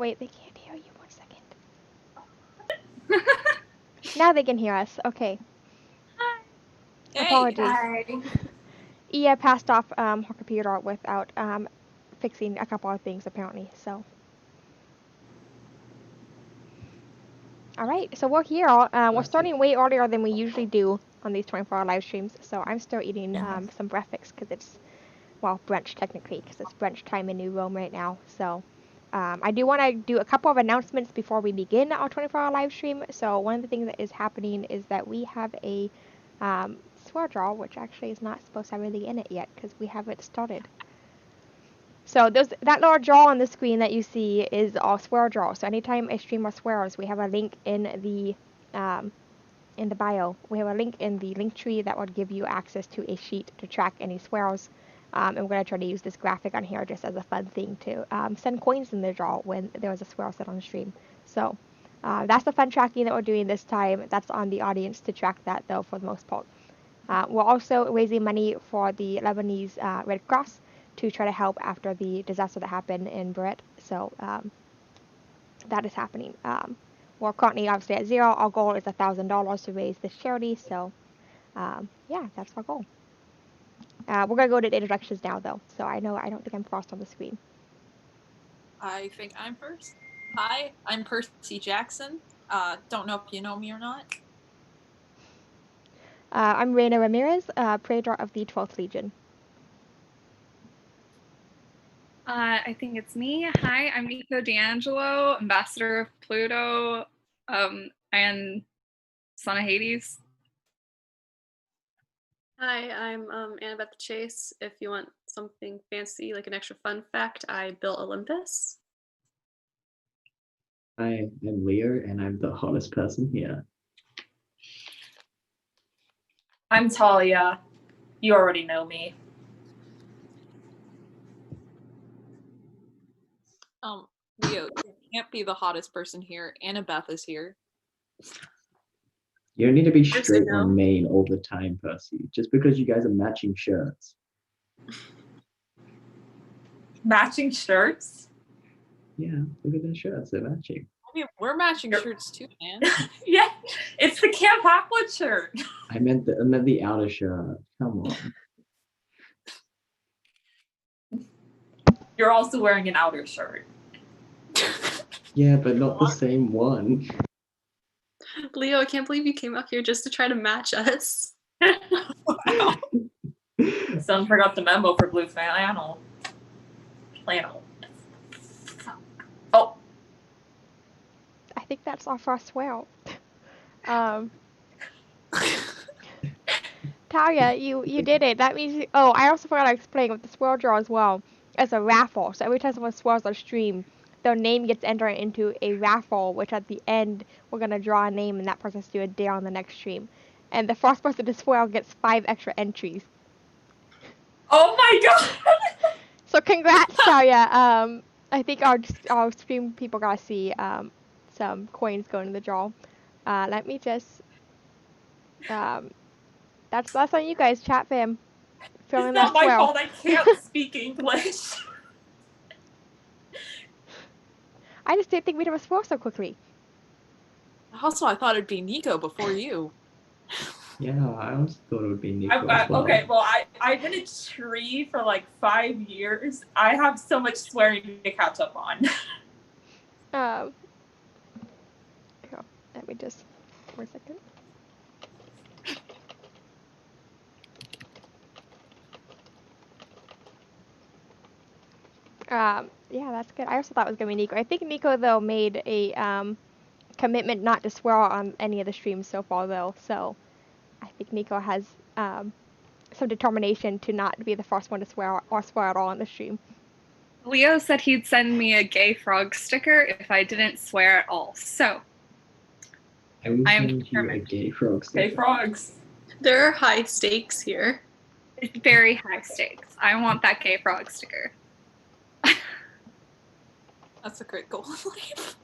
wait, they can't hear you. 1 second. Now they can hear us. Okay. Hi. Apologies. Hi. Ia passed off her computer without fixing a couple of things apparently. So. All right, so we're here. We're starting way earlier than we usually do on these 24-hour live streams. So I'm still eating some breakfast because it's, well, brunch technically, because it's brunch time in New Rome right now. So I do want to do a couple of announcements before we begin our 24-hour live stream. So one of the things that is happening is that we have a swear jar, which actually is not supposed to have anything in it yet because we haven't started. So that little jar on the screen that you see is our swear jar. So anytime a streamer swears, we have a link in the bio. We have a link in the link tree that would give you access to a sheet to track any swears. And we're going to try to use this graphic on here just as a fun thing to send coins in the jar when there was a swear said on the stream. So that's the fun tracking that we're doing this time. That's on the audience to track that, though, for the most part. We're also raising money for the Lebanese Red Cross to try to help after the disaster that happened in Beirut. So that is happening. We're currently obviously at 0. Our goal is $1,000 to raise this charity. So yeah, that's our goal. We're gonna go to the introductions now, though. So I don't think I'm first on the screen. I think I'm first. Hi, I'm Percy Jackson. Don't know if you know me or not. I'm Reina Ramirez, Praetor of the 12th Legion. I think it's me. Hi, I'm Nico D'Angelo, Ambassador of Pluto, and Son of Hades. Hi, I'm Annabeth Chase. If you want something fancy, like an extra fun fact, I built Olympus. Hi, I'm Leo, and I'm the hottest person here. I'm Talia. You already know me. Leo, you can't be the hottest person here. Annabeth is here. You don't need to be straight on main all the time, Percy. Just because you guys are matching shirts. Matching shirts? Yeah, look at their shirts. They're matching. I mean, we're matching shirts too, man. Yeah, it's the Camp Hopwood shirt. I meant the outer shirt. Come on. You're also wearing an outer shirt. Yeah, but not the same one. Leo, I can't believe you came out here just to try to match us. Wow. Someone forgot the memo for blue flannel. Oh. I think that's our first swear. Talia, you did it. That means I also forgot to explain with the swear jar as well. It's a raffle. So every time someone swears on stream, their name gets entered into a raffle, which at the end we're gonna draw a name and that person has to do a dare on the next stream. And the first person to swear gets 5 extra entries. Oh my god! So congrats, Talia. I think our stream people gotta see some coins going in the draw. Let me just that's on you guys, chat fam. It's not my fault. I can't speak English. I just didn't think we'd have a swear so quickly. Also, I thought it'd be Nico before you. Yeah, I also thought it would be Nico as well. Okay, well, I've been a tree for like 5 years. I have so much swearing to catch up on. Here, let me just 1 second. Yeah, that's good. I also thought it was gonna be Nico. I think Nico though made a commitment not to swear on any of the streams so far though. So I think Nico has some determination to not be the first one to swear or swear at all on the stream. Leo said he'd send me a gay frog sticker if I didn't swear at all. So I will am send you a gay frog sticker. Gay frogs. There are high stakes here. It's very high stakes. I want that gay frog sticker. That's a great goal in life.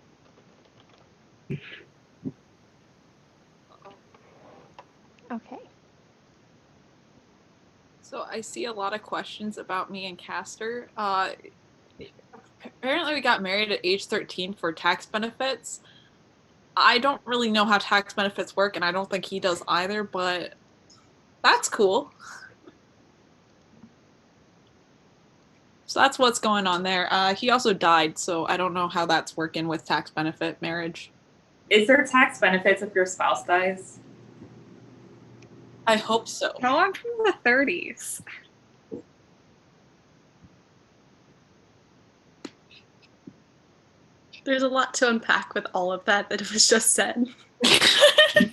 Okay. So I see a lot of questions about me and Caster. apparently we got married at age 13 for tax benefits. I don't really know how tax benefits work, and I don't think he does either, but that's cool. So that's what's going on there. He also died, so I don't know how that's working with tax benefit marriage. Is there tax benefits if your spouse dies? I hope so. No, I'm from the 30s. There's a lot to unpack with all of that was just said. I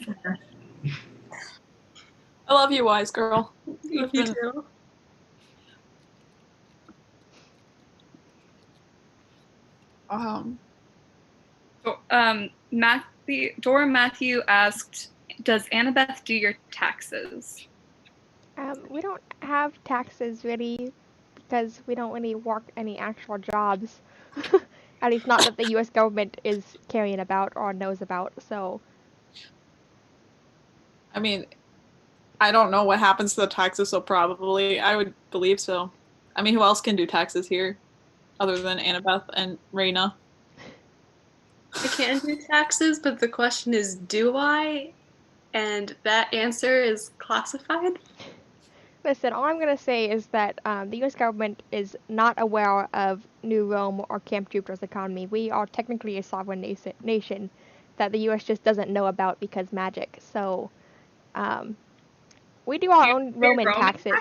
love you, wise girl. You too. So, Dora Matthew asked, "Does Annabeth do your taxes?" We don't have taxes really because we don't really work any actual jobs. At least not that the U.S. government is caring about or knows about. So, I mean, I don't know what happens to the taxes, so probably I would believe so. I mean, who else can do taxes here other than Annabeth and Raina? I can do taxes, but the question is, do I? And that answer is classified. listen, all I'm going to say is that the U.S. government is not aware of New Rome or Camp Jupiter's economy. We are technically a sovereign nation that the U.S. just doesn't know about because magic. So, we do our own Roman taxes.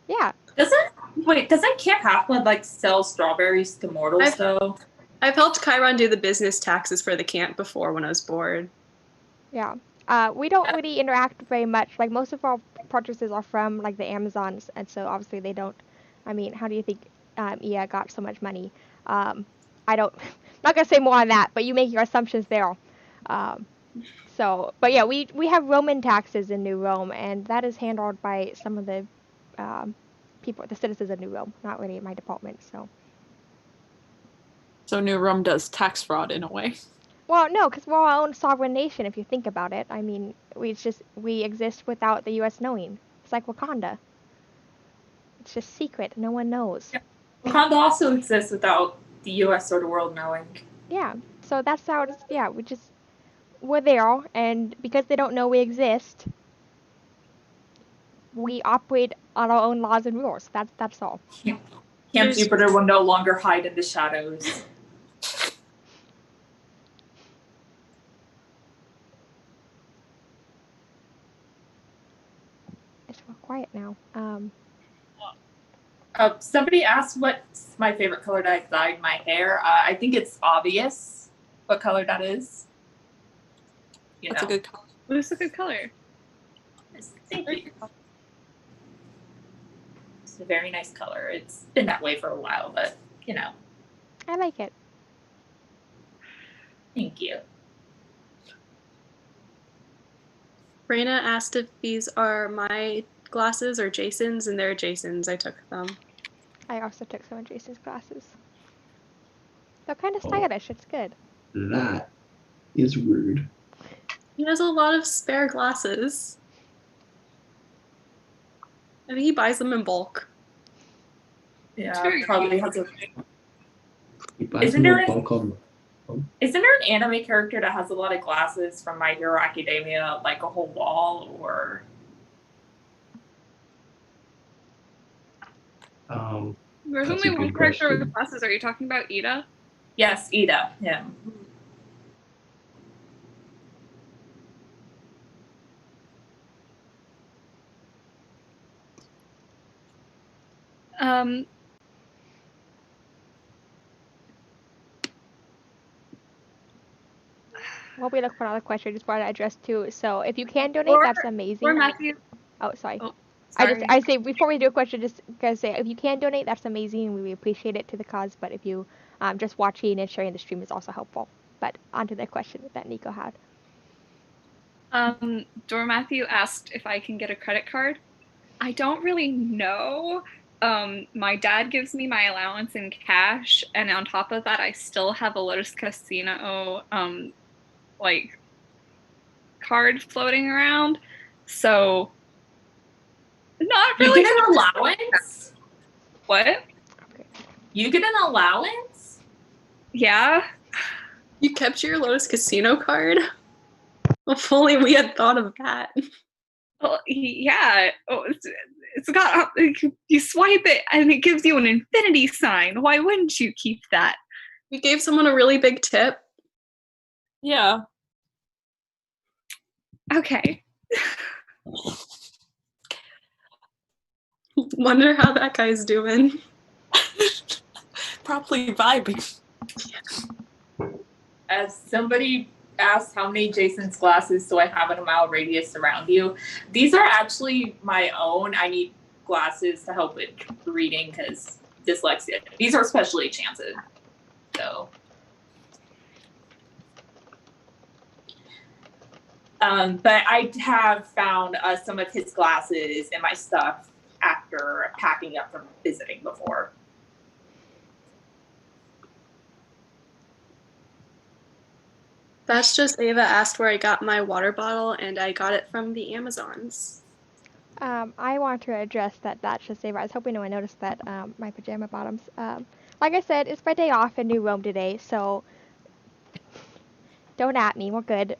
Yeah. Doesn't Camp Half-Blood like sell strawberries to mortals though? I've helped Chiron do the business taxes for the camp before when I was bored. Yeah. We don't really interact very much. Like, most of our purchases are from, like, the Amazons, and so obviously they don't. I mean, how do you think Ia got so much money? I don't. Not gonna say more on that, but you make your assumptions there. But yeah, we have Roman taxes in New Rome, and that is handled by some of the people, the citizens of New Rome, not really my department. So New Rome does tax fraud in a way. Well, no, because we're our own sovereign nation, if you think about it. I mean, we exist without the U.S. knowing. It's like Wakanda. It's just secret. No one knows. Yeah. Wakanda also exists without the U.S. or the world knowing. Yeah, so that's how it's, yeah, we're there, and because they don't know we exist, we operate on our own laws and rules. That's all. Camp Jupiter will no longer hide in the shadows. It's real quiet now. Somebody asked what's my favorite color that I dyed my hair. I think it's obvious what color that is. That's a good color. Blue's a good color. Thank you. It's a very nice color. It's been that way for a while, but I like it. Thank you. Raina asked if these are my glasses or Jason's, and they're Jason's. I took them. I also took some of Jason's glasses. They're kind of stylish. It's good. That is rude. He has a lot of spare glasses. I think he buys them in bulk. Yeah, Very probably has a. He buys Isn't them there in an- bulk on. Isn't there an anime character that has a lot of glasses from My Hero Academia, like a whole wall, or? There's That's only a one good character question. with glasses. Are you talking about Ida? Yes, Ida. Him. While we look for another question, I just wanted to address too. So if you can donate, that's amazing. Or Matthew. Oh, sorry. Oh, sorry. I say before we do a question, just gonna say if you can donate, that's amazing. We really appreciate it to the cause. But if you just watching and sharing the stream is also helpful. But on to the question that Nico had. Dora Matthew asked if I can get a credit card. I don't really know. My dad gives me my allowance in cash, and on top of that, I still have a Lotus Casino card floating around. So not really. You get an allowance? What? Okay. You get an allowance? Yeah. You kept your Lotus Casino card? If only we had thought of that. Well, yeah. Oh, it's got, you swipe it and it gives you an infinity sign. Why wouldn't you keep that? You gave someone a really big tip. Yeah. Okay. Wonder how that guy's doing. Probably vibing. As somebody asked how many Jason's glasses do I have in a mile radius around you, these are actually my own. I need glasses to help with reading because dyslexia. These are specially enchanted. So. But I have found some of his glasses in my stuff after packing up from visiting before. That's just Ava asked where I got my water bottle, and I got it from the Amazons. I want to address that that's just Ava. I was hoping no one noticed that my pajama bottoms. Like I said, it's my day off in New Rome today, so don't at me. We're good.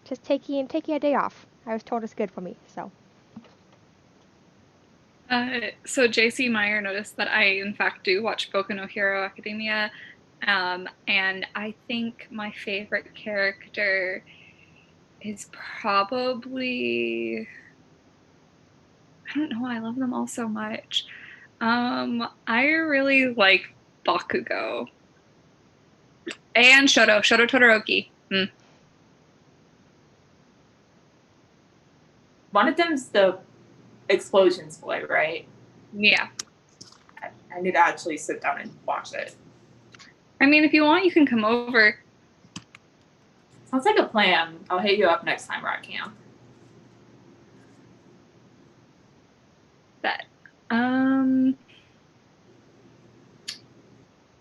Just taking a day off. I was told it's good for me, so. So JC Meyer noticed that I, in fact, do watch Boku no Hero Academia, and I think my favorite character is probably, I don't know, I love them all so much. I really like Bakugo. And Shoto Todoroki. One of them's the Explosions boy, right? Yeah. I need to actually sit down and watch it. I mean, if you want, you can come over. Sounds like a plan. I'll hit you up next time we're at camp. That.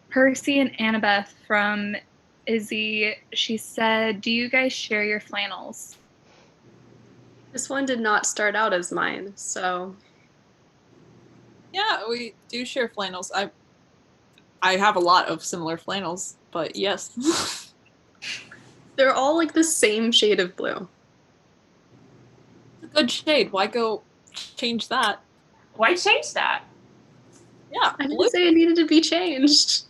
Percy and Annabeth from Izzy, she said, do you guys share your flannels? This one did not start out as mine, so. Yeah, we do share flannels. I have a lot of similar flannels, but yes. They're all like the same shade of blue. It's a good shade. Why go change that? Why change that? Yeah, I didn't blue. say it needed to be changed.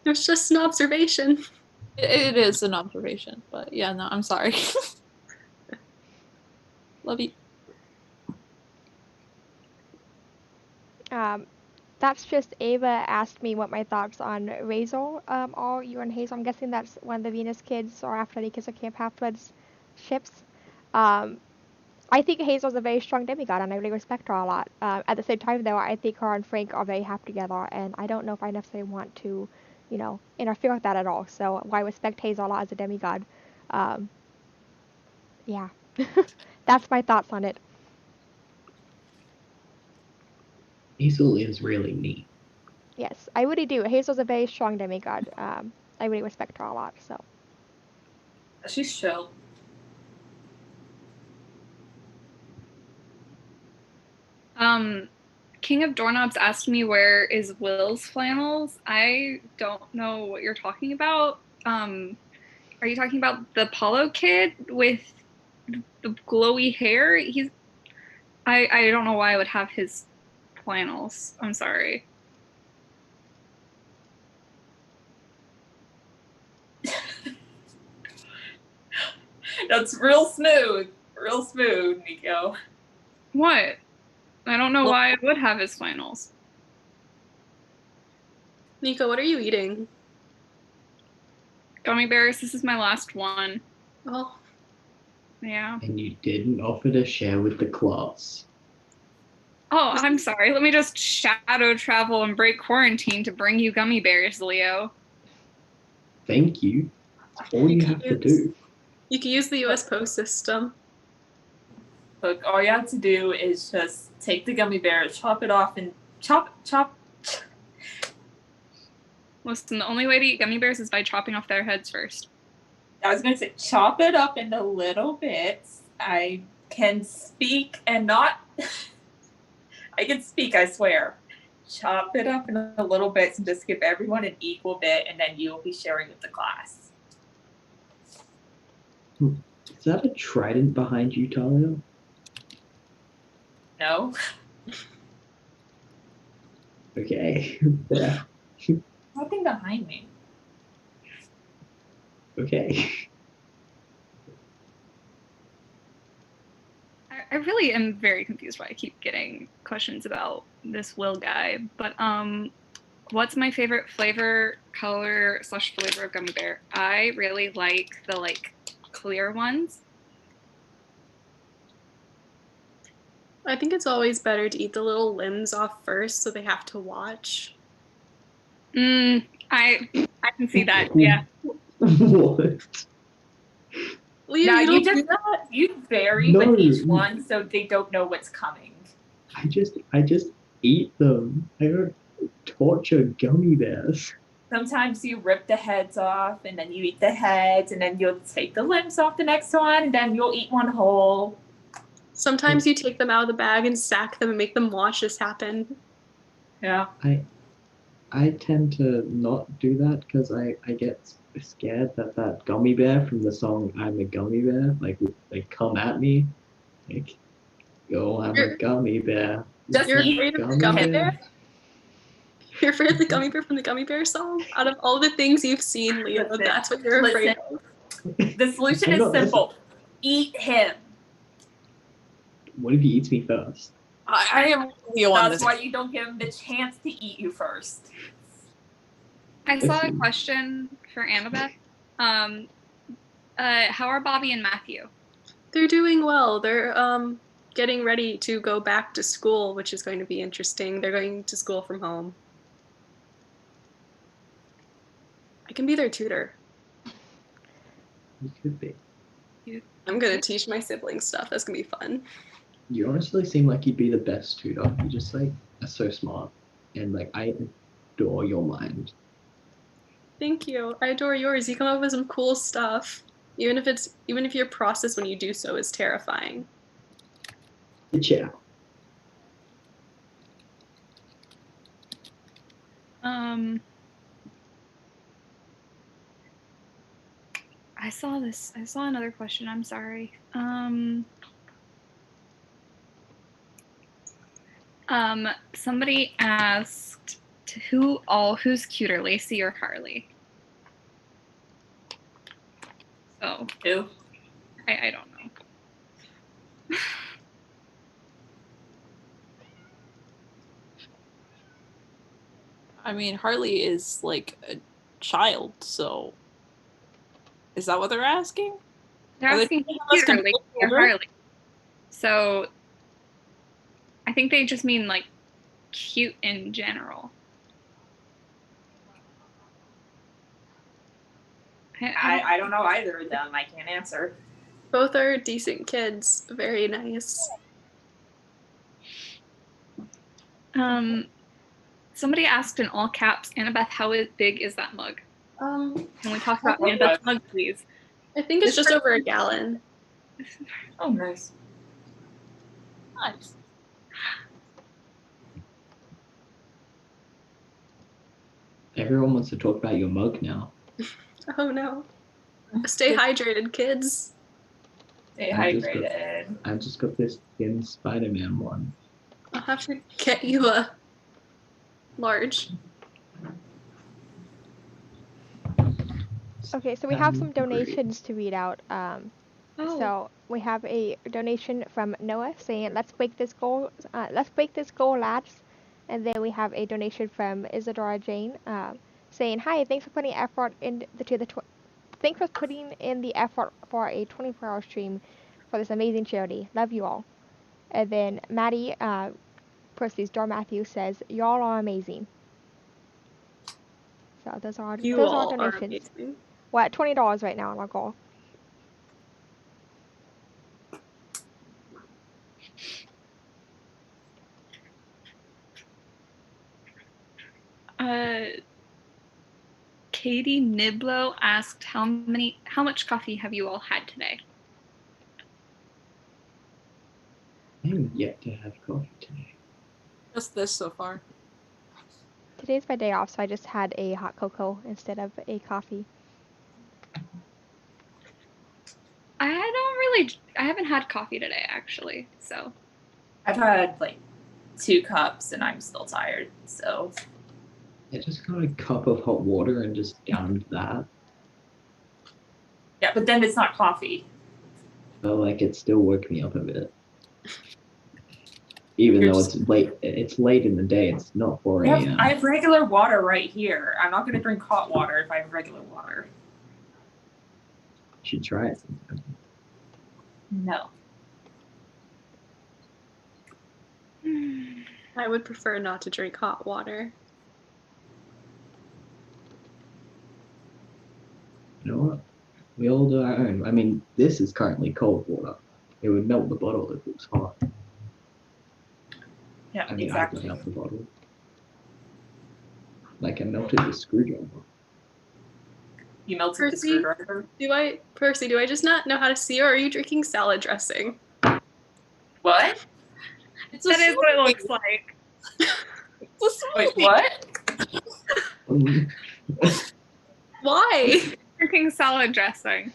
It was just an observation. It is an observation, but yeah, no, I'm sorry. Love you. That's just Ava asked me what my thoughts on Razel are. You and Hazel. I'm guessing that's one of the Venus kids or Aphrodite kids or Camp Half-Blood's ships. I think Hazel's a very strong demigod, and I really respect her a lot. At the same time, though, I think her and Frank are very happy together, and I don't know if I necessarily want to, interfere with that at all. So I respect Hazel a lot as a demigod. Yeah, that's my thoughts on it. Hazel is really neat. Yes, I really do. Hazel's a very strong demigod. I really respect her a lot. So. She's chill. King of Doorknobs asked me where is Will's flannels. I don't know what you're talking about. Are you talking about the Apollo kid with the glowy hair? I don't know why I would have his flannels. I'm sorry. That's real smooth. Real smooth, Nico. What? I don't know why I would have his flannels. Nico, what are you eating? Gummy bears, this is my last one. Oh. Yeah. And you didn't offer to share with the class. Oh, I'm sorry. Let me just shadow travel and break quarantine to bring you gummy bears, Leo. Thank you. That's all you have to do. You can use the US Post system. Look, all you have to do is just take the gummy bear, chop it off, and chop. Listen, the only way to eat gummy bears is by chopping off their heads first. I was going to say, chop it up into little bits. I can speak and not... I can speak, I swear. chop it up in a little bits and just give everyone an equal bit, and then you'll be sharing with the class. Is that a trident behind you, Talia? No? Okay. Yeah. Nothing behind me. Okay. I really am very confused why I keep getting questions about this Will guy. But what's my favorite flavor, color / flavor of gummy bear? I really like the clear ones. I think it's always better to eat the little limbs off first so they have to watch. I can see that. Yeah. What? Well, you, Now you you don't just do that? you vary No. with each one so they don't know what's coming. I just eat them. I don't torture gummy bears. Sometimes you rip the heads off and then you eat the heads and then you'll take the limbs off the next one and then you'll eat one whole. Sometimes you take them out of the bag and sack them and make them watch this happen. Yeah. I tend to not do that because I get scared that gummy bear from the song "I'm a Gummy Bear" like come at me, like, yo, I'm a gummy bear. Just You're eat afraid of the the gummy head. bear? You're afraid of the gummy bear from the Gummy Bear song? Out of all the things you've seen, Leo, Listen, that's what you're afraid of. The solution I'm is not simple. Eat him. What if he eats me first? I am Leo on That's this. why you don't give him the chance to eat you first. I saw a Listen. question for Annabeth. How are Bobby and Matthew? They're doing well. They're getting ready to go back to school, which is going to be interesting. They're going to school from home. I can be their tutor. You could be. I'm gonna teach my siblings stuff. That's gonna be fun. You honestly seem like you'd be the best tutor. You just are so smart, and I adore your mind. Thank you. I adore yours. You come up with some cool stuff. Even if your process when you do so is terrifying. Ciao. I saw another question. I'm sorry. Somebody asked who's cuter, Lacey or Harley? So Who? I don't know. I mean, Harley is like a child, so is that what they're asking? They're Are they asking thinking of who's us cuter, Lacey or completely? Harley. So I think they just mean cute in general. I don't know either of them. I can't answer. Both are decent kids. Very nice. Somebody asked in all caps, Annabeth, how big is that mug? Can we talk about Okay. Annabeth's mug, please? I think it's just over a gallon. Oh, nice. Nice. Everyone wants to talk about your mug now. Oh no. Stay hydrated, kids. Stay I just hydrated. I just got this thin Spider-Man one. I'll have to get you a large. Okay, so we have some donations to read out. So we have a donation from Noah saying, "Let's break this goal, lads." And then we have a donation from Isadora Jane saying, "Hi, thanks for putting in the effort for a 24-hour stream for this amazing charity. Love you all." And then Maddie, Percy's Dor Matthew says, "Y'all are amazing." So those are You all are donations. amazing. We're at $20 right now on our goal. Katie Niblo asked how much coffee have you all had today? I haven't yet to have coffee today. Just this so far. Today's my day off, so I just had a hot cocoa instead of a coffee. I haven't had coffee today, actually, so. I've had like 2 cups and I'm still tired, so. I just got a cup of hot water and just downed that. Yeah, but then it's not coffee. But like it still woke me up a bit. Even though it's late in the day, it's not 4 a.m. I have regular water right here. I'm not gonna drink hot water if I have regular water. You should try it sometime. No. I would prefer not to drink hot water. You know what? We all do our own. I mean, this is currently cold water. It would melt the bottle if it was hot. Yeah, I mean, exactly. I could melt the bottle. Like I melted the screwdriver. You melted the Percy? screwdriver? Percy, do I just not know how to see, or are you drinking salad dressing? What? That is what it looks like. Wait, what? Why? Drinking salad dressing.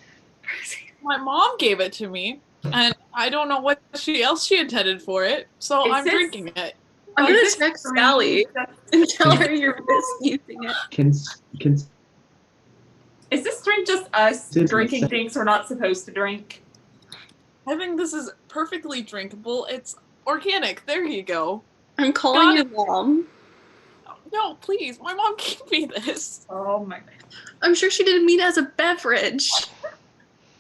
My mom gave it to me, and I don't know what else she intended for it, so Is I'm this- drinking it. I'm Is gonna this text green? Sally and tell her you're misusing it. Can Is this drink just us Didn't drinking say- things we're not supposed to drink? I think this is perfectly drinkable. It's organic. There you go. I'm calling Got your mom. No, please. My mom gave me this. Oh my god. I'm sure she didn't mean it as a beverage.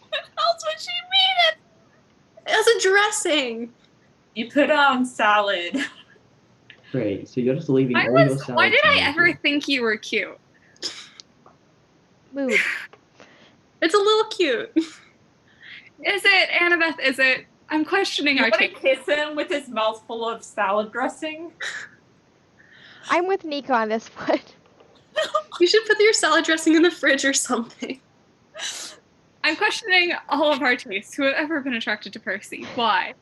What else would she mean it? As a dressing. You put on salad. Great, so you're just leaving all your salad. Why did I sandwiches. ever think you were cute? Mood. It's a little cute. Is it, Annabeth? Is it? I'm questioning You our want to take. kiss him with his mouth full of salad dressing? I'm with Nico on this one. You should put your salad dressing in the fridge or something. I'm questioning all of our tastes. Who have ever been attracted to Percy? Why?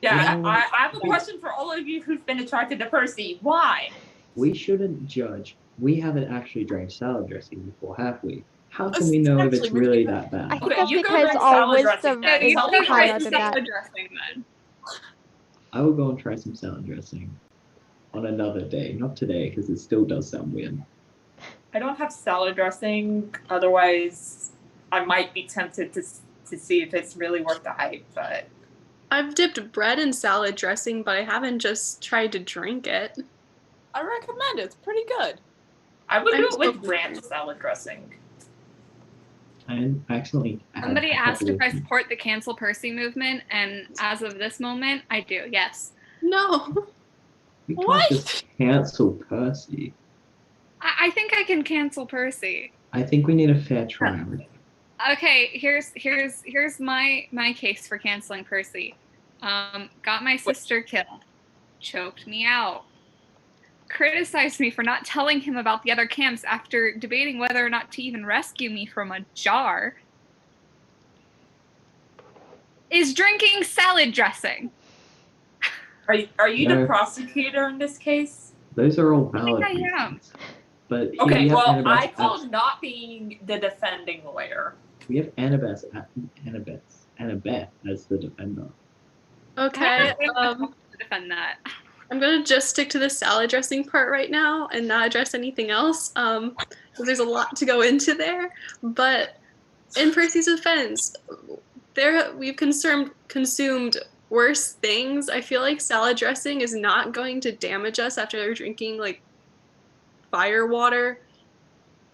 Yeah, No. I have a question for all of you who've been attracted to Percy. Why? We shouldn't judge. We haven't actually drank salad dressing before, have we? How can we know if it's Actually, really we- that I bad? think Okay, that's you go because drink our salad dressing wisdom then. is Tell me why higher it's than that. Salad dressing then. I will go and try some salad dressing on another day, not today, because it still does sound weird. I don't have salad dressing. Otherwise, I might be tempted to see if it's really worth the hype. But I've dipped bread in salad dressing, but I haven't just tried to drink it. I recommend it. It's pretty good. I would I'm do it with so- ranch salad dressing. I accidentally had Somebody a asked couple if I of- support the cancel Percy movement, and as of this moment, I do. Yes. No. We can't What? just cancel Percy. I think I can cancel Percy. I think we need a fair trial. Okay, here's my case for canceling Percy. Got my sister killed, choked me out, criticized me for not telling him about the other camps after debating whether or not to even rescue me from a jar. Is drinking salad dressing. Are you No. the prosecutor in this case? Those are all valid I am. reasons. But here Okay, we have well, Annabeth I as- call not being the defending lawyer. we have Annabeth as the defender. Okay. To defend that. I'm gonna just stick to the salad dressing part right now and not address anything else. Because there's a lot to go into there. But in Percy's defense, we've consumed worse things. I feel like salad dressing is not going to damage us after drinking like fire water.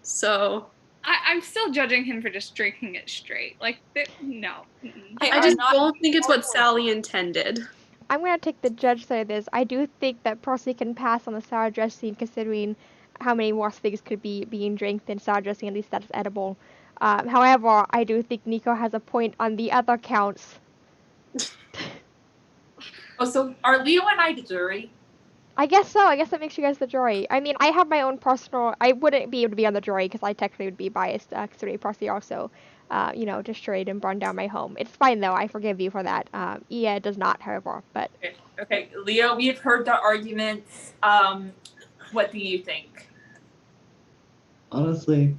So I'm still judging him for just drinking it straight. Like, no. Mm-mm. I just don't think it's what Sally intended. I'm going to take the judge side of this. I do think that Percy can pass on the salad dressing considering how many worse things could be being drank than salad dressing, at least that's edible. However, I do think Nico has a point on the other counts. Oh, so are Leo and I the jury? I guess so. I guess that makes you guys the jury. I mean, I have my own personal... I wouldn't be able to be on the jury because I technically would be biased considering Percy also, destroyed and burned down my home. It's fine, though. I forgive you for that. Ia does not, however. But Okay, Leo, we've heard the arguments. What do you think? Honestly,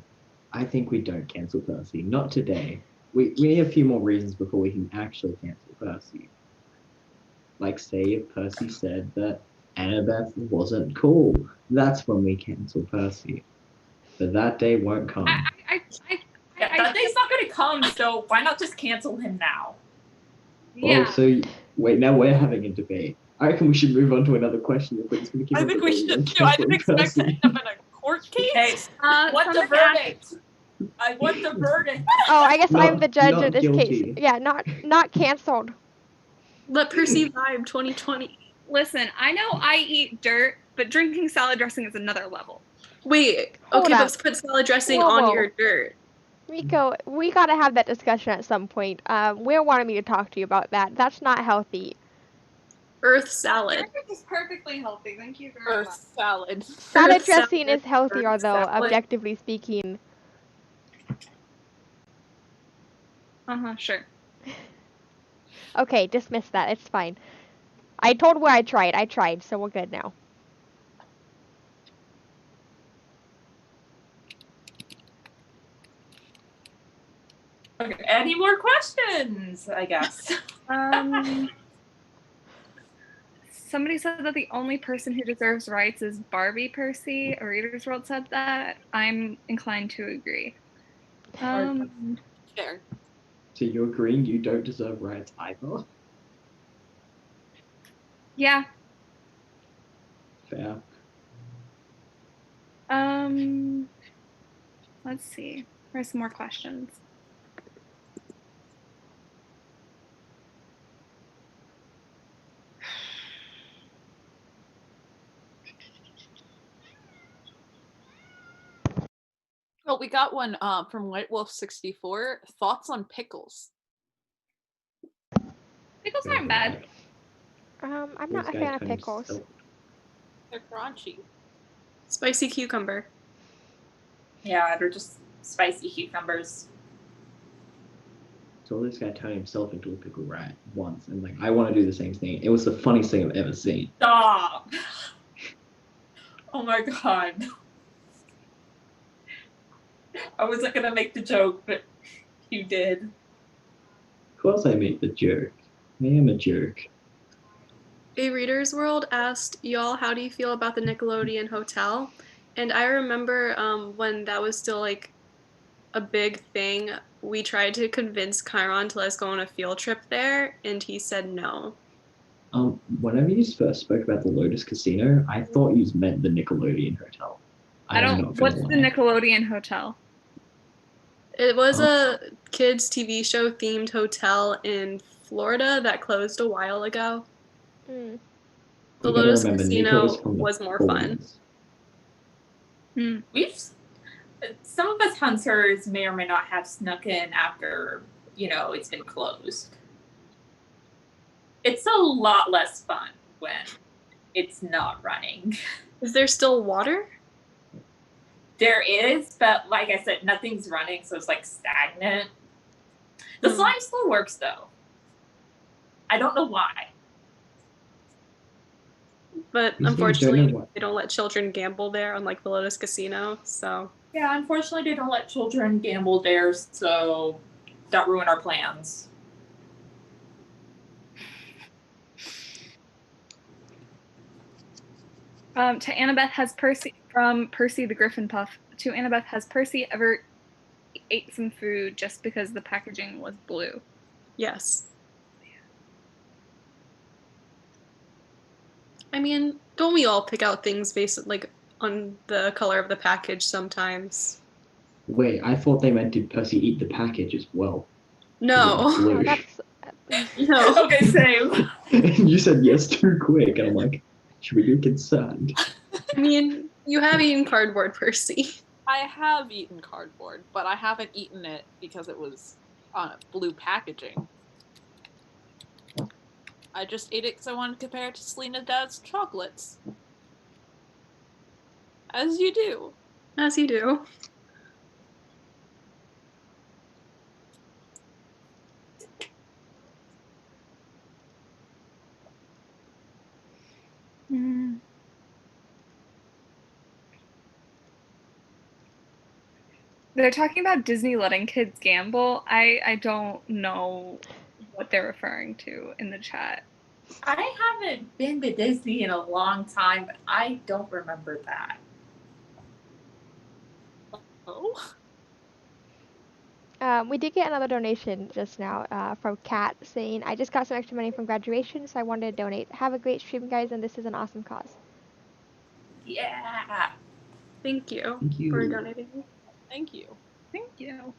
I think we don't cancel Percy. Not today. We need a few more reasons before we can actually cancel Percy. Like, say if Percy said that Annabeth wasn't cool, that's when we cancel Percy. But that day won't come. Yeah, that day's not going to come, so why not just cancel him now? Yeah. Oh, so wait, now we're having a debate. I reckon we should move on to another question if we're just going to keep I on think we debating should on too. I didn't canceling expect to Percy. end up in a court case. Hey, what the somebody asked- verdict? I want the verdict. Oh, I guess I'm Not- the judge not of this case. guilty. Yeah, not canceled. Let Percy vibe 2020. Listen, I know I eat dirt, but drinking salad dressing is another level. Wait, Hold okay, up. but put salad dressing Whoa, on whoa. your dirt. Rico, we gotta have that discussion at some point. Will wanted me to talk to you about that. That's not healthy. Earth salad. Dirt is perfectly healthy. Thank you very much. Earth salad. Salad Earth dressing salad, is healthier, earth though, salad. objectively speaking. Sure. Okay, dismiss that. It's fine. I told Will I tried, so we're good now. Okay, any more questions, I guess? Somebody said that the only person who deserves rights is Barbie Percy. A Reader's World said that. I'm inclined to agree. Fair. So you're agreeing you don't deserve rights either? Yeah. Fair. Let's see. There's some more questions. Well, we got one from White Wolf 64. Thoughts on pickles? Pickles aren't bad. I'm not a fan of pickles. They're crunchy. Spicy cucumber. Yeah, they're just spicy cucumbers. So this guy turned himself into a pickle rat once, and like I want to do the same thing. It was the funniest thing I've ever seen. Stop! Oh my god. I wasn't gonna make the joke, but you did. Of course I made the joke. I am a jerk. A Reader's World asked y'all, how do you feel about the Nickelodeon Hotel? And I remember when that was still like a big thing, we tried to convince Chiron to let us go on a field trip there, and he said no. Whenever you first spoke about the Lotus Casino, I thought you meant the Nickelodeon Hotel. What's the Nickelodeon Hotel? It was a kids' TV show themed hotel in Florida that closed a while ago. Mm. The Lotus Casino was more fun. Some of us hunters may or may not have snuck in after, it's been closed. It's a lot less fun when it's not running. Is there still water? There is, but like I said, nothing's running, so it's like stagnant. The slime still works though. I don't know why. But unfortunately, they don't let children gamble there, unlike the Lotus Casino, so. Yeah, unfortunately, they don't let children gamble there, so that ruined our plans. To Annabeth, has Percy, from Percy the Griffin Puff, to Annabeth, has Percy ever ate some food just because the packaging was blue? Yes. I mean, don't we all pick out things based like on the color of the package sometimes? Wait, I thought they meant did Percy eat the package as well? No. Oh, that's... No. Okay, same. And you said yes too quick, and I'm like, should we be concerned? I mean, you have eaten cardboard, Percy. I have eaten cardboard, but I haven't eaten it because it was on a blue packaging. I just ate it because I wanted to compare it to Selena Dad's chocolates. As you do. As you do. They're talking about Disney letting kids gamble. I don't know what they're referring to in the chat. I haven't been to Disney in a long time, but I don't remember that. Oh. We did get another donation just now from Kat saying, I just got some extra money from graduation, so I wanted to donate. Have a great stream, guys, and this is an awesome cause. Yeah. Thank you Thank you. for donating. Thank you. Thank you.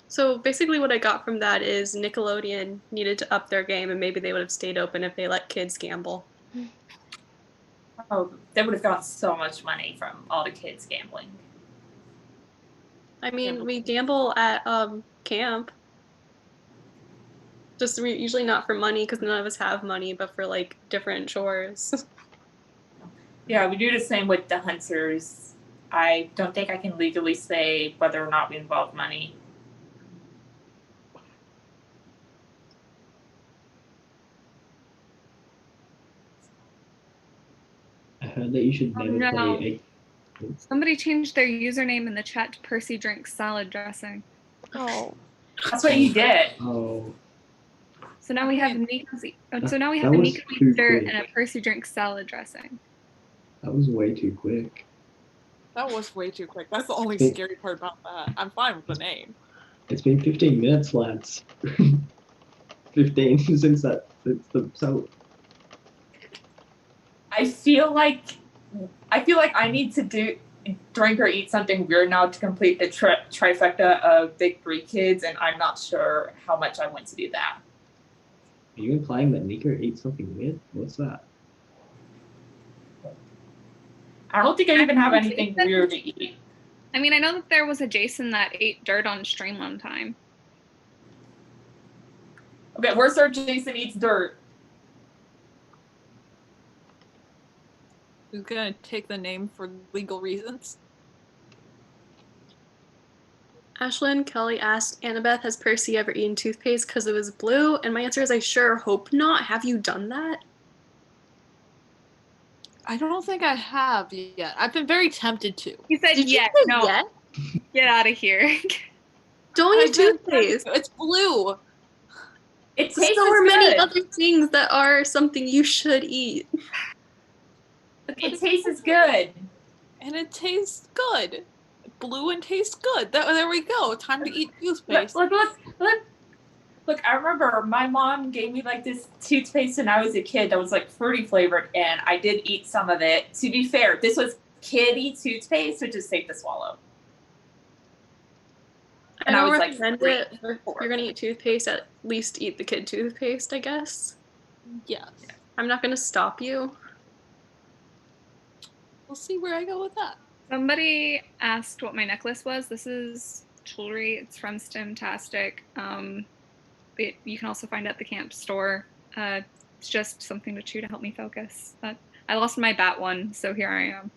So basically what I got from that is Nickelodeon needed to up their game and maybe they would have stayed open if they let kids gamble. Oh, they would have gotten so much money from all the kids gambling. I mean, we gamble at camp. Just usually not for money because none of us have money, but for like different chores. Yeah, we do the same with the hunters. I don't think I can legally say whether or not we involve money. I heard that you should Oh, never no. play Somebody changed their username in the chat to Percy drinks salad dressing. Oh. That's what you did. Oh, So now we have Nico's. So now we That have a was Nico too Easter quick. and a Percy drinks salad dressing. that was way too quick. That was way too quick. That's the only Wait. scary part about that. I'm fine with the name. It's been 15 minutes, lads. 15 since the so. I feel like I need to drink or eat something weird now to complete the trifecta of Big Three Kids, and I'm not sure how much I want to do that. Are you implying that Nico ate something weird? What's that? I don't think I even have anything weird to eat. I mean, I know that there was a Jason that ate dirt on stream one time. Okay, where's our Jason eats dirt? Who's gonna take the name for legal reasons? Ashlyn Kelly asked, Annabeth, has Percy ever eaten toothpaste because it was blue? And my answer is I sure hope not. Have you done that? I don't think I have yet. I've been very tempted to. He said, Did you "Yeah, say no, yet? get out of here." Don't eat I've been tempted toothpaste. to. It's blue. It tastes So are many good. other things that are something you should eat. It tastes good. And it tastes good. Blue and tastes good. There we go. Time to eat toothpaste. Look, I remember my mom gave me like this toothpaste when I was a kid that was like fruity flavored, and I did eat some of it. To be fair, this was kiddie toothpaste, which is safe to swallow. And I don't was like, recommend it. If you're gonna eat toothpaste, at least eat the kid toothpaste, I guess. Yes. I'm not gonna stop you. We'll see where I go with that. Somebody asked what my necklace was. This is jewelry. It's from Stemtastic. You can also find it at the camp store. It's just something to chew to help me focus. But I lost my bat one, so here I am.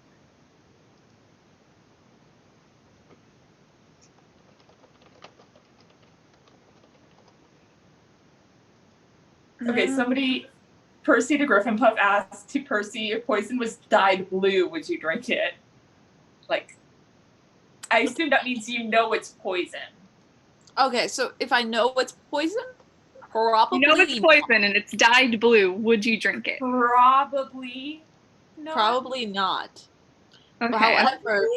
Okay, somebody, Percy the Griffin Puff asked to Percy, if poison was dyed blue, would you drink it? Like, I assume that means you know it's poison. Okay, so if I know it's poison, probably You know it's poison and it's dyed blue. Would you drink it? Probably not. Probably not. Okay. However,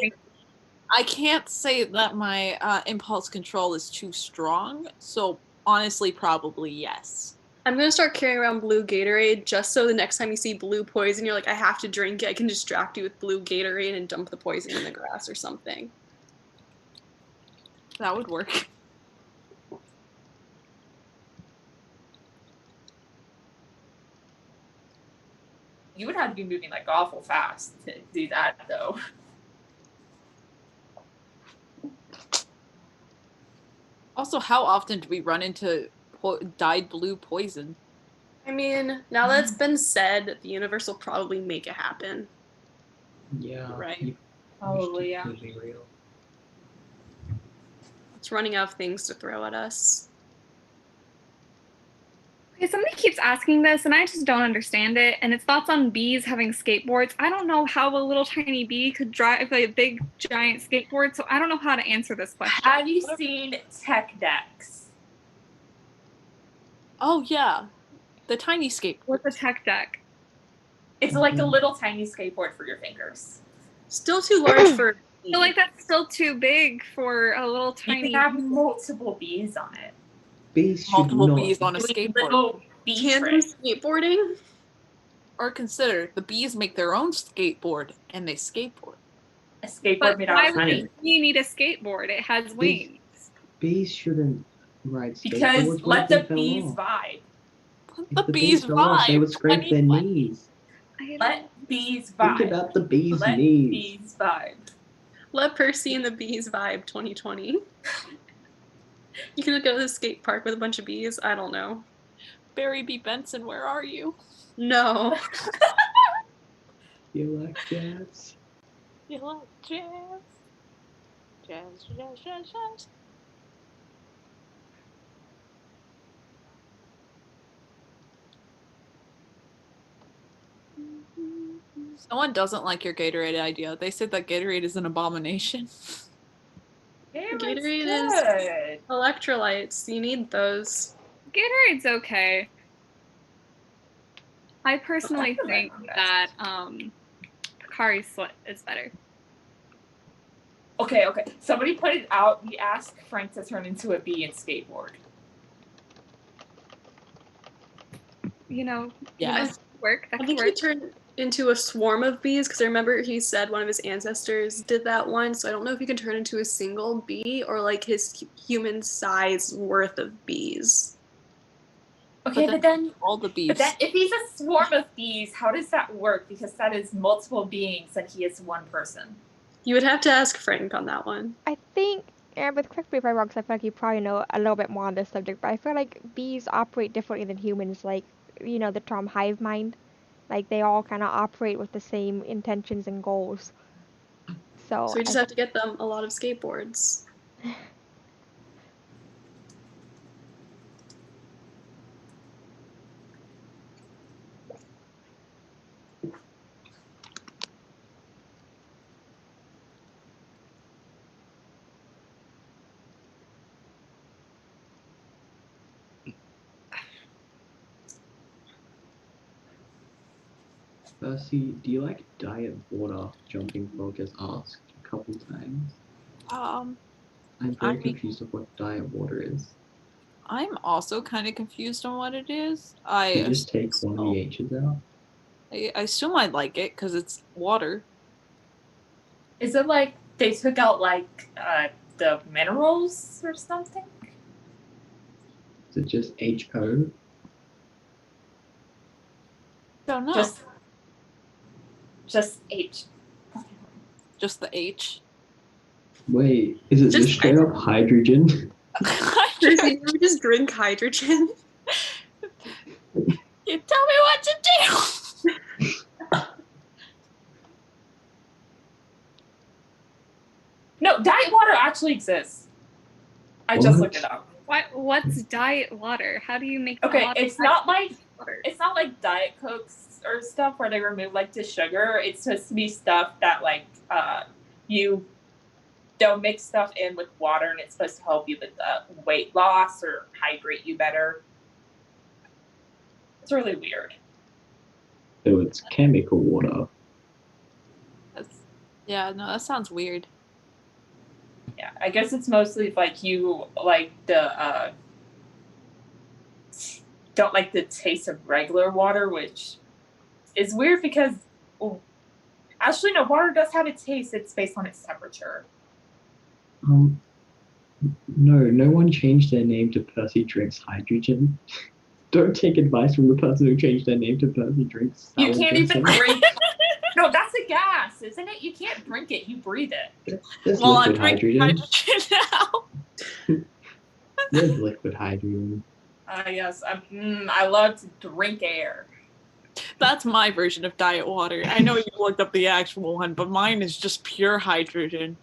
I can't say that my impulse control is too strong, so honestly, probably yes. I'm gonna start carrying around blue Gatorade just so the next time you see blue poison, you're like, I have to drink it. I can distract you with blue Gatorade and dump the poison in the grass or something. That would work. You would have to be moving like awful fast to do that, though. Also, how often do we run into dyed blue poison? I mean, now that it's been said, the universe will probably make it happen. Yeah. Right. Probably, yeah. Totally real. It's running out of things to throw at us. Okay, somebody keeps asking this, and I just don't understand it. And it's thoughts on bees having skateboards. I don't know how a little tiny bee could drive a big giant skateboard, so I don't know how to answer this question. Have you seen tech decks? Oh yeah, the tiny skateboard. What's a tech deck? It's like a little tiny skateboard for your fingers. Still too large for. I feel like that's still too big for a little You tiny. can have multiple bees on it. Bees should Multiple not. bees on a Doing skateboard. little bee Tandem tricks. skateboarding. Or consider the bees make their own skateboard and they skateboard. A skateboard But made why out of would tiny. honey. you need a skateboard? It has wings. Bees shouldn't ride skateboards. Because What let if they the fell bees off? vibe. The If the bees fell off, they vibe. would scrape their knees. Let bees Think vibe. about the bees' Let knees. bees vibe. Let Percy and the Bees vibe 2020. You can go to the skate park with a bunch of bees. I don't know. Barry B. Benson, where are you? No. You like jazz? You like jazz? Jazz, jazz, jazz, jazz. Someone doesn't like your Gatorade idea. They said that Gatorade is an abomination. Gatorade is good. electrolytes. You need those. Gatorade's okay. I personally I think remember that Picari Sweat is better. Okay. Somebody put it out. We asked Frank to turn into a bee and skateboard. You know, Yes. that could work. That I could think he work. turned into a swarm of bees because I remember he said one of his ancestors did that once. So I don't know if he can turn into a single bee or like his human size worth of bees. Okay, but then all the bees. But then if he's a swarm of bees, how does that work? Because that is multiple beings and he is one person. You would have to ask Frank on that one. I think, and with correct me if I'm wrong, because I feel like you probably know a little bit more on this subject, but I feel like bees operate differently than humans. Like, you know, the term hive mind. Like, they all kind of operate with the same intentions and goals. So we just have to get them a lot of skateboards. Percy, do you like diet water? Jumping Frog has asked a couple times. Um, I'm very confused of what diet water is. I'm also kind of confused on what it is. You just take one of the H's out? I assume I'd like it because it's water. Is it like they took out like the minerals or something? Is it just HO? Don't know. Just H. Just the H. Wait, is it just straight up hydrogen? Percy, you just drink hydrogen. You tell me what to do. No, diet water actually exists. I just What? looked it up. What's diet water? How do you make Okay, water? it's not like water? it's not like Diet Cokes or stuff where they remove like the sugar. It's supposed to be stuff that like you don't mix stuff in with water, and it's supposed to help you with weight loss or hydrate you better. It's really weird. So it's chemical water. Yeah, no, that sounds weird. Yeah, I guess it's mostly like you like the don't like the taste of regular water, which is weird because actually no, water does have a taste. It's based on its temperature. No one changed their name to Percy Drinks Hydrogen. Don't take advice from the person who changed their name to Percy Drinks. You can't even drink. No, that's a gas, isn't it? You can't drink it. You breathe it. There's Well, I'm liquid drinking hydrogen. hydrogen now. There's liquid hydrogen. Yes, I love to drink air. That's my version of diet water. I know you looked up the actual one, but mine is just pure hydrogen.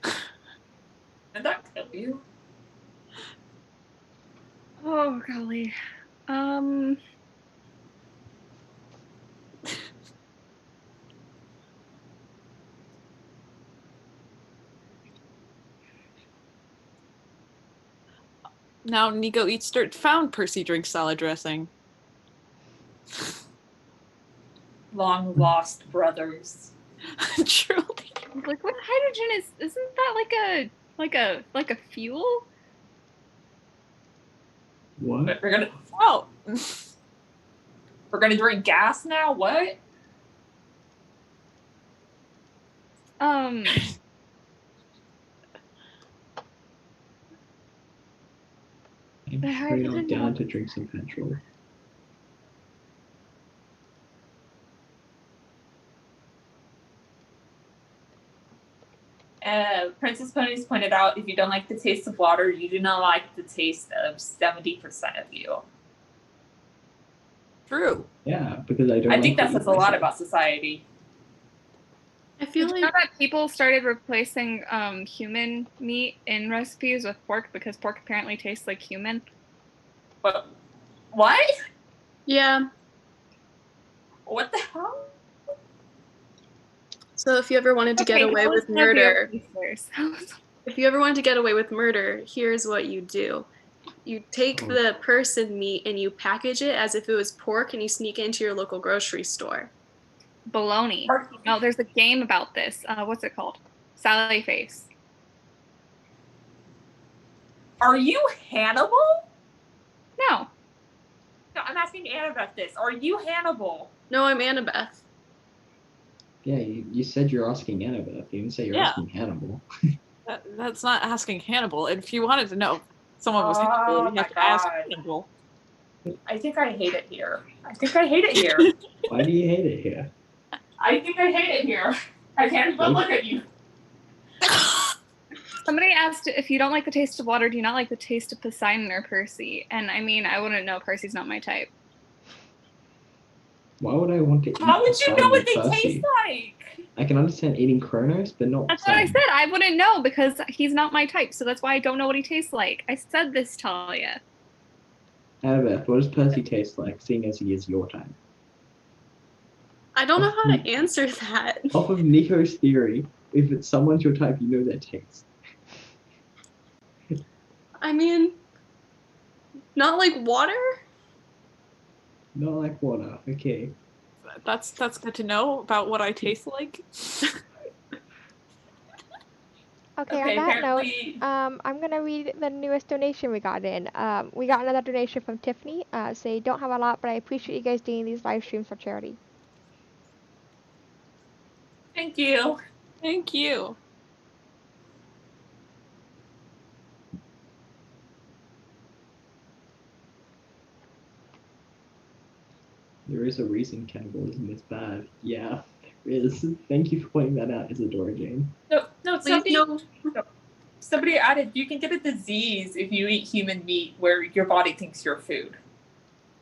Did that kill you? Oh golly. Now Nico Eats Dirt found Percy drinks salad dressing. Long lost brothers. Truly. Like what hydrogen isn't that like a fuel? What? We're gonna Oh. we're gonna drink gas now? What? I'm Um straight up down to drink some petrol. Princess Ponies pointed out if you don't like the taste of water, you do not like the taste of 70% of you. True. Yeah, because I don't. I think like that to says eat a lot myself. about society. I feel Did you know like that people started replacing human meat in recipes with pork because pork apparently tastes like human? But what? yeah. What the hell? So if you ever wanted to get away that was with one of the murder, oppressors. if you ever wanted to get away with murder, here's what you do. You take Oh. the person meat and you package it as if it was pork and you sneak it into your local grocery store. Baloney. No, there's a game about this. What's it called? Sally Face. Are you Hannibal? No. No, I'm asking Annabeth this. Are you Hannibal? No, I'm Annabeth. Yeah, you said you're asking Annabeth. You didn't say you're Yeah. asking Hannibal. That's not asking Hannibal. If you wanted to know if someone was Oh Hannibal, you my have to ask God. Hannibal. I think I hate it here. I think I hate it here. Why do you hate it here? I think I hate it here. I can't even look at you. Somebody asked if you don't like the taste of water, do you not like the taste of Poseidon or Percy? And I mean, I wouldn't know. Percy's not my type. Why would I want to eat How would you know Poseidon what or they Percy? taste like? I can understand eating Kronos, but not That's what I Poseidon. said. I wouldn't know because he's not my type. So that's why I don't know what he tastes like. I said this, Talia. Annabeth, what does Percy taste like, seeing as he is your type? I don't know how to answer that. Off of Nico's theory, if it's someone's your type, you know their taste. I mean, not like water? Not like water. Okay. That's good to know about what I taste like. Okay, Okay, on that note, apparently I'm gonna read the newest donation we got in. We got another donation from Tiffany. Say, don't have a lot, but I appreciate you guys doing these live streams for charity. thank you. Thank you. There is a reason cannibalism is bad. Yeah, there is. Thank you for pointing that out, Isadora Jane. No, Please, somebody added you can get a disease if you eat human meat where your body thinks you're food.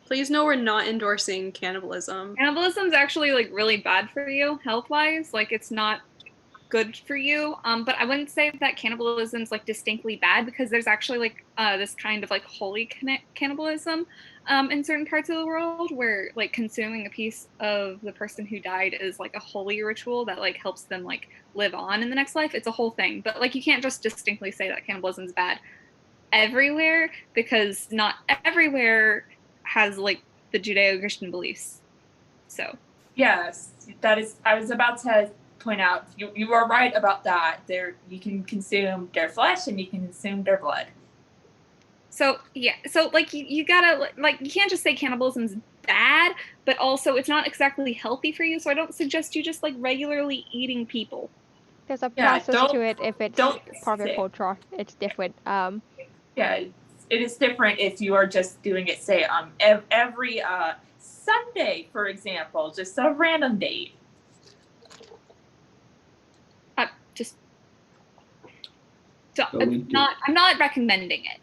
please know we're not endorsing cannibalism. Cannibalism is actually like really bad for you health-wise. Like it's not good for you. But I wouldn't say that cannibalism is like distinctly bad because there's actually like this kind of like holy cannibalism in certain parts of the world where like consuming a piece of the person who died is like a holy ritual that like helps them like live on in the next life. It's a whole thing, but like you can't just distinctly say that cannibalism is bad everywhere because not everywhere has like the Judeo-Christian beliefs. So Yes, that is. I was about to point out you are right about that. You can consume their flesh and you can consume their blood. So yeah, so like you gotta like you can't just say cannibalism's bad, but also it's not exactly healthy for you. So I don't suggest you just like regularly eating people. There's a Yeah, process to it if it's don't part of your say- culture. It's different. Yeah, it is different if you are just doing it, say, every Sunday, for example, just a random date. Just so, But we do. I'm not recommending it.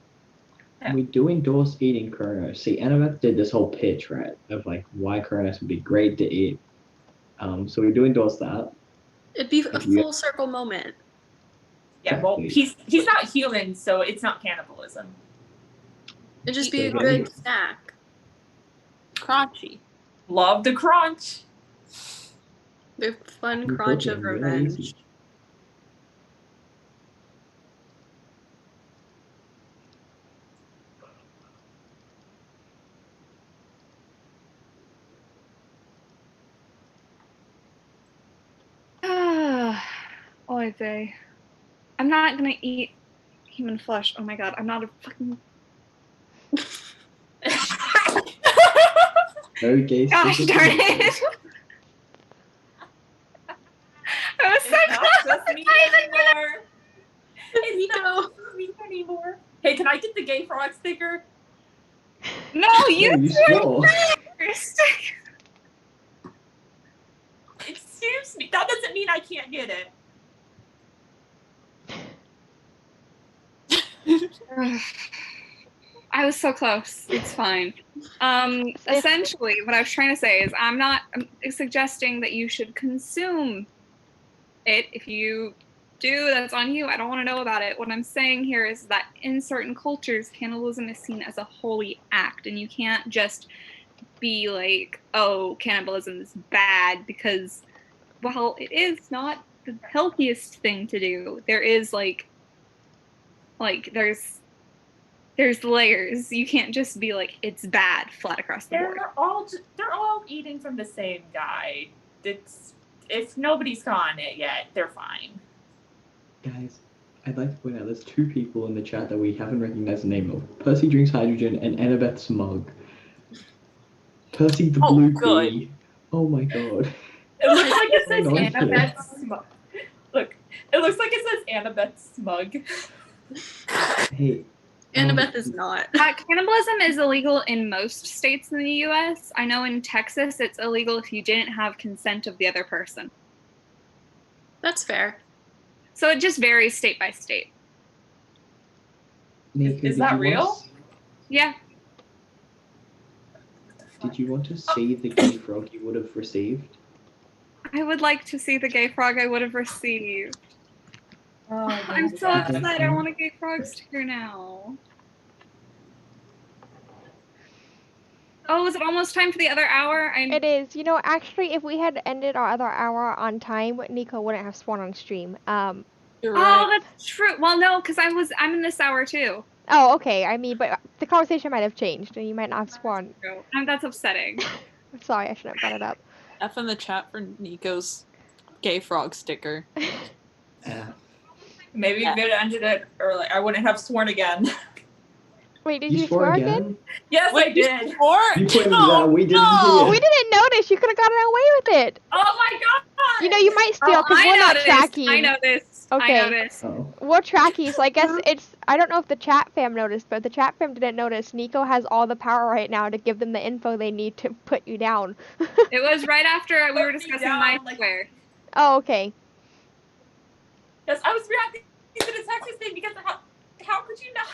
Yeah. We do endorse eating Kronos. See, Annabeth did this whole pitch, right, of like why Kronos would be great to eat. So we do endorse that. It'd be a If you- full circle moment. Yeah, well, Exactly. he's not human, so it's not cannibalism. It'd just be a So good good. snack. Crunchy. Love the crunch. The fun You crunch cook of it real revenge. easy. Oy vey. I'm not gonna eat human flesh. Oh my god, I'm not a fucking. No gay Gosh stickers darn for Nico. it! I was so It's not close. just me anymore. It's not just me anymore. Hey, can I get the gay frog sticker? No, No, you you two swore. first. Excuse me. That doesn't mean I can't get it. I was so close. It's fine. Essentially, what I was trying to say is I'm suggesting that you should consume it. If you do, that's on you. I don't want to know about it. What I'm saying here is that in certain cultures, cannibalism is seen as a holy act, and you can't just be like, oh, cannibalism is bad because, well, it is not the healthiest thing to do. There is like there's layers. You can't just be like it's bad flat across the board. They're all eating from the same guy. It's if nobody's gone it yet, they're fine. Guys, I'd like to point out there's two people in the chat that we haven't recognized the name of. Percy drinks hydrogen and Annabeth Smug. Percy the Oh, blue good. bee. Oh my god. It looks like it says Hang on to Annabeth Smug. Look, it looks like it says Annabeth Smug. Hey. Annabeth is not. Cannibalism is illegal in most states in the U.S. I know in Texas it's illegal if you didn't have consent of the other person. That's fair. So it just varies state by state. Nico, Is did that you want real? to- Yeah. Did you want to see the gay frog you would have received? I would like to see the gay frog I would have received. Oh, I'm so God. upset. I want a gay frog sticker now. Oh, is it almost time for the other hour? It is. You know, actually, if we had ended our other hour on time, Nico wouldn't have sworn on stream. You're Oh, right. that's true. Well, no, because I'm in this hour too. Oh, okay. I mean, but the conversation might have changed, and you might not have sworn. True. That's upsetting. I'm sorry, I shouldn't have brought it up. F in the chat for Nico's gay frog sticker. Maybe if it ended it early, I wouldn't have sworn again. Wait, did You you swore swear again? Yes, I did. You pointed that we didn't hear. We didn't notice. You could have gotten away with it. Oh my god! You know, you might steal because we're not tracking. I noticed. Okay. I noticed. Oh. We're tracking, so I guess it's. I don't know if the chat fam noticed, but if the chat fam didn't notice, Nico has all the power right now to give them the info they need to put you down. It was right after we were Put me discussing down, my like- swear. Oh, okay. Yes, I was reacting to the Texas thing because how could you not?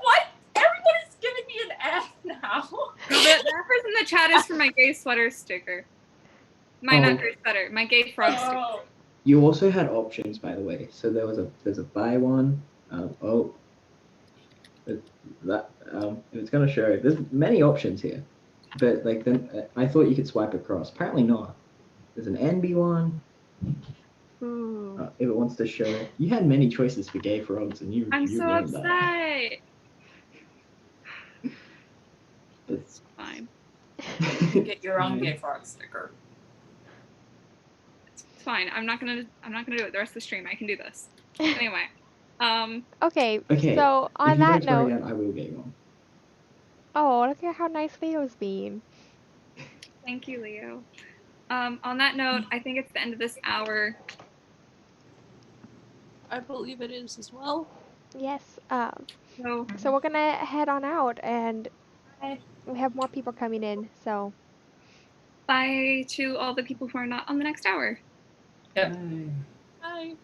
What? Everyone is giving me an F now. The reference in the chat is for my gay sweater sticker. My not gay sweater, my gay frog sticker. Oh. You also had options, by the way. So there's a buy one. It's gonna show. There's many options here, but like then I thought you could swipe across. Apparently not. There's an NB one. If it wants to show, you had many choices for gay frogs, and you I'm so ruined that. upset. It's Fine. Get your own gay frog sticker. It's fine. I'm not gonna do it the rest of the stream. I can do this. Anyway. Okay. Okay. So If on you that don't swear note. again, I will get you on. Oh, look at how nice Leo's being. Thank you, Leo. On that note, I think it's the end of this hour. I believe it is as well. Yes. So So we're gonna head on out, and we have more people coming in. So. bye to all the people who are not on the next hour. Yep. Bye. Bye.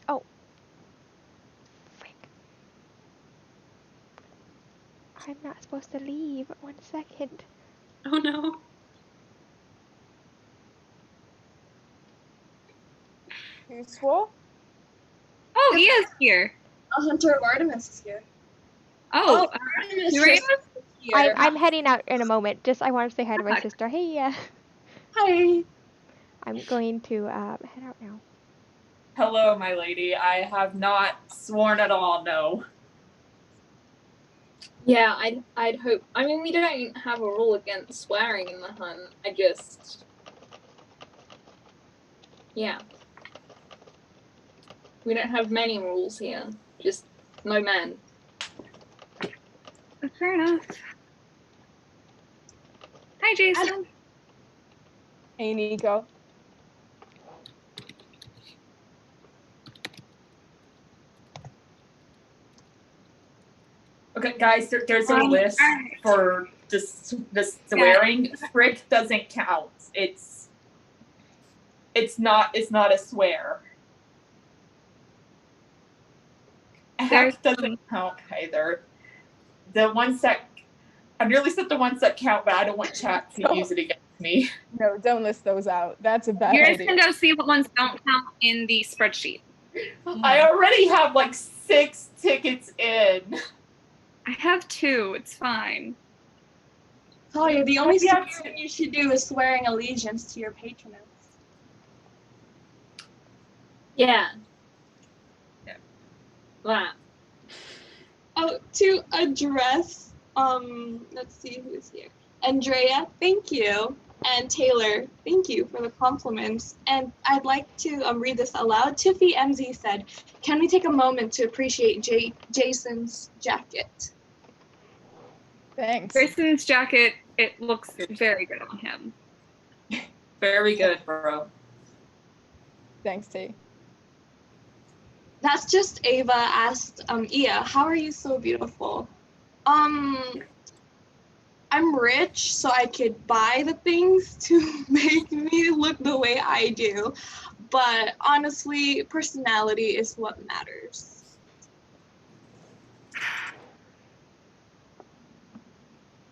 Oh. Frick. I'm not supposed to leave. 1 second. Oh no. Who swore? Oh, he is here. A hunter of Artemis is here. Oh, Artemis you ready? is here. I'm heading out in a moment. Just I want to say hi to my Okay. sister. Hey, Hi. I'm going to head out now. Hello, my lady. I have not sworn at all, no. Yeah, I'd hope. I mean, we don't have a rule against swearing in the hunt. I just, yeah, we don't have many rules here. Just no men. Fair enough. Hi, Jason. Hey, Nico. Okay, guys, there's a list for the swearing. Frick doesn't count. It's not a swear. Heck doesn't count either. The ones that I nearly said the ones that count, but I don't want chat to use it against me. No, don't list those out. That's a bad You guys idea. can go see what ones don't count in the spreadsheet. I already have like 6 tickets in. I have 2. It's fine. Talia, the only swearing you should do is swearing allegiance to your patroness. Yeah. That. Oh, to address, let's see who's here. Andrea, thank you. And Taylor, thank you for the compliments. And I'd like to read this aloud. Tiffy MZ said, can we take a moment to appreciate Jason's jacket? Thanks. Jason's jacket, it looks very good on him. Very good, bro. Thanks, T. That's just Ava asked, Ia, how are you so beautiful? I'm rich, so I could buy the things to make me look the way I do. But honestly, personality is what matters.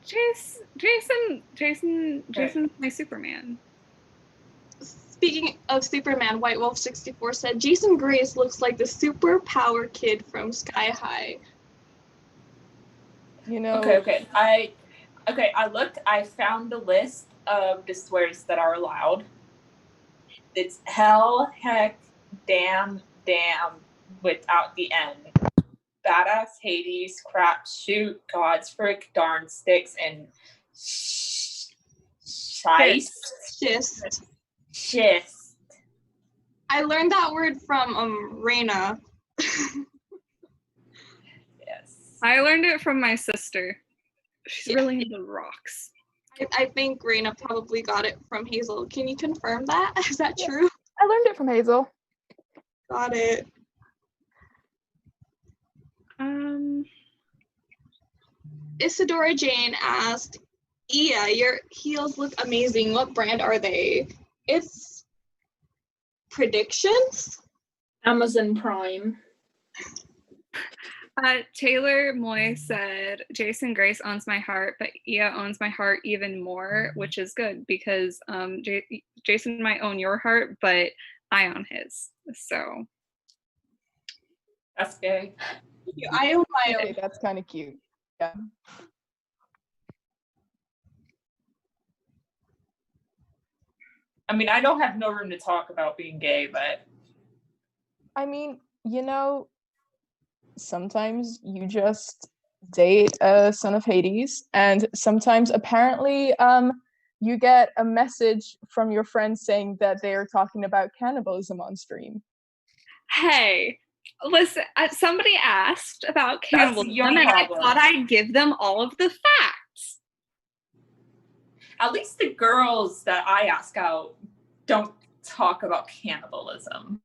Jason's my Superman. Speaking of Superman, White Wolf 64 said, Jason Grace looks like the superpower kid from Sky High. You know. Okay. I looked. I found the list of the swears that are allowed. It's hell, heck, damn, without the end. Badass, Hades, crap, shoot, gods, frick, darn, sticks, and shist. I learned that word from Raina. Yes. I learned it from my sister. She's really into rocks. I think Raina probably got it from Hazel. Can you confirm that? Is that true? I learned it from Hazel. Got it. Isadora Jane asked, Ia, your heels look amazing. What brand are they? It's Predictions? Amazon Prime. Taylor Moy said, Jason Grace owns my heart, but Ia owns my heart even more, which is good because Jason might own your heart, but I own his. So that's gay. I own my own. That's kind of cute. Yeah. I mean, I don't have no room to talk about being gay, but I mean, you know, sometimes you just date a son of Hades, and sometimes apparently you get a message from your friends saying that they are talking about cannibalism on stream. Hey, listen, somebody asked about cannibalism, and I thought I'd give them all of the facts. At least the girls that I ask out don't talk about cannibalism.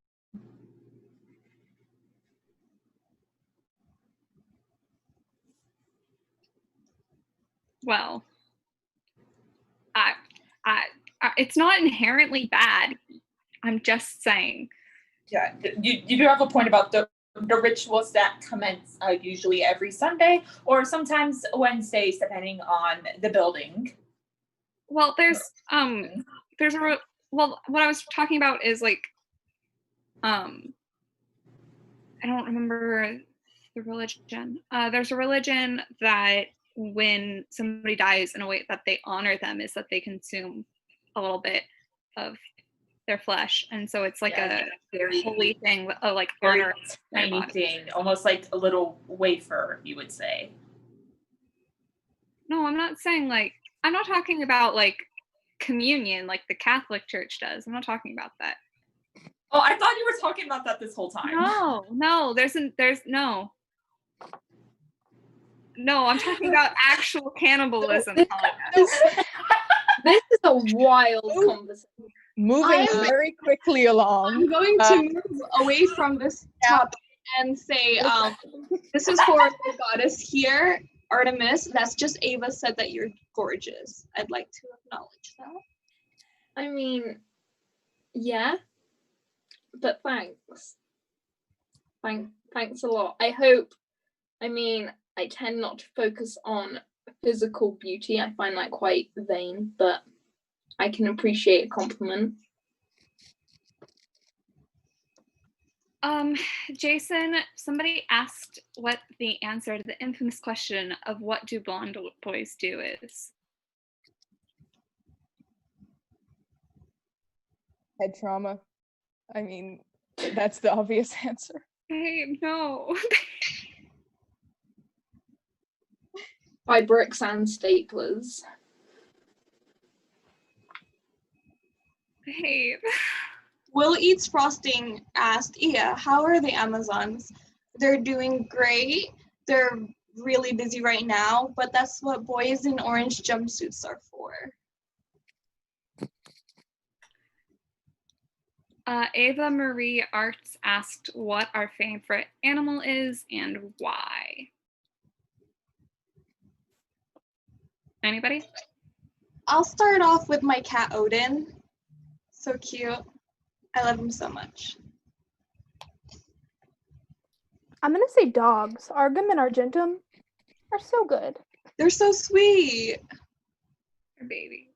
Well, it's not inherently bad. I'm just saying. Yeah, you do have a point about the rituals that commence usually every Sunday or sometimes Wednesdays, depending on the building. Well, what I was talking about is like, I don't remember the religion. There's a religion that when somebody dies, in a way that they honor them is that they consume a little bit of their flesh, and so it's like a very holy thing, like very honor tiny thing, almost like a little wafer, you would say. No, I'm not saying like, I'm not talking about like communion like the Catholic Church does. I'm not talking about that. Oh, I thought you were talking about that this whole time. No, there's no. No, I'm talking about actual cannibalism. This is a wild conversation. Moving very quickly along. I'm going to move away from this topic and say, this is for the goddess here, Artemis. That's just Ava said that you're gorgeous. I'd like to acknowledge that. I mean, yeah, but thanks. Thanks a lot. I tend not to focus on physical beauty. I find that quite vain, but I can appreciate a compliment. Jason, somebody asked what the answer to the infamous question of what do blonde boys do is. Head trauma. I mean, that's the obvious answer. Hey, no. By bricks and staplers. Hey. Will Eats Frosting asked, Ia, how are the Amazons? They're doing great. They're really busy right now, but that's what boys in orange jumpsuits are for. Ava Marie Arts asked what our favorite animal is and why. Anybody? I'll start off with my cat Odin. So cute. I love him so much. I'm gonna say dogs. Argum and Argentum are so good. They're so sweet. Your baby.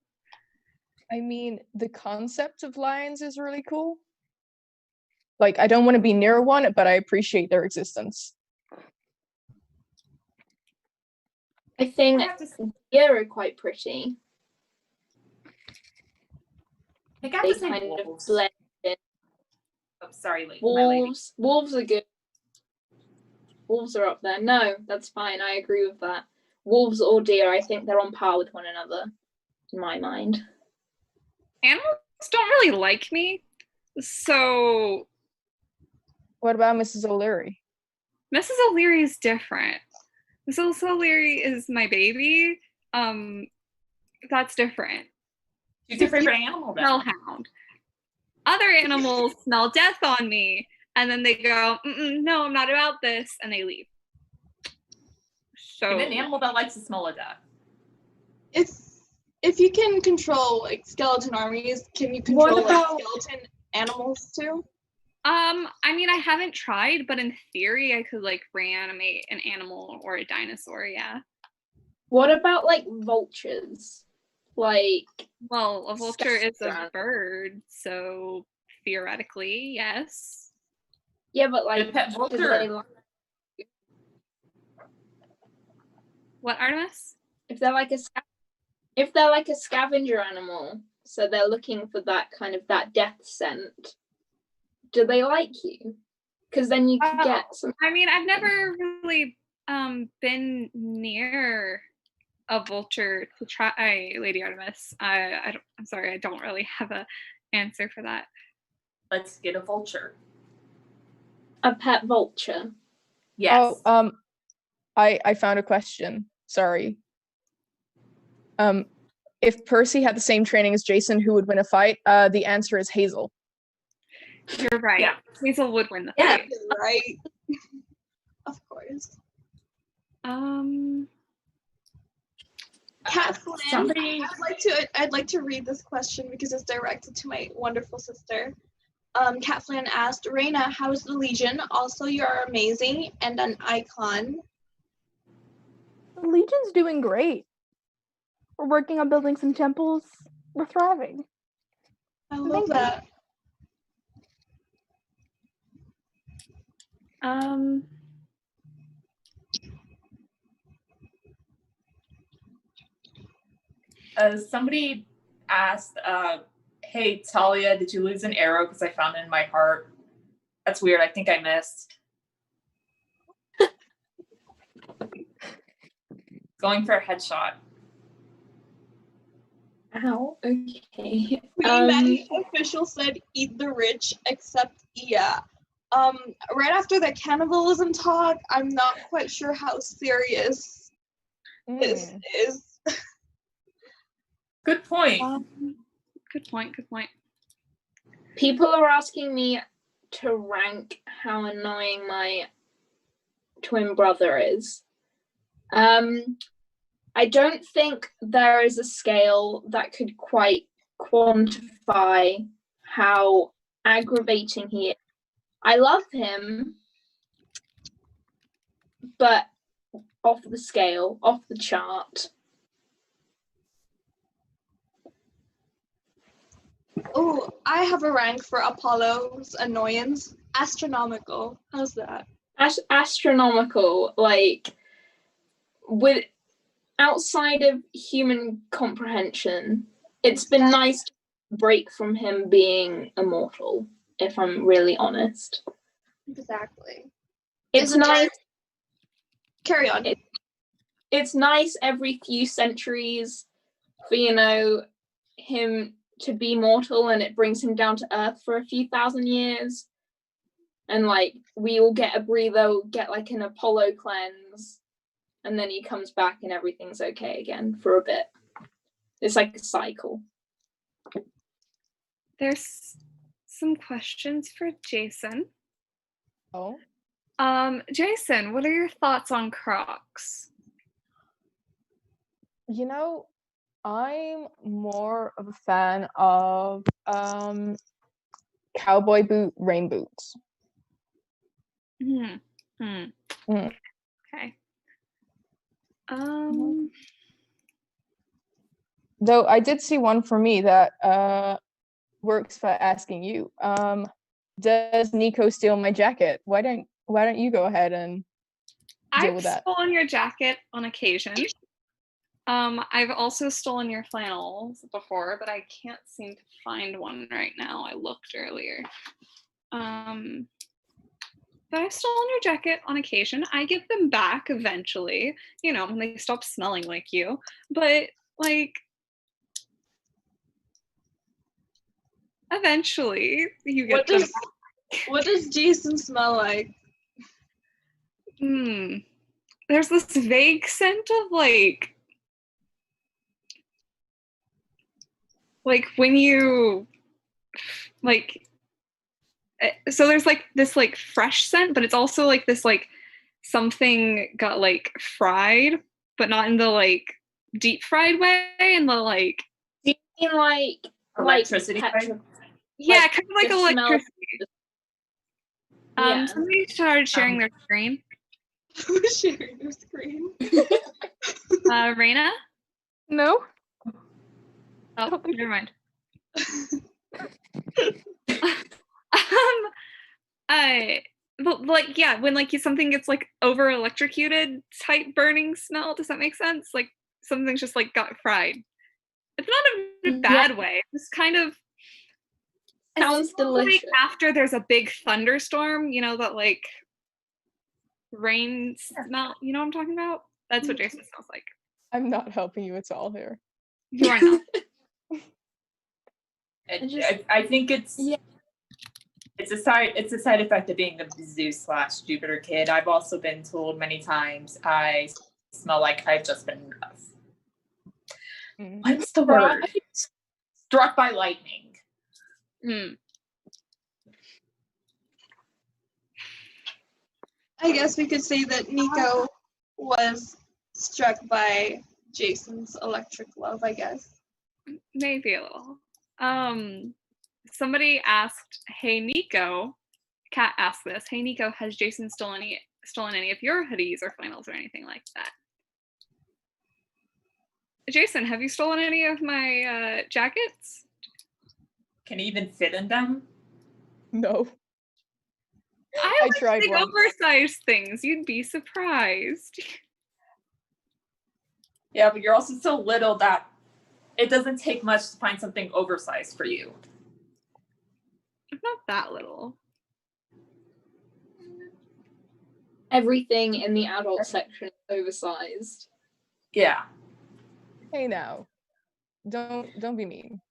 I mean, the concept of lions is really cool. Like, I don't want to be near one, but I appreciate their existence. I think deer are quite pretty. I got They to say kind wolves. of blend in. Oh, sorry, my lady. Wolves are good. Wolves are up there. No, that's fine. I agree with that. Wolves or deer, I think they're on par with one another, in my mind. Animals don't really like me, so... What about Mrs. O'Leary? Mrs. O'Leary is different. Mrs. O'Leary is my baby. That's different. Who's your favorite animal then? Hellhound. Other animals smell death on me, and then they go, no, I'm not about this, and they leave. So And an animal that likes the smell of death. If you can control like skeleton armies, can you control like skeleton animals too? I mean, I haven't tried, but in theory, I could like reanimate an animal or a dinosaur. Yeah. What about like vultures? Like, well, a vulture is a bird, so theoretically, yes. Yeah, but like, pet vulture. What, Artemis? If they're like a scavenger animal, so they're looking for that kind of that death scent. Do they like you? Because then you could get some. I mean, I've never really been near a vulture to try, Lady Artemis. I'm sorry, I don't really have a answer for that. Let's get a vulture. A pet vulture. Yes. Oh, I found a question. Sorry. If Percy had the same training as Jason, who would win a fight? The answer is Hazel. You're right. Yeah. Hazel would win the fight. Yeah, you're right. Of course. Kathleen, I'd like to read this question because it's directed to my wonderful sister. Kathleen asked, Raina, how's the Legion? Also, you're amazing and an icon. The Legion's doing great. We're working on building some temples. We're thriving. I love that. Somebody asked, hey, Talia, did you lose an arrow? Because I found it in my heart. That's weird. I think I missed. Going for a headshot. Ow. Okay. Queen Maddie official said eat the rich except Ia. Right after the cannibalism talk, I'm not quite sure how serious this is. Good point. Good point. Good point. People are asking me to rank how annoying my twin brother is. I don't think there is a scale that could quite quantify how aggravating he is. I love him, but off the scale, off the chart. Oh, I have a rank for Apollo's annoyance. Astronomical. How's that? Astronomical, like, with outside of human comprehension, it's been nice to break from him being immortal, if I'm really honest. Exactly. It's nice. Carry on. It's nice every few centuries for, him to be mortal, and it brings him down to earth for a few thousand years. And like we all get a breather, get like an Apollo cleanse, and then he comes back and everything's okay again for a bit. It's like a cycle. There's some questions for Jason. Oh. Jason, what are your thoughts on Crocs? I'm more of a fan of cowboy boot rain boots. Okay. Though I did see one for me that works for asking you. Does Nico steal my jacket? Why don't you go ahead and deal with that? I've stolen your jacket on occasion. I've also stolen your flannels before, but I can't seem to find one right now. I looked earlier. But I've stolen your jacket on occasion. I give them back eventually, when they stop smelling like you. But like eventually you get them back. What does Jason smell like? There's this vague scent of like when you so there's like this like fresh scent, but it's also like this like something got like fried, but not in the like deep fried way, in the like do you mean like electricity? Yeah, kind of like electricity. Yeah. Somebody started sharing their screen. Who's sharing their screen? Raina? No. Oh, never mind. But like, yeah, when like something gets like over electrocuted type burning smell, does that make sense? Like something's just like got fried. It's not in a bad way. It's kind of sounds delicious. Like after there's a big thunderstorm, that like rain smell. You know what I'm talking about? That's what Jason smells like. I'm not helping you at all here. You are not. I think it's a side effect of being the Zeus/Jupiter kid. I've also been told many times I smell like I've just been what's the word? Struck by lightning. I guess we could say that Nico was struck by Jason's electric love, I guess. Maybe a little. Somebody asked, hey Nico, Kat asked this, hey Nico, has Jason stolen any of your hoodies or flannels or anything like that? Jason, have you stolen any of my jackets? Can he even fit in them? No. I like tried big once. oversized things. You'd be surprised. Yeah, but you're also so little that it doesn't take much to find something oversized for you. I'm not that little. Everything in the adult section is oversized. Yeah. Hey now, don't be mean.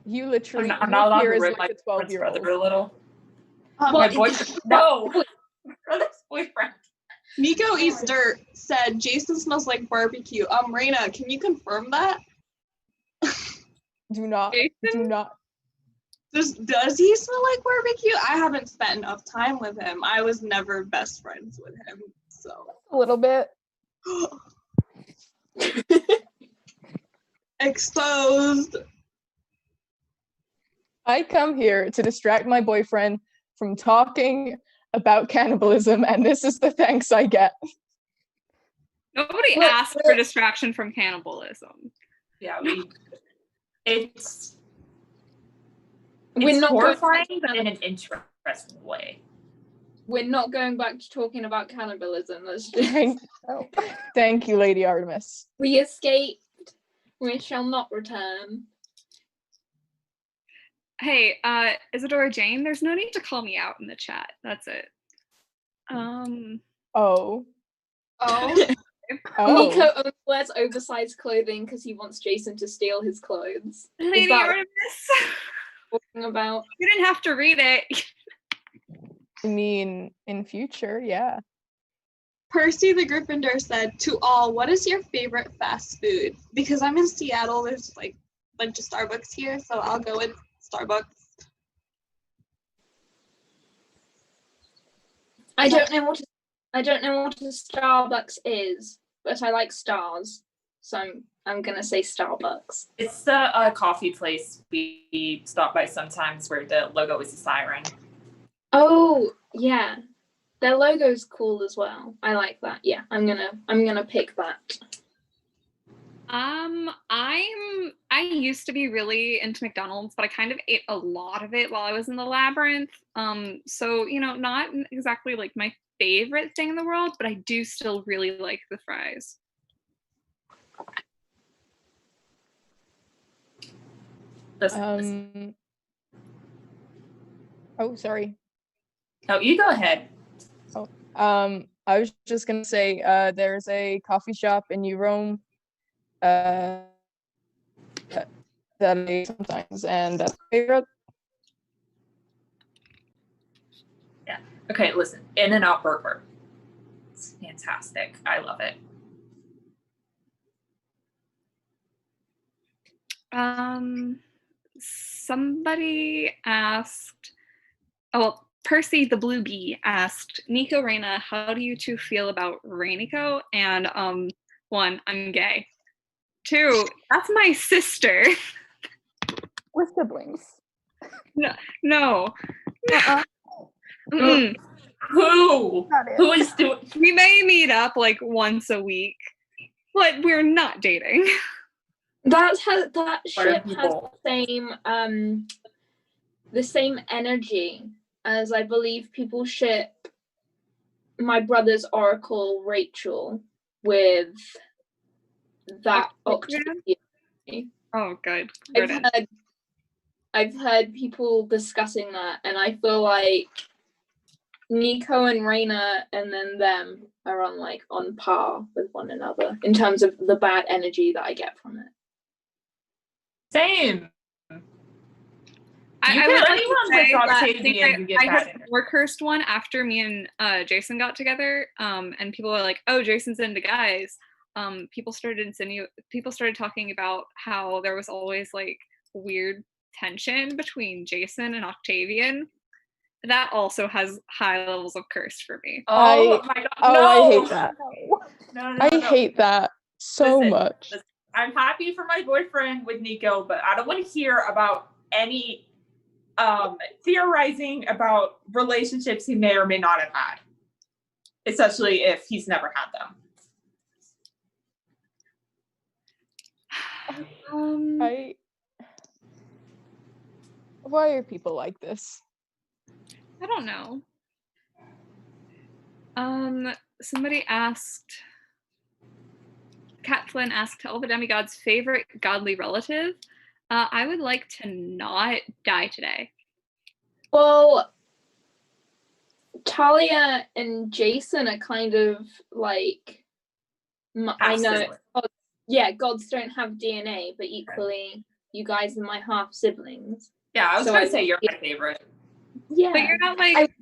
You literally I'm not allowed here to is rip like my a 12-year-old. brother a little. Um, My boyfriend. No, my brother's boyfriend. Nico Easter said Jason smells like barbecue. Raina, can you confirm that? Do not. Jason? Does he smell like barbecue? I haven't spent enough time with him. I was never best friends with him, so. A little bit. Exposed. I come here to distract my boyfriend from talking about cannibalism, and this is the thanks I get. Nobody asked for distraction from cannibalism. Yeah, it's We're not going horrifying, but in an interesting way. We're not going back to talking about cannibalism. Let's just Thank you, Lady Artemis. we escaped. We shall not return. Hey, Isadora Jane, there's no need to call me out in the chat. That's it. Oh. Oh. Nico only wears oversized clothing because he wants Jason to steal his clothes. Lady Artemis. Talking about? You didn't have to read it. I mean, in future, yeah. Percy the Gryffindor said, to all, what is your favorite fast food? Because I'm in Seattle, there's like a bunch of Starbucks here, so I'll go with Starbucks. I don't know what a Starbucks is, but I like stars, so I'm gonna say Starbucks. It's the coffee place we stop by sometimes where the logo is a siren. Oh yeah, their logo's cool as well. I like that. Yeah, I'm gonna pick that. I used to be really into McDonald's, but I kind of ate a lot of it while I was in the labyrinth. So not exactly like my favorite thing in the world, but I do still really like the fries. Oh, sorry. Oh, you go ahead. Oh, I was just gonna say, there's a coffee shop in New Rome, that I sometimes, and that's my favorite. Yeah. Okay, listen. In-N-Out Burger. It's fantastic. I love it. Somebody asked, Percy the Blue Bee asked, Nico, Raina, how do you two feel about Rainico? And 1, I'm gay. 2, that's my sister. We're siblings. No. Who is doing? We may meet up like once a week, but we're not dating. That ship has the same energy as I believe people ship my brother's Oracle Rachel with that Octavian. Oh, good. I've heard people discussing that, and I feel like Nico and Raina and then them are on par with one another in terms of the bad energy that I get from it. Same. I had a more cursed one after me and Jason got together, and people were like, "Oh, Jason's into guys." People started talking about how there was always like weird tension between Jason and Octavian. That also has high levels of cursed for me. Oh my god! No! I hate that. No. I hate that so much. Listen, I'm happy for my boyfriend with Nico, but I don't want to hear about any theorizing about relationships he may or may not have had, especially if he's never had them. Why are people like this? I don't know. Somebody asked, Cat Flynn asked, tell the demigod's favorite godly relative. I would like to not die today. Well, Talia and Jason are kind of like, I know, gods don't have DNA, but equally, you guys are my half siblings. Yeah, I was gonna say you're my favorite. Yeah, but you're not like,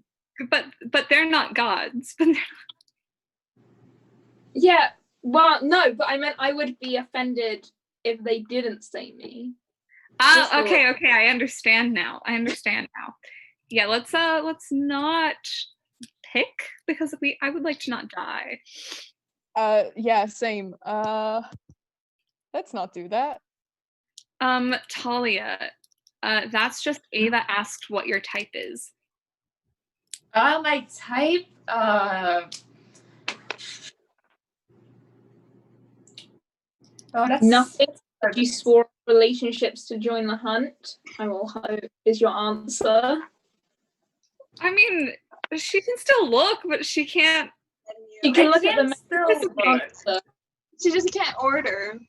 but they're not gods. But yeah, well, no, but I meant I would be offended if they didn't say me. Okay, I understand now. Yeah, let's not pick because I would like to not die. Yeah, same. Let's not do that. Talia, that's just Ava asked what your type is. My type, nothing. You swore relationships to join the hunt. I will hope is your answer. I mean, she can still look, but she can't. You can look at the answer. She just can't order.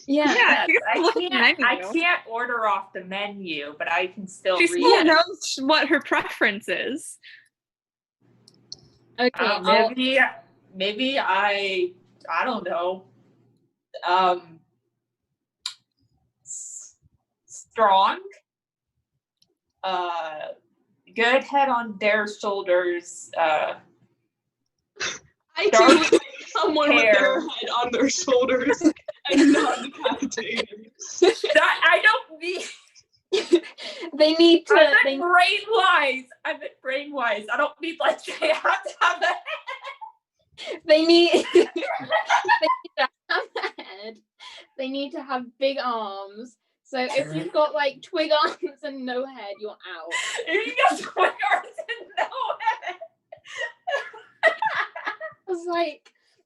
Yeah, I can't order off the menu, but I can still read. She still knows what her preference is. Okay, maybe I don't know. Strong. Good head on their shoulders. I too would like someone with their head on their shoulders and not decapitated. I don't need. They need to. I'm brain wise. I don't need like they have to have a head. They need to have a head. They need to have big arms. So if you've got like twig arms and no head, you're out. If you got twig arms and no head.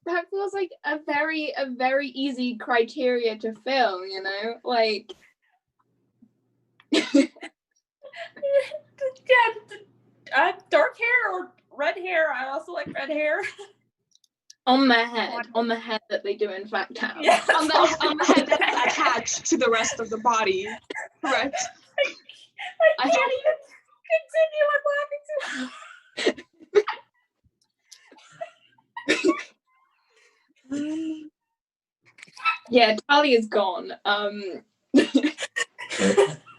That feels like a very easy criteria to fill, you know? Like dark hair or red hair. I also like red hair. On the head that they do in fact have. Yeah, on the head that's attached to the rest of the body. Correct. I can't even continue. I'm laughing too hard. Yeah, Talia's gone.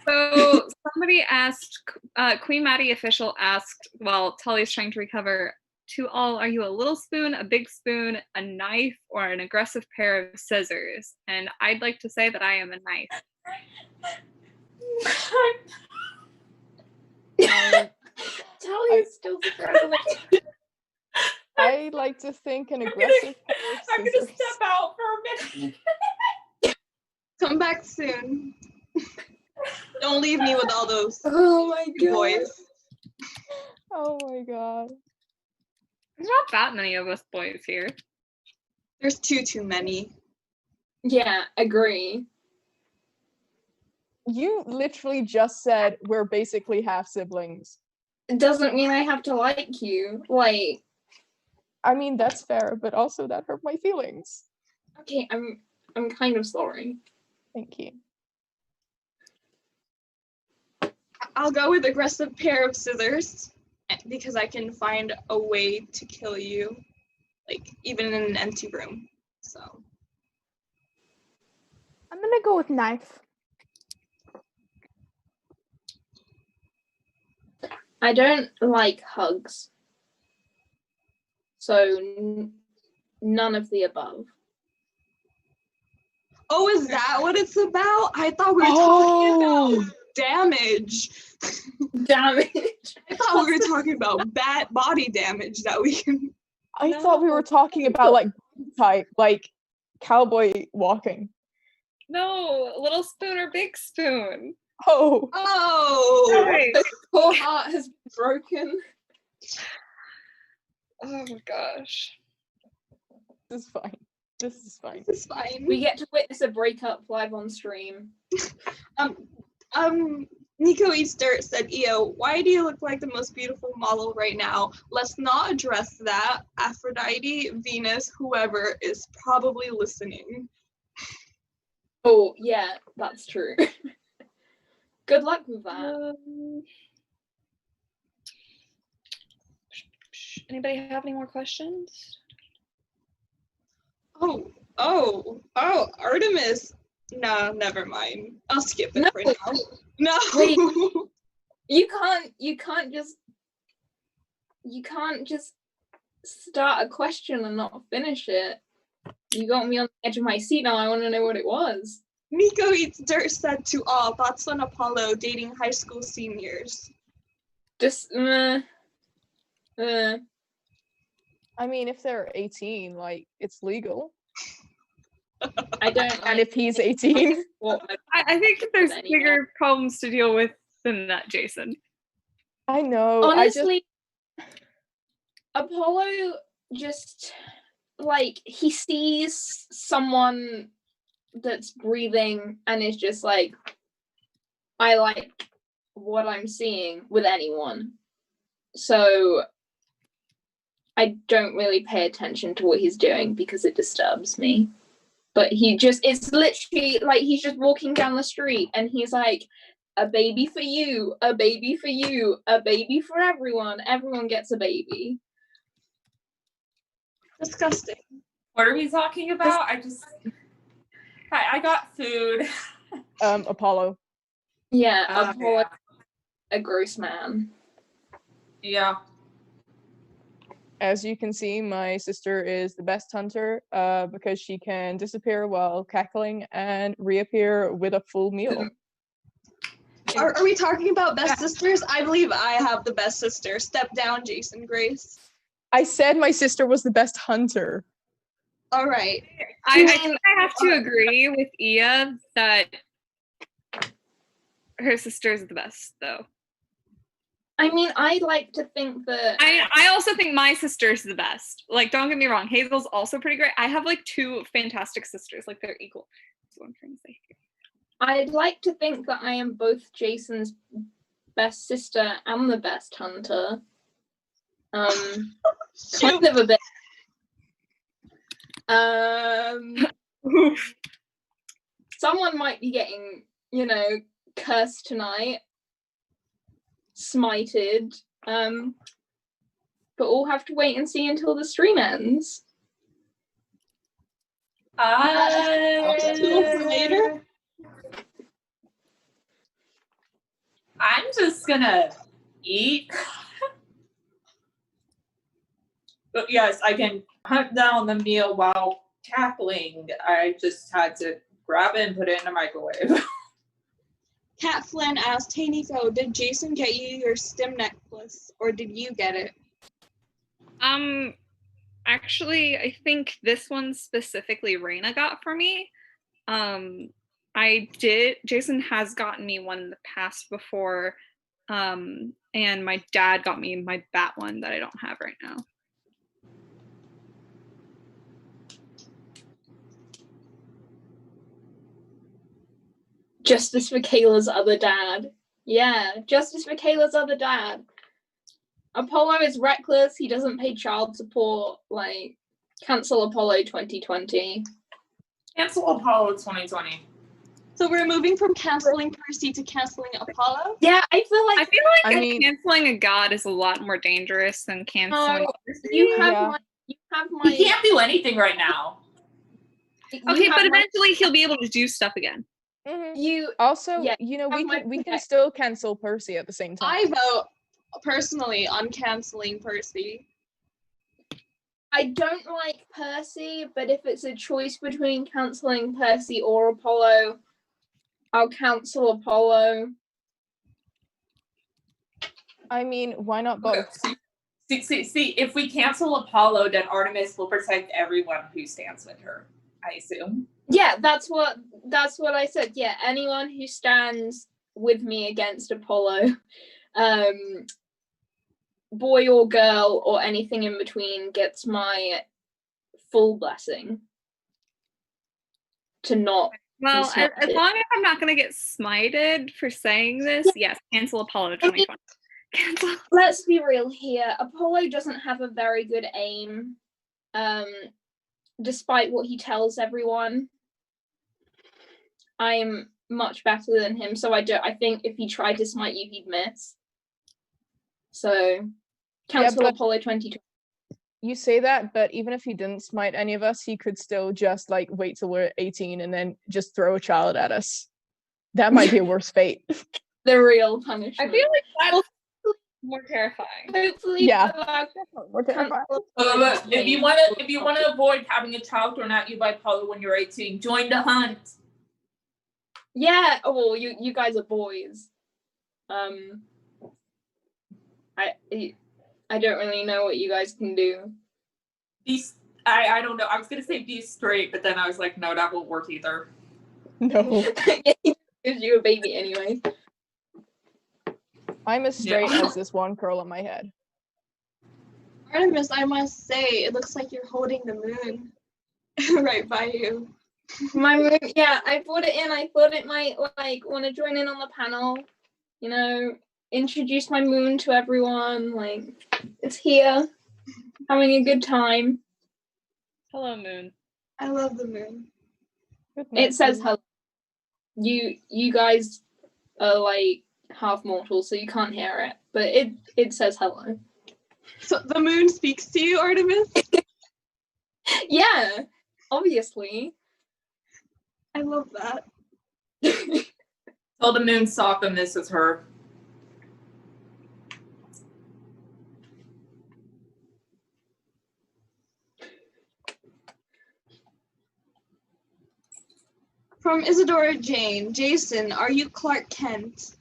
So somebody asked, Queen Maddie official asked, while Talia's trying to recover, to all, are you a little spoon, a big spoon, a knife, or an aggressive pair of scissors? And I'd like to say that I am a knife. Talia's still struggling. I like to think an aggressive pair of I'm gonna step out for a minute. Come back soon. Don't leave me with all those boys. Oh my god. There's not that many of us boys here. There's too many. Yeah, agree. You literally just said we're basically half siblings. It doesn't mean I have to like you. Like, I mean, that's fair, but also that hurt my feelings. Okay, I'm kind of sorry. Thank you. I'll go with aggressive pair of scissors because I can find a way to kill you, like even in an empty room. So I'm gonna go with knife. I don't like hugs. So none of the above. Oh, is that what it's about? I thought we were talking about damage. Damage. I thought we were talking about bad body damage that we can. I thought we were talking about like cowboy walking. No, little spoon or big spoon. Oh. Right. The poor heart has been broken. Oh my gosh. This is fine. This is fine. This is fine. We get to witness a breakup live on stream. Nico Eats Dirt said, Io, why do you look like the most beautiful model right now? Let's not address that. Aphrodite, Venus, whoever is probably listening. Oh, yeah, that's true. Good luck with that. Anybody have any more questions? Oh, Artemis. No, never mind. I'll skip it No. for now. No. Wait. You can't just start a question and not finish it. You got me on the edge of my seat now. I want to know what it was. Nico Eats Dirt said to all, thoughts on Apollo dating high school seniors. Just, I mean, if they're 18, like, it's legal. I don't. And if he's 18, I think there's anymore. bigger problems to deal with than that, Jason. I know. Honestly, Apollo just, like, he sees someone that's breathing and is just like, I like what I'm seeing with anyone. So I don't really pay attention to what he's doing because it disturbs me. But it's literally like he's just walking down the street and he's like, a baby for you, a baby for you, a baby for everyone. Everyone gets a baby. Disgusting. What are we talking about? I got food. Apollo. Yeah, Apollo, a gross man. Yeah. As you can see, my sister is the best hunter because she can disappear while cackling and reappear with a full meal. Are we talking about best sisters? I believe I have the best sister. Step down, Jason Grace. I said my sister was the best hunter. All right. I think I have to agree with Ia that her sister is the best, though. I mean, I like to think that... I also think my sister is the best. Like, don't get me wrong, Hazel's also pretty great. I have, like, 2 fantastic sisters. Like, they're equal. That's what I'm trying to say. I'd like to think that I am both Jason's best sister and the best hunter. Kind of a bit. Someone might be getting, cursed tonight, smited. But we'll have to wait and see until the stream ends. Later. I'm just gonna eat. But yes, I can hunt down the meal while cackling. I just had to grab it and put it in the microwave. Kat Flynn asked, hey Nico, did Jason get you your stem necklace or did you get it? Actually, I think this one specifically Raina got for me. Jason has gotten me one in the past before, and my dad got me my bat one that I don't have right now. Justice for Kayla's other dad. Yeah, justice for Kayla's other dad. Apollo is reckless. He doesn't pay child support. Like, cancel Apollo 2020. Cancel Apollo 2020. So we're moving from canceling Percy to canceling Apollo? Yeah, I feel like canceling a god is a lot more dangerous than canceling Percy. You have my He can't do anything right now. Okay, but eventually he'll be able to do stuff again. Mm-hmm. We can still cancel Percy at the same time. I vote personally on canceling Percy. I don't like Percy, but if it's a choice between canceling Percy or Apollo, I'll cancel Apollo. I mean, why not both? See, if we cancel Apollo, then Artemis will protect everyone who stands with her, I assume. Yeah, that's what I said. Yeah, anyone who stands with me against Apollo, boy or girl or anything in between, gets my full blessing to not Well, He's as smited. long as I'm not going to get smited for saying this, yes, cancel Apollo 2020. Cancel. Let's be real here. Apollo doesn't have a very good aim, despite what he tells everyone. I'm much better than him, so I think if he tried to smite you, he'd miss. So, cancel but- Apollo 2020. You say that, but even if he didn't smite any of us, he could still just like wait till we're 18 and then just throw a child at us. That might be a worse fate. The real punishment. I feel like that's more terrifying. Hopefully, Yeah. We're terrified. If you want to avoid having a child thrown at you by Apollo when you're 18, join the hunt. Yeah. Oh, well, you guys are boys. I don't really know what you guys can do. I don't know. I was gonna say be straight, but then I was like, no, that won't work either. No. Gives you a baby anyway. I'm as straight as this one curl on my head. Artemis, I must say, it looks like you're holding the moon right by you. My moon, yeah, I brought it in. I thought it might like want to join in on the panel. You know, introduce my moon to everyone. Like, it's here, having a good time. Hello, Moon. I love the moon. It says hello. You guys are like half mortal, so you can't hear it, but it says hello. So the moon speaks to you, Artemis? Yeah, obviously. I love that. Tell the moon Sokka misses her. From Isadora Jane, Jason, are you Clark Kent?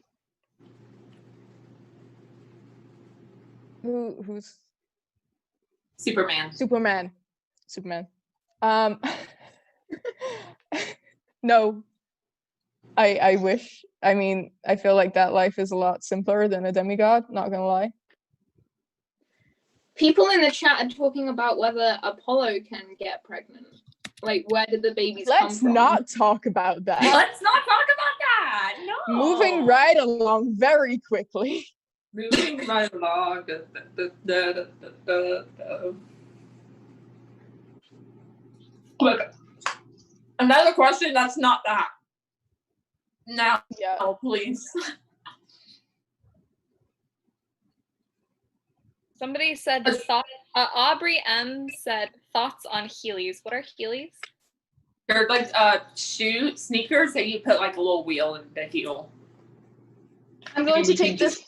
Who's Superman. Superman. No. I wish. I mean, I feel like that life is a lot simpler than a demigod, not gonna lie. People in the chat are talking about whether Apollo can get pregnant. Like, where did the babies come Let's from? not talk about that. Let's not talk about that. No. Moving right along very quickly. Moving right along. Look, another question that's not that. Now, Yeah. please. Somebody said Aubrey M said thoughts on Heelys. What are Heelys? They're like shoe sneakers that you put like a little wheel in the heel. I'm going to take this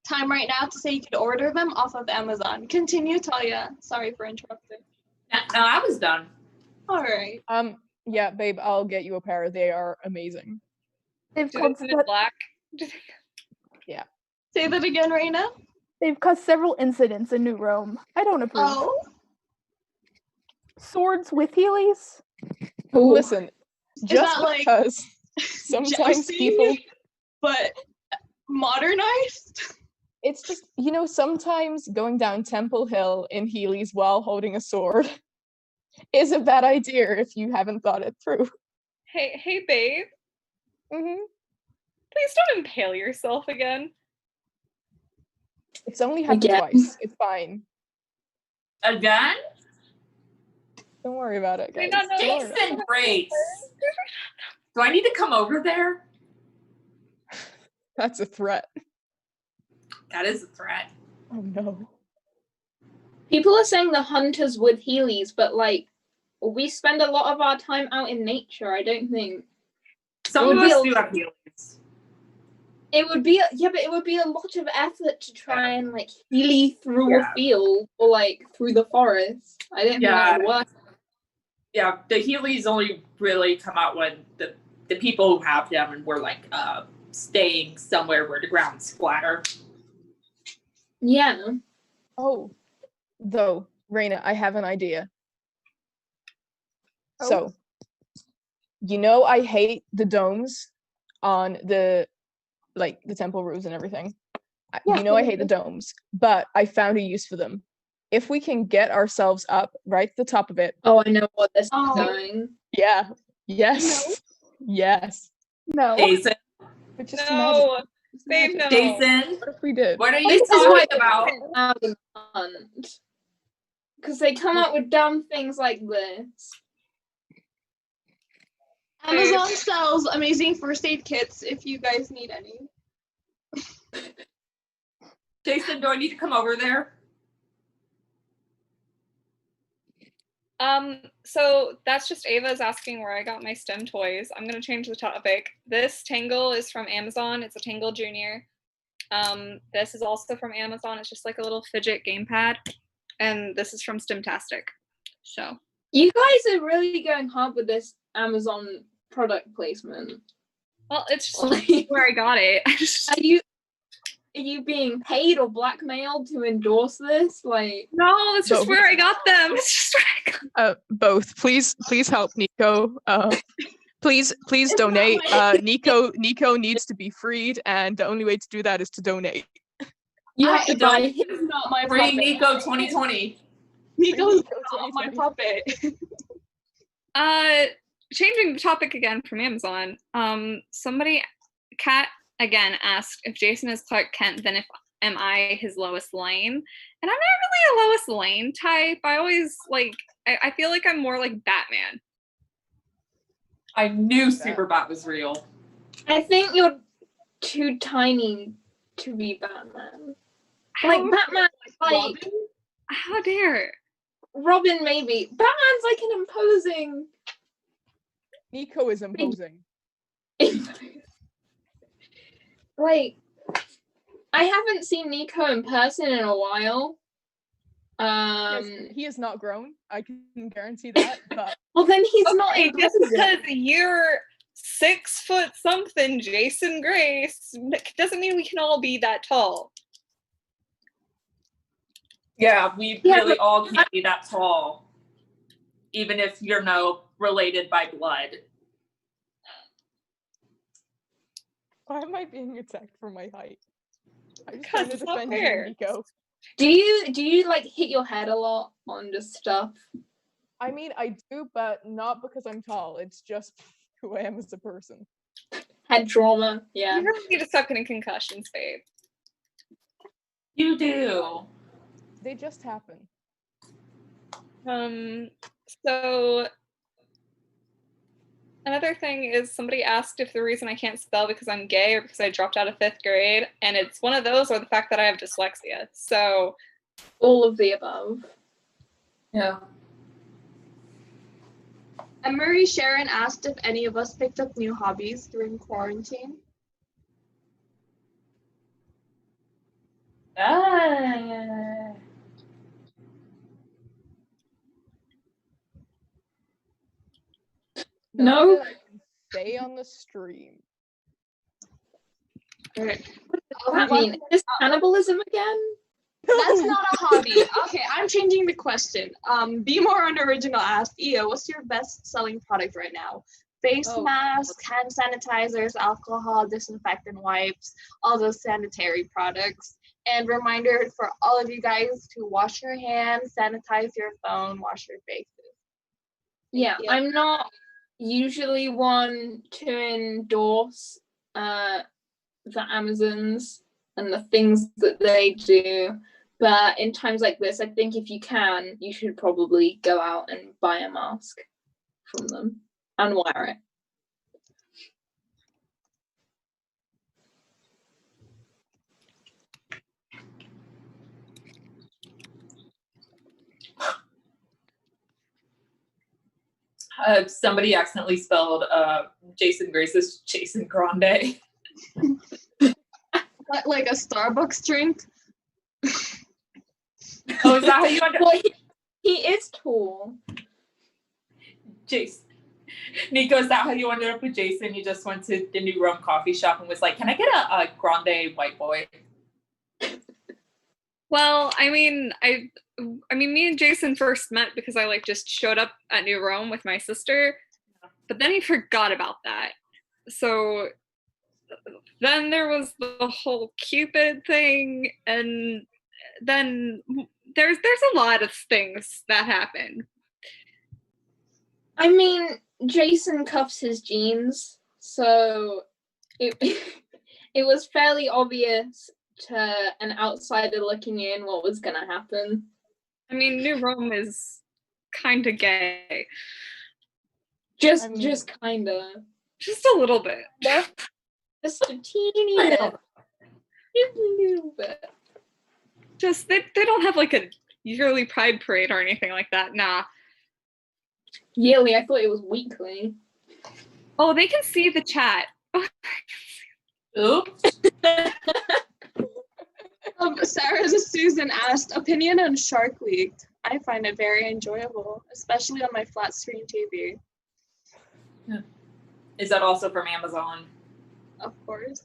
time right now to say you could order them off of Amazon. Continue, Talia. Sorry for interrupting. No, I was done. All right. Yeah, babe, I'll get you a pair. They are amazing. They've Do this in black. Yeah. Say that again, Raina. They've caused several incidents in New Rome. I don't approve. Oh. Swords with Heelys? Listen, just that like because sometimes jousting, people, but modernized? it's just, you know, sometimes going down Temple Hill in Heelys while holding a sword is a bad idea if you haven't thought it through. Hey, babe. Mm-hmm. Please don't impale yourself again. It's only happened Again. twice. It's fine. Again? Don't worry about it, guys. No, no, Don't worry about it. Jason breaks. Do I need to come over there? That's a threat. That is a threat. Oh no. People are saying the hunters with Heelys, but like, we spend a lot of our time out in nature. I don't think Some of us do have heelys. it would be. Yeah, but it would be a lot of effort to try and like Heely through a field or like through the forest. I don't think that would work. Yeah, the heelys only really come out when the people who have them and were like staying somewhere where the ground's flatter. Yeah. Oh, though, Raina, I have an idea. Oh. So, you know, I hate the domes on the temple roofs and everything. Yeah, you know, I hate the domes, but I found a use for them. If we can get ourselves up right at the top of it. Oh, I know what this is doing. Yeah. Yes. Yes. No. Jason. But just imagine. No, babe, no. Jason, What if we did? what are you This is why talking about? Because they come up with dumb things like this. Amazon sells amazing first aid kits if you guys need any. Jason, do I need to come over there? So that's just Ava's asking where I got my STEM toys. I'm gonna change the topic. This Tangle is from Amazon. It's a Tangle Junior. This is also from Amazon. It's just like a little fidget gamepad. And this is from STEMtastic. So You guys are really going hard with this Amazon product placement. well, it's just where I got it. Are you being paid or blackmailed to endorse this? Like, no, it's just Both. where I got them. It's just where I got Both. Please help Nico. Please donate. Nico needs to be freed, and the only way to do that is to donate. you have to buy It's not my Free puppet. Nico 2020. Nico's not my puppet. Changing the topic again from Amazon. Kat again asked if Jason is Clark Kent, then am I his Lois Lane? And I'm not really a Lois Lane type. I always I feel like I'm more like Batman. I knew Superbot was real. I think you're too tiny to be Batman. Like Batman, like How dare? Robin maybe. Batman's like an imposing. Nico is imposing. Like, I haven't seen Nico in person in a while. He has not grown. I can guarantee that. But Well, then he's not Okay, just imposing. because you're 6 foot something, Jason Grace, doesn't mean we can all be that tall. Yeah, we really all can't be that tall. Even if you're no related by blood. why am I being attacked for my height? I'm just Because trying to it's not defend you, fair. Nico. Do you like hit your head a lot on just stuff? I mean, I do, but not because I'm tall. It's just who I am as a person. Head trauma, yeah. You really need to stop getting concussions, babe. You do. They just happen. So another thing is somebody asked if the reason I can't spell because I'm gay or because I dropped out of 5th grade, and it's one of those or the fact that I have dyslexia. So All of the above. Yeah. And Marie Sharon asked if any of us picked up new hobbies during quarantine. No. That I can say on the stream. What does that mean? Is this cannibalism again? That's not a hobby. Okay, I'm changing the question. Be more unoriginal asked, Io, what's your best selling product right now? Face masks, hand sanitizers, alcohol, disinfectant wipes, all those sanitary products. And reminder for all of you guys to wash your hands, sanitize your phone, wash your faces. Yeah, you. I'm not usually one to endorse the Amazons and the things that they do, but in times like this, I think if you can, you should probably go out and buy a mask from them and wear it. Somebody accidentally spelled Jason Grace as Jason Grande. Like a Starbucks drink? Oh, is that how you under- Well, he is tall. Jason? Nico, is that how you ended up with Jason? You just went to the New Rome coffee shop and was like, can I get a grande white boy? well, I mean, me and Jason first met because I just showed up at New Rome with my sister, but then he forgot about that. So then there was the whole Cupid thing, and then there's a lot of things that happen. I mean, Jason cuffs his jeans, so it it was fairly obvious to an outsider looking in what was gonna happen. I mean, New Rome is kind of gay. Just I mean- just kinda. Just a little bit. Just a teeny bit. Just a little bit. Just, they don't have like a yearly pride parade or anything like that. Nah. Yearly, I thought it was weekly. Oh, they can see the chat. Oops. Sarah's Susan asked, opinion on Shark Week. I find it very enjoyable, especially on my flat screen TV. Is that also from Amazon? Of course.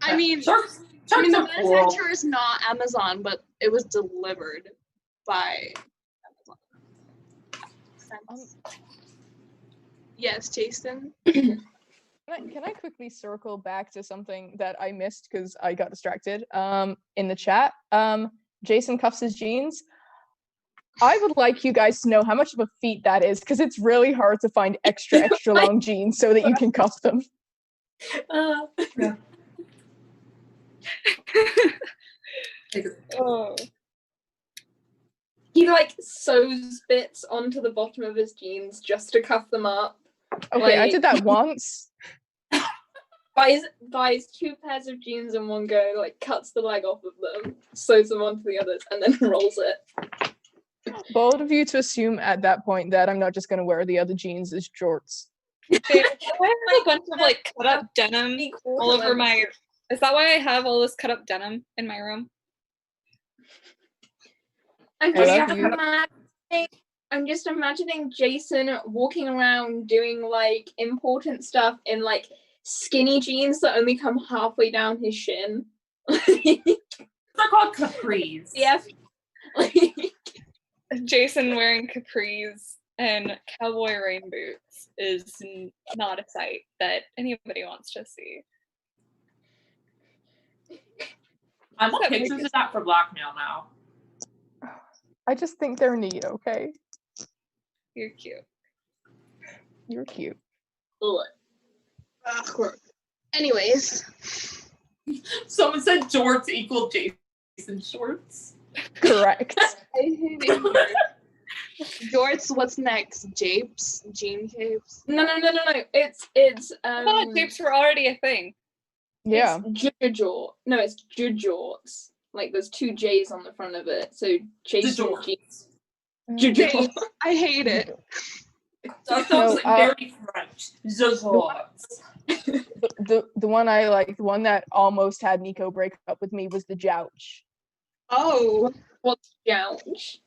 I mean, Sharks the are cool. manufacturer is not Amazon, but it was delivered by Amazon. Yes, Jason. Can I quickly circle back to something that I missed because I got distracted in the chat? Jason cuffs his jeans. I would like you guys to know how much of a feat that is because it's really hard to find extra long jeans so that you can cuff them. Yeah. Oh. He like sews bits onto the bottom of his jeans just to cuff them up. Okay, I Like- did that once. buys 2 pairs of jeans in one go, like cuts the leg off of them, sews them onto the others, and then rolls it. Bold of you to assume at that point that I'm not just going to wear the other jeans as jorts. I have a bunch of like cut up denim all over my. Is that why I have all this cut up denim in my room? I'm I just, love you. I'm just imagining Jason walking around doing like important stuff in like skinny jeans that only come halfway down his shin. They're called capris. Yeah. Jason wearing capris and cowboy rain boots is not a sight that anybody wants to see. I want pictures of that for blackmail now. I just think they're neat, okay? You're cute. You're cute. Awkward. Anyways, Someone said jorts equal Jason shorts. Correct. I hate it. Jorts, what's next? Japes? Jean capes? No. It's I thought japes were already a thing. Yeah. It's jujort. No, it's jujorts. Like there's 2 J's on the front of it. So Jason Jorts. Jujort. I hate it. That sounds No, very French. Jorts. The one I like, the one that almost had Nico break up with me was the jouch. Oh. What's jouch?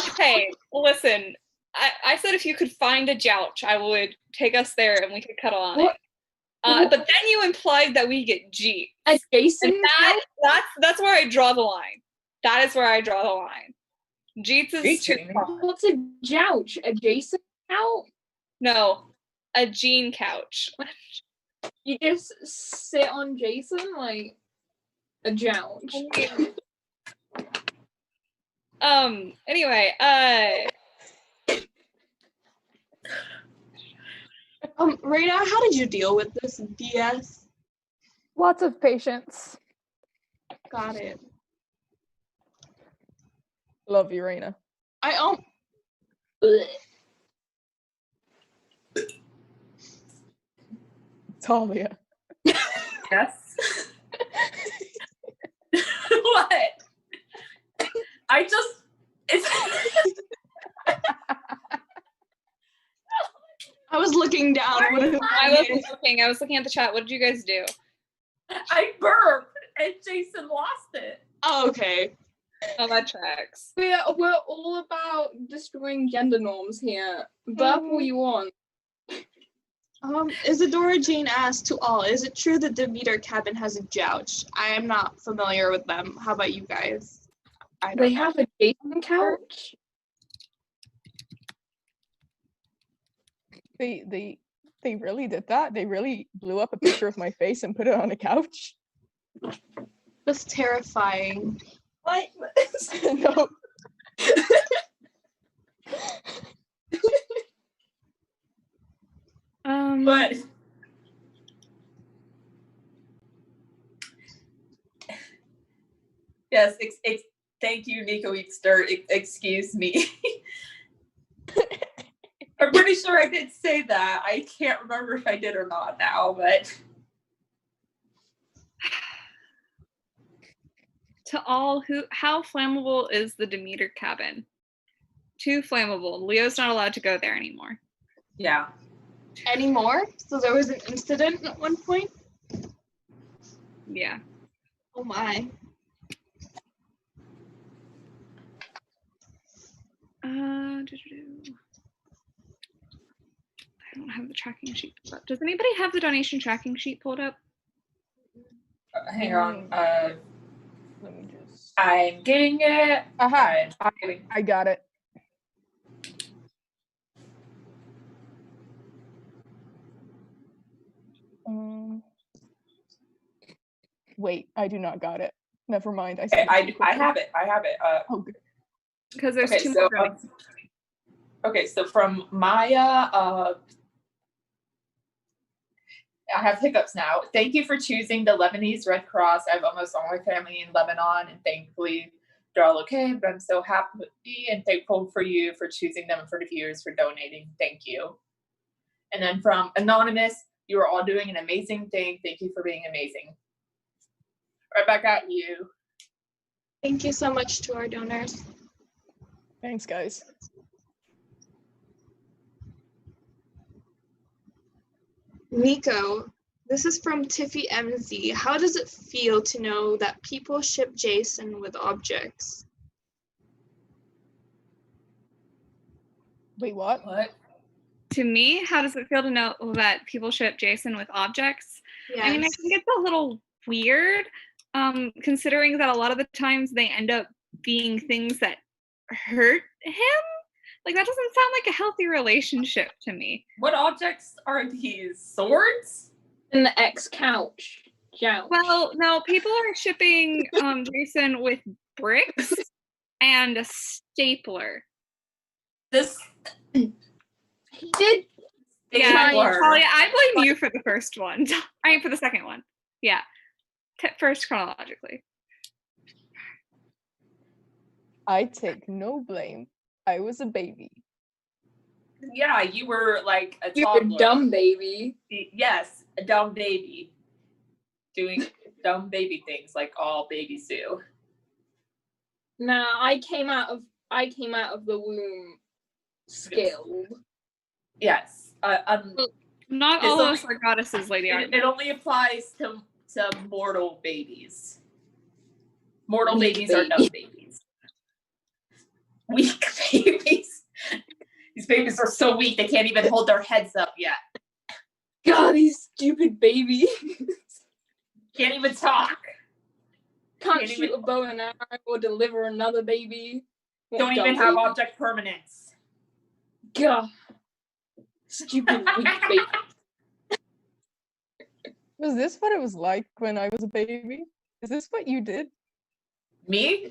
Okay, listen. I said if you could find a jouch, I would take us there and we could cuddle on it. But then you implied that we get G. A Jason? And that's where I draw the line. That is where I draw the line. Jeets is too far. What's a jouch? A Jason couch? No, a jean couch. You just sit on Jason like a jouch. Anyway, Raina, how did you deal with this DS? Lots of patience. Got it. Love you, Raina. Talia. Yes. What? I was looking down. I was looking at the chat. What did you guys do? I burped and Jason lost it. Oh, okay. Oh, that tracks. We're all about destroying gender norms here. Burp all you want. Isadora Jane asked to all, is it true that the Demeter cabin has a jouch? I am not familiar with them. How about you guys? They have a Jason couch? They really did that? They really blew up a picture of my face and put it on a couch? That's terrifying. What? No. But yes, thank you, Nico Easter. Excuse me. I'm pretty sure I did say that. I can't remember if I did or not now, but To all how flammable is the Demeter cabin? Too flammable. Leo's not allowed to go there anymore. yeah. Anymore? So there was an incident at one point? Yeah. Oh my. I don't have the tracking sheet pulled up. Does anybody have the donation tracking sheet pulled up? Hang on. Let me just. I'm getting it. Aha! I got it. Wait, I do not got it. Never mind. Okay, I have it. Oh, good. Because there's Okay, two so more. okay, so from Maya, I have hiccups now. Thank you for choosing the Lebanese Red Cross. I have almost all my family in Lebanon, and thankfully they're all okay. But I'm so happy and thankful for you for choosing them, and for the viewers for donating. Thank you. And then from Anonymous, you are all doing an amazing thing. Thank you for being amazing. Right back at you. Thank you so much to our donors. Thanks, guys. Nico, this is from Tiffy MZ. How does it feel to know that people ship Jason with objects? Wait, what? What? To me, how does it feel to know that people ship Jason with objects? Yes. I mean, I think it's a little weird, considering that a lot of the times they end up being things that hurt him. Like, that doesn't sound like a healthy relationship to me. What objects are these? Swords? In the ex-couch. Well, no, people are shipping Jason with bricks and a stapler. This He did. Yeah, Stapler. Talia, I blame you for the first one. I mean, for the second one. Yeah. First chronologically. I take no blame. I was a baby. Yeah, you were like a You're toddler. a dumb baby. Yes, a dumb baby. Doing dumb baby things like all babies do. Nah, I came out of the womb skilled. Yes. Not all of us are goddesses, Lady It only applies to mortal babies. Mortal Weak babies are dumb babies. Weak babies. These babies are so weak they can't even hold their heads up yet. God, these stupid babies. Can't even talk. Can't shoot a bow and arrow or deliver another baby. Don't even have object permanence. God. Stupid weak baby. Was this what it was like when I was a baby? Is this what you did? Me?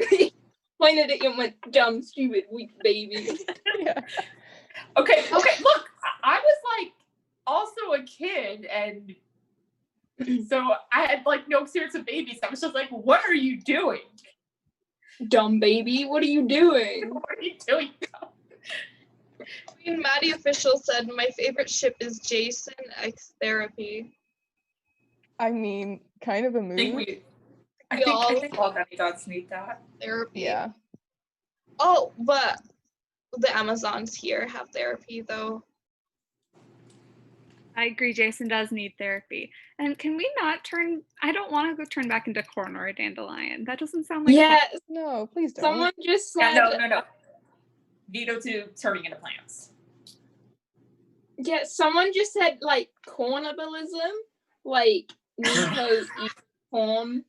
Pointed at you and went, dumb, stupid, weak baby. Yeah. Okay, look, I was like also a kid, and so I had like no experience with babies. I was just like, what are you doing? Dumb baby, what are you doing? What are you doing? Queen Maddie Official said, my favorite ship is Jason X Therapy. I mean, kind of a move. I think all demigods need that. Therapy. Yeah. Oh, but the Amazons here have therapy, though. I agree, Jason does need therapy. And can we not turn, I don't want to go turn back into corn or a dandelion. That doesn't sound like Yes. No, please don't. Someone just said. Yeah, no. Veto to turning into plants. Yeah, someone just said, like, cornibalism. Like, Nico eats corn.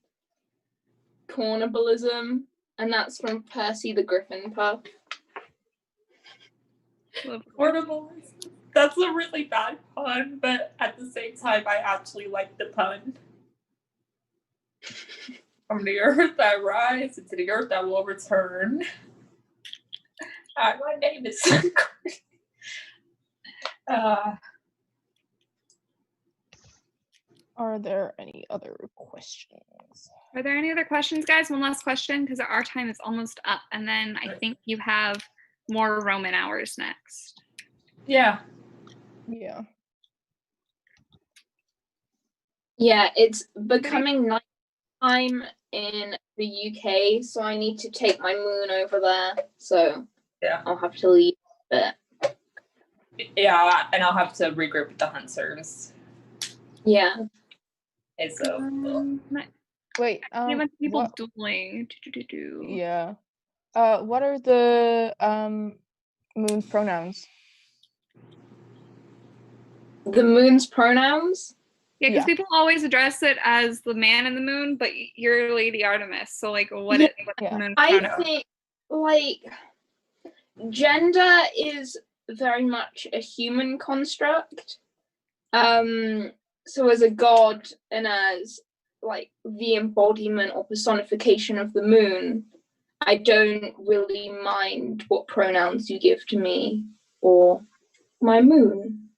Cornibalism. And that's from Percy the Griffin Pup. Portable. That's a really bad pun, but at the same time, I actually like the pun. From the earth I rise, and to the earth I will return. My name is. Are there any other questions? Are there any other questions, guys? One last question, because our time is almost up, and then I think you have more Roman hours next. Yeah. Yeah. Yeah, it's becoming nighttime in the UK, so I need to take my moon over there. So Yeah. I'll have to leave a bit. Yeah, and I'll have to regroup with the hunters. Yeah. And so Wait, a bunch of people what? dueling. Yeah. What are the moon's pronouns? The moon's pronouns? Yeah, because people always address it as the man in the moon, but you're Lady Artemis. So, like, what is the moon's I pronoun? think, like, gender is very much a human construct. So as a god and as, like, the embodiment or personification of the moon, I don't really mind what pronouns you give to me or my moon.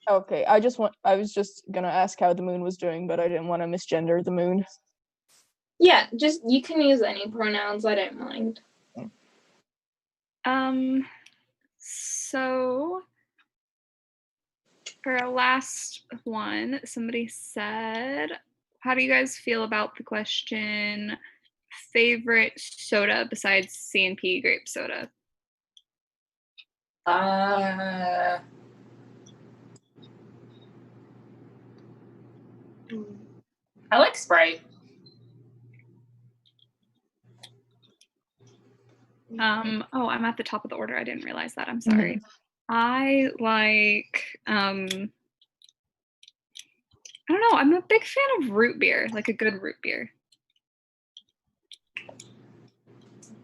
Okay, I was just gonna ask how the moon was doing, but I didn't want to misgender the moon. Yeah, just you can use any pronouns, I don't mind. So for our last one, somebody said, how do you guys feel about the question, favorite soda besides C&P grape soda? I like Sprite. Oh, I'm at the top of the order. I didn't realize that. I'm sorry. I like, I don't know. I'm a big fan of root beer, like a good root beer.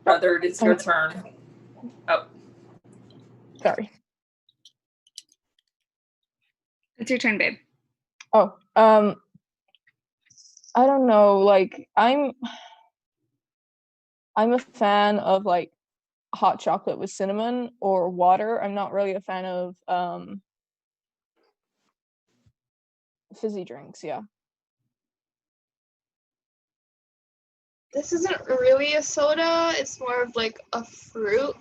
Brother, it's your turn. Oh. Sorry. It's your turn, babe. Oh, I don't know, like, I'm a fan of, like, hot chocolate with cinnamon or water. I'm not really a fan of fizzy drinks, yeah. This isn't really a soda, it's more of like a fruit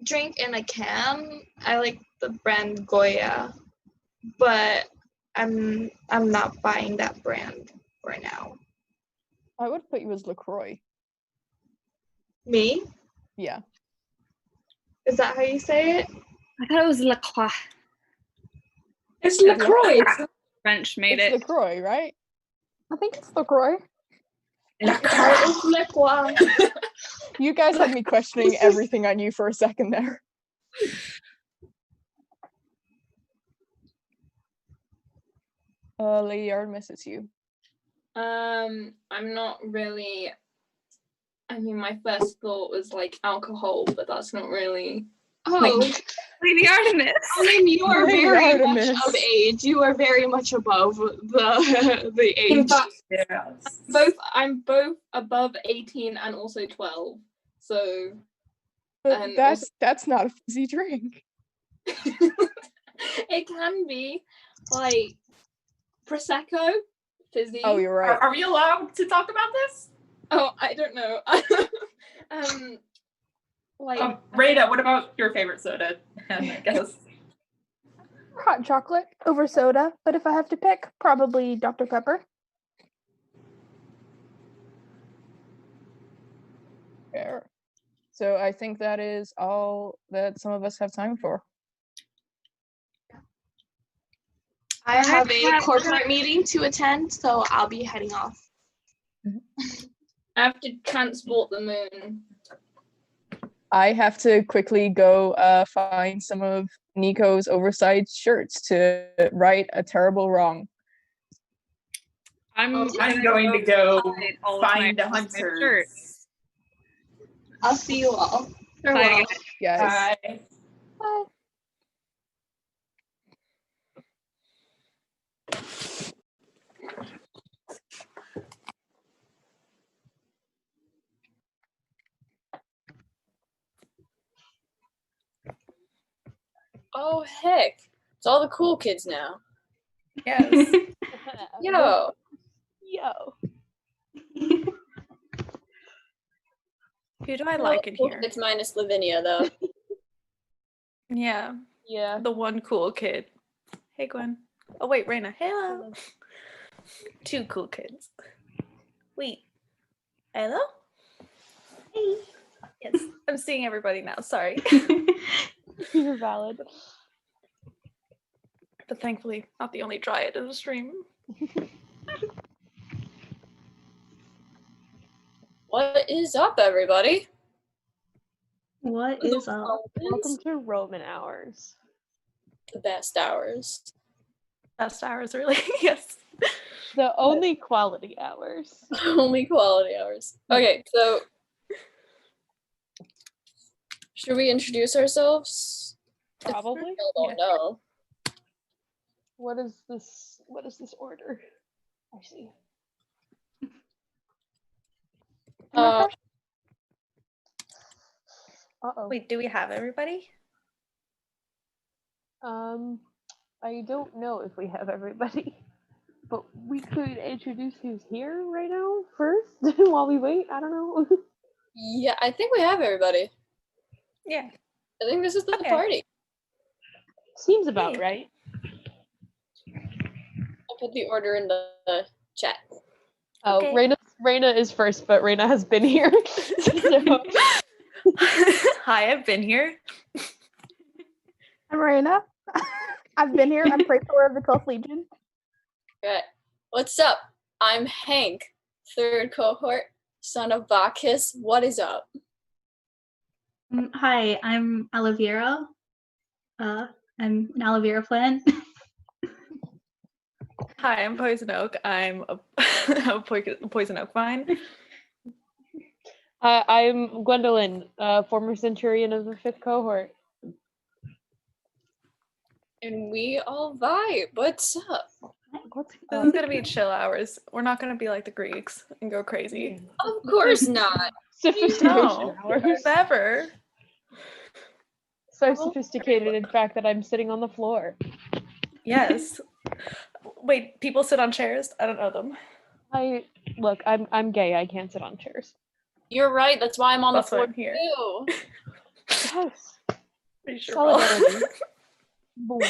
drink in a can. I like the brand Goya, but I'm not buying that brand right now. I would put you as LaCroix. Me? Yeah. Is that how you say it? I thought it was La Croix. It's LaCroix. French made It's it. LaCroix, right? I think it's LaCroix. It's LaCroix. You guys had me questioning everything I knew for a second there. Lady Artemis, it's you. I'm not really. I mean, my first thought was like alcohol, but that's not really. Oh, Lady Artemis. I mean, you are Lady very Artemis. much of age. You are very much above the age. I'm both above 18 and also 12. So. But And that's not a fizzy drink. It can be like Prosecco, fizzy. Oh, you're right. Are we allowed to talk about this? Oh, I don't know. Like Rada, what about your favorite soda? I guess. Hot chocolate over soda, but if I have to pick, probably Dr. Pepper. Fair. So I think that is all that some of us have time for. I have a corporate meeting to attend, so I'll be heading off. I have to transport the moon. I have to quickly go find some of Nico's oversized shirts to right a terrible wrong. I'm going to go find the hunters. I'll see you all. Bye. Guys. Bye. Bye. Oh heck, it's all the cool kids now. Yes. Yo. Yo. Who do I like in here? It's minus Lavinia, though. Yeah, Yeah. the one cool kid. Hey, Gwen. Oh, wait, Raina. Hello. Two cool kids. Wait. Hello? Hey. Yes, I'm seeing everybody now. Sorry. You're valid. But thankfully, not the only dryad in the stream. What is up, everybody? What is up? Welcome to Roman Hours. The best hours. Best hours, really? Yes. The only quality hours. Only quality hours. Okay, so should we introduce ourselves? Probably. I don't know. What is this order? I see. Uh, Uh-oh. Wait, do we have everybody? I don't know if we have everybody, but we could introduce who's here right now first while we wait. I don't know. yeah, I think we have everybody. Yeah. I think this is the Okay. party. Seems about right. I'll put the order in the chat. Oh, Okay. Raina is first, but Raina has been here. So. Hi, I've been here. I'm Raina. I've been here. I'm Praetor of the 12th Legion. Okay. What's up? I'm Hank, 3rd cohort, son of Bacchus. What is up? Hi, I'm Oliveira. I'm an aloe vera plant. Hi, I'm Poison Oak. I'm a Poison Oak vine. I'm Gwendolyn, former Centurion of the 5th cohort. And we all vibe. What's up? This is gonna be chill hours. We're not gonna be like the Greeks and go crazy. Of course not. Sophistication No, hours. never. So sophisticated, in fact, that I'm sitting on the floor. Yes. Wait, people sit on chairs? I don't know them. Look, I'm gay. I can't sit on chairs. You're right. That's why I'm on That's the why floor I'm here. too. Yes. Pretty sure we're all- Solidarity. Boom.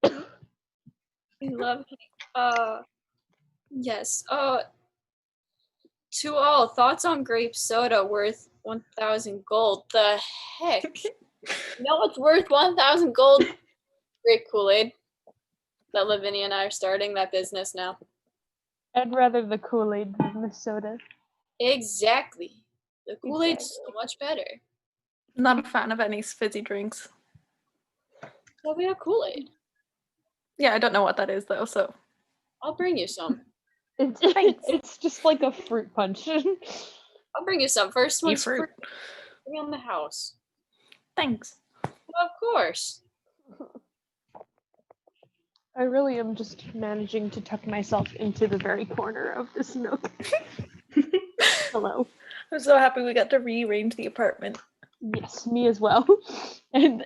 I love yes. To all, thoughts on grape soda worth 1,000 gold. The heck? You know what's worth 1,000 gold? Grape Kool-Aid. That Lavinia and I are starting that business now. I'd rather the Kool-Aid than the soda. Exactly. The Kool-Aid's so much better. Not a fan of any fizzy drinks. So we have Kool-Aid. Yeah, I don't know what that is though, so. I'll bring you some. It's just like a fruit punch. I'll bring you some. First You one's fruit. around the house. Thanks. Of course. I really am just managing to tuck myself into the very corner of this nook. Hello. I'm so happy we got to rearrange the apartment. Yes, me as well. And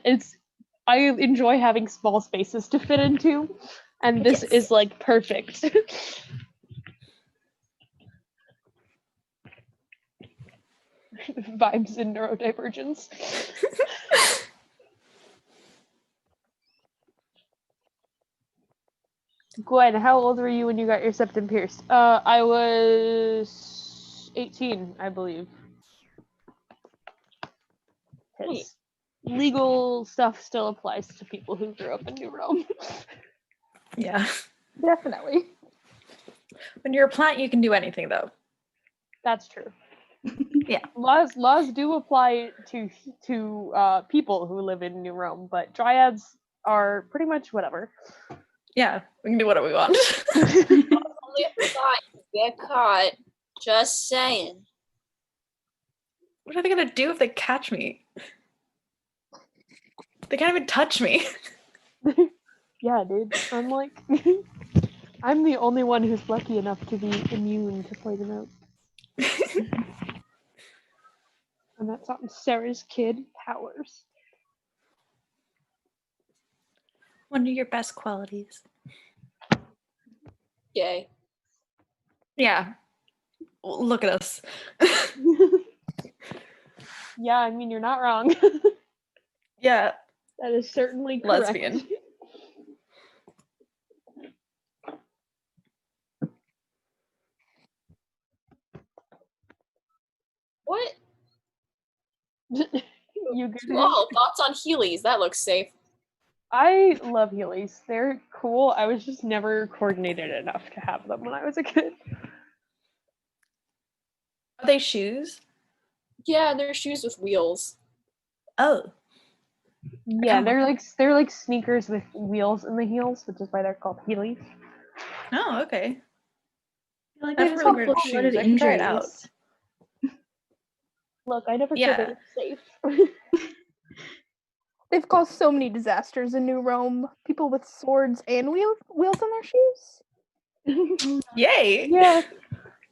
I enjoy having small spaces to fit into, and this is like perfect. Vibes and neurodivergence. Gwen, how old were you when you got your septum pierced? I was 18, I believe. His legal stuff still applies to people who grew up in New Rome. Yeah. Definitely. When you're a plant, you can do anything though. That's true. Yeah. Laws do apply to people who live in New Rome, but dryads are pretty much whatever. Yeah, we can do whatever we want. Only if you get caught. Just saying. What are they gonna do if they catch me? They can't even touch me. Yeah, dude. I'm like, I'm the only one who's lucky enough to be immune to poison oak. And that's on Sarah's kid powers. One of your best qualities. Yay. Yeah. Look at us. Yeah, I mean, you're not wrong. Yeah. That is certainly correct. Lesbian. What? You good? Oh, thoughts on Heelys? That looks safe. I love Heelys. They're cool. I was just never coordinated enough to have them when I was a kid. Are they shoes? Yeah, they're shoes with wheels. Oh. Yeah, they're like sneakers with wheels in the heels, which is why they're called Heelys. Oh, okay. I feel like That's they've really got weird a lot of shoes. I should try it out. injuries. Look, I never said Yeah. they were safe. They've caused so many disasters in New Rome. People with swords and wheels on their shoes. Yay! Yeah.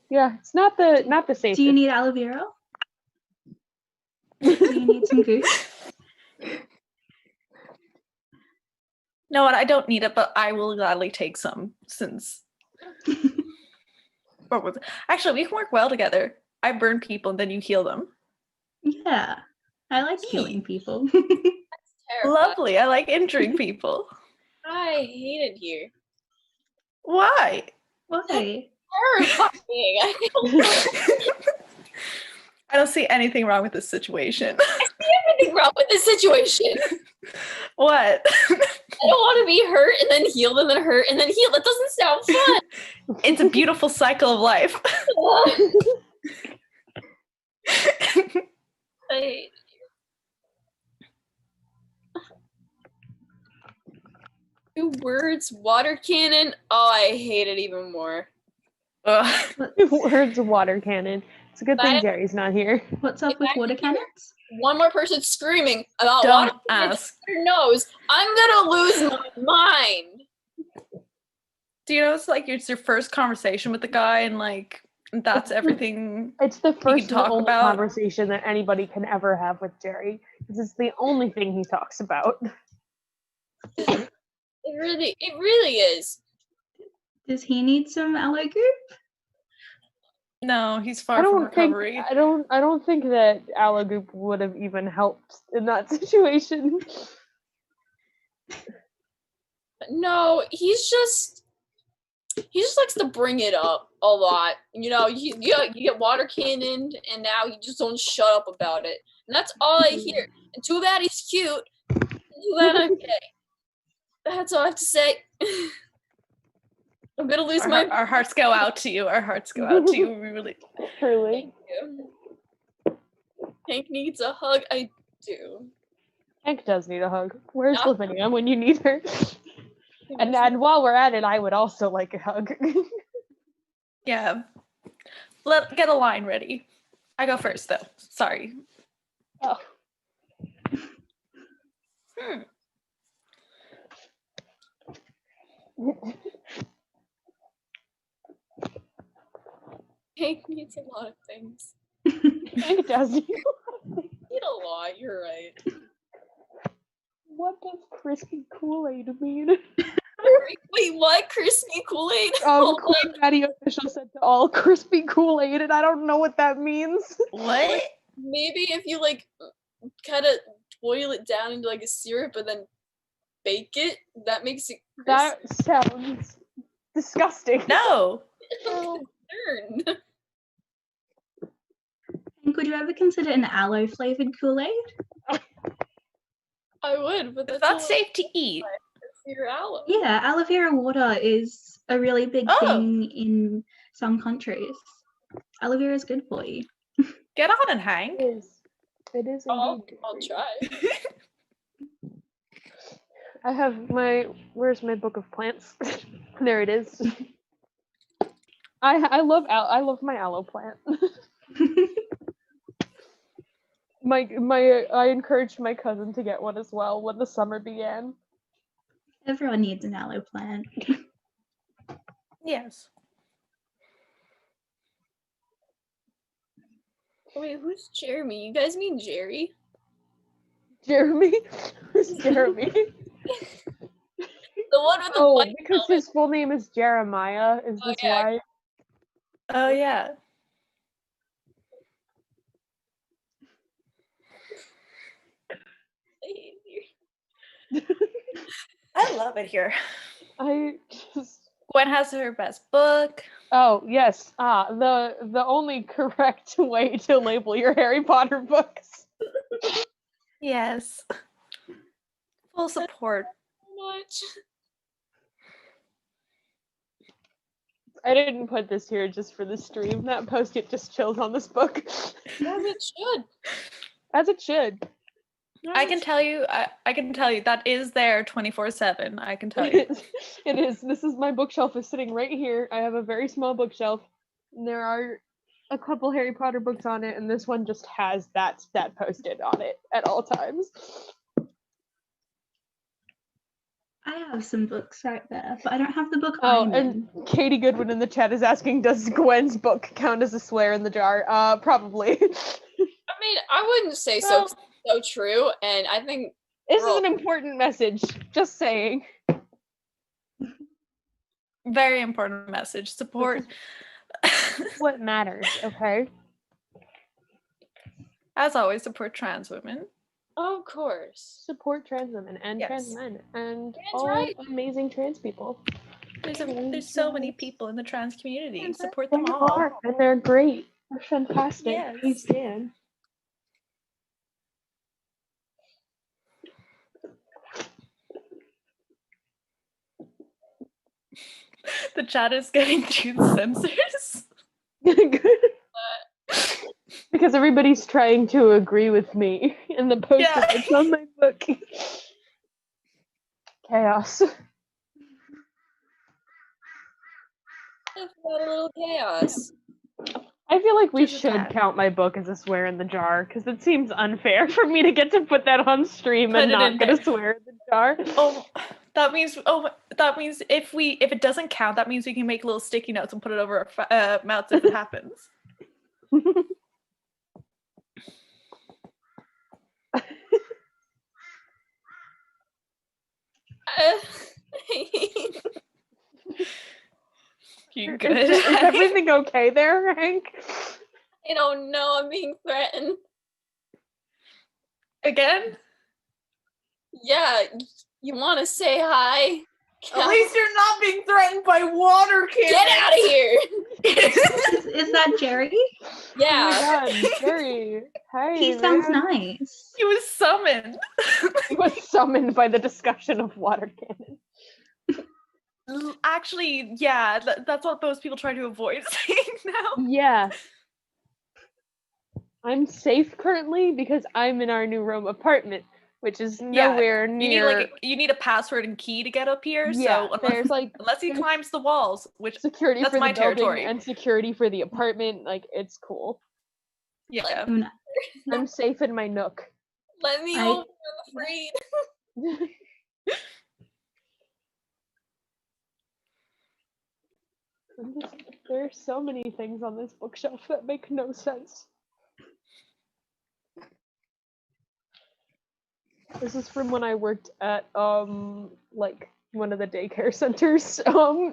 Yeah, it's not the safest. Do you need aloe vera? Do you need some goose? No, what? I don't need it, but I will gladly take some since. What was it? Actually, we can work well together. I burn people and then you heal them. Yeah. I like healing people. Lovely. I like injuring people. I hate it here. Why? Why? Terrifying. I don't see anything wrong with this situation. I see everything wrong with this situation. What? I don't want to be hurt and then healed and then hurt and then healed. That doesn't sound fun. It's a beautiful cycle of life. I hate it. 2 words, water cannon. Oh, I hate it even more. Words water cannon. It's a good thing Jerry's not here. What's up with water cannons? One more person screaming about Don't water ask. their nose. I'm gonna lose my mind. Do you know it's your first conversation with the guy and like that's everything It's the first and talk only about? conversation that anybody can ever have with Jerry. Because it's the only thing he talks about. It really is. Does he need some aloe goop? No, he's far from recovery. I don't think that aloe goop would have even helped in that situation. No, he just likes to bring it up a lot. You know, you get water cannoned, and now you just don't shut up about it. And that's all I hear. And too bad he's cute. And too bad I'm gay. That's all I have to say. I'm gonna lose Our hearts go out to you. Our hearts go out to you. We really. Truly. Thank you. Hank needs a hug. I do. Hank does need a hug. Where's Lavinia when you need her? And while we're at it, I would also like a hug. Yeah. Get a line ready. I go first though. Sorry. Oh. Hank needs a lot of things. Hank does need Need a lot, you're right. What does crispy Kool-Aid mean? Wait, what? Crispy Kool-Aid? Queen Patty official said to all crispy Kool-Aid, and I don't know what that means. What? Maybe if you like kind of boil it down into like a syrup and then bake it, that makes it crispy. That sounds disgusting. No. Turn. And could you ever consider an aloe flavored Kool-Aid? I would, but that's not safe to eat. Your aloe. Yeah, aloe vera water is a really big thing in some countries. Aloe vera is good for you. Get on it, Hank. It is indeed. I'll try. I have where's my book of plants? There it is. I love my aloe plant. I encouraged my cousin to get one as well when the summer began. Everyone needs an aloe plant. Yes. Wait, who's Jeremy? You guys mean Jerry? Jeremy? Who's Jeremy? The one with the Oh, white because his full name is Jeremiah. Is this yeah. why? Oh yeah. I love it here. I just. Gwen has her best book. Oh yes. The only correct way to label your Harry Potter books. Yes. Full support. much. I didn't put this here just for the stream. That post-it just chills on this book. As it should. As it should. I can tell you that is there 24/7. I can tell you. It is. This is my bookshelf is sitting right here. I have a very small bookshelf. And there are a couple Harry Potter books on it, and this one just has that post-it on it at all times. I have some books right there, but I don't have the book Oh, I'm and in. Katie Goodwin in the chat is asking, does Gwen's book count as a swear in the jar? Probably. I mean, I wouldn't say so true, and I think This is an important message. Just saying. Very important message. Support. What matters, okay? As always, support trans women. of course. Support trans women and Yes. trans men and Trans all rights. amazing trans people. There's so many people in the trans community. And Support they them all. are, and they're great. They're fantastic. Yes. Please stand. The chat is getting too censors. Because everybody's trying to agree with me in the post it's on my book. Chaos. It's got a little chaos. I feel like we Just a should tad. count my book as a swear in the jar, because it seems unfair for me to get to put that on stream Put and it not in get a there. swear in the jar. That means if it doesn't count, that means we can make little sticky notes and put it over our mouths if it happens. You good? Is everything okay there, Hank? I don't know, I'm being threatened. Again? Yeah, you want to say hi? At least you're not being threatened by water cannons. Get out of here! Is that Jerry? Yeah. Oh my god, Jerry. Hey, He sounds man. nice. He was summoned. He was summoned by the discussion of water cannon. Actually, yeah, that's what those people try to avoid saying now. Yeah. I'm safe currently because I'm in our new room apartment, which is nowhere near. You need a password and key to get up here. Yeah, So there's unless he climbs the walls, which security that's for my the building territory. and security for the apartment. Like, it's cool. Yeah. I'm safe in my nook. Let me over, I'm afraid. There are so many things on this bookshelf that make no sense. This is from when I worked at like one of the daycare centers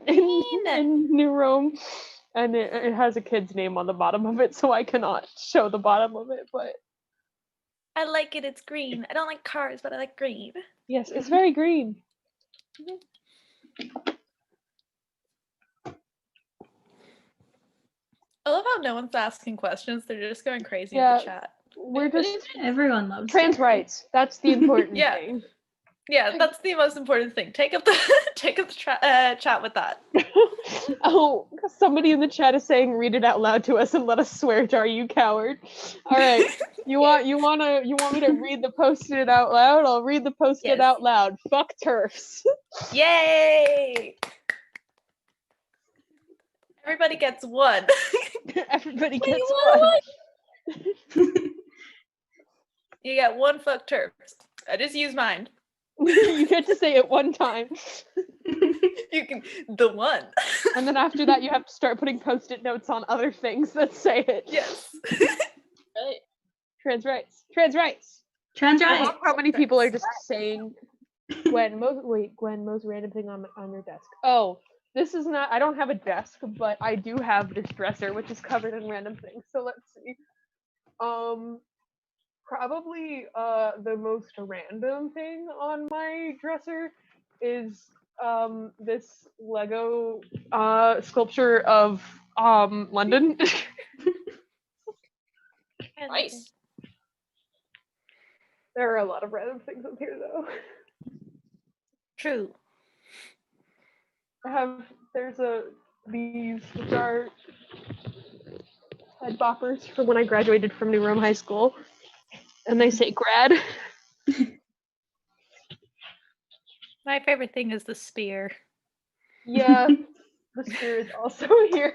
in New Rome, and it has a kid's name on the bottom of it, so I cannot show the bottom of it. But I like it. It's green. I don't like cars, but I like green. yes, it's very green. I love how no one's asking questions. They're just going crazy in Yeah, the chat. we're just Everyone loves trans Jerry. rights. That's the important Yeah. thing. Yeah, that's the most important thing. Take up the chat with that. Oh, somebody in the chat is saying, "Read it out loud to us and let us swear jar, you coward." All right, you want me to read the post-it out loud? I'll read the post-it out loud. Fuck TERFs. Yay! Everybody gets one. Everybody Wait, gets what? one. You get one fuck turps. I just used mine. You get to say it one time. You can the one. And then after that you have to start putting post-it notes on other things that say it. Yes. Right. Trans rights. Trans rights. Trans I rights. love how many people are just saying Gwen, most random thing on your desk. Oh, this is not. I don't have a desk, but I do have this dresser, which is covered in random things. So let's see. Probably the most random thing on my dresser is this Lego sculpture of London. Nice. There are a lot of random things up here, though. True. There's these, which are head boppers from when I graduated from New Rome High School, and they say grad. My favorite thing is the spear. Yeah, the spear is also here.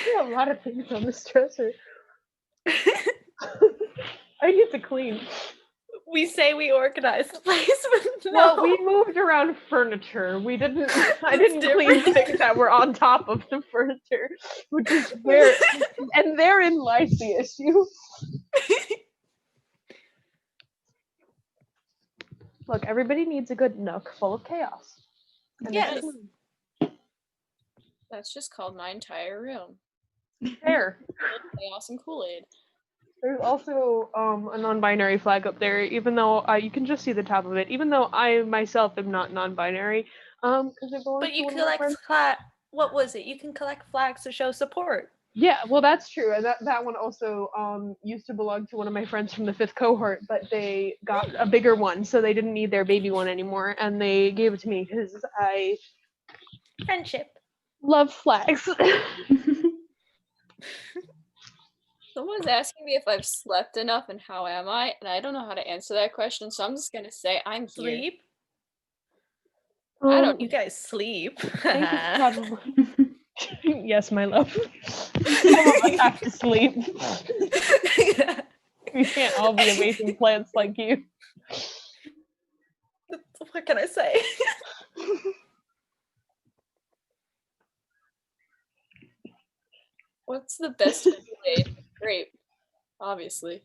There are a lot of things on this dresser. I need to clean. We say we organized the place, but no. Well, we moved around furniture. We didn't. I didn't clean things that were on top of the furniture, which is where, and therein lies the issue. Look, everybody needs a good nook full of chaos. And Yes. That's just called my entire room. Fair. Chaos and Kool-Aid. There's also a non-binary flag up there, even though you can just see the top of it. Even though I myself am not non-binary, because it belongs But you to one of my collect friends. what was it? You can collect flags to show support. Yeah, well, that's true, and that one also used to belong to one of my friends from the 5th cohort, but they got a bigger one, so they didn't need their baby one anymore, and they gave it to me because I Friendship. love flags. Someone's asking me if I've slept enough and how am I, and I don't know how to answer that question, so I'm just gonna say I'm here. Sleep? I don't. You guys sleep. I think it's probably. Yes, my love. Some of us have to sleep. We can't all be amazing plants like you. What can I say? What's the best Kool-Aid? Grape, obviously.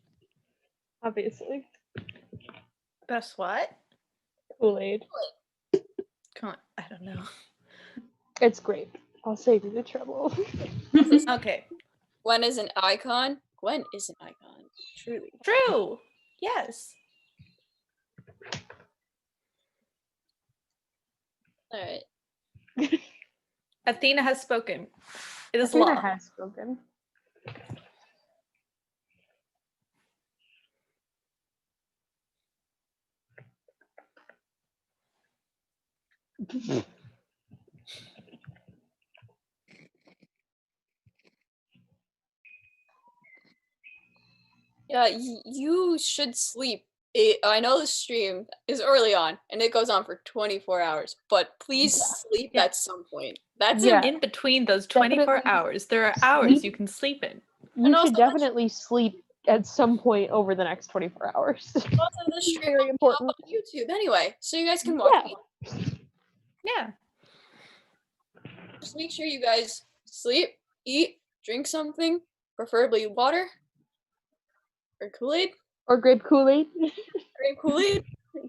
Obviously. Best what? Kool-Aid. Come on, I don't know. It's great. I'll save you the trouble. Okay. Gwen is an icon. Gwen is an icon. Truly. True. Yes. Alright. Athena has spoken. It is Athena law. has spoken. Yeah, you should sleep. I know the stream is early on and it goes on for 24 hours, but please sleep at some point. That's in between those 24 Definitely hours. There are hours you can sleep in. You should definitely sleep at some point over the next 24 hours. Also, the stream Very important. on YouTube anyway, so you guys can watch it. Yeah. Just make sure you guys sleep, eat, drink something, preferably water or Kool-Aid. Or grape Kool-Aid. Grape Kool-Aid,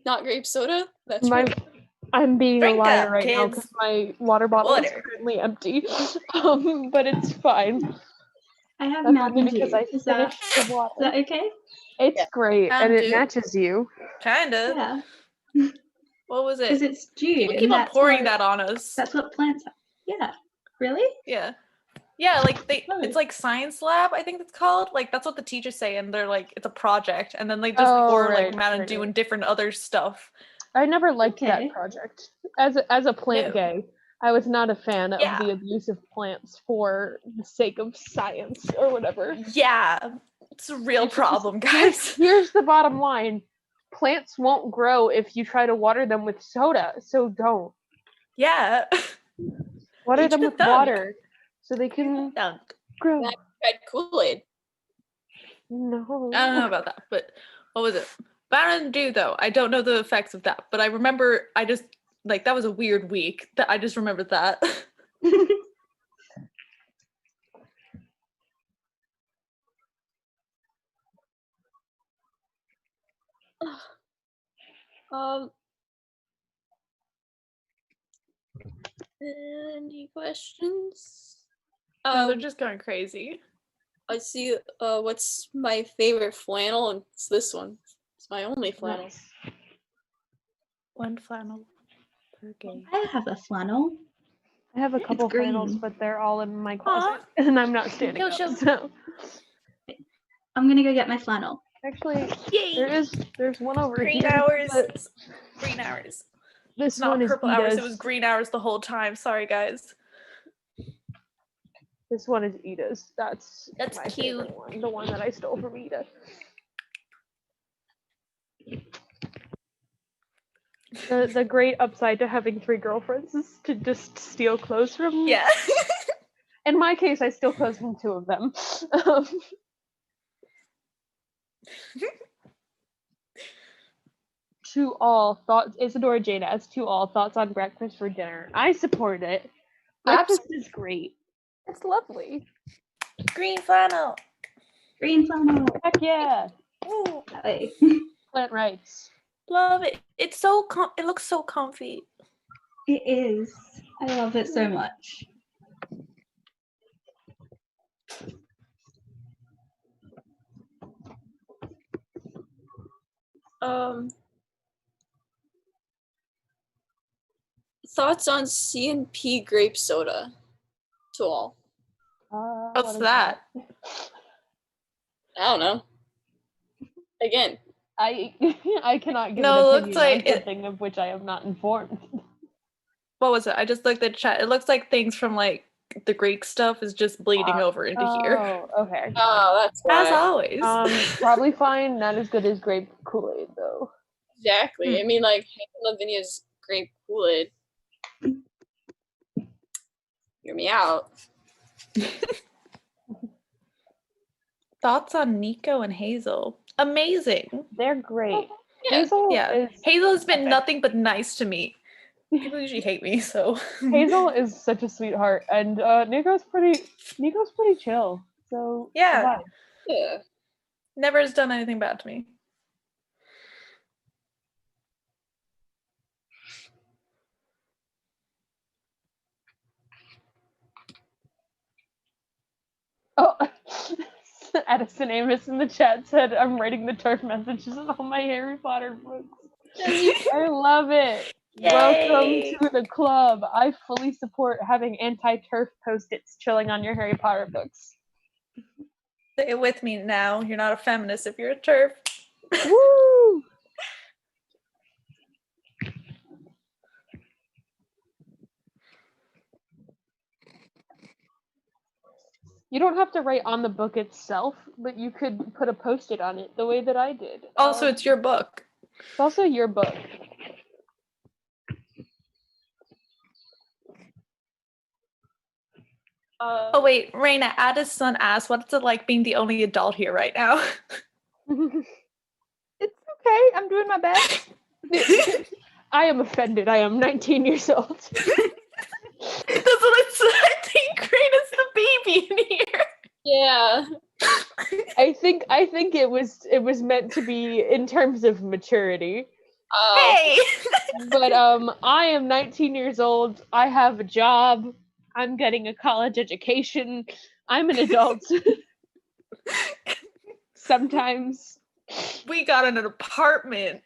not grape soda. That's I'm being Drink a liar up, right now kids. because my water bottle is Water. currently empty. But it's fine. I have That's Mountain only because Dew. I Is that finished the water. okay? It's great, and Mountain it Dew. matches you. Kind of. Yeah. What was Because it? it's dew. People and keep on that's pouring what, that on us. That's what plants are. Yeah. Really? Yeah. Yeah, like it's like science lab, I think it's called. Like that's what the teachers say, and they're like, it's a project, and then they just pour like Mountain Dew and different other stuff. I never liked that project. As a plant gay, I was not a fan of the abuse of plants for the sake of science or whatever. Yeah, it's a real problem, guys. Here's the bottom line. Plants won't grow if you try to water them with soda, so don't. Yeah. Water them with water so they can grow. Tried Kool-Aid. No. I don't know about that, but what was it? Mountain Dew, though. I don't know the effects of that, but I remember that was a weird week. That I just remembered that. Any questions? No, they're just going crazy. I see. What's my favorite flannel? And it's this one. It's my only flannel. Nice. One flannel per game. I have a flannel. I have a couple It's green. flannels, but they're all in my closet, and I'm not standing up. So I'm gonna go get my flannel. actually, Yay! there's one over Green here. hours. but Green hours. This It's not one is purple hours. Ida's. It was green hours the whole time. Sorry, guys. This one is Ida's. That's my cute. favorite one. The one that I stole from Ida. The great upside to having 3 girlfriends is to just steal clothes from. Yeah. In my case, I steal clothes from 2 of them. To all thoughts, Isadora Jane asks, to all thoughts on breakfast for dinner. I support it. Breakfast is great. It's lovely. Green flannel. Green flannel. Heck yeah. Ooh, Hey. Plant rights. love it. It's so it looks so comfy. It is. I love it so much. Thoughts on C&P grape soda? To all. What's What is that? I don't know. Again, I cannot give No, an it looks opinion like on something of which I am not informed. What was it? I just looked at chat. It looks like things from like the Greek stuff is just bleeding over into here. Oh, okay. oh, that's As why. always. Probably fine. Not as good as grape Kool-Aid though. Exactly. I mean, like, Hank and Lavinia's grape Kool-Aid. Hear me out. Thoughts on Nico and Hazel? Amazing. They're great. Yeah. Hazel Yeah. is Hazel has been nothing but nice to me. People usually hate me, so Hazel is such a sweetheart, and Nico's pretty chill. So yeah. Yeah. Never has done anything bad to me. Oh, Addison Amos in the chat said, "I'm writing the turf messages in all my Harry Potter books." I love it. Yay. Welcome to the club. I fully support having anti-turf post-its chilling on your Harry Potter books. Say it with me now. You're not a feminist if you're a turf. Woo! You don't have to write on the book itself, but you could put a post-it on it the way that I did. Also, it's your book. It's also your book. Oh wait, Raina, Ada's son asked, what's it like being the only adult here right now? It's okay. I'm doing my best. I am offended. I am 19 years old. That's what it said. I think Raina's the baby in here. Yeah. I think it was meant to be in terms of maturity. Hey! But I am 19 years old. I have a job. I'm getting a college education. I'm an adult. Sometimes. We got an apartment.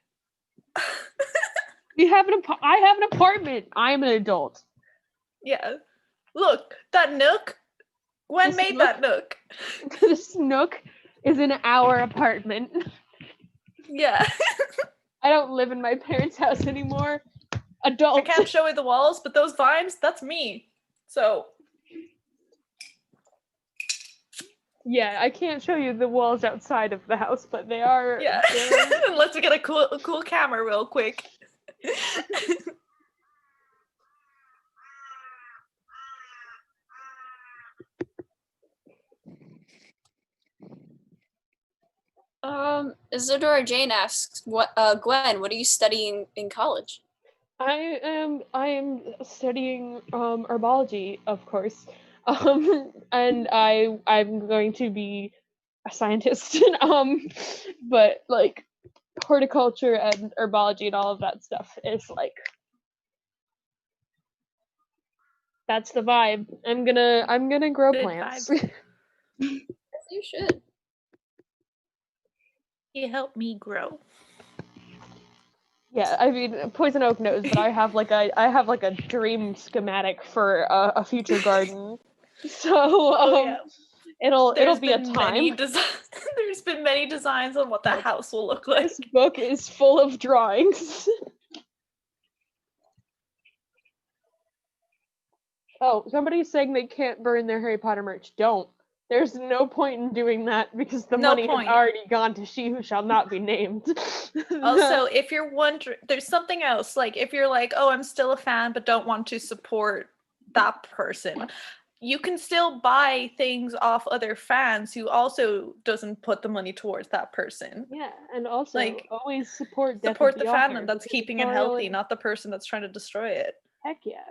I have an apartment. I'm an adult. Yeah. Look, that nook. Gwen made that nook. This nook is in our apartment. Yeah. I don't live in my parents' house anymore. Adult. I can't show you the walls, but those vines, that's me. So. Yeah, I can't show you the walls outside of the house, but they are. Yeah. Unless we get a cool camera real quick. Isadora Jane asks, Gwen, what are you studying in college? I am studying herbology, of course. And I'm going to be a scientist. But like horticulture and herbology and all of that stuff is like. That's the vibe. I'm gonna grow Good plants. Yes, you should. You help me grow. Yeah, I mean, Poison Oak knows, but I have like a dream schematic for a future garden. So it'll be a time. There's been many designs on what the house will look like. This book is full of drawings. Oh, somebody's saying they can't burn their Harry Potter merch. Don't. There's no point in doing that because the money has already gone to she who shall not be named. Also, if you're wondering, there's something else. Like, if you're like, oh, I'm still a fan but don't want to support that person, you can still buy things off other fans who also doesn't put the money towards that person. Yeah, and also like always support the author, fandom that's keeping it healthy, not the person that's trying to destroy it. Heck yeah.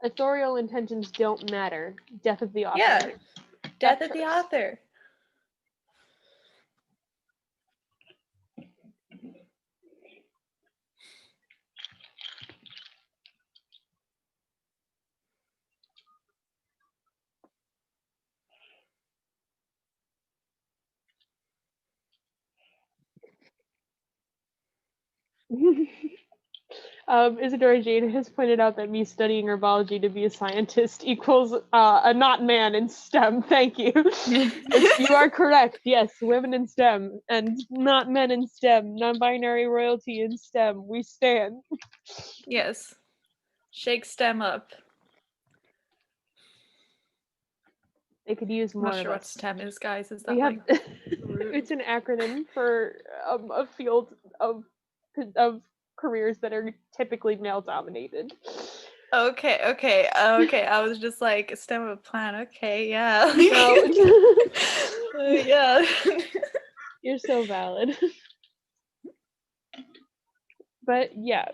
Authorial intentions don't matter. Death of the author. Yeah. Death of the author. Isadora Jane has pointed out that me studying herbology to be a scientist equals a not man in STEM. Thank you. You are correct. Yes, women in STEM and not men in STEM. Non-binary royalty in STEM. We stand. Yes. Shake STEM up. They could use more. I'm not sure of what us. STEM is, guys. Is that We have, like it's an acronym for a field of careers that are typically male dominated. Okay. I was just like stem of a plant. Okay, yeah. No. Yeah. You're so valid. But yeah,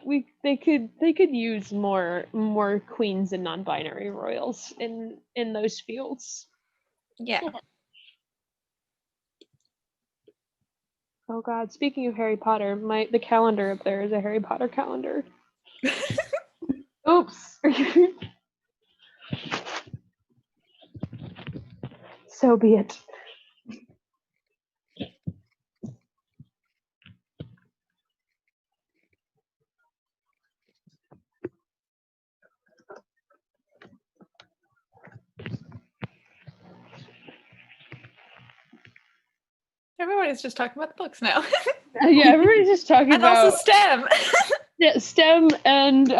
they could use more queens and non-binary royals in those fields. Yeah. Oh God! Speaking of Harry Potter, the calendar up there is a Harry Potter calendar. Oops. So be it. Everybody's just talking about the books now. Yeah, everybody's just talking and about also STEM. Yeah, STEM and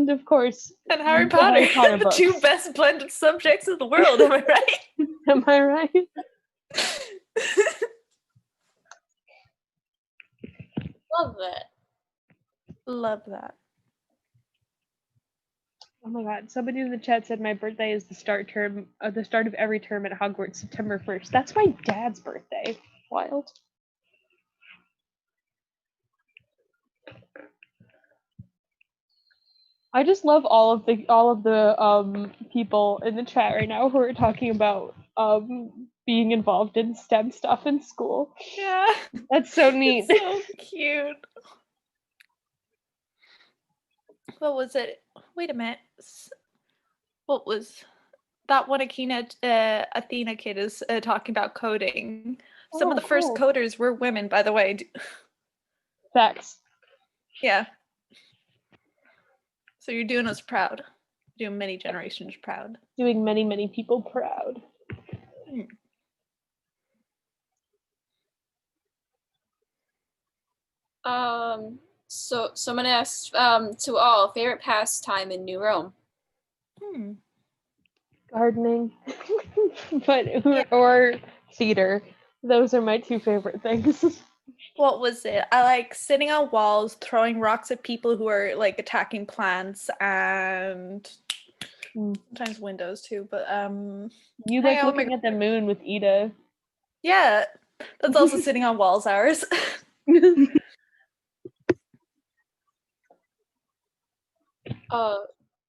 of course and Harry Potter. Harry Potter The books. two best blended subjects of the world. Am I right? Am I right? Love that. Love that. Oh my God! Somebody in the chat said my birthday is the start of every term at Hogwarts, September 1st. That's my dad's birthday. Wild. I just love all of the people in the chat right now who are talking about being involved in STEM stuff in school. Yeah. That's so neat. It's so cute. What was it? Wait a minute. What was that one? Athena kid is talking about coding. Some of the first coders were women, by the way. Facts. Yeah. So you're doing us proud. Doing many generations proud. Doing many, many people proud. So someone asked to all favorite pastime in New Rome. Gardening, or theater. Those are my two favorite things. What was it? I like sitting on walls, throwing rocks at people who are like attacking plants, and sometimes windows too. But you like looking at the moon with Ida. Yeah, that's also sitting on walls hours.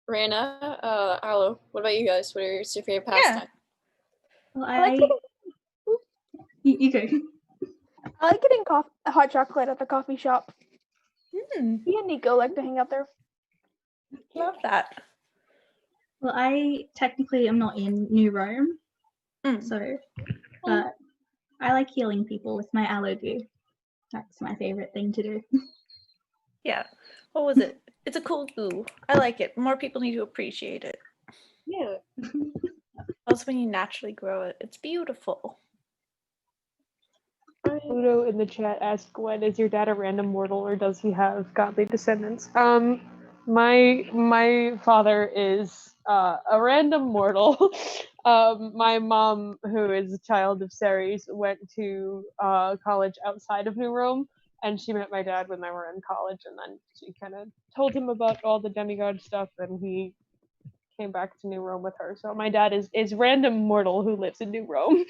Rana, Arlo, what about you guys? What is your favorite pastime? Well, you go. I like getting hot chocolate at the coffee shop. Hmm. Me and Nico like to hang out there. Love that. Well, I technically am not in New Rome, Mm. so, but I like healing people with my aloe goo. That's my favorite thing to do. Yeah. What was it? It's a cool goo. I like it. More people need to appreciate it. Yeah. Also, when you naturally grow it, it's beautiful. Pluto in the chat asked Gwen, "Is your dad a random mortal, or does he have godly descendants?" My father is a random mortal. My mom, who is a child of Ceres, went to college outside of New Rome, and she met my dad when they were in college, and then she kind of told him about all the demigod stuff, and he came back to New Rome with her. So my dad is random mortal who lives in New Rome.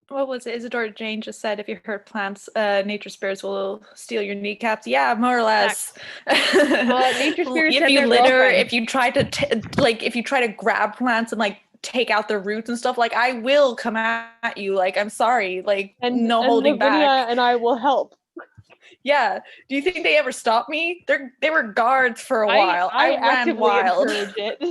What was it? Isadora Jane just said, if you hurt plants, nature spirits will steal your kneecaps. Yeah, more or less. Nature spirits if and you their litter, girlfriend. if you try to if you try to grab plants and like take out the roots and stuff, like I will come at you. Like I'm sorry, like no holding Lavinia back. and I will help. Yeah. Do you think they ever stopped me? They were guards for a while. I ran actively wild. encourage it.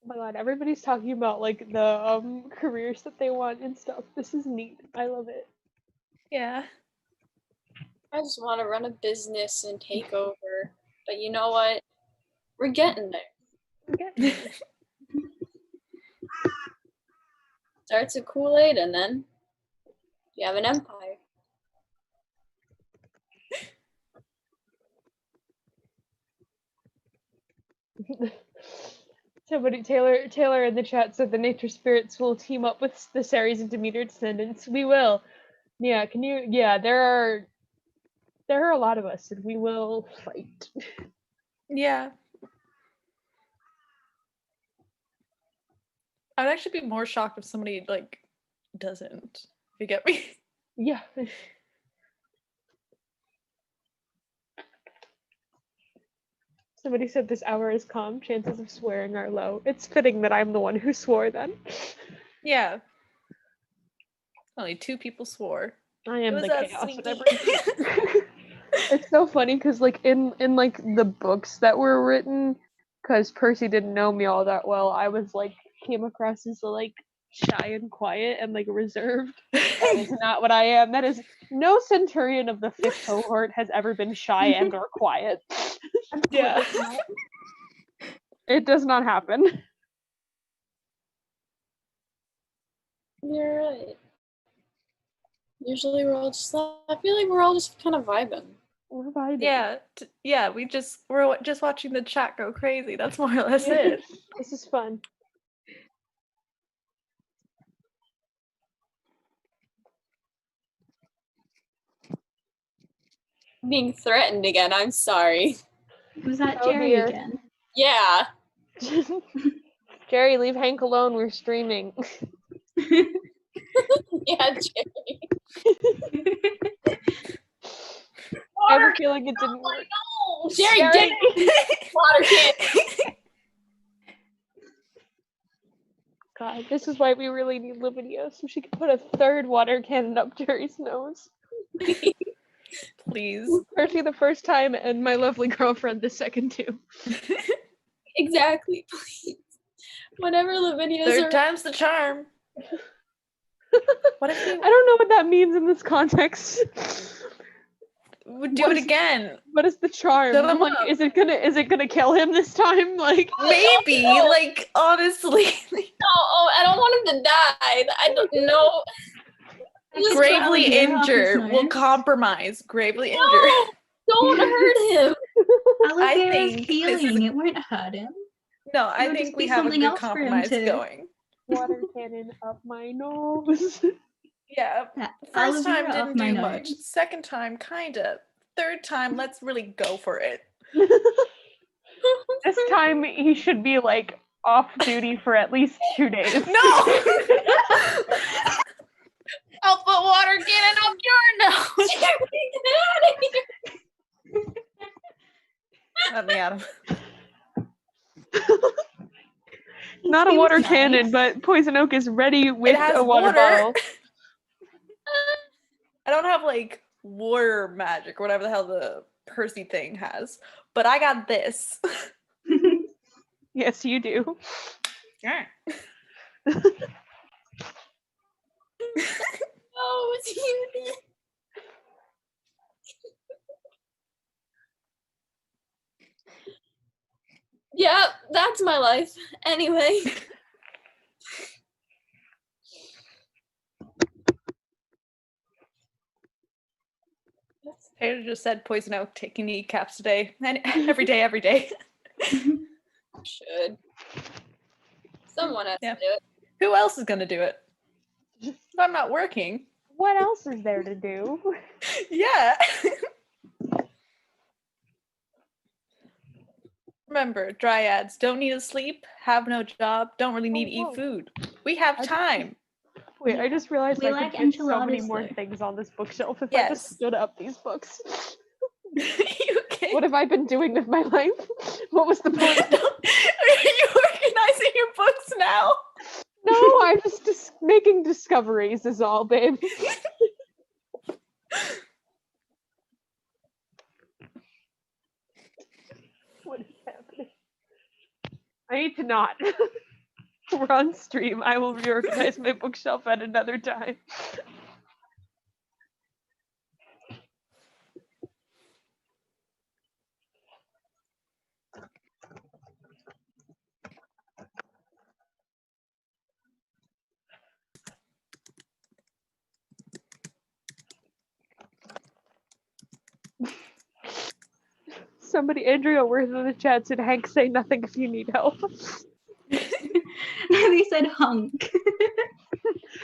Oh my god, everybody's talking about like the careers that they want and stuff. This is neat. I love it. Yeah. I just want to run a business and take over. But you know what? We're getting there. Starts with Kool-Aid and then you have an empire. Somebody, Taylor in the chat said the nature spirits will team up with the Ceres and Demeter descendants. We will. Yeah, can you? Yeah, there are a lot of us, and we will fight. Yeah. I'd actually be more shocked if somebody like doesn't. If you get me. Yeah. Somebody said this hour is calm. Chances of swearing are low. It's fitting that I'm the one who swore then. Yeah. Only 2 people swore. I am It was the us, chaos sweetie. whenever. It's so funny because like in like the books that were written, because Percy didn't know me all that well, I was like came across as like shy and quiet and like reserved. That is not what I am. That is no centurion of the 5th cohort has ever been shy and or quiet. Yeah. It does not happen. You're right. Usually we're all just, I feel like we're all just kind of vibing. We're vibing. Yeah. Yeah, we're just watching the chat go crazy. That's more or less it. This is fun. Being threatened again, I'm sorry. Was that Oh, Jerry dear. again? Yeah. Jerry, leave Hank alone. We're streaming. Yeah, Jerry. I have a feeling it didn't work. No! Jerry, get it! Water can. God, this is why we really need Lavinia, so she can put a 3rd water cannon up Jerry's nose. Please. Percy the first time, and my lovely girlfriend the second too. Exactly, please. Whenever Lavinia's 3rd time's the charm. What if we I don't know what that means in this context. would do it again? What is the charm? Shut him Like, up. is it gonna kill him this time? Like, Maybe, like, honestly. Oh, I don't want him to die. I don't know. Gravely Olivia off his injured. nose. We'll compromise. Gravely injured. No, don't hurt him. Aloe I Vera is think this healing. is- It won't hurt him. No, I It'll think just we be have a something good else for him compromise to- going. water cannon up my nose. Yeah. Yeah, First aloe time vera off didn't my do much. nose. Second time, kinda. 3rd time, let's really go for it. This time he should be like off duty for at least 2 days. No! I'll put water cannon up your nose. Get out of here. Let me at him. Not a Seems water nice. cannon, but Poison Oak is ready with It has a water bottle. I don't have like war magic or whatever the hell the Percy thing has, but I got this. Yes, you do. Alright. Oh, it's you. Yeah, that's my life. Anyway. Taylor just said Poison Oak taking kneecaps today. And every day, every day. Should. Someone has Yeah. to do it. Who else is gonna do it? If I'm not working. What else is there to do? Yeah. Remember, dryads don't need to sleep, have no job, don't really need to eat food. We have time. Wait, I just realized We I like could fit so many enchiladas, more though. things on this bookshelf if I just Yes. stood up these books. You okay? What have I been doing with my life? What was the point? Are you organizing your books now? No, I'm just making discoveries is all, babe. What is happening? I need to not. We're on stream. I will reorganize my bookshelf at another time. Somebody, Andrea Worth in the chat said, Hank, say nothing if you need help. They said hunk.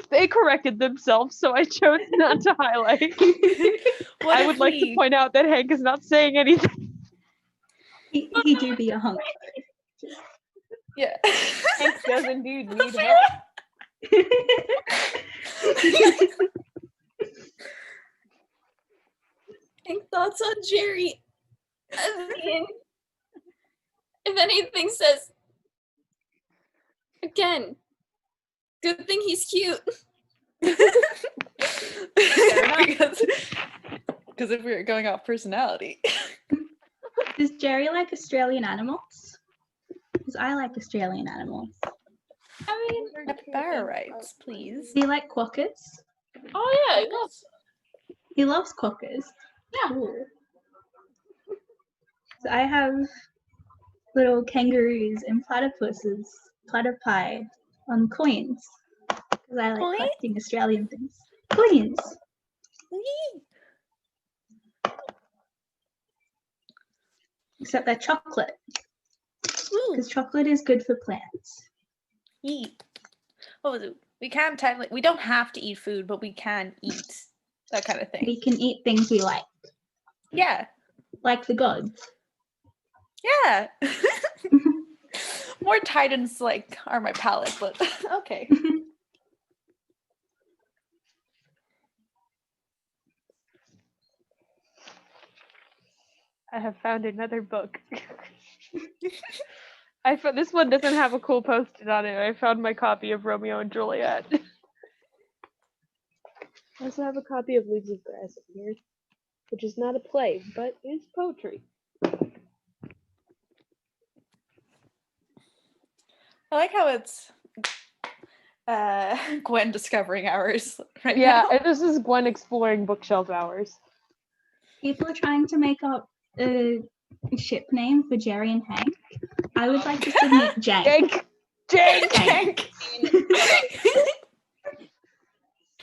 They corrected themselves, so I chose not to highlight. What I if would like to we- point out that Hank is not saying anything. He do be a hunk. Yeah. Hank does indeed need help. Think thoughts on Jerry. I mean, if anything says, again, good thing he's cute. because if we were going off personality. Does Jerry like Australian animals? Because I like Australian animals. I mean, Capybara rights, please. Do you like quokkas? oh yeah, he loves. He loves quokkas. Yeah. Cool. So I have little kangaroos and platypuses, platypi on coins. Because I like Coins? collecting Australian things. Coins! Except they're chocolate. Because chocolate is good for plants. Eat. What was it? We can't technically, we don't have to eat food, but we can eat that kind of thing. We can eat things we like. Yeah. Like the gods. Yeah. More Titans like are my palate, but okay. I have found another book. This one doesn't have a cool post-it on it. I found my copy of Romeo and Juliet. I also have a copy of Leaves of Grass in here, which is not a play, but is poetry. I like how it's Gwen discovering ours right Yeah, now. this is Gwen exploring bookshelf hours. People are trying to make up a ship name for Jerry and Hank. I would like to submit Jank. Jank.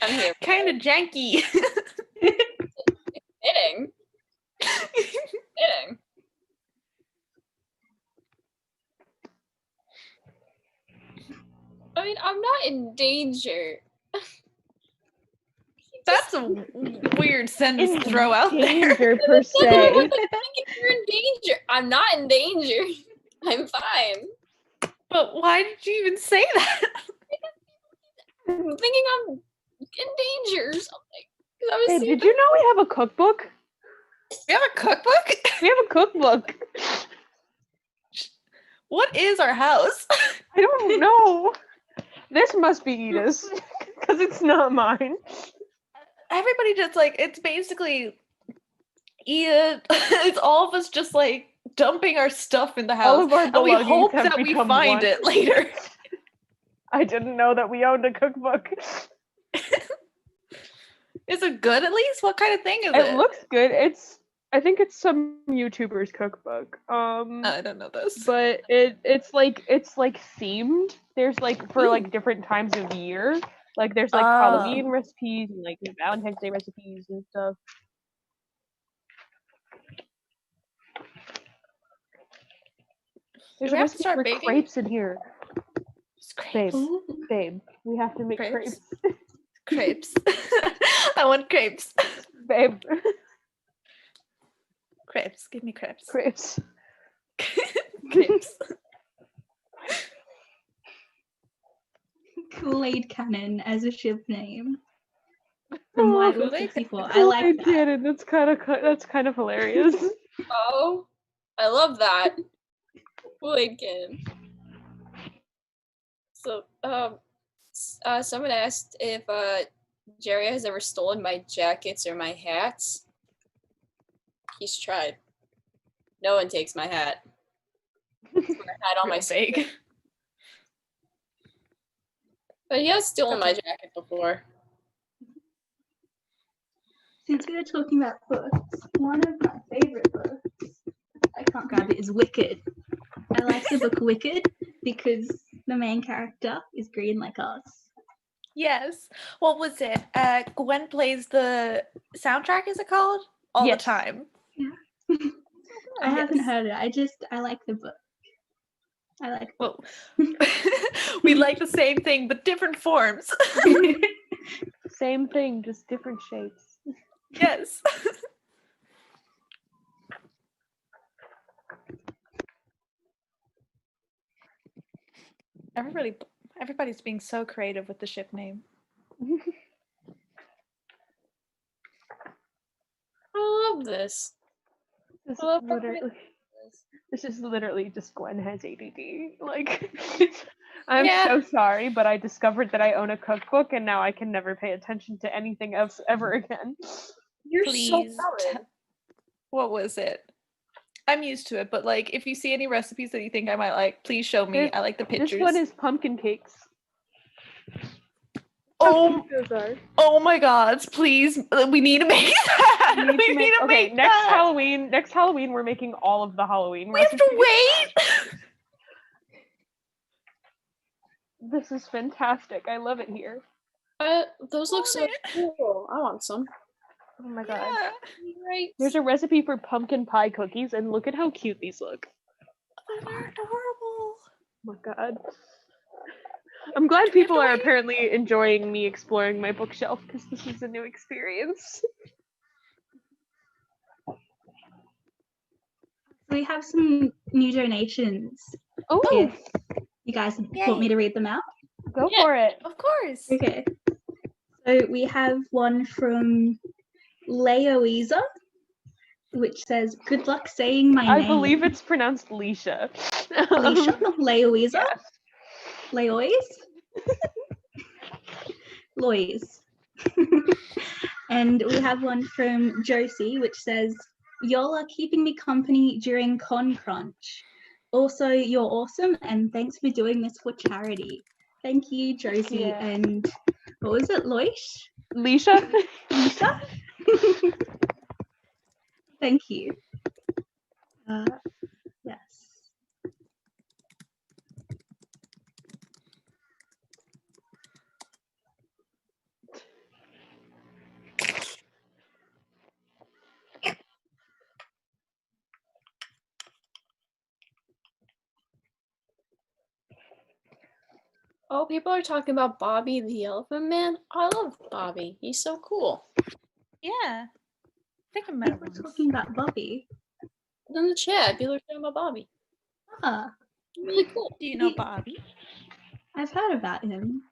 I'm here. Kind of janky. Fitting. Fitting. I mean, I'm not in danger. That's a weird sentence to throw out there. Danger per se. If you're in danger, I'm not in danger. I'm fine. But why did you even say that? I'm thinking I'm in danger or something. 'Cause I was Hey, seeing did you know we have a cookbook? We have a cookbook? We have a cookbook. What is our house? I don't know. This must be Edith's because it's not mine. Everybody just like it's basically Edith. It's all of us just like dumping our stuff in the house. All of our and we belongings hope have that we become find one. it later. I didn't know that we owned a cookbook. Is it good at least? What kind of thing is it? It looks good. I think it's some YouTuber's cookbook. I don't know this. But it's like themed. There's like for like different times of year. Like there's like Halloween recipes and like Valentine's Day recipes and stuff. There's Do we a have to recipe start for baking? crepes in here. Crepes. Babe, we have to make crepes. Crepes. I want crepes. Babe. Crepes. Give me crepes. Crepes. Crepes. Kool-Aid Cannon as a ship name. From White Wolf 64. I like that. Cannon. That's kind of hilarious. Oh, I love that. Kool-Aid Cannon. So, someone asked if Jerry has ever stolen my jackets or my hats. He's tried. No one takes my hat. That's what I had on my fake. But he has stolen my jacket before. Since we were talking about books, one of my favorite books, I can't grab it, is Wicked. I like the book Wicked because the main character is green like us. Yes. What was it? Gwen plays the soundtrack, is it called? All the time. Yeah. I haven't heard it. I like the book. I like books. We like the same thing, but different forms. Same thing, just different shapes. Yes. Everybody's being so creative with the ship name. I love this. This is literally just Gwen has ADD. Like, I'm so sorry, but I discovered that I own a cookbook and now I can never pay attention to anything else ever again. You're Please. so valid. What was it? I'm used to it, but like, if you see any recipes that you think I might like, please show me. I like the pictures. This one is pumpkin cakes. Oh my God! Please, we need to make that. We need to make next that. Halloween. Next Halloween, we're making all of the Halloween. We have to wait. This is fantastic. I love it here. Those look so cool. I want some. Oh my God! Right. There's a recipe for pumpkin pie cookies, and look at how cute these look. They're adorable. Oh my God! I'm glad people are apparently enjoying me exploring my bookshelf because this is a new experience. We have some new donations. Oh, if you guys want me to read them out? Go for it. Of course. Okay. So we have one from Leoisa, which says, "Good luck saying my name." I believe it's pronounced Leisha. Leisha? Leoisa? Yes. Leois? Lois. And we have one from Josie, which says, "Y'all are keeping me company during Con Crunch. Also, you're awesome, and thanks for doing this for charity." Thank you, Josie. Yeah. And what was it, Loish? Leisha? Leisha? Thank you. Yes. Oh, people are talking about Bobby the Elephant Man. I love Bobby. He's so cool. Yeah. I think I met him. We're talking about Bobby. In the chat, people are talking about Bobby. Ah. Really cool. Do you know Bobby? I've heard about him.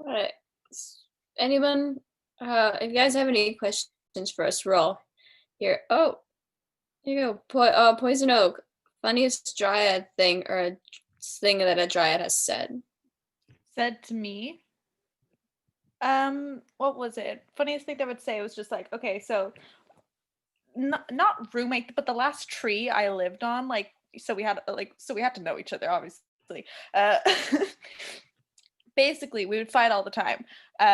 All right. Anyone? If you guys have any questions for us, we're all here. Oh, here you go. Poison Oak. Funniest dryad thing or a thing that a dryad has said. Said to me. What was it? Funniest thing they would say was just like, okay, so not roommate, but the last tree I lived on, like, so we had to know each other, obviously. Basically, we would fight all the time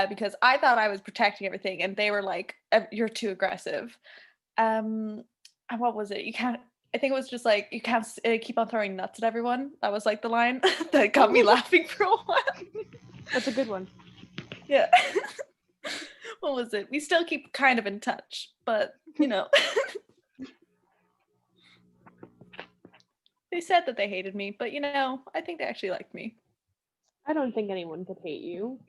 because I thought I was protecting everything, and they were like, "You're too aggressive." And what was it? You can't. I think it was just like you can't keep on throwing nuts at everyone. That was like the line that got me laughing for a while. That's a good one. Yeah. What was it? We still keep kind of in touch, but you know. They said that they hated me, but you know, I think they actually liked me. I don't think anyone could hate you.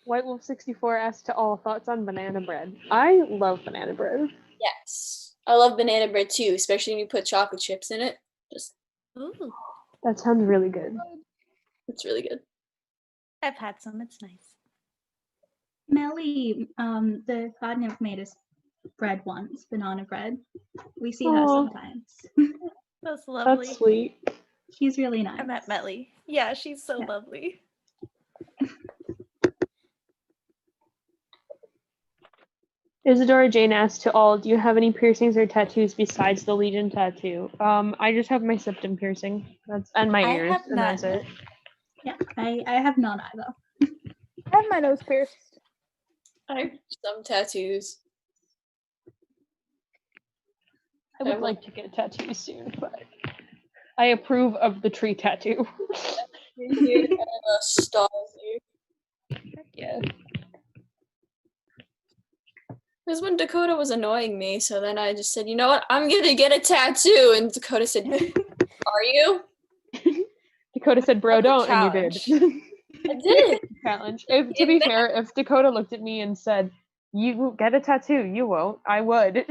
White Wolf 64 asked to all thoughts on banana bread. I love banana bread. Yes. I love banana bread too, especially when you put chocolate chips in it. Just Ooh. That sounds really good. It's really good. I've had some, it's nice. Melly, the card nymph made us bread once, banana bread. We see her Aw. sometimes. That's lovely. That's sweet. She's really nice. I met Melly. Yeah, she's so Yeah. lovely. Isadora Jane asked to all, do you have any piercings or tattoos besides the Legion tattoo? I just have my septum piercing. And my I ears, have and that's none. it. Yeah, I have none either. I have my nose pierced. I have some tattoos. I would like to get tattoos soon, but I approve of the tree tattoo. Here and a star here. Yeah. Because when Dakota was annoying me, so then I just said, you know what, I'm gonna get a tattoo. And Dakota said, are you? Dakota said, bro, don't, and you Challenge. did. I did. Challenge. To be fair, if Dakota looked at me and said, you get a tattoo, you won't, I would.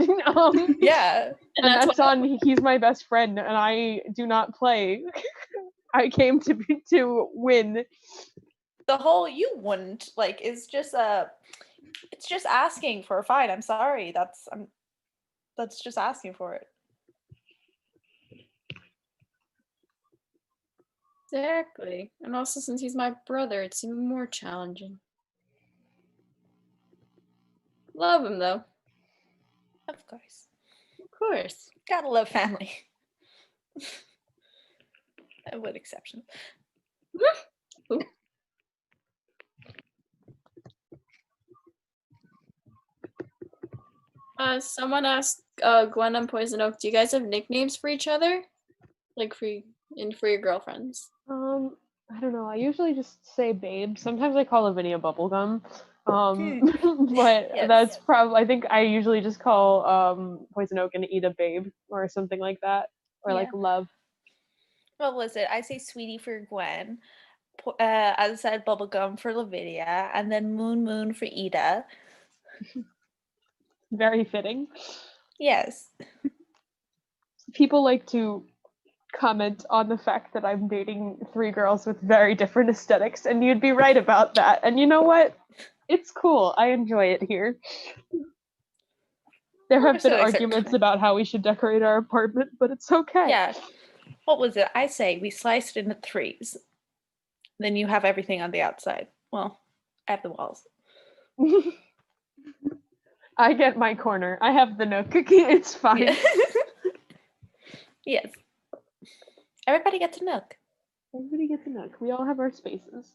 Yeah. And that's on, he's my best friend, and I do not play. I came to win. The whole you wouldn't like is just it's just asking for a fight. I'm sorry. That's just asking for it. Exactly. And also, since he's my brother, it's even more challenging. Love him, though. Of course. Of course. Gotta love family. With exception. Someone asked Gwen and Poison Oak, do you guys have nicknames for each other? Like for your girlfriends? I don't know. I usually just say babe. Sometimes I call Lavinia bubblegum. But Yes. that's probably, I think I usually just call Poison Oak and Ida babe or something like that. Or like Yeah. love. What was it? I say sweetie for Gwen. As I said, bubblegum for Lavinia, and then moon for Ida. Very fitting. Yes. People like to comment on the fact that I'm dating 3 girls with very different aesthetics, and you'd be right about that. And you know what? It's cool. I enjoy it here. There have been arguments about how we should decorate our apartment, but it's okay. Yeah. What was it? I say we slice it into 3s. Then you have everything on the outside. Well, I have the walls. I get my corner. I have the nook. It's fine. Yeah. Yes. Everybody gets a nook. Everybody gets a nook. We all have our spaces.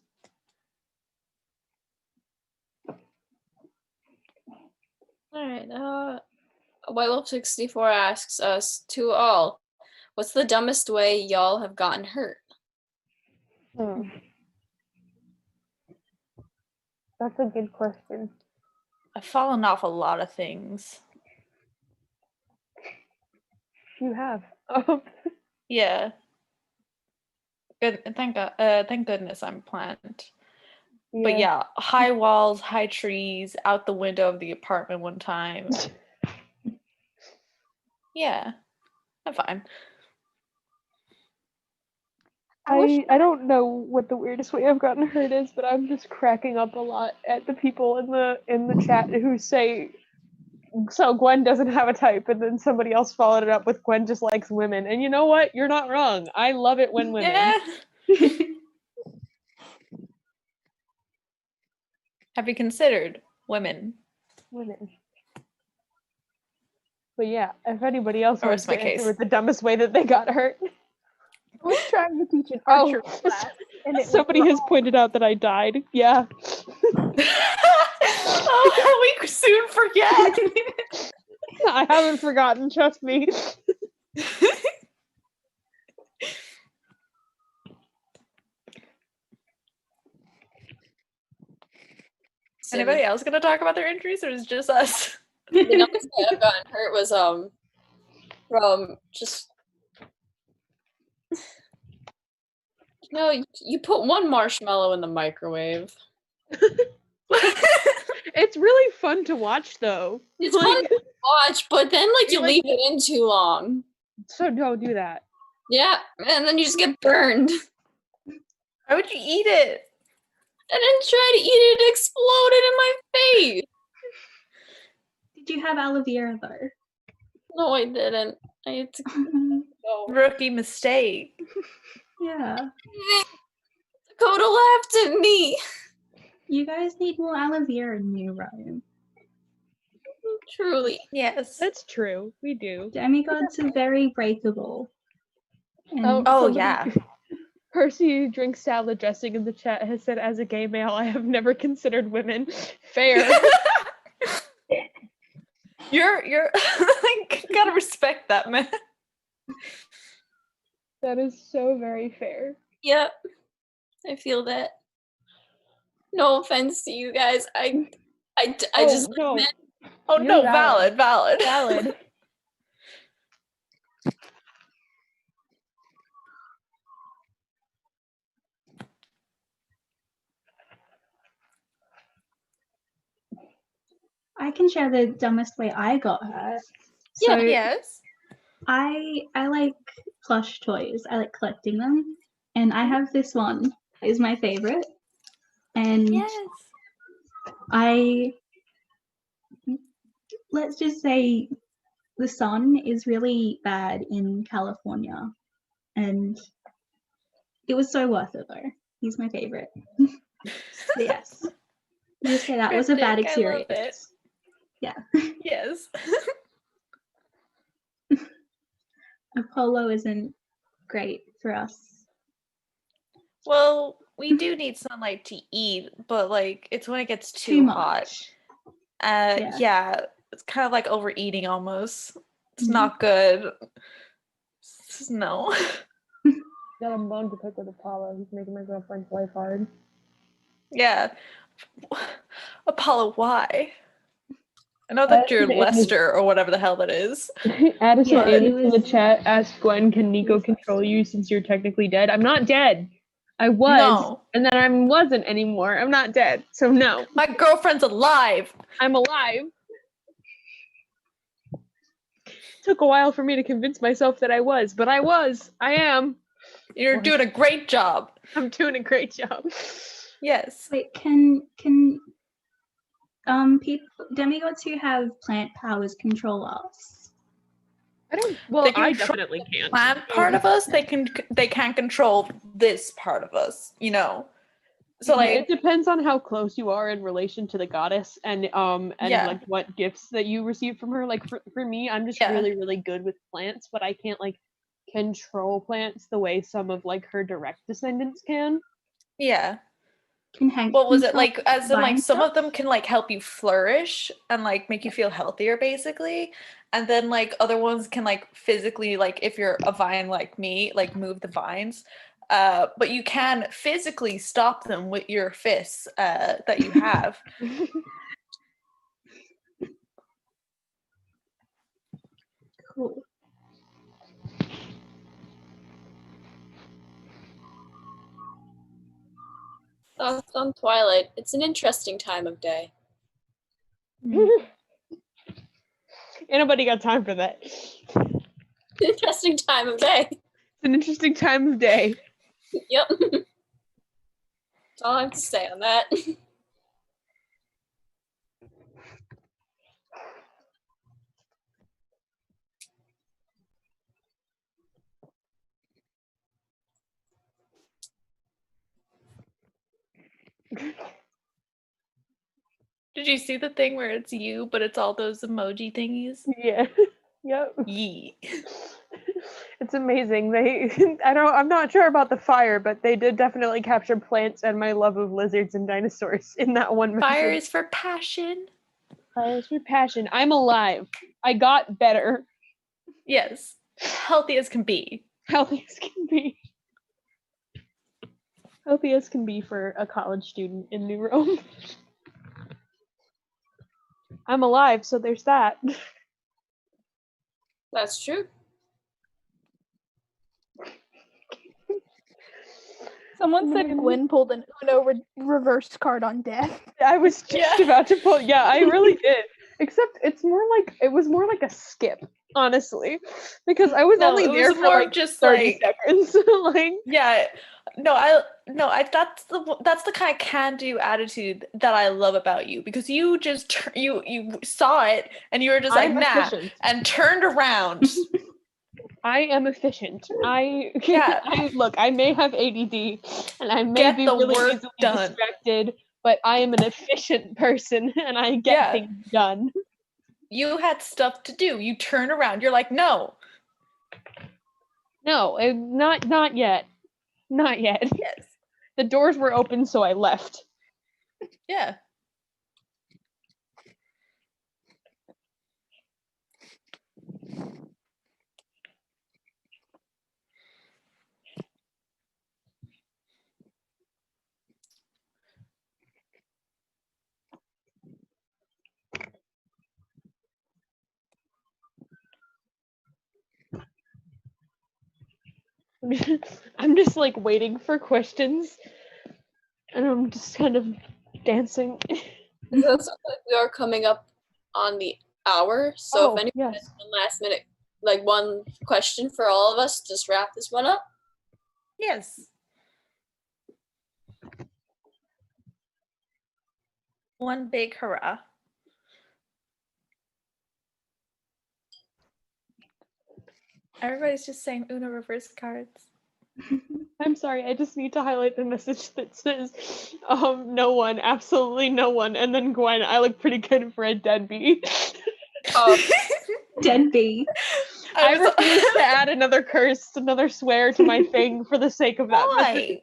All right. White Wolf 64 asks us to all, what's the dumbest way y'all have gotten hurt? That's a good question. I've fallen off a lot of things. You have. Yeah. Good. Thank goodness I'm planned. But yeah, high walls, high trees, out the window of the apartment one time. Yeah, I'm fine. I don't know what the weirdest way I've gotten hurt is, but I'm just cracking up a lot at the people in the chat who say, so Gwen doesn't have a type, and then somebody else followed it up with Gwen just likes women. And you know what? You're not wrong. I love it when women. Yeah. Have you considered women? Women. But yeah, if anybody else Or wants is my to answer case? with the dumbest way that they got hurt. I was trying to teach an archery class, and it Somebody has pointed out that I died. Yeah. Oh, we soon forget. I haven't forgotten, trust me. Anybody else gonna talk about their injuries, or is it just us? The dumbest way I've gotten hurt was from just you put one marshmallow in the microwave. It's really fun to watch, though. It's fun to watch, but then you leave it in too long. So don't do that. Yeah, and then you just get burned. Why would you eat it? I didn't try to eat it, it exploded in my face. Did you have aloe vera though? No, I didn't. I had to go. Rookie mistake. Yeah. Dakota laughed at me. You guys need more aloe vera in New Rome. Truly. Yes. That's true. We do. Demigods are very breakable. And Yeah. Percy who drinks salad dressing in the chat has said, as a gay male, I have never considered women. Fair. You're gotta respect that, man. That is so very fair. Yep. I feel that. No offense to you guys. I just no. meant. Oh You're no, valid. valid. I can share the dumbest way I got hurt. So Yes. I like plush toys. I like collecting them. And I have this one. It's my favorite. And let's just say the sun is really bad in California. And it was so worth it though. He's my favorite. But yes. Just say that was a bad experience. I love it. Yeah. Yes. Apollo isn't great for us. Well, we do need sunlight to eat, but it's when it gets too hot. Yeah, it's kind of like overeating almost. It's not good. No. Got a bone to pick with Apollo. He's making my girlfriend's life hard. Yeah. Apollo, why? I know that you're Lester or whatever the hell that is. Addison Amos in the chat asked Gwen, can Nico control you since you're technically dead? I'm not dead. I was, and then I wasn't anymore. I'm not dead, so no. My girlfriend's alive. I'm alive. Took a while for me to convince myself that I was, but I was. I am. You're doing a great job. I'm doing a great job. Yes. Wait, can people demigods who have plant powers control us? I don't. Well, I definitely can't. Plant part of us, they can't control this part of us. You know. So it depends on how close you are in relation to the goddess and like what gifts that you receive from her. Like for me, I'm just really, really good with plants, but I can't like control plants the way some of like her direct descendants can. Yeah. Can what was it like? As in, like some of them can like help you flourish and like make you feel healthier, basically, and then like other ones can like physically, like if you're a vine like me, like move the vines. But you can physically stop them with your fists that you have. Cool. Thoughts on Twilight? It's an interesting time of day. Ain't nobody got time for that. Interesting time of day. It's an interesting time of day. Yep. That's all I have to say on that. Did you see the thing where it's you, but it's all those emoji thingies? Yeah. Yep. Yee. It's amazing. I'm not sure about the fire, but they did definitely capture plants and my love of lizards and dinosaurs in that one message. Fire is for passion. Fire is for passion. I'm alive. I got better. Yes. Healthy as can be. Healthy as can be. Healthy as can be for a college student in New Rome. I'm alive, so there's that. That's true. Someone said Gwen pulled an Uno reverse card on death. I was just about to pull. Yeah, I really did. Except it was more like a skip, honestly, because I was only there for like just 30 seconds. Like, yeah, that's the kind of can-do attitude that I love about you, because you just you saw it and you were just like, nah, efficient. And turned around. I am efficient. Look, I may have ADD and I may be really easily distracted, but I am an efficient person and I get things done. You had stuff to do. You turn around. You're like, no. No, not yet. Not yet. Yes. The doors were open, so I left. Yeah. I'm just like waiting for questions, and I'm just kind of dancing. It looks like we are coming up on the hour, so if anyone has one last minute, like one question for all of us, just wrap this one up. Yes. One big hurrah. Everybody's just saying Uno reverse cards. I'm sorry, I just need to highlight the message that says, no one, absolutely no one, and then Gwen, I look pretty good for a deadbeat. Oh, deadbeat. I refuse to add another curse, another swear to my thing for the sake of that message.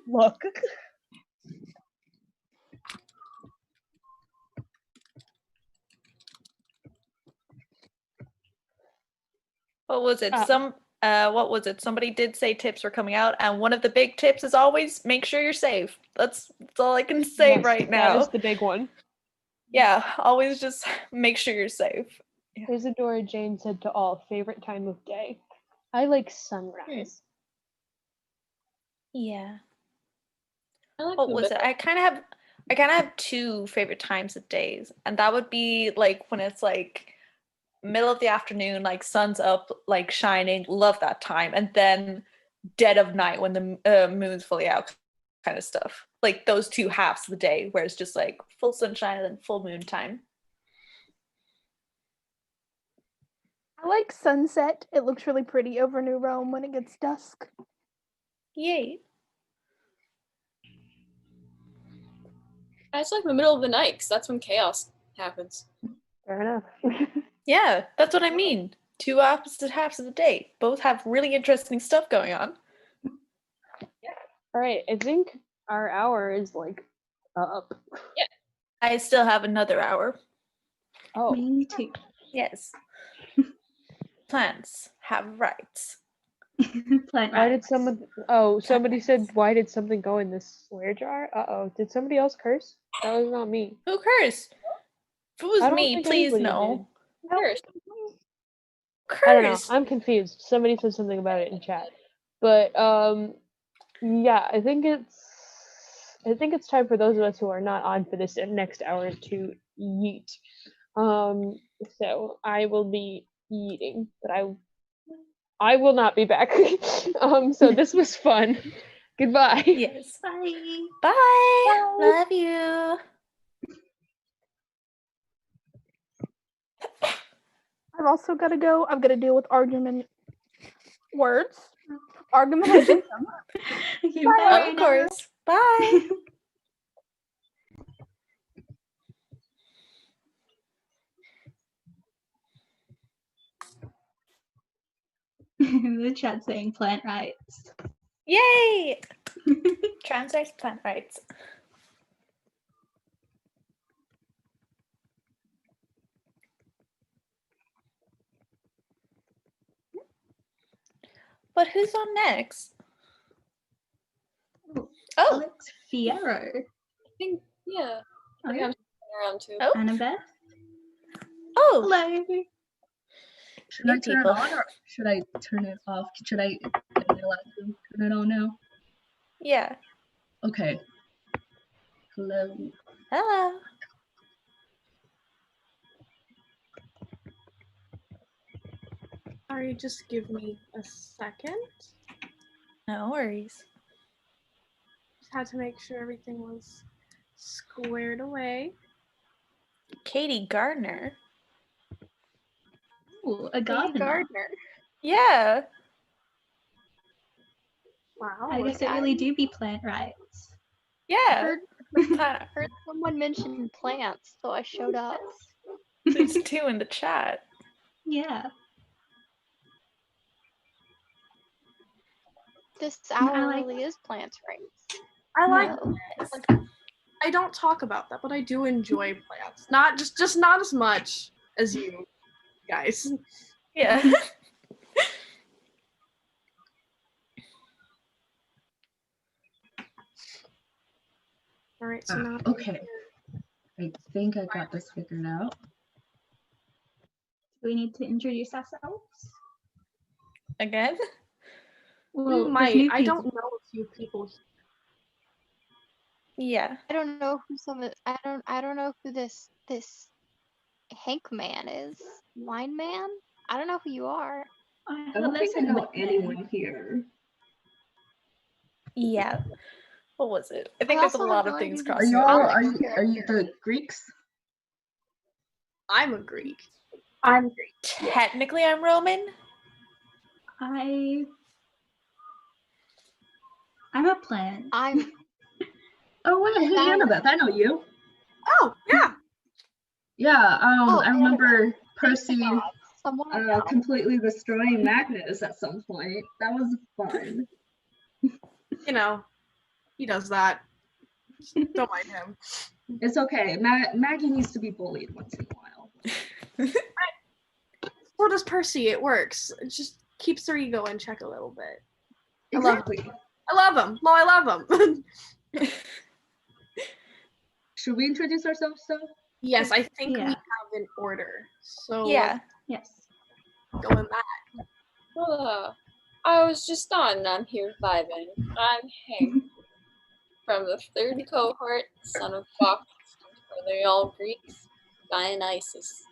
Look. What was it? What was it? Somebody did say tips were coming out, and one of the big tips is always make sure you're safe. That's all I can say right now. That is the big one. Yeah, always just make sure you're safe. Yeah. Isadora Jane said to all, favorite time of day. I like sunrise. Yeah. What was it? I kind of have two favorite times of days, and that would be like when it's like middle of the afternoon, like sun's up, like shining, love that time, and then dead of night when the moon's fully out, kind of stuff. Like those two halves of the day where it's just like full sunshine and then full moon time. I like sunset. It looks really pretty over New Rome when it gets dusk. Yay. I just like the middle of the night, because that's when chaos happens. Fair enough. Yeah, that's what I mean. Two opposite halves of the day. Both have really interesting stuff going on. All right, I think our hour is like up. Yeah. I still have another hour. Oh. Me too. Yes. Plants have rights. Plant Why rights. did someone? Oh, somebody said, "Why did something go in this swear jar?" Uh-oh. Did somebody else curse? That was not me. Who cursed? If it was I don't me, think please anybody no. Who cursed? I don't know. Curse. I'm confused. Somebody said something about it in chat, but yeah, I think it's time for those of us who are not on for this next hour to yeet. So I will be eating, but I will not be back. So this was fun. Goodbye. Yes. Bye. Bye. Love you. I've also got to go. I've got to deal with argument words. Argumentation. Okay, Bye. bye Of now. course. Bye. The chat saying plant rights. Yay! Trans rights, plant rights. But who's on next? Oh, Alex Fierro. I think, yeah. I think Okay. I'm sticking around too. oh, Annabeth. oh. Hello. Should New I turn people. it on or should I turn it off? Should I am I allowed to turn it on now? Yeah. Okay. Hello. Hello. Sorry, just give me a second. No worries. Just had to make sure everything was squared away. Katie Gardner. Ooh, a gardener. Yeah. Wow. I guess it really do be plant rights. Yeah. I heard someone mention plants, so I showed up. There's two in the chat. Yeah. This I hour like really is plants rights. I like Yes. I don't talk about that, but I do enjoy plants. Not just not as much as you guys. Yeah. All right, so now Okay. I think I got this figured out. Do we need to introduce ourselves? Again? we Well, there's might. new I don't people. know a few people. Yeah. I don't know who I don't know who this Hank man is. Wine man? I don't know who you are. I I don't think I know anyone here. Yeah. What was it? I think I there's a also lot have of no things idea who crossing this over. Alex are you character the Greeks? I'm a Greek. I'm Greek. Technically, I'm Roman. I'm a plant. I'm Oh wait, hey That- Annabeth, I know you. Oh yeah. Yeah, I remember Percy someone I know. completely destroying Magnus at some point. That was fun. You know, he does that. Don't mind him. It's okay. Maggie needs to be bullied once in a while. So does Percy. It works. It just keeps their ego in check a little bit. Exactly. I love him. No, I love him. Should we introduce ourselves though? Yes, I think we Yeah. have an order. So Yeah. Yes. go in that. I was just on and I'm here vibing. I'm Hank from the third cohort, son of Fox. Are they all Greeks? Dionysus.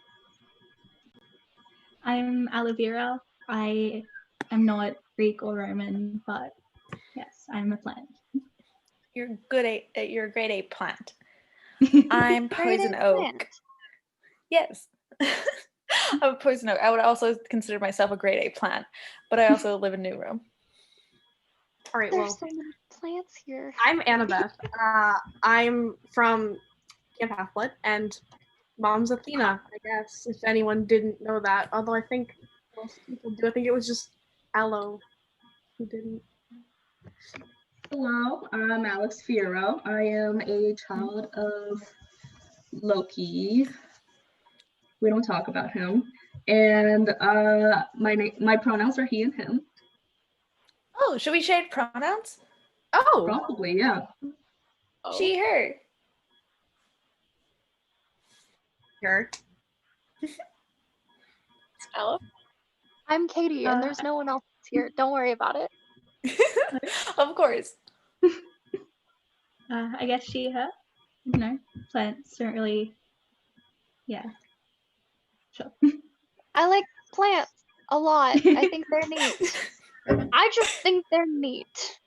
I'm Alavira. I am not Greek or Roman, but yes, I'm a plant. You're you're a grade A plant. I'm Grade A poison oak. plant. Yes. I'm a poison oak. I would also consider myself a grade A plant, but I also live in New Room. All right, There's well, so many plants here. I'm Annabeth. I'm from Camp Half-Blood, and Mom's Athena, I guess, if anyone didn't know that. Although I think most people do. I think it was just Aloe who didn't. Hello, I'm Alex Fierro. I am a child of Loki. We don't talk about him. And my pronouns are he and him. Oh, should we shade pronouns? Oh, Probably, yeah. She, her. Her. Ella? I'm Katie, and there's no one else here. Don't worry about it. Of course. I guess she, her. You know, plants don't really. Yeah. Sure. I like plants a lot. I think they're neat. I just think they're neat.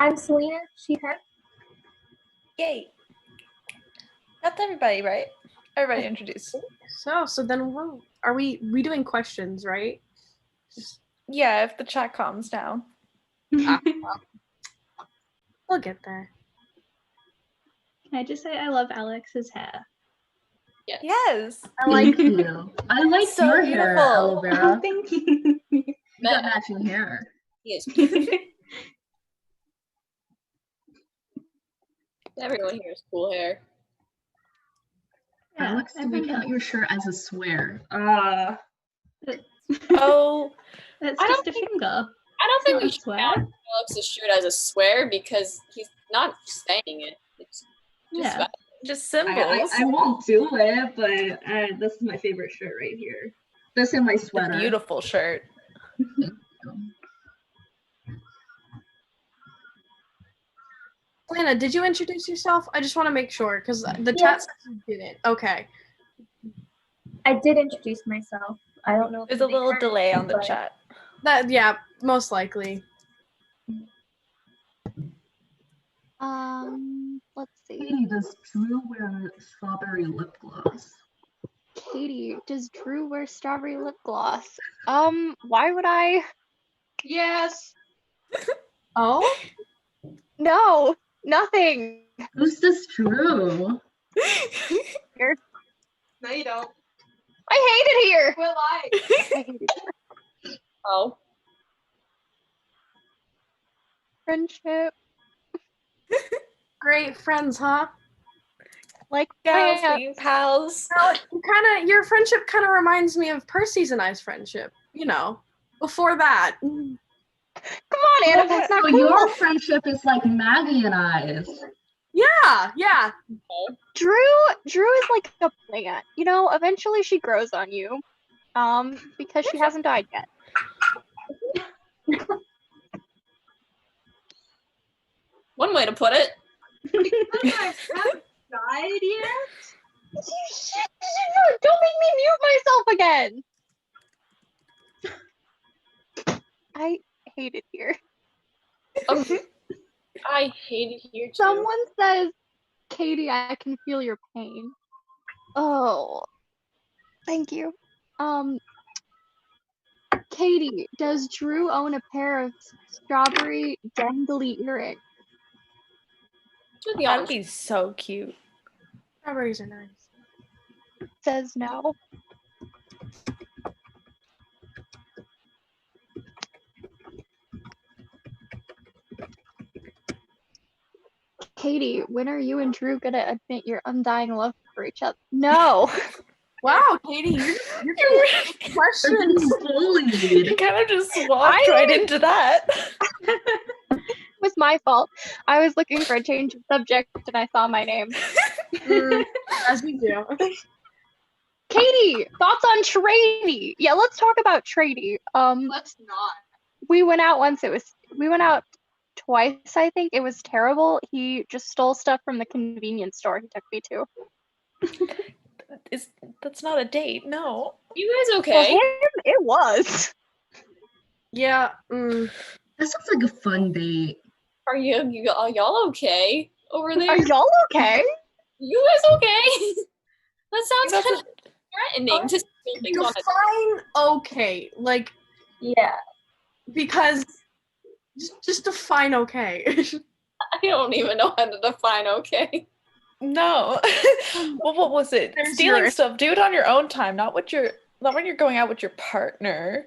I'm Selena, she, her. Yay. That's everybody, right? Everybody introduced. So then are we doing questions, right? Yeah, if the chat calms down. Well, we'll get there. Can I just say I love Alex's hair? Yes. I like you. I like So your beautiful. hair, aloe vera. Oh, thank you. You got matching hair. Yes. Everyone here has cool hair. Alex, do we everyone count does. your shirt as a swear? Oh. That's I just don't a finger. I don't think Not we a should swear. count Alex's shirt as a swear because he's not saying it. It's just Yeah. Just I symbols. won't do it, but this is my favorite shirt right here. This and my sweater. Beautiful shirt. Lana, did you introduce yourself? I just want to make sure because the chat says you didn't. Okay. I did introduce myself. I don't know. If There's a they little heard, delay on the but- chat. Yeah, most likely. Let's see. Katie, does Drew wear strawberry lip gloss? Katie, does Drew wear strawberry lip gloss? Why would I? Yes. Oh? No, nothing. Who's this Drew? Here. No, you don't. I hate it here. Will I? I hate it here. Oh. Friendship. Great friends, huh? Like Gals, plants. being pals. Well, your friendship kind of reminds me of Percy's and I's friendship. You know, before that. Come on, Anna, that's not So cool. your friendship is like Maggie and I's. Yeah. Drew is like a plant. You know, eventually she grows on you. Because she hasn't died yet. One way to put it. I haven't died yet? Don't make me mute myself again. I hate it here. I hate it here too. Someone says, Katie, I can feel your pain. Oh. Thank you. Katie, does Drew own a pair of strawberry dangly earrings? That'd be so cute. Strawberries are nice. Says no. Katie, when are you and Drew gonna admit your undying love for each other? No. Wow, Katie, you're getting questions. You kind of just walked right into that. It was my fault. I was looking for a change of subject and I saw my name. As you do. Katie, thoughts on Trady? Yeah, let's talk about Trady. Let's not. We went out once. We went out twice, I think. It was terrible. He just stole stuff from the convenience store he took me to. That's not a date, no. You guys okay? For him, it was. Yeah. That sounds like a fun date. Are y'all okay over there? Are y'all okay? You guys okay? That sounds kind of threatening. Just define okay, like yeah, because just define okay. I don't even know how to define okay. No. Well, what was it? There's Stealing your- stuff. Do it on your own time, not when you're going out with your partner.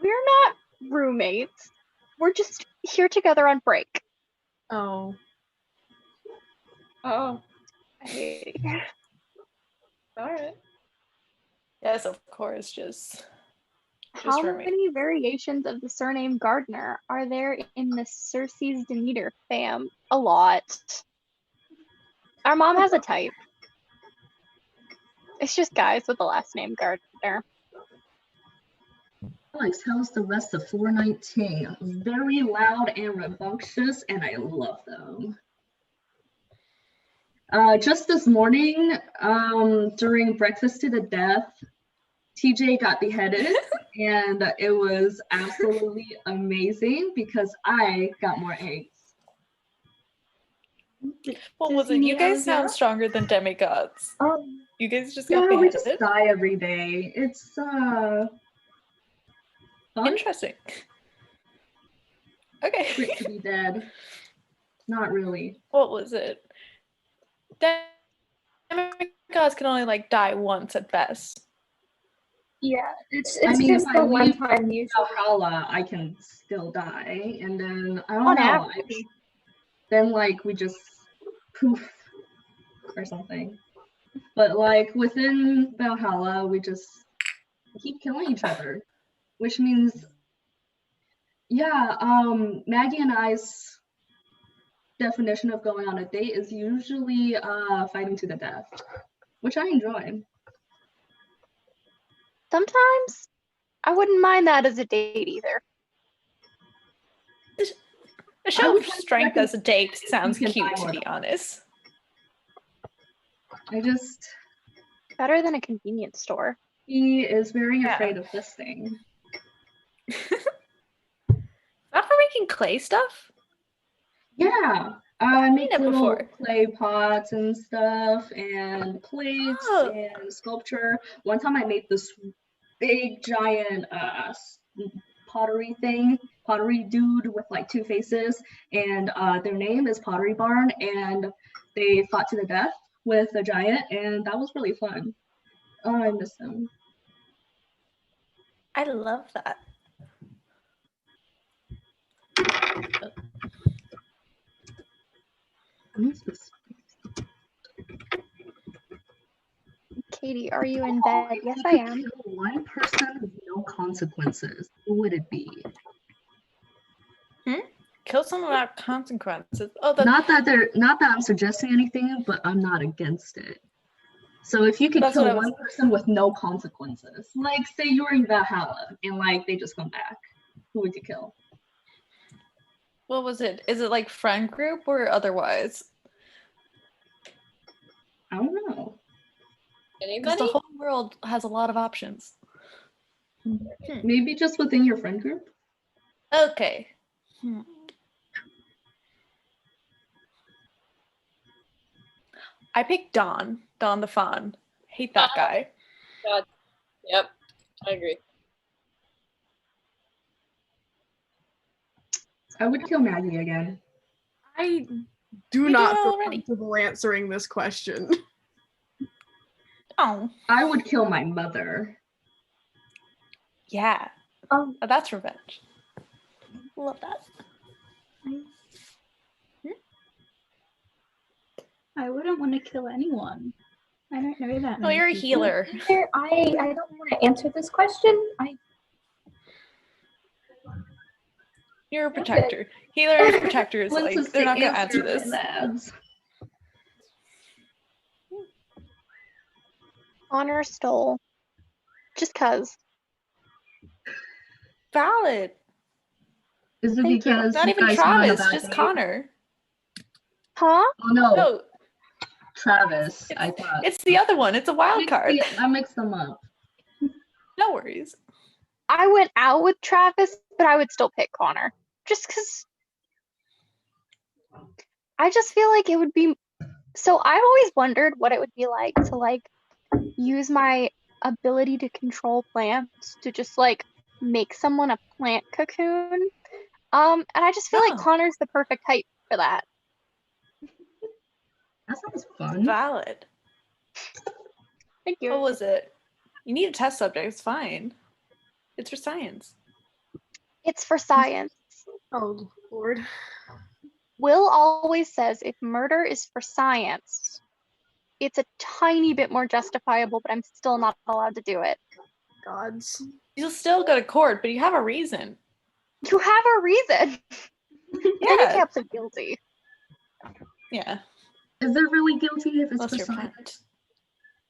We're not roommates. We're just here together on break. Oh. I hate it here. All right. Yes, of course. Just How for me. many variations of the surname Gardner are there in the Cersei's Demeter fam? A lot. Our mom has a type. It's just guys with the last name Gardner. Alex, how's the rest of 419? Very loud and rambunctious, and I love them. Just this morning, during Breakfast to the Death, TJ got beheaded, and it was absolutely amazing because I got more eggs. What was it? You guys sound stronger than demigods. You guys just got Yeah, we beheaded? just die every day. It's fun. Interesting. Okay. Great to be dead. Not really. What was it? Demigods can only like die once at best. Yeah, it's I mean, just if the I one leave time usually. Valhalla, I can still die, and then I don't On know. average. Then like we just poof or something. But like within Valhalla, we just keep killing each other, which means, yeah. Maggie and I's definition of going on a date is usually fighting to the death, which I enjoy. Sometimes I wouldn't mind that as a date either. A show of strength as a date sounds cute, to be honest. I just... Better than a convenience store. He is very afraid of this thing. Not for making clay stuff? Yeah. I make it little before. clay pots and stuff, and plates and sculpture. One time I made this big giant pottery dude with like two faces, and their name is Pottery Barn, and they fought to the death with a giant, and that was really fun. Oh, I miss them. I love that. Katie, are you in bed? Yes, I am. One person with no consequences. Who would it be? Kill someone without consequences. Oh, Not that I'm suggesting anything, but I'm not against it. So if you could That's kill what I one person with no consequences, like say you're in Valhalla and like they just come back, who would you kill? What was it? Is it like friend group or otherwise? I don't know. Because the whole world has a lot of options. Maybe just within your friend group? Okay. I picked Don the Fawn. Hate that guy. God. Yep, I agree. I would kill Maggie again. I do not feel comfortable answering this question. Oh. I would kill my mother. Yeah. That's revenge. Love that. I wouldn't want to kill anyone. I don't know that. Oh, you're a healer. I don't want to answer this question. You're a protector. Healers, protectors, like they're not gonna answer this. Honor stole. Just cause. Valid. Is it Thank you. because Not you even guys went on a Travis, bad just date? Connor. Huh? Oh no. No, Travis, I thought. it's the other one. It's a wild card. I mixed them up. No worries. I went out with Travis, but I would still pick Connor. Just because I just feel like it would be. So I've always wondered what it would be like to like use my ability to control plants to just like make someone a plant cocoon. And I just feel like Connor's the perfect type for that. That sounds fun. Valid. Thank you. What was it? You need a test subject. It's fine. It's for science. It's for science. Oh, Lord. Will always says if murder is for science, it's a tiny bit more justifiable, but I'm still not allowed to do it. Gods. You'll still go to court, but you have a reason. You have a reason. Then you Yeah. can't plead guilty. Yeah. Is there really guilty if it's Unless you're beside? planned.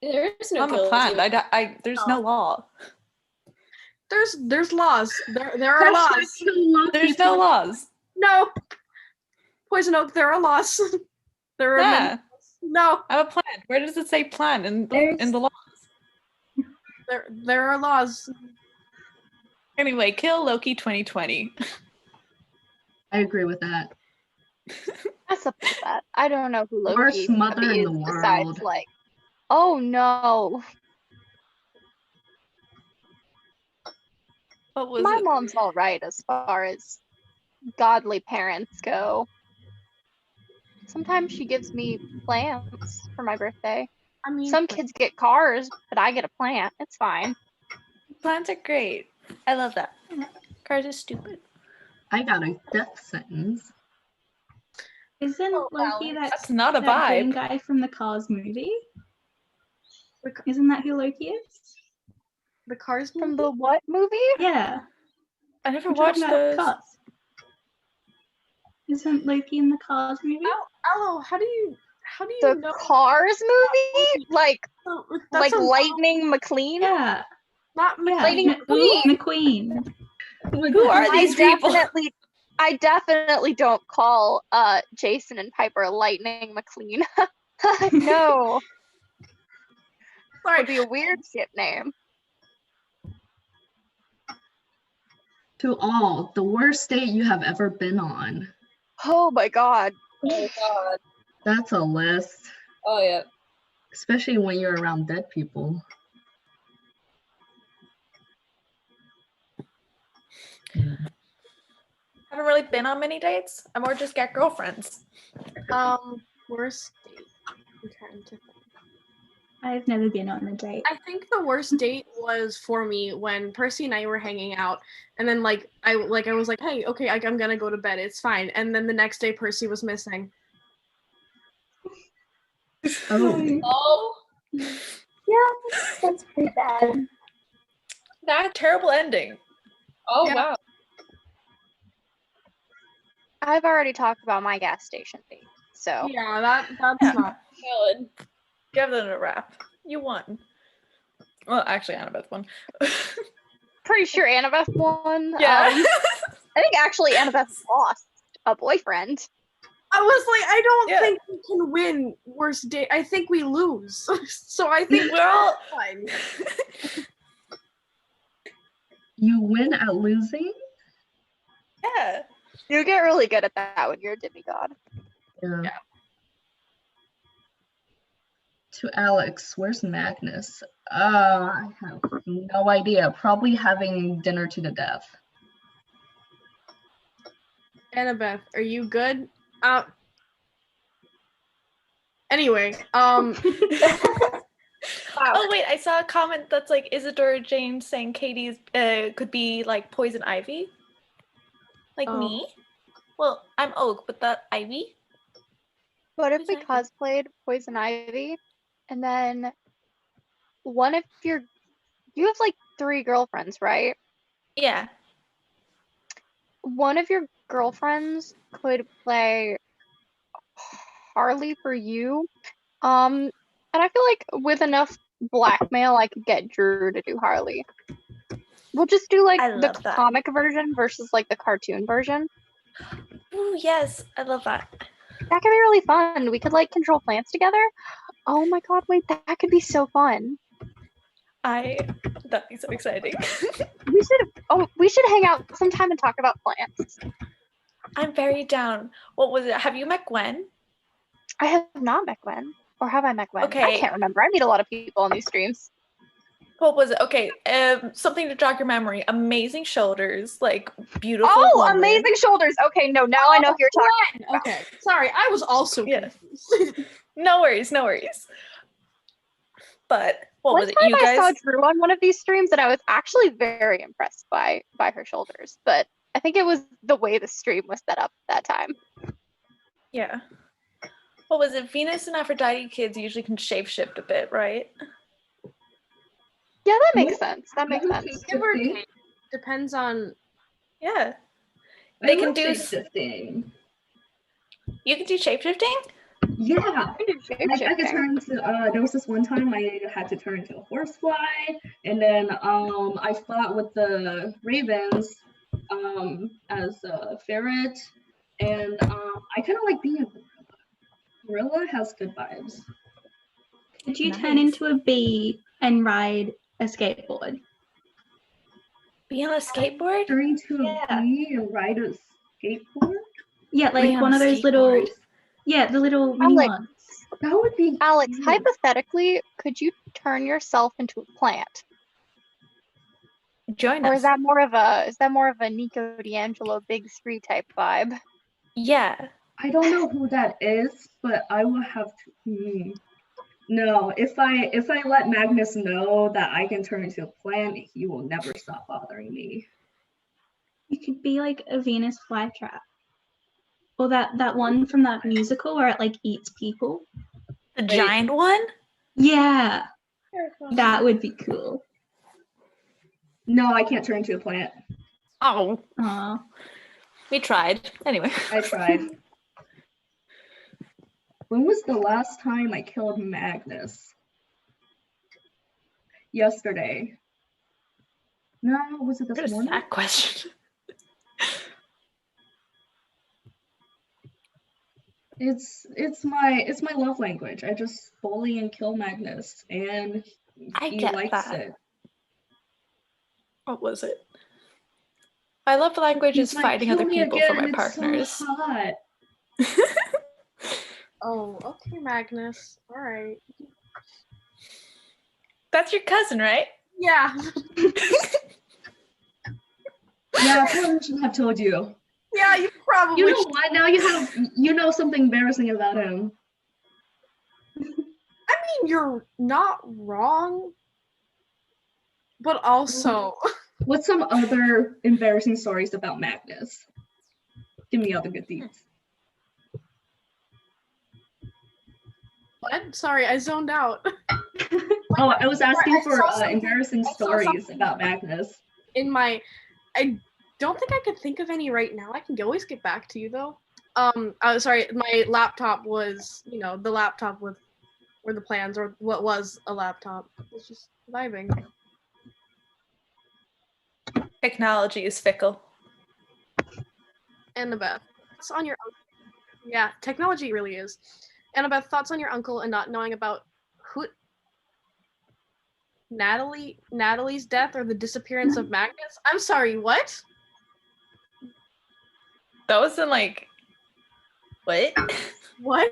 There is no I'm a guilty. planned. There's no law. There's laws. There are laws. There's no laws. No. Poison Oak, there are laws. There are many. No. I have a plan. Where does it say plan in the law? There are laws. Anyway, kill Loki 2020. I agree with that. I support that. I don't know who Loki Worst mother in is the world. besides like, oh no. What was My it? mom's all right as far as godly parents go. Sometimes she gives me plants for my birthday. I mean, some kids get cars, but I get a plant. It's fine. Plants are great. I love that. Cars are stupid. I got a death sentence. Isn't Loki That's not a that green vibe. guy from the Cars movie? Isn't that who Loki is? The Cars movie? From the what movie? Yeah. I never I'm watched talking about those. Cars. Isn't Loki in the Cars movie? Oh, how do you The know? Cars movie? Like That's a- Lightning McQueen? Yeah. Not Yeah. Lightning McQueen. McQueen. Who are these people? I definitely don't call Jason and Piper Lightning McQueen. No. That would be a weird ship name. To all, the worst date you have ever been on. Oh my god. Oh god. That's a list. Oh yeah. Especially when you're around dead people. Haven't really been on many dates. I more just get girlfriends. Worst date. I'm trying to think. I've never been on a date. I think the worst date was for me when Percy and I were hanging out, and then I was like, hey, okay, I'm gonna go to bed. It's fine. And then the next day, Percy was missing. Oh. Oh. Yeah, that's pretty bad. That terrible ending. Oh Yeah. wow. I've already talked about my gas station date, so Yeah, that's not Good. Give them a wrap. You won. Well, actually, Annabeth won. pretty sure Annabeth won. Yeah. I think actually Annabeth lost a boyfriend. I was like, I don't Yeah. think we can win worst date. I think we lose. So I think We're all fine. You win at losing? yeah. You get really good at that when you're a demigod. Yeah. To Alex, where's Magnus? I have no idea. Probably having dinner to the death. Annabeth, are you good? Anyway, Oh wait, I saw a comment that's like Isadora James saying Katie's could be like poison ivy. Like Oh. me? Well, I'm oak, but that ivy? What if we Poison ivy. cosplayed Poison Ivy and then one of you have like 3 girlfriends, right? Yeah. One of your girlfriends could play Harley for you. And I feel like with enough blackmail I could get Drew to do Harley. We'll just do like I the love that. comic version versus like the cartoon version. Ooh, yes, I love that. That could be really fun. We could like control plants together. Oh my god, wait, that could be so fun. That'd be so exciting. We should hang out sometime and talk about plants. I'm very down. What was it? Have you met Gwen? I have not met Gwen. Or have I met Gwen? I Okay. can't remember. I meet a lot of people on these streams. What was it? Okay, something to jog your memory. Amazing shoulders, like beautiful. Oh, woman. amazing shoulders. Okay, no, now I know who you're talking about. okay. Sorry, I was also confused. No worries, no worries. But what One was it? time You I guys? saw Drew on one of these streams and I was actually very impressed by her shoulders, but I think it was the way the stream was set up at that time. Yeah. What was it? Venus and Aphrodite kids usually can shapeshift a bit, right? Yeah, that makes sense. That makes sense. Give or take. Depends on. Yeah. I They can love do shapeshifting. You can do shapeshifting? Yeah. I could turn into there was this one time I had to turn into a horsefly, and then I fought with the ravens as a ferret, and I kind of like being a gorilla. Gorilla has good vibes. Could you turn into a bee and ride a skateboard? Be on a skateboard? Turn into a bee and ride a skateboard? Yeah, Be like on one a of those little, skateboard. yeah, the little mini Alex, ones. That would be Alex, hypothetically, could you turn yourself into a plant? Join Or us. is that more of a Nico D'Angelo Big 3 type vibe? Yeah. I don't know who that is, but I will have to. No, if I let Magnus know that I can turn into a plant, he will never stop bothering me. You could be like a Venus flytrap. Or that one from that musical where it like eats people. The giant one? Yeah. That would be cool. No, I can't turn into a plant. Oh. Aw. We tried. Anyway. I tried. When was the last time I killed Magnus? Yesterday. No, was it this morning? That question. It's my love language. I just bully and kill Magnus, and I he get likes that. it. What was it? My love language is He's like, fighting "Kill other me people for again, my it's partners. so hot." Oh, okay, Magnus. All right. That's your cousin, right? Yeah. Yeah, I probably shouldn't have told you. Yeah, you probably. You know what? Now you know something embarrassing about him. I mean, you're not wrong, but also. What's some other embarrassing stories about Magnus? Give me other good deeds. What? Sorry, I zoned out. Oh, I was asking I for saw something- embarrassing I saw stories something about Magnus. In my, I don't think I could think of any right now. I can always get back to you though. Sorry, my laptop was, the laptop with, or the plans, or what was a laptop. It's just vibing. Technology is fickle. Annabeth, thoughts on your uncle? Yeah, technology really is. Annabeth, thoughts on your uncle and not knowing about who Natalie's death or the disappearance of Magnus? I'm sorry, what? That wasn't like what? What?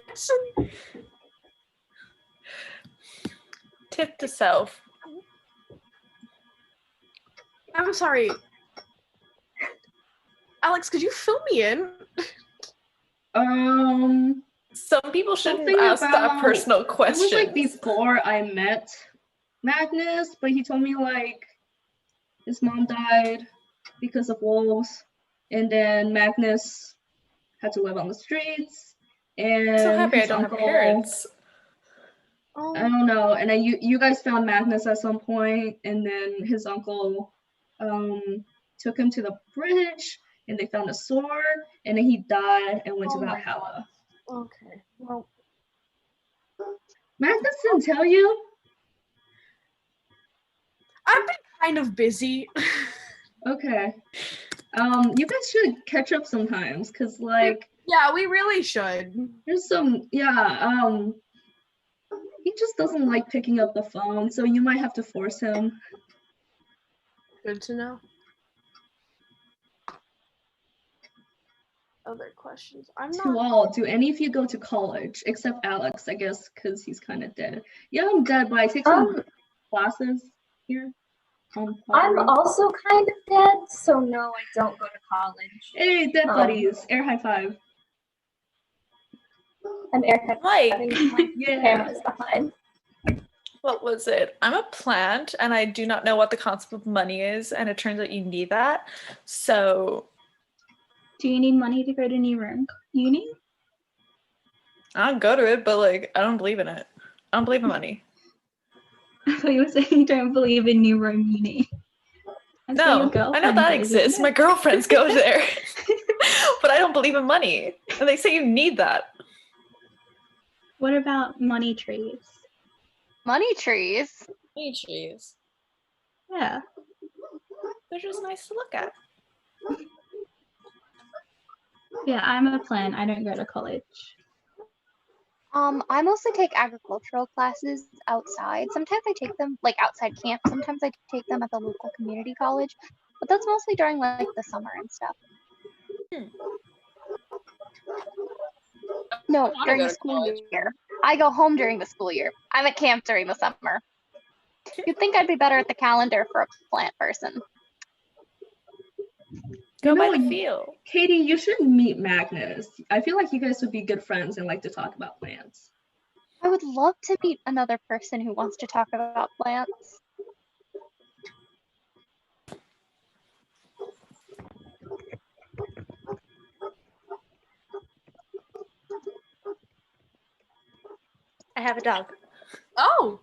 Tip to self. I'm sorry. Alex, could you fill me in? Some people shouldn't Something ask that about- personal question. It was like before I met Magnus, but he told me like his mom died because of wolves, and then Magnus had to live on the streets, and I'm so happy I his don't uncle, have parents. I don't know, and then you guys found Magnus at some point, and then his uncle took him to the bridge, and they found a sword, and then he died and went to Valhalla. Okay, well. Magnus didn't tell you? I've been kind of busy. Okay. You guys should catch up sometimes, cause like yeah, we really should. There's some he just doesn't like picking up the phone, so you might have to force him. Good to know. Other questions? I'm To not. all, do any of you go to college? Except Alex, I guess, because he's kind of dead. Yeah, I'm dead, but I take some classes here. I'm also kind of dead, so no, I don't go to college. Hey, dead buddies! Air high five. I'm air Like, yeah. Cameras behind. What was it? I'm a plant and I do not know what the concept of money is, and it turns out you need that. So Do you need money to go to New York Uni? I'll go to it, but like I don't believe in it. I don't believe in money. I thought you were saying you don't believe in New Rome Uni. I saw your No, I know girlfriend that goes, exists. isn't My it? girlfriends go there. But I don't believe in money. And they say you need that. What about money trees? Money trees. Money trees. Yeah. They're just nice to look at. Yeah, I'm a plant. I don't go to college. I mostly take agricultural classes outside. Sometimes I take them like outside camp. Sometimes I take them at the local community college, but that's mostly during like the summer and stuff. No, wanna during go the to school college. year. I go home during the school year. I'm at camp during the summer. You'd think I'd be better at the calendar for a plant person. Go by know, the feel. Katie, you should meet Magnus. I feel like you guys would be good friends and like to talk about plants. I would love to meet another person who wants to talk about plants. I have a dog. Oh!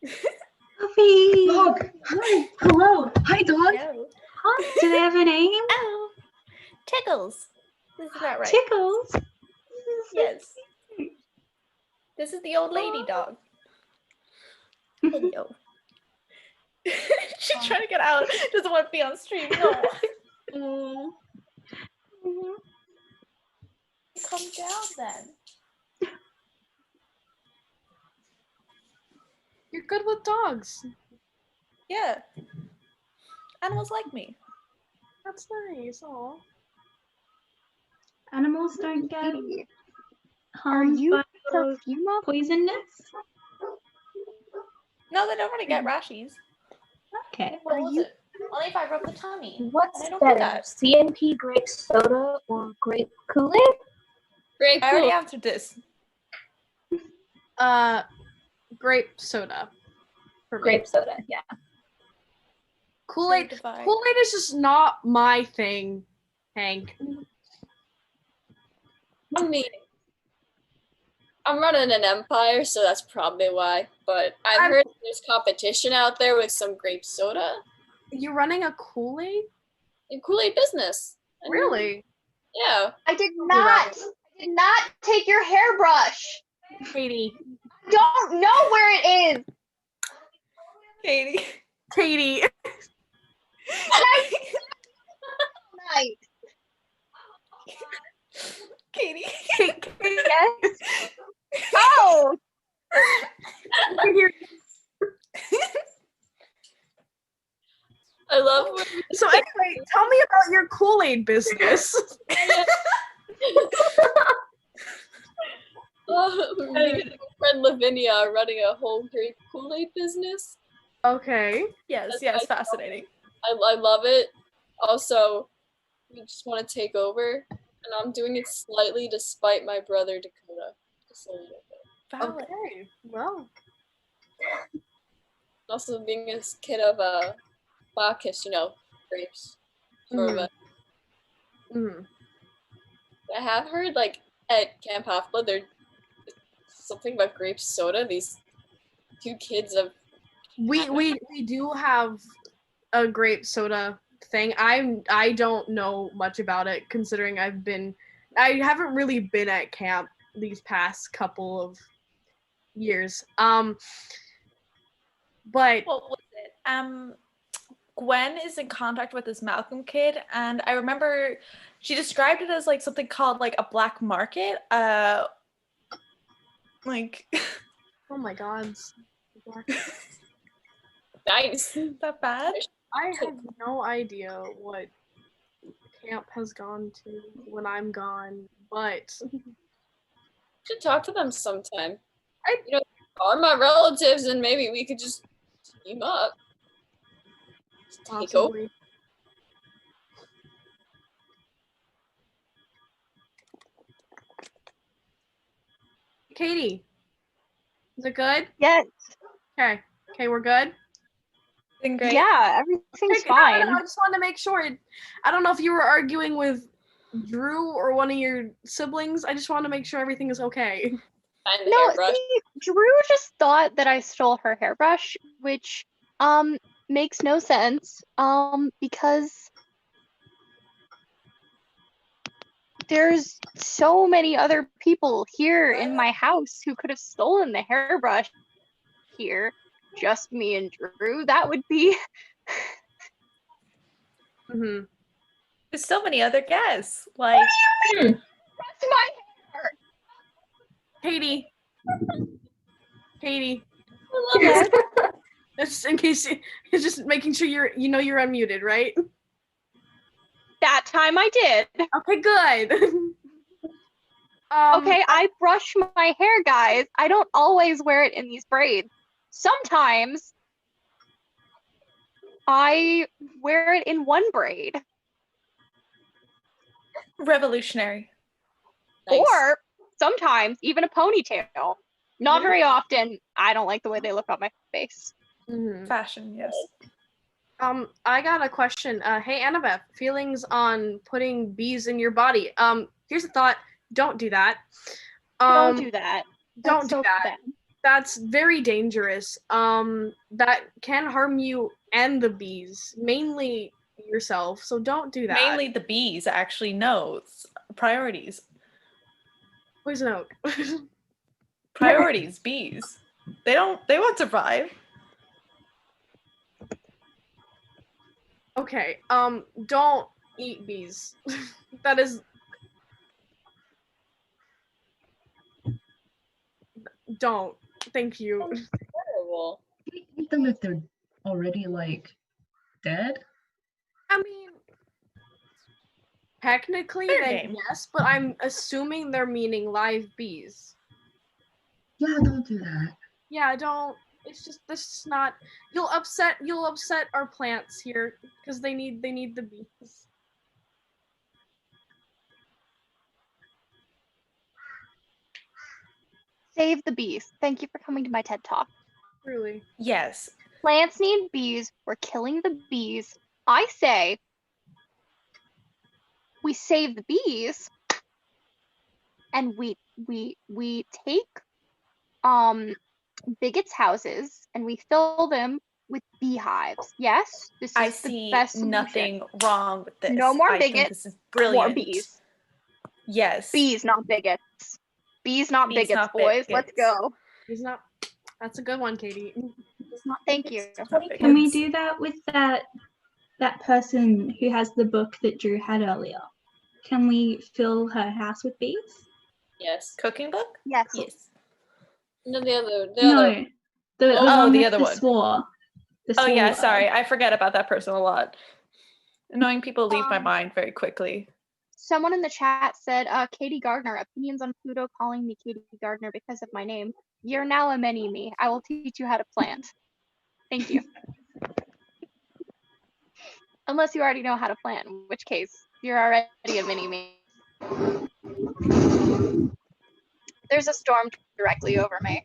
Puppy! Dog! Hi! Hello! Hi, dog! No. Do they have a name? Oh, Tickles. This is not right. Tickles? Yes. This is the old lady dog. Hello. She's trying to get out. Doesn't want to be on stream. No. Calm down then. You're good with dogs. Yeah. Animals like me. That's nice. Aw. Animals don't get Are harmed you by Perfuma? poisonous? No, they don't really get rashes. Okay. What was it? Only if I rub the tummy. What's And I don't do better, that. CNP grape soda or grape Kool-Aid? Grape I already Kool-Aid. answered this. Grape soda. For me. Grape soda, yeah. Kool-Aid. Divide. Kool-Aid is just not my thing, Hank. I mean, I'm running an empire, so that's probably why. But I've heard there's competition out there with some grape soda. You're running a Kool-Aid? In Kool-Aid business. Really? Yeah. I did not take your hairbrush. Katie. I don't know where it is. Katie. Katie. Night. Katie. Yes. Oh. I love when So anyway, tell me about your Kool-Aid business. me and my friend Lavinia are running a whole grape Kool-Aid business. Okay. Yes, yes, fascinating. I love it. Also, we just want to take over, and I'm doing it slightly despite my brother Dakota. Just a little bit. Valid. Okay. Well. Also, being a kid of Bacchus, you know, grapes. Sort of I have heard, like, at Camp Half-Blood, there's something about grape soda. These two kids of... We do have a grape soda thing. I don't know much about it, considering I haven't really been at camp these past couple of years. But what was it? Gwen is in contact with this Malcolm kid, and I remember she described it as like something called like a black market. Like oh my god. Nice. Is that bad? I have no idea what camp has gone to when I'm gone, but Should talk to them sometime. You know, are my relatives, and maybe we could just team up. Take over. possibly. Katie, is it good? Yes. Okay. Okay, we're good. Great. Yeah, everything's Okay, fine. I just wanted to make sure. I don't know if you were arguing with Drew or one of your siblings? I just want to make sure everything is okay. Find the No, hairbrush. see, Drew just thought that I stole her hairbrush, which makes no sense. Because there's so many other people here in my house who could have stolen the hairbrush here. Just me and Drew. That would be There's so many other guests. Like, That's my hair. Katie. Katie. I love that. That's in case it's just making sure you're unmuted, right? That time I did. Okay, good. Okay, I brush my hair, guys. I don't always wear it in these braids. Sometimes I wear it in one braid. revolutionary. Or sometimes even a ponytail. Not very often. I don't like the way they look on my face. Fashion, yes. I got a question. Hey, Annabeth, feelings on putting bees in your body? Here's a thought. Don't do that. Don't do that. Don't That's do so that. bad. That's very dangerous. That can harm you and the bees, mainly yourself. So don't do that. Mainly the bees, actually. No. Priorities. Poison oak. Priorities, bees. They won't survive. Okay, don't eat bees. That is... Don't. Thank you. Terrible. Eat them if they're already like dead. I mean, technically, Fair then game. yes, but I'm assuming they're meaning live bees. Yeah, don't do that. Yeah, don't. It's just this is not. You'll upset our plants here because they need the bees. Save the bees. Thank you for coming to my TED Talk. Really? Yes. Plants need bees. We're killing the bees. I say we save the bees and we take bigots' houses and we fill them with beehives. Yes, this is I the see best solution. nothing wrong with this. No more I think bigots. this is brilliant. More bees. Yes. Bees, not bigots. Bees, not Bees, bigots, not boys. Let's bigots. go. He's not. That's a good one, Katie. Thank you. Can we do that with that person who has the book that Drew had earlier? Can we fill her house with bees? Yes. Cooking book? Yes. Yes. No, the other. No, the one the with other the one. swore. The Oh yeah, swore sorry. word. I forget about that person a lot. Annoying people leave my mind very quickly. Someone in the chat said, Katie Gardner, opinions on Pluto calling me Katie Gardner because of my name. You're now a mini-me. I will teach you how to plant. Thank you. Unless you already know how to plant, in which case you're already a mini-me. There's a storm directly over me.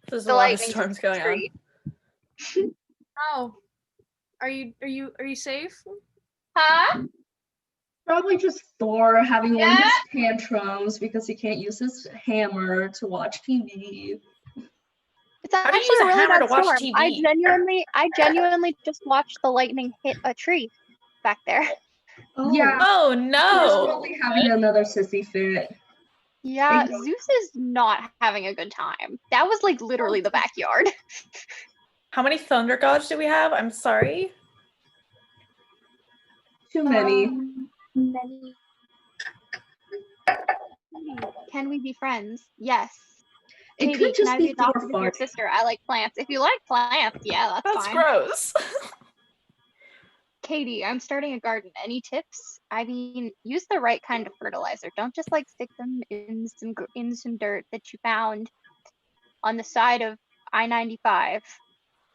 There's The a lot of lightning storms just going on. tree. Oh, are you safe? Huh? Probably just Thor having one of his tantrums because he can't use his hammer to watch TV. It's How do you actually use a a really hammer bad to watch storm. TV? I genuinely just watched the lightning hit a tree back there. Yeah. Oh He's no! probably having another sissy fit. Yeah, Zeus is not having a good time. That was like literally the backyard. How many thunder gods do we have? I'm sorry. Too many. Many. Can we be friends? Yes. It Katie, could can just I be be adopted Thor as your farting. sister? I like plants. If you like plants, yeah, that's fine. Gross. Katie, I'm starting a garden. Any tips? I mean, use the right kind of fertilizer. Don't just like stick them in some dirt that you found on the side of I-95.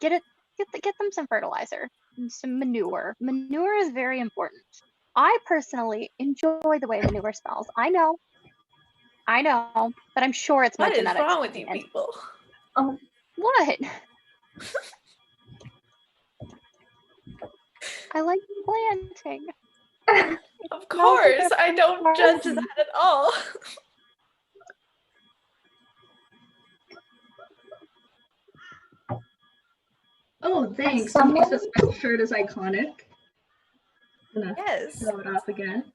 Get them some fertilizer and some manure. Manure is very important. I personally enjoy the way manure smells. I know, but I'm sure it's my What is genetics. wrong with you people? What? I like planting. Of course, I don't judge that at all. Oh, thanks. someone- This sweatshirt is iconic. Gonna Yes. show it off again.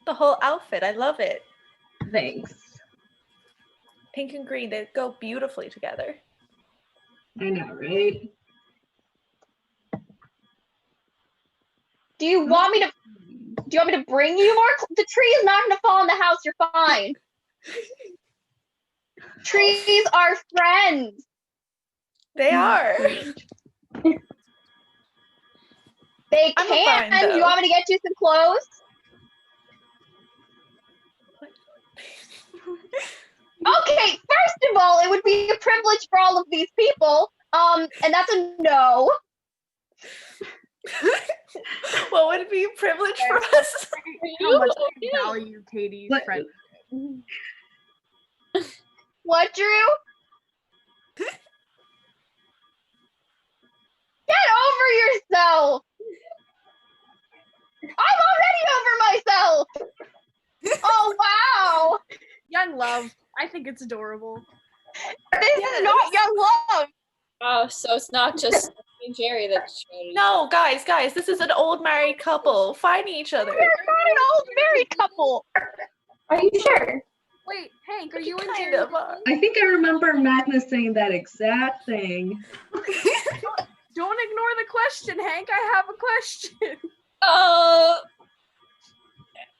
The whole outfit, I love it. Thanks. Pink and green, they go beautifully together. I know, right? Do you want me to bring you more? The tree is not going to fall in the house. You're fine. Trees are friends. They are. They I'm can. fine, though. You want me to get you some clothes? Okay, first of all, it would be a privilege for all of these people. And that's a no. What would it be a privilege for us? How much I value Katie's friend. What, Drew? Get over yourself. I'm already over myself. Oh, wow. Young love. I think it's adorable. This is not young love. Oh, so it's not just me and Jerry that's showing. No, guys, this is an old married couple finding each other. We're not an old married couple. Are you sure? Wait, Hank, are you in Kind Jerry? of are. I think I remember Magnus saying that exact thing. Don't ignore the question, Hank. I have a question.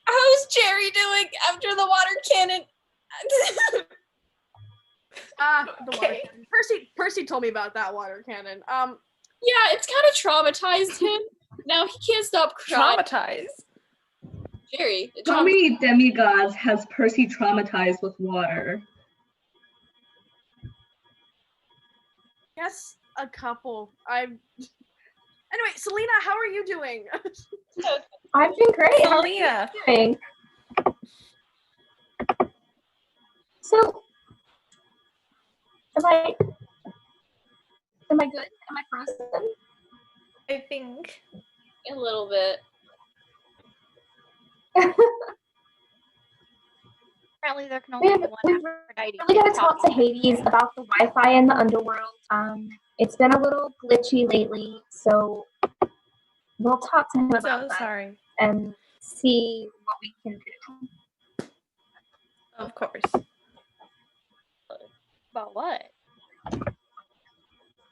How's Jerry doing after the water cannon? The water cannon. Percy told me about that water cannon. Yeah, it's kind of traumatized him. Now he can't stop crying. Traumatized. Jerry. How many demigods has Percy traumatized with water? Yes, a couple. Anyway, Selena, how are you doing? I'm doing great. How are you Selena. doing? So, am I good? Am I frozen? I think. A little bit. Apparently there can only be one We Aphrodite. really gotta talk to Hades about the Wi-Fi in the underworld. It's been a little glitchy lately, so we'll talk to him about that Sorry. and see what we can do. Of course. About what? The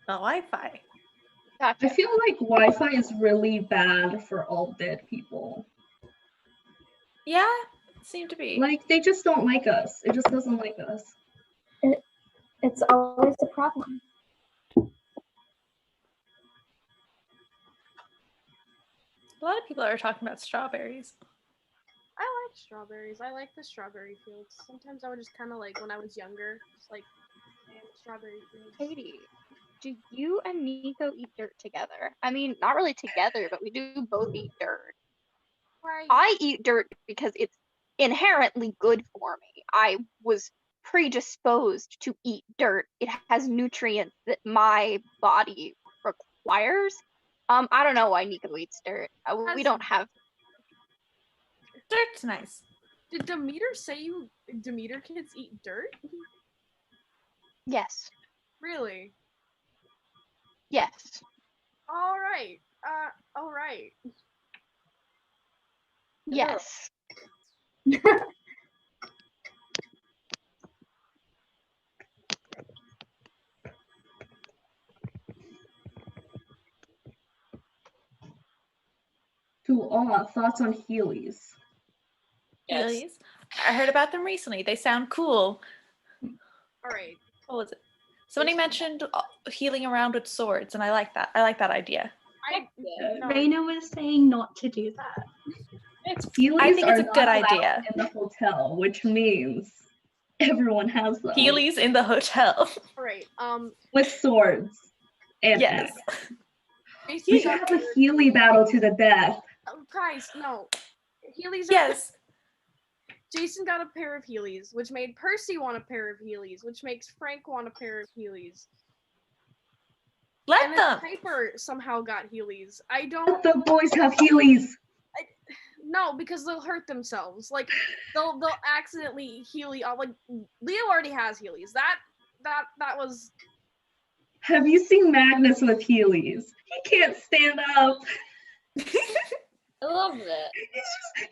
Wi-Fi. Gotcha. I feel like Wi-Fi is really bad for all dead people. Yeah, seem to be. Like, they just don't like us. It just doesn't like us. It's always a problem. A lot of people are talking about strawberries. I like strawberries. I like the strawberry fields. Sometimes I would just kind of like, when I was younger, just like, man, strawberry fields. Katie, do you and Nico eat dirt together? I mean, not really together, but we do both eat dirt. Right. I eat dirt because it's inherently good for me. I was predisposed to eat dirt. It has nutrients that my body requires. I don't know why Nico eats dirt. We don't have. Dirt's nice. Did Demeter say Demeter kids eat dirt? Yes. Really? Yes. All right. All right. Yes. Thoughts on Heelys? Yes. Heelys? I heard about them recently. They sound cool. All right. What was it? Somebody mentioned healing around with swords, and I like that. I like that idea. Raina was saying not to do that. Heelys I think it's are a not good allowed idea. in the hotel, which means everyone has them. Heelys in the hotel. All right. With swords. And yes. We should have a Heely battle to the death. Oh, guys, no. Heelys. Yes. Jason got a pair of Heelys, which made Percy want a pair of Heelys, which makes Frank want a pair of Heelys. Let and them. Piper somehow got Heelys. I don't. Let the boys have Heelys. No, because they'll hurt themselves. Like they'll accidentally Healy. Like Leo already has Heelys. That was. Have you seen Magnus with Heelys? He can't stand up. I love that. He's just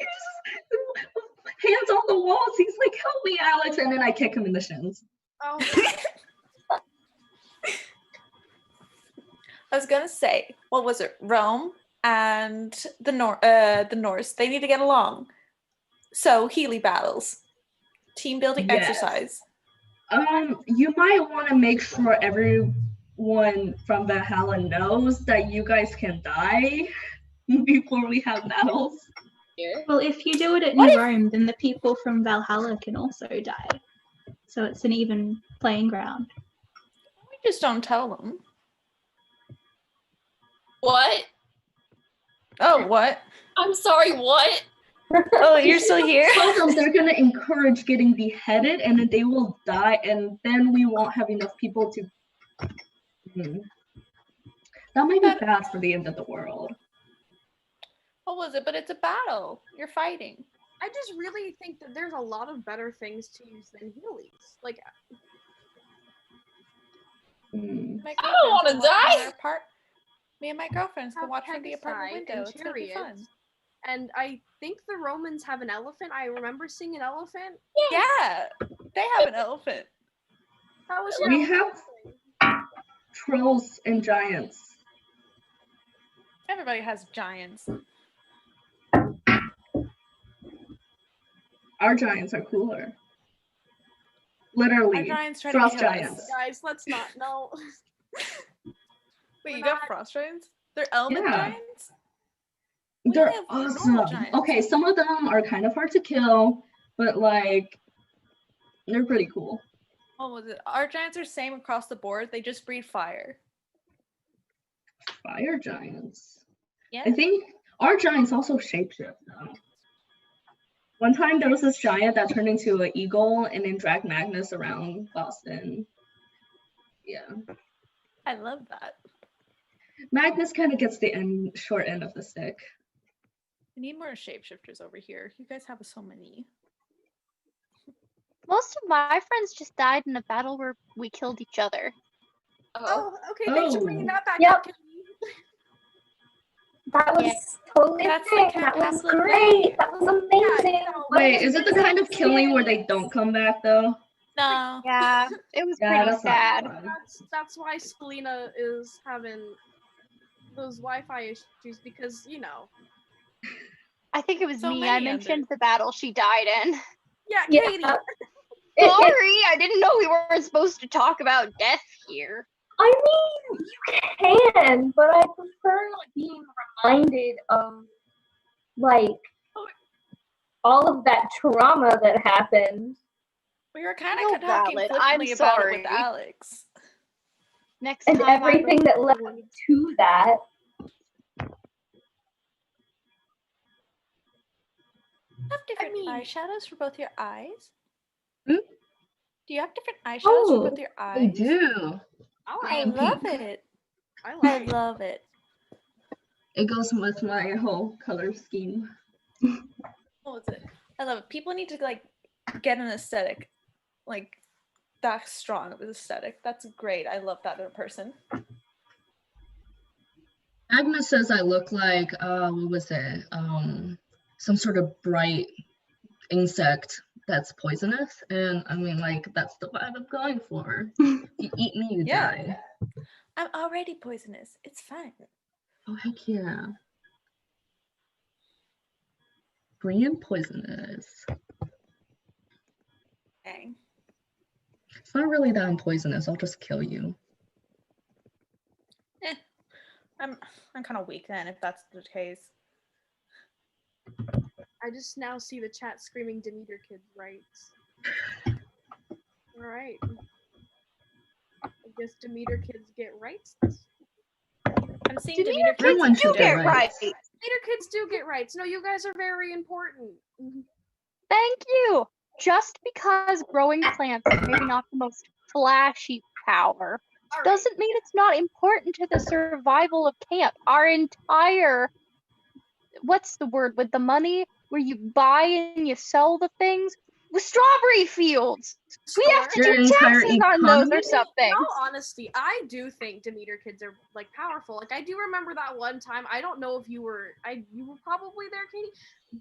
hands on the walls. He's like, "Help me, Alex!" And then I kick him in the shins. Oh. I was gonna say, what was it? Rome and the Norse. They need to get along. So Healy battles, team building Yes. exercise. You might want to make sure everyone from Valhalla knows that you guys can die before we have battles. Well, if you do it at New Rome, then the people from Valhalla can also die. So it's an even playing ground. We just don't tell them. What? Oh, what? I'm sorry, what? Oh, you're still here? Tell them they're gonna encourage getting beheaded, and then they will die, and then we won't have enough people to. That might be bad for the end of the world. What was it? But it's a battle. You're fighting. I just really think that there's a lot of better things to use than Heelys. Like. I don't wanna die. Me and my girlfriends can watch from the apartment window. It's gonna be fun. And I think the Romans have an elephant. I remember seeing an elephant. Yeah, they have an elephant. How was We have trolls and giants. Everybody has giants. Our giants are cooler. Literally, Our giants try to frost kill us. giants. Guys, let's not. No. Wait, you got frost giants? They're element Yeah. giants? They're have awesome. normal giants. Okay, some of them are kind of hard to kill, but like, they're pretty cool. What was it? Our giants are same across the board. They just breed fire. Fire giants. Yeah. I think our giants also shapeshift though. One time there was this giant that turned into an eagle and then dragged Magnus around Boston. Yeah. I love that. Magnus kind of gets the short end of the stick. We need more shapeshifters over here. You guys have so many. Most of my friends just died in a battle where we killed each other. Oh, okay. Thanks for bringing that back Yep. up. That was totally great. That was great. That was amazing. Wait, is it the kind of killing where they don't come back though? No. Yeah, it was Yeah, pretty that's not sad. fun. That's why Selena is having those Wi-Fi issues because I think it was So me. many I of mentioned the battle she died in. Yeah, Yeah. Katie. Sorry, I didn't know we weren't supposed to talk about death here. I mean, you can, but I prefer being reminded of, like, all of that trauma that happened. We were kind No of talking valid. flippantly I'm about it sorry. with Alex. Next And time I everything that led to that. Have different eyeshadows for both your eyes? Hmm? Do you have different eyeshadows for both your I eyes? do. I And love pink. it. I love it. It goes with my whole color scheme. What was it? I love it. People need to get an aesthetic, that strong of an aesthetic. That's great. I love that in a person. Agnes says I look like what was it? Some sort of bright insect that's poisonous, and I mean that's the vibe I'm going for. If you eat me, you die. I'm already poisonous. It's fine. Oh heck yeah. Green and poisonous. Dang. It's not really that I'm poisonous, I'll just kill you. I'm kind of weak then, if that's the case. I just now see the chat screaming Demeter kids rights. Alright. I guess Demeter kids get rights. I'm seeing Demeter Everyone kids should do get get rights. Demeter kids do get rights. No, you guys are very important. Thank you. Just because growing plants is maybe not the most flashy power doesn't mean it's not important to the survival of camp. Our entire what's the word with the money where you buy and you sell the things? With strawberry fields. We have to Your do entire taxes on those or economy? something. In all honesty, I do think Demeter kids are like powerful. Like I do remember that one time. I don't know if you were probably there, Katie.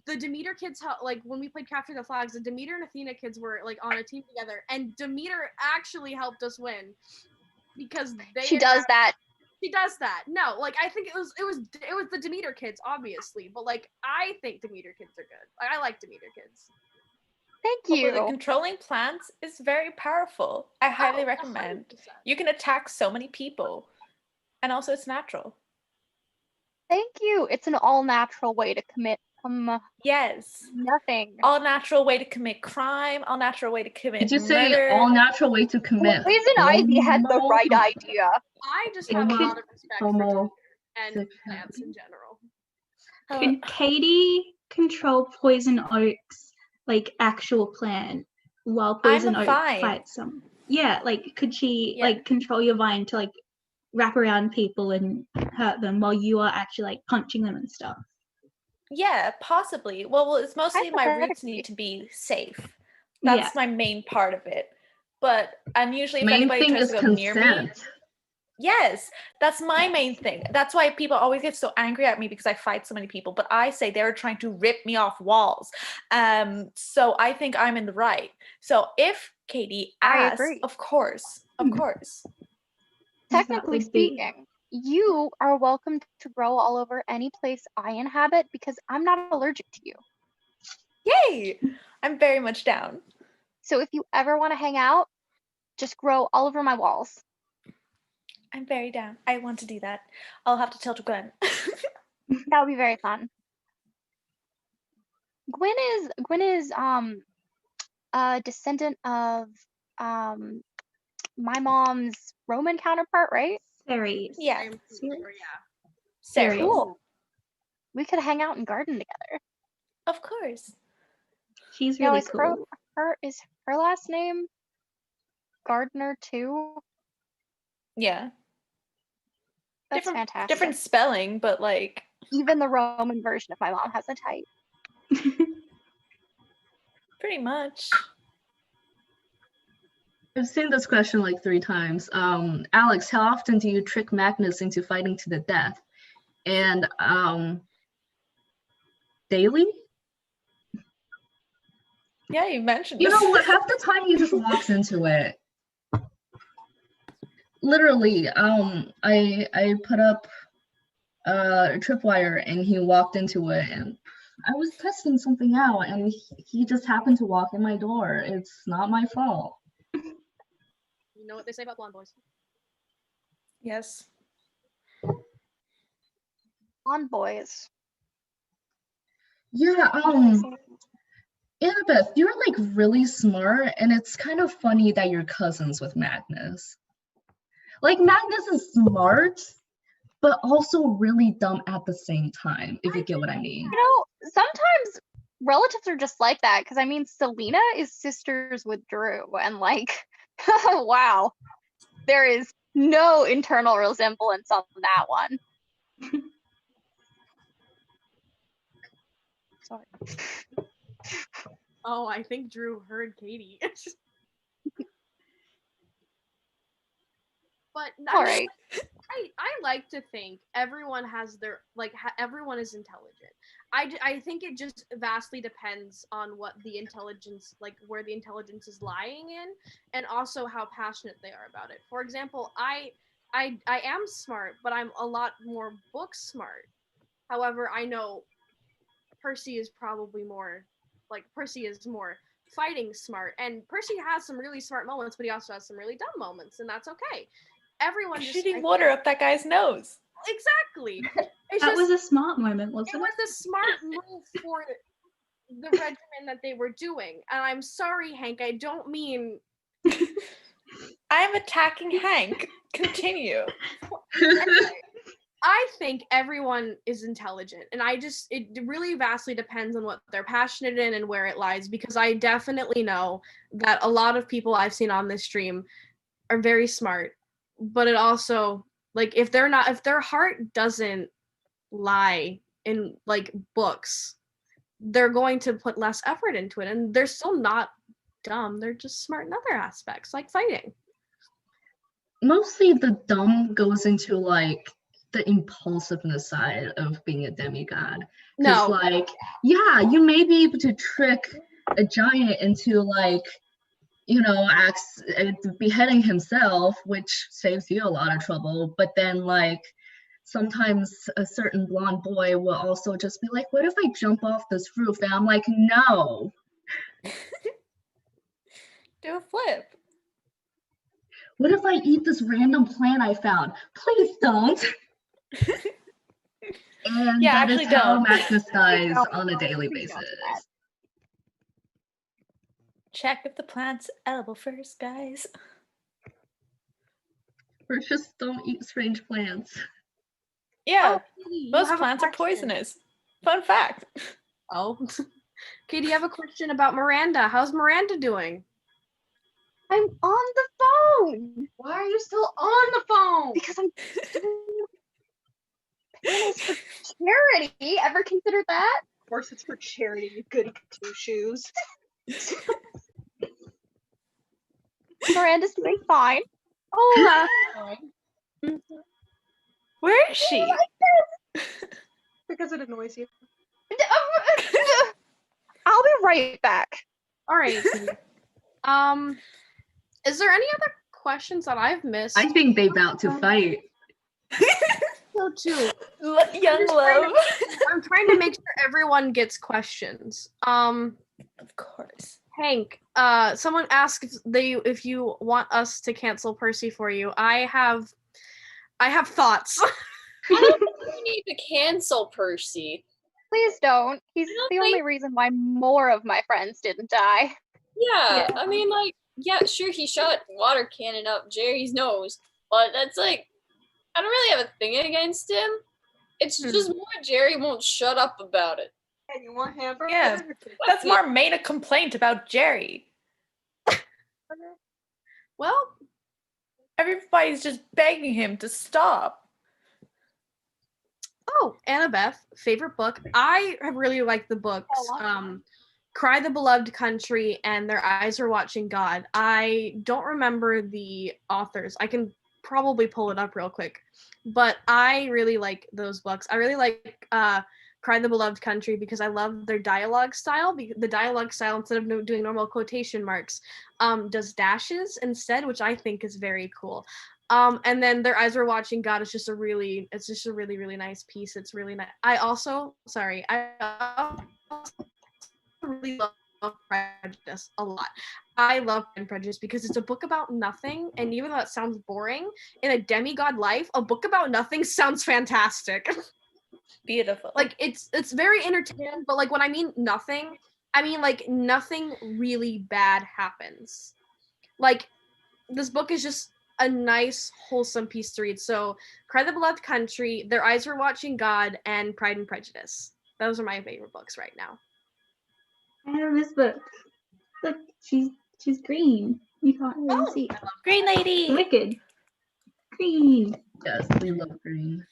The Demeter kids, like when we played Capture the Flags, the Demeter and Athena kids were like on a team together, and Demeter actually helped us win because She does that. She does that. No, like I think it was the Demeter kids, obviously, but like I think Demeter kids are good. Like I like Demeter kids. Thank you. Although the controlling plants is very powerful. I highly recommend. 100%. You can attack so many people, and also it's natural. Thank you. It's an all natural way to commit Yes. nothing. All natural way to commit crime, all natural way to commit Did you say murder. all natural way to commit? Poison Ivy had the right idea. I just have a lot of respect for Homo. and plants in general. Could Katie control Poison Oak's like actual plan while Poison Oak vine. fights some? Yeah, like could she Yeah. like control your vine to like wrap around people and hurt them while you are actually like punching them and stuff? Yeah, possibly. Well, it's mostly my roots need to be safe. That's my main part of it. But I'm usually, if Main anybody thing tries is to go near me, consent. yes, that's my main thing. That's why people always get so angry at me because I fight so many people. But I say they're trying to rip me off walls. So I think I'm in the right. So if Katie asks, of course. Technically speaking, you are welcome to grow all over any place I inhabit because I'm not allergic to you. Yay! I'm very much down. So if you ever want to hang out, just grow all over my walls. I'm very down. I want to do that. I'll have to tell to Gwen. That would be very fun. Gwen is a descendant of my mom's Roman counterpart, right? Ceres. Yeah. Ceres. Cool. We could hang out and garden together. Of course. She's Yeah, really like cool. is her last name Gardner too? Yeah. That's fantastic. Different spelling, but like even the Roman version of my mom has a type. Pretty much. I've seen this question like 3 times. Alex, how often do you trick Magnus into fighting to the death? And daily? Yeah, you mentioned You this. know what? Half the time he just walks into it. Literally, I put up a tripwire and he walked into it, and I was testing something out and he just happened to walk in my door. It's not my fault. You know what they say about blonde boys? Yes. Blonde boys. Yeah, Annabeth, you're like really smart, and it's kind of funny that you're cousins with Magnus. Like, Magnus is smart, but also really dumb at the same time, if you get what I mean. You know, sometimes relatives are just like that, because I mean, Selena is sisters with Drew, and like, wow, there is no internal resemblance on that one. Sorry. Oh, I think Drew heard Katie. But All right. I like to think everyone has their everyone is intelligent. I think it just vastly depends on what the intelligence, like where the intelligence is lying in, and also how passionate they are about it. For example, I am smart, but I'm a lot more book smart. However, I know Percy is probably more fighting smart, and Percy has some really smart moments, but he also has some really dumb moments, and that's okay. Everyone just shooting water up that guy's nose. Exactly. That was a smart moment, wasn't it? It was a smart move for the regimen that they were doing. And I'm sorry, Hank, I don't mean I'm attacking Hank. Continue. I think everyone is intelligent, and it really vastly depends on what they're passionate in and where it lies, because I definitely know that a lot of people I've seen on this stream are very smart, but it also, like, if their heart doesn't lie in like books, they're going to put less effort into it, and they're still not dumb. They're just smart in other aspects, like fighting. Mostly the dumb goes into like the impulsiveness side of being a demigod. Because like, yeah, you may be able to trick a giant into like, you know, beheading himself, which saves you a lot of trouble. But then like sometimes a certain blonde boy will also just be like, what if I jump off this roof? And I'm like, no. Do a flip. What if I eat this random plant I found? Please don't. And Yeah, that actually is how don't. Magnus dies on a daily basis. Check if the plant's edible first, guys. Or just don't eat strange plants. Yeah, Katie, most plants are poisonous. Fun fact. Oh. Katie, you have a question about Miranda. How's Miranda doing? I'm on the phone. Why are you still on the phone? Because I'm doing panels for charity. Ever considered that? Of course it's for charity, you goody two shoes. Miranda's doing fine. Oh, fine. Where is she? Because it annoys you. I'll be right back. all right. Is there any other questions that I've missed? I think they about to fight. So too. Young love. I'm trying to make sure everyone gets questions. Of course. Hank, someone asked if you want us to cancel Percy for you. I have thoughts. I don't think we need to cancel Percy. Please don't. He's the only reason why more of my friends didn't die. Yeah, I mean, like, yeah, sure, he shot water cannon up Jerry's nose, but that's like, I don't really have a thing against him. It's just more Jerry won't shut up about it. And you want hamburgers? Yeah, that's more made a complaint about Jerry. Well, everybody's just begging him to stop. Oh, Annabeth, favorite book. I have really liked the books. Cry the Beloved Country and Their Eyes Are Watching God. I don't remember the authors. I can probably pull it up real quick. But I really like those books. I really like Cry the Beloved Country because I love their dialogue style. The dialogue style, instead of doing normal quotation marks, does dashes instead, which I think is very cool. And then Their Eyes Were Watching God is just a really nice piece. It's really nice. I also really love Prejudice a lot. I love Pride and Prejudice because it's a book about nothing, and even though it sounds boring, in a demigod life, a book about nothing sounds fantastic. Beautiful. Like it's very entertaining, but like when I mean nothing, I mean like nothing really bad happens. Like this book is just a nice, wholesome piece to read. So Cry the Beloved Country, Their Eyes Were Watching God, and Pride and Prejudice. Those are my favorite books right now. I have this book. Look, she's green. You can't really see. Green lady. Wicked. Green. Yes, we love green.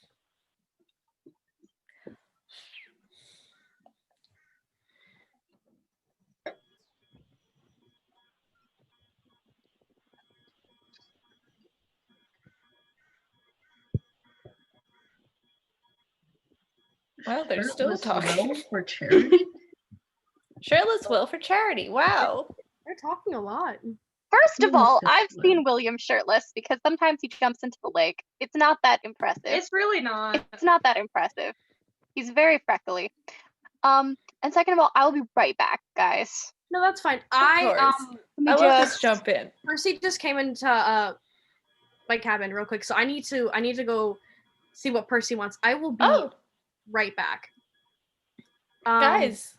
Well, they're still talking. Will for charity? Shirtless Will for charity. Wow. They're talking a lot. First of all, I've seen William shirtless because sometimes he jumps into the lake. It's not that impressive. It's really not. It's not that impressive. He's very freckly. And second of all, I'll be right back, guys. No, that's fine. I love this jump in. Percy just came into my cabin real quick, so I need to go see what Percy wants. I will be right back. Guys,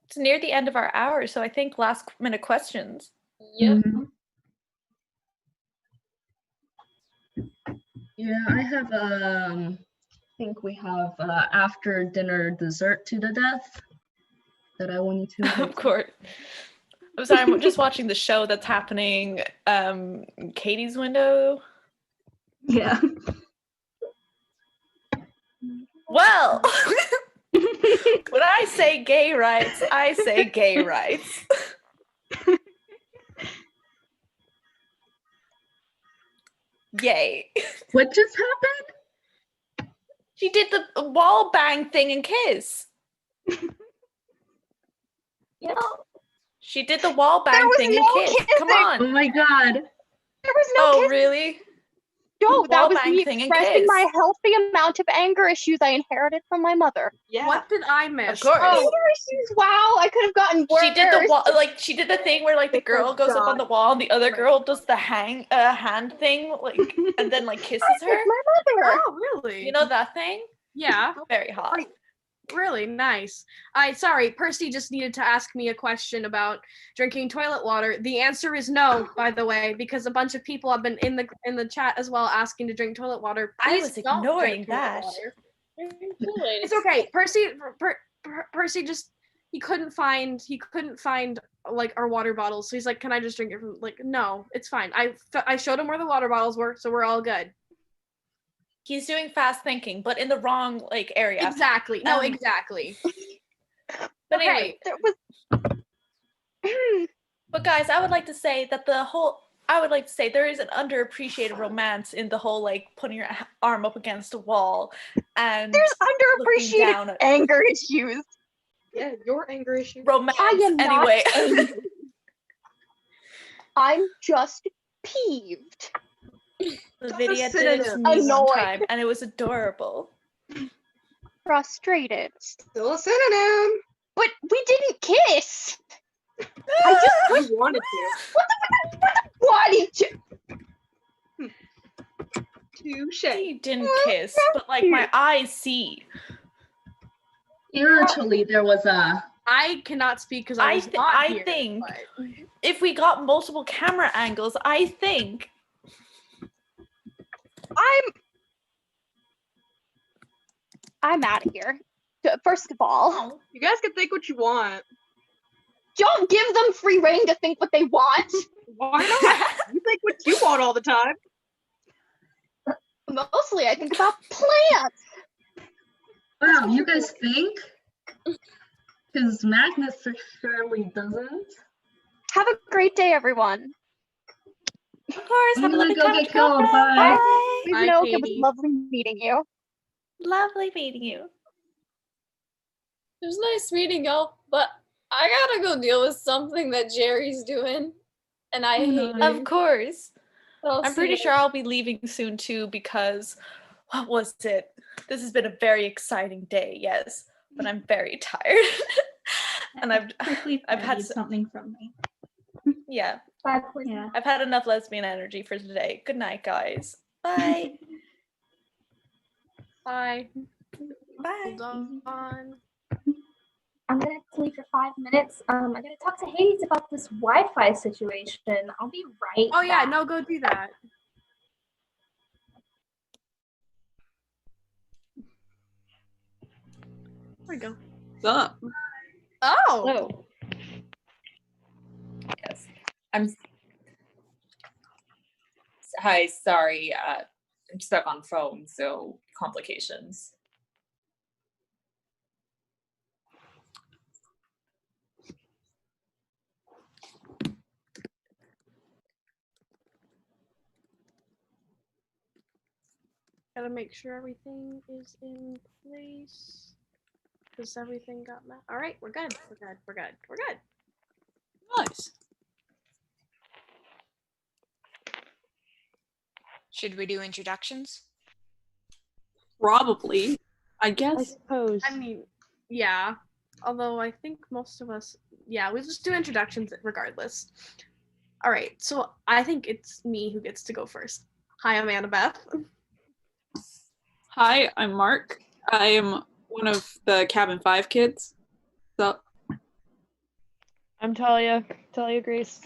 it's near the end of our hour, so I think last minute questions. Yep. Yeah, I have I think we have after dinner dessert to the death that I want you to. Of course. I'm sorry, I'm just watching the show that's happening. Katie's window. Yeah. Well, when I say gay rights, I say gay rights. Yay. What just happened? She did the wall bang thing and kiss. You know, She did the wall bang was thing and no kiss. Come kissing. on. Oh my god. There was no Oh, kissing. really? No, that Wall was bang me thing and expressing kiss. my healthy amount of anger issues I inherited from my mother. Yeah. What did I miss? Of course. Anger issues. Wow, I could have gotten worse. She did the wall, like she did the thing where like the girl goes up on the wall and the other girl does the hand thing, like and then like kisses her. My mother. Oh, really? You know that thing? Yeah. Very hot. Really nice. Sorry, Percy just needed to ask me a question about drinking toilet water. The answer is no, by the way, because a bunch of people have been in the chat as well asking to drink toilet water. I Please was don't ignoring drink toilet that. water. It's okay. Percy just he couldn't find like our water bottles, so he's like, "Can I just drink it from?" Like, no, it's fine. I showed him where the water bottles were, so we're all good. He's doing fast thinking, but in the wrong like area. Exactly. No, exactly. But anyway, there was. But guys, I would like to say that there is an underappreciated romance in the whole like putting your arm up against a wall and There's looking down underappreciated at anger issues. Yeah, your anger issues. romance. I am not Anyway, angry. I'm just peeved. Lydia did it to me one time, and it was adorable. Frustrated. Still a synonym. But we didn't kiss. I just You wanted to. wanted to. Touche. You didn't kiss, but like my eyes see. Spiritually, there was a. I cannot speak because I was not here, think but... if we got multiple camera angles, I think I'm out of here. First of all, You guys can think what you want. don't give them free reign to think what they want. Why not? You think what you want all the time. Mostly, I think about plants. Wow, you guys think? Because Magnus surely doesn't. Have a great day, everyone. Of course, I'm have a gonna lovely go time get at killed. Cobra. Bye. Please know it was lovely meeting you. Lovely meeting you. It was nice meeting y'all, but I gotta go deal with something that Jerry's doing, and I hate it. Of course. I'll I'm see pretty you. sure I'll be leaving soon too because what was it? This has been a very exciting day, yes, but I'm very tired. And I've had something from me. Yeah. Yeah. I've had enough lesbian energy for today. Good night, guys. Bye. Bye. Bye. Hold on. I'm gonna have to leave for 5 minutes. I gotta talk to Hades about this Wi-Fi situation. I'll be right Oh yeah, back. no, go do that. There we go. What's up? Oh. Yes. Hi, sorry. I'm stuck on phone, so complications. Gotta make sure everything is in place. Because everything got met. Alright, we're good. We're good. We're good. We're good. Nice. Should we do introductions? Probably. I I guess. suppose. I mean, yeah. Although I think most of us, yeah, we just do introductions regardless. All right, so I think it's me who gets to go first. Hi, I'm Annabeth. Hi, I'm Mark. I am one of the Cabin 5 kids. What's up? I'm Talia. Talia Grace.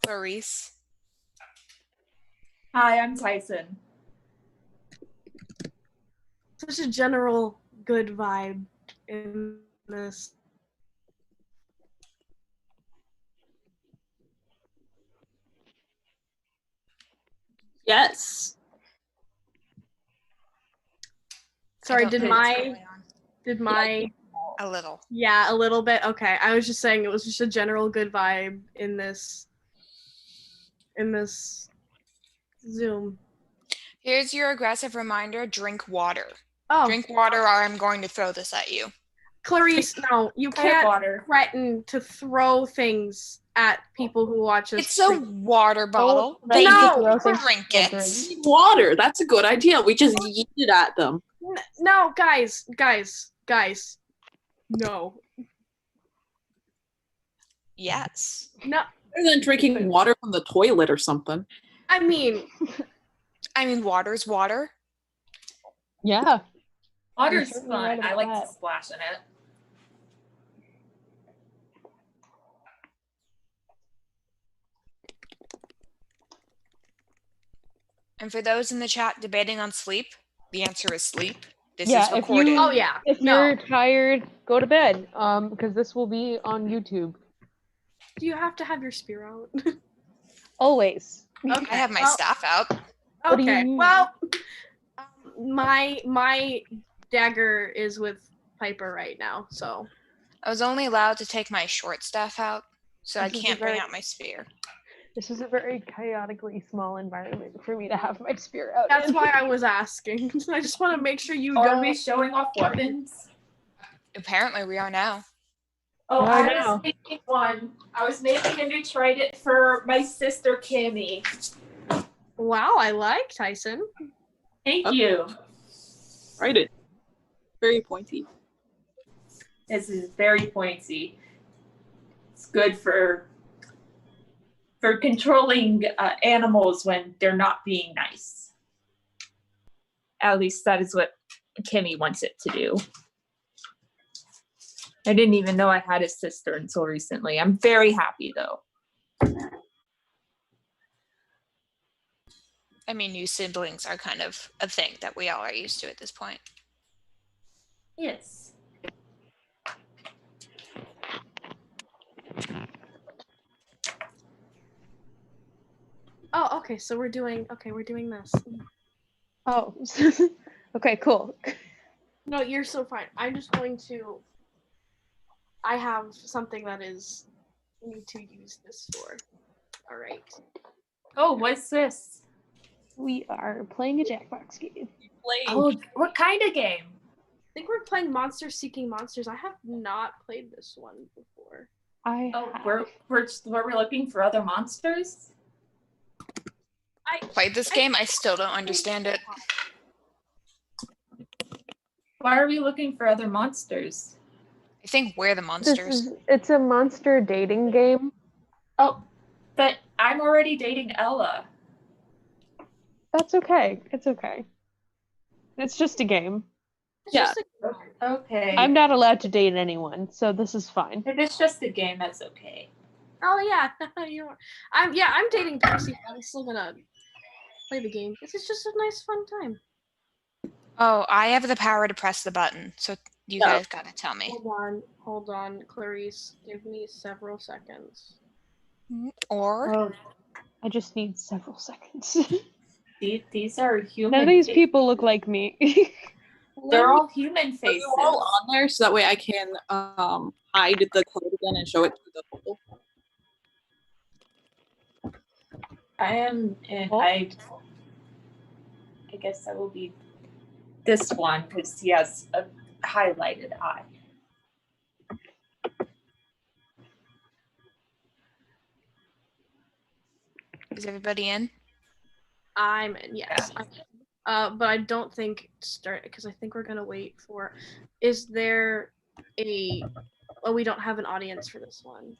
Clarice. Hi, I'm Tyson. Such a general good vibe in this. Yes. Sorry, don't did know what's my going on. did my A little. Yeah, a little bit. Okay. I was just saying it was just a general good vibe in this Zoom. Here's your aggressive reminder, drink water. Oh. Drink water or I'm going to throw this at you. Clarice, no, you I have can't water. threaten to throw things at people who watch us. It's a water bottle. They They no, drink it. Water. That's a good idea. We just yeet it at them. No, guys. No. Yes. No. Better than drinking water from the toilet or something. I mean, water's water. Yeah. Water's certainly fun. right I about like that. to splash in it. And for those in the chat debating on sleep, the answer is sleep. This Yeah, is recorded. If you're tired, go to bed. Because this will be on YouTube. do you have to have your spear out? Always. Okay. I have my staff out. What do you Okay. mean? Well, my dagger is with Piper right now, so I was only allowed to take my short staff out, so I This is a can't bring very- out my spear. This is a very chaotically small environment for me to have my spear out. that's in. why I was asking. I just want to make sure you Are don't. we showing off weapons? Apparently we are now. Oh, No, I no. was making one. I was making a new trident for my sister Kimmy. Wow, I like Tyson. Thank you. Right it. Very pointy. This is very pointy. It's good for controlling animals when they're not being nice. At least that is what Kimmy wants it to do. I didn't even know I had a sister until recently. I'm very happy though. I mean, new siblings are kind of a thing that we all are used to at this point. Yes. Oh, okay. So we're doing this. Oh. Okay, cool. No, you're so fine. I'm just going to. I have something that is need to use this for. All right. Oh, what's this? We are playing a Jackbox game. Oh, what kind of game? I think we're playing Monsters Seeking Monsters. I have not played this one before. We're looking for other monsters? I played this game, I still don't understand it. Why are we looking for other monsters? I think we're the monsters. It's a monster dating game. Oh, but I'm already dating Ella. That's okay. It's okay. It's just a game. Yeah. Okay. I'm not allowed to date anyone, so this is fine. If it's just a game, that's okay. Oh yeah, you are. I'm dating Percy. I'm still gonna play the game. This is just a nice fun time. Oh, I have the power to press the button, so you guys gotta tell me. Hold on, Clarice. Give me several seconds. Or I just need several seconds. These are human. None of these people look like me. They're all human faces. They're all on there so that way I can hide the code again and show it to the people. I am, and I guess I will be this one because he has a highlighted eye. Is everybody in? I'm in, yes. But I don't think start because I think we're gonna wait for. Is there a? Oh, we don't have an audience for this one.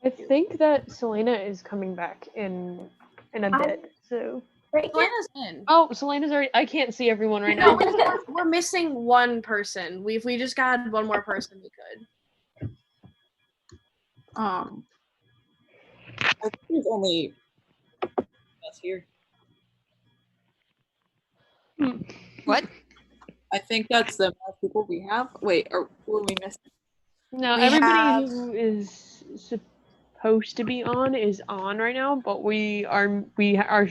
I think that Selena is coming back in a bit. So. Selena's in. Oh, Selena's already. I can't see everyone right now. No, we're missing one person. If we just got one more person, we could. I think there's only us here. What? I think that's the most people we have. Wait, or were we missing? No, We everybody who is supposed to be on is on right now, but we are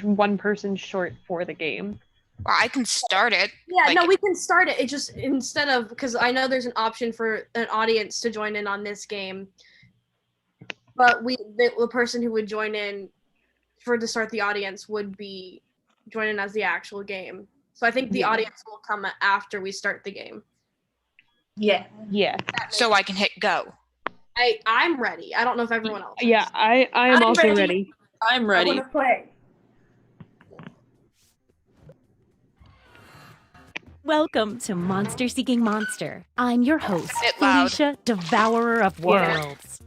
one person short for the game. Well, I can start it. Yeah, like, no, we can start it. It just instead of because I know there's an option for an audience to join in on this game, but the person who would join in to start the audience would be joining as the actual game. So I think the audience will come after we start the game. Yeah. Yeah. So I can hit go. I'm ready. I don't know if everyone else is. Yeah, I am I'm also ready. ready. I'm I ready. want to play. Welcome to Monster Seeking Monster. I'm your host, Bit loud. Felicia, Devourer of Worlds.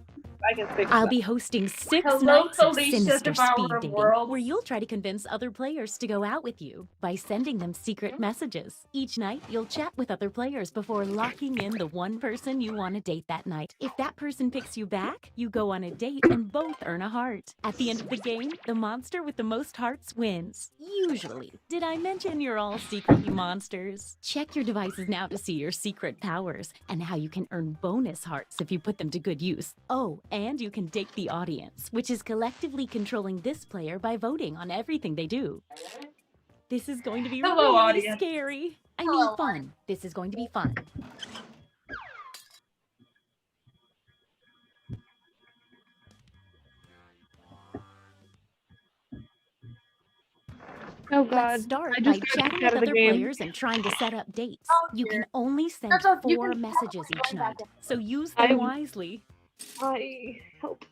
I can fix I'll that. be hosting 6 Hello, nights of Felicia, sinister Devourer speed of dating, Worlds. where you'll try to convince other players to go out with you by sending them secret messages. Each night, you'll chat with other players before locking in the one person you want to date that night. If that person picks you back, you go on a date and both earn a heart. At the end of the game, the monster with the most hearts wins. Usually. Did I mention you're all secretly monsters? Check your devices now to see your secret powers and how you can earn bonus hearts if you put them to good use. Oh, and you can date the audience, which is collectively controlling this player by voting on everything they do. This is going to be Hello, really audience. scary. I mean fun. This is going to be fun. Oh god. Let's start I by just got chatting kicked with out of the other game. players and trying to set up dates. You can only send That's all- you 4 can- messages each night, so use I- them wisely. I help.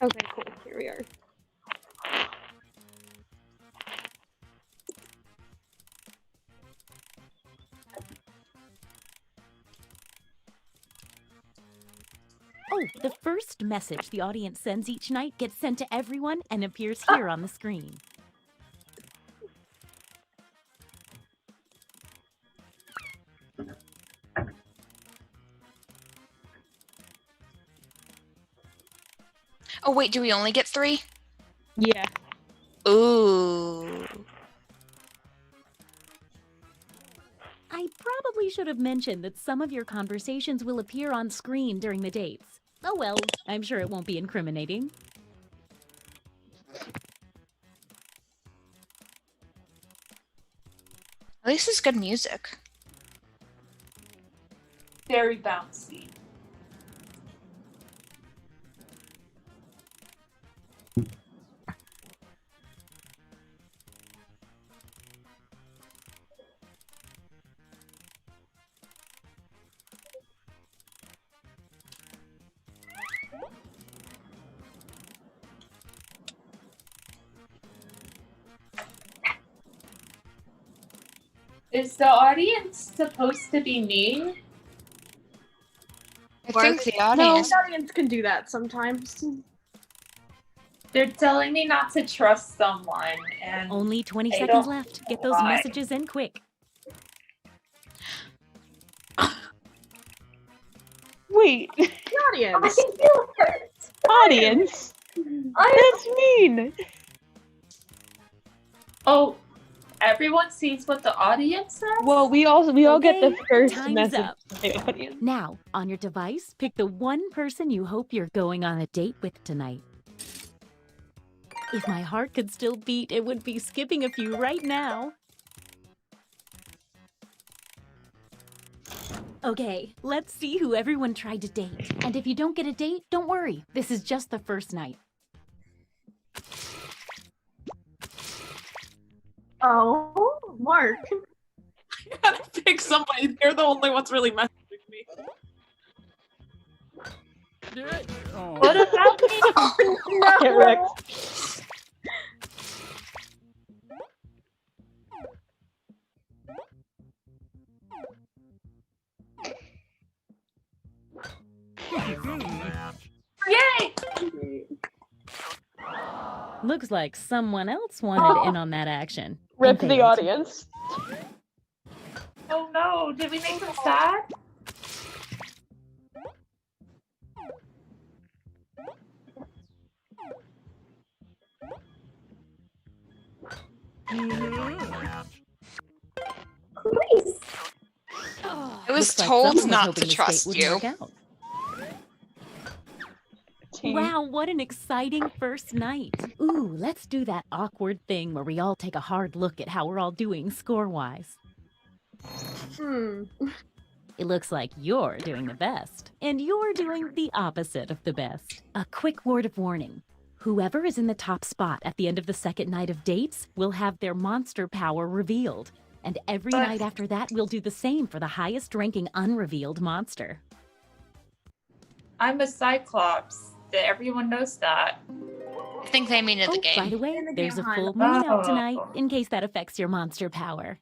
Okay, cool. Here we are. Oh, the first message the audience sends each night gets sent to everyone and appears here on the screen. Oh wait, do we only get 3? Yeah. Ooh. I probably should have mentioned that some of your conversations will appear on screen during the dates. Oh well, I'm sure it won't be incriminating. At least it's good music. Very bouncy. Is the audience supposed to be mean? I think the No, audience. the audience can do that sometimes. They're telling me not to trust someone, and Only 20 I seconds don't left. Get those why. messages in quick. Wait. The audience. I feel hurt. Audience? That's mean. Oh, everyone sees what the audience says? Well, we all get the Okay, first time's message up. from the audience. Now, on your device, pick the one person you hope you're going on a date with tonight. If my heart could still beat, it would be skipping a few right now. Okay, let's see who everyone tried to date. And if you don't get a date, don't worry. This is just the first night. Oh, Mark. I gotta pick somebody. They're the only ones really messaging me. What about me? Get wrecked. Yay! Looks like someone else wanted in on that action. Rip And the failed. audience. Oh no, did we make them sad? Please. I was Looks like told someone was not hoping to this date trust wouldn't you. work out. Wow, what an exciting first night. Ooh, let's do that awkward thing where we all take a hard look at how we're all doing score-wise. It looks like you're doing the best, and you're doing the opposite of the best. A quick word of warning. Whoever is in the top spot at the end of the second night of dates will have their monster power revealed. And every night after that, we'll do the same for the highest ranking unrevealed monster. I'm a Cyclops. Everyone knows that. I think they mean in the game. By the way, there's a full moon out tonight, in case that affects your monster power.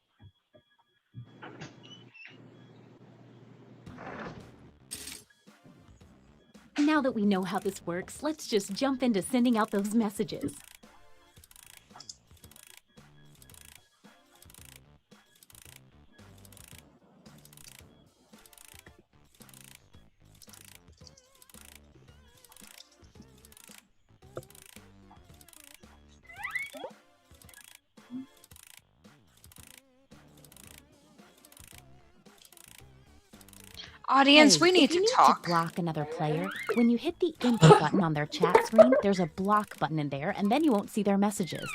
Now that we know how this works, let's just jump into sending out those messages. Audience, we need if you to talk. To block another player, when you hit the input button on their chat screen, there's a block button in there, and then you won't see their messages.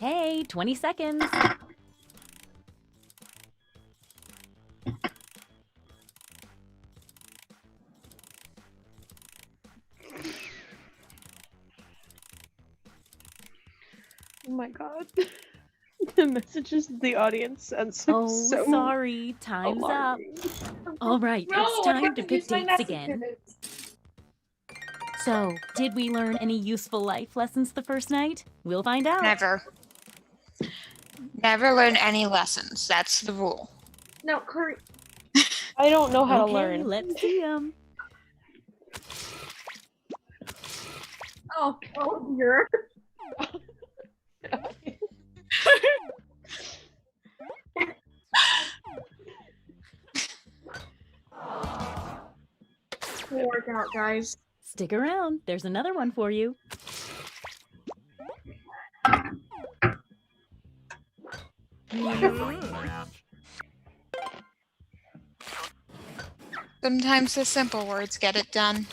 Hey, 20 seconds. Oh my god. The messages the audience sends are Oh, so sorry. Time's alarming. up. All right, No, it's I time have to to pick use my dates again. So, did we learn any useful life lessons the first night? We'll find out. Never. Never learn any lessons. That's the rule. No, Curry. I don't know how Okay, to learn. let's see them. Oh dear. We'll work out, guys. Stick around. There's another one for you. Sometimes the simple words get it done.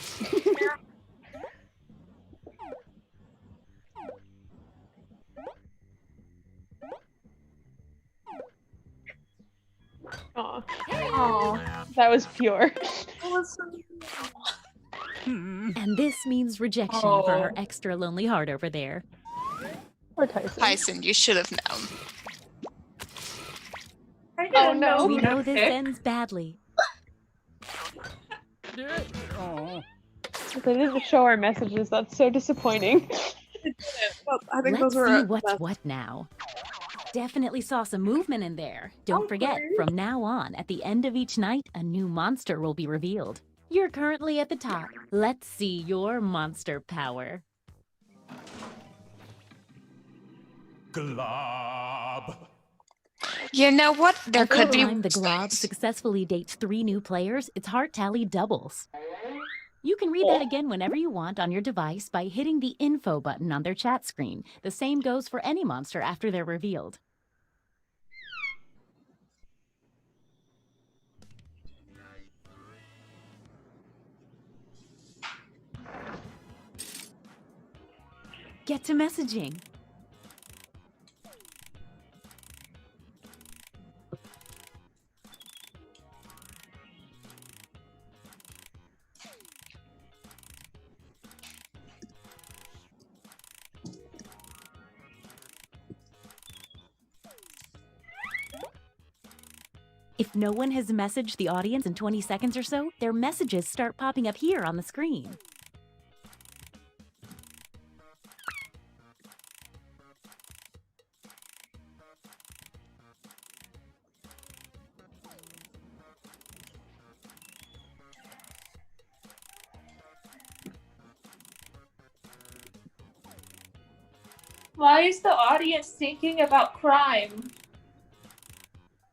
Aw, that was pure. And this means rejection for our extra lonely heart over there. Poor Tyson. Tyson, you should have known. Oh no. We know this ends badly. They didn't show our messages. That's so disappointing. Well, I think Let's those were see what's what now. Definitely saw some movement in there. Don't forget, from now on, at the end of each night, a new monster will be revealed. You're currently at the top. Let's see your monster power. Glob. You know what? There could be. Every time the Glob successfully dates 3 new players, its heart tally doubles. You can read that again whenever you want on your device by hitting the info button on their chat screen. The same goes for any monster after they're revealed. Get to messaging. If no one has messaged the audience in 20 seconds or so, their messages start popping up here on the screen. Why is the audience thinking about crime?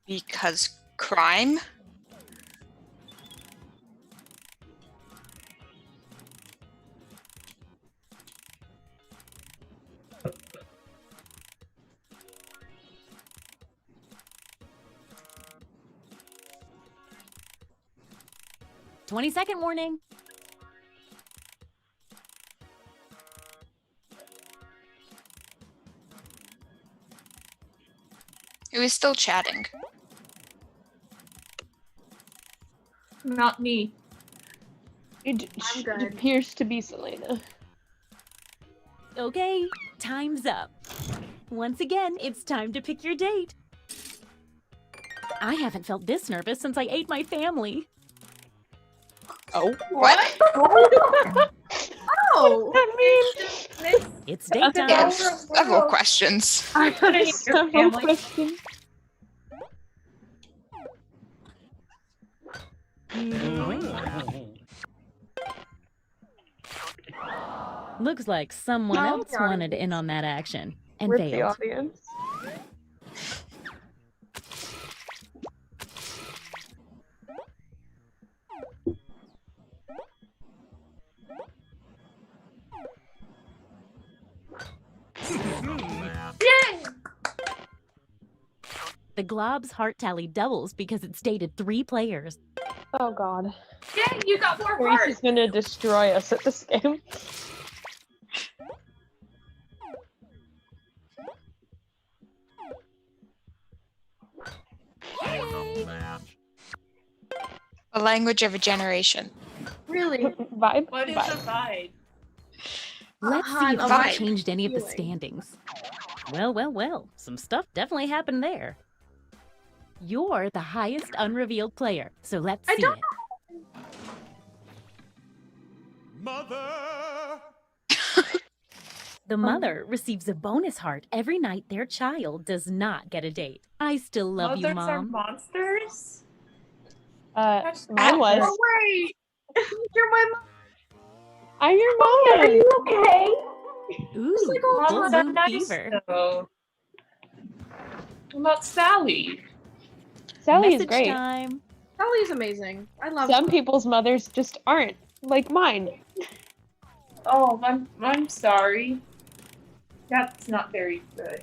Because crime? "20-second warning." Who is still chatting? Not me. It appears to be Selena. Okay, time's up. Once again, it's time to pick your date. I haven't felt this nervous since I ate my family. Oh. What? Oh! That means It's date time. I have several questions. I have several questions. Looks like someone No, else wanted in on that action and Rip the failed. audience. The Glob's heart tally doubles because it's dated 3 players. Oh god. Yeah, you got more Reese hearts. is gonna destroy us at this game. The language of a generation. Really? Vibe? What is a vibe? Let's see if that changed any of the standings. Well, some stuff definitely happened there. You're the highest unrevealed player, so let's see it. Mother! The mother receives a bonus heart every night their child does not get a date. I still love you, Mothers are Mom. monsters? Mine was. Oh, wait! You're my mom. I'm your mom. Are you okay? Ooh, Moms full are moon nice, fever. though. What about Sally? Sally is Message great. time. Sally's amazing. I love Some her. people's mothers just aren't, like mine. Oh, I'm sorry. That's not very good.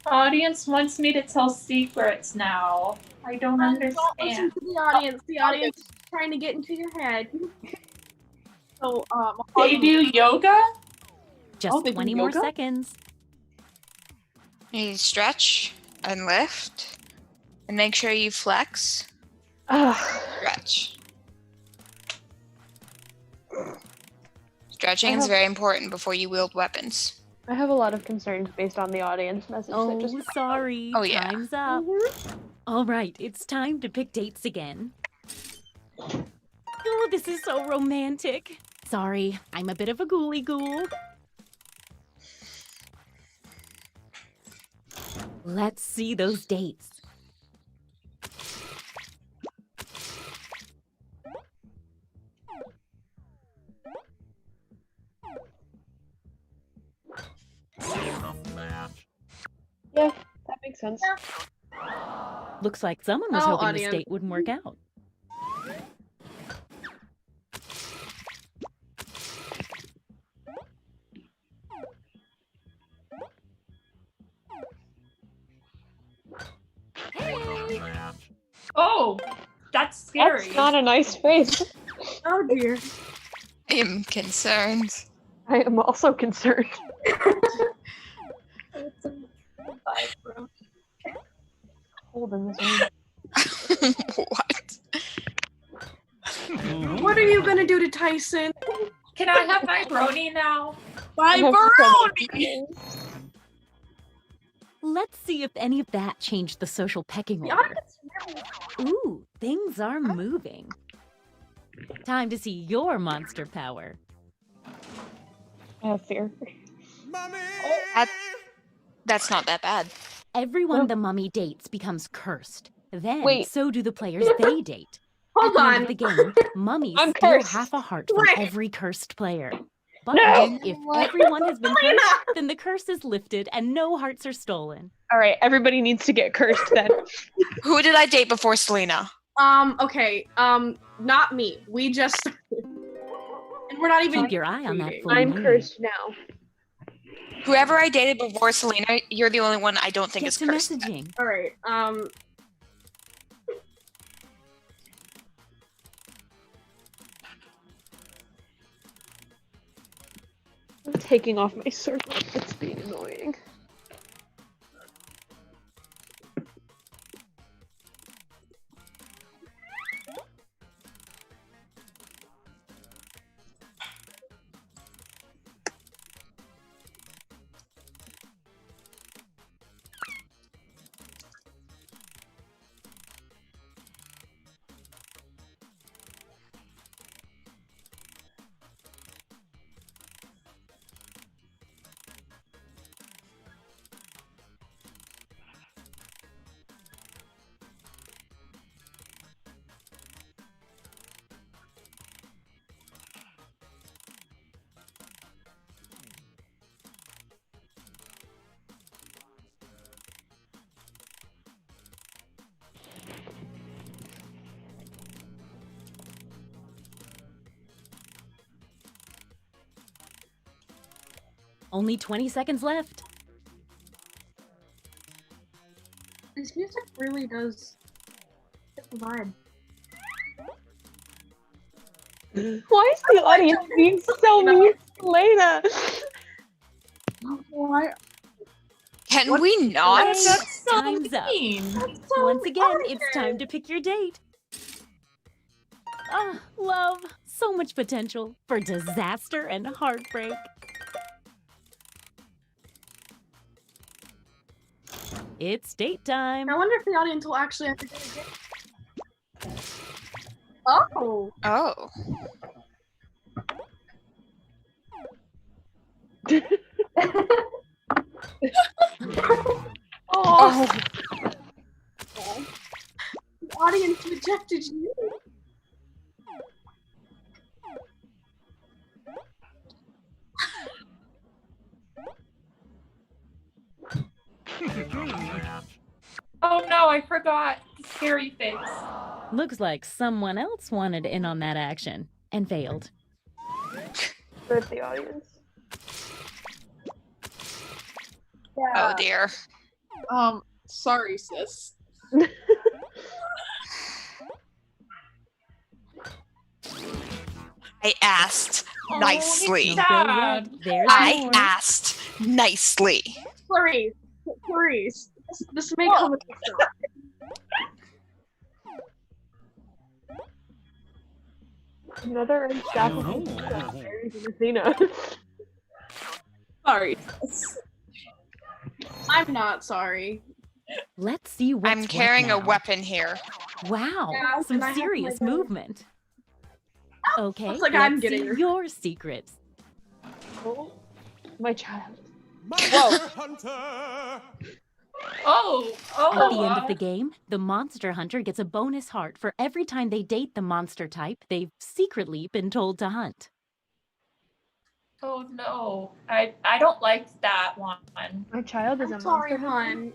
Audience wants me to tell secrets now. I don't Don't listen understand. to the audience. The audience is trying to get into your head. So, They do yoga? Just they do 20 more yoga? seconds. You stretch and lift, and make sure you flex. Stretch. Stretching is very important before you wield weapons. I have a lot of concerns based on the audience message. Oh, that just sorry. Oh, yeah. Time's up. All right, it's time to pick dates again. Oh, this is so romantic. Sorry, I'm a bit of a ghouly ghoul. Let's see those dates. Yeah, that makes sense. Looks like someone was Oh, hoping this audience. date wouldn't work out. Oh, that's scary. That's not a nice face. Oh dear. I am concerned. I am also concerned. It's a vibe, bro. Hold in this room. What? What are you gonna do to Tyson? Can I have my brony now? Vibroni! Let's see if any of that changed the social pecking order. Ooh, things are moving. Time to see your monster power. I have fear. That's not that bad. Everyone the mummy dates becomes cursed. Then Wait. so do the players they date. Hold At the on. end of the game, mummies I'm steal cursed. half a heart from Right. every cursed player. But No! if everyone has been cursed, then the curse is lifted and no hearts are stolen. All right, everybody needs to get cursed then. Who did I date before Selena? Okay, not me. We just and we're not even Keep your eye on that dating. full I'm moon. cursed now. Whoever I dated before Selena, you're the only one I don't think Get is to cursed. messaging. Alright, I'm taking off my circle. It's being annoying. Only 20 seconds left. this music really does fit the vibe. Why is the audience being so mean to Lena? Why? Can we not? Hey, That's so time's up. mean. Once again, it's time to pick your date. Ah, love. So much potential for disaster and heartbreak. It's date time. I wonder if the audience will actually have to do it again. Oh. Oh. Oh. The audience rejected you. Oh no, I forgot the scary face. Looks like someone else wanted in on that action and failed. Good, the audience. Oh dear. Sorry, sis. I asked nicely. There's I more. asked nicely. Clarice, this may come with a shock. Another unshackled buried in Athena. Sorry. I'm not sorry. Let's see what's I'm carrying what a now. weapon here. Wow, Yeah, some and I have serious my gun. movement. Okay, Looks like let's I'm see getting her. your secrets. Oh, my child. Whoa. Oh, At the end of the game, the monster hunter gets a bonus heart for every time they date the monster type they've secretly been told to hunt. Oh no, I don't like that one. My child is I'm a sorry, monster. hon.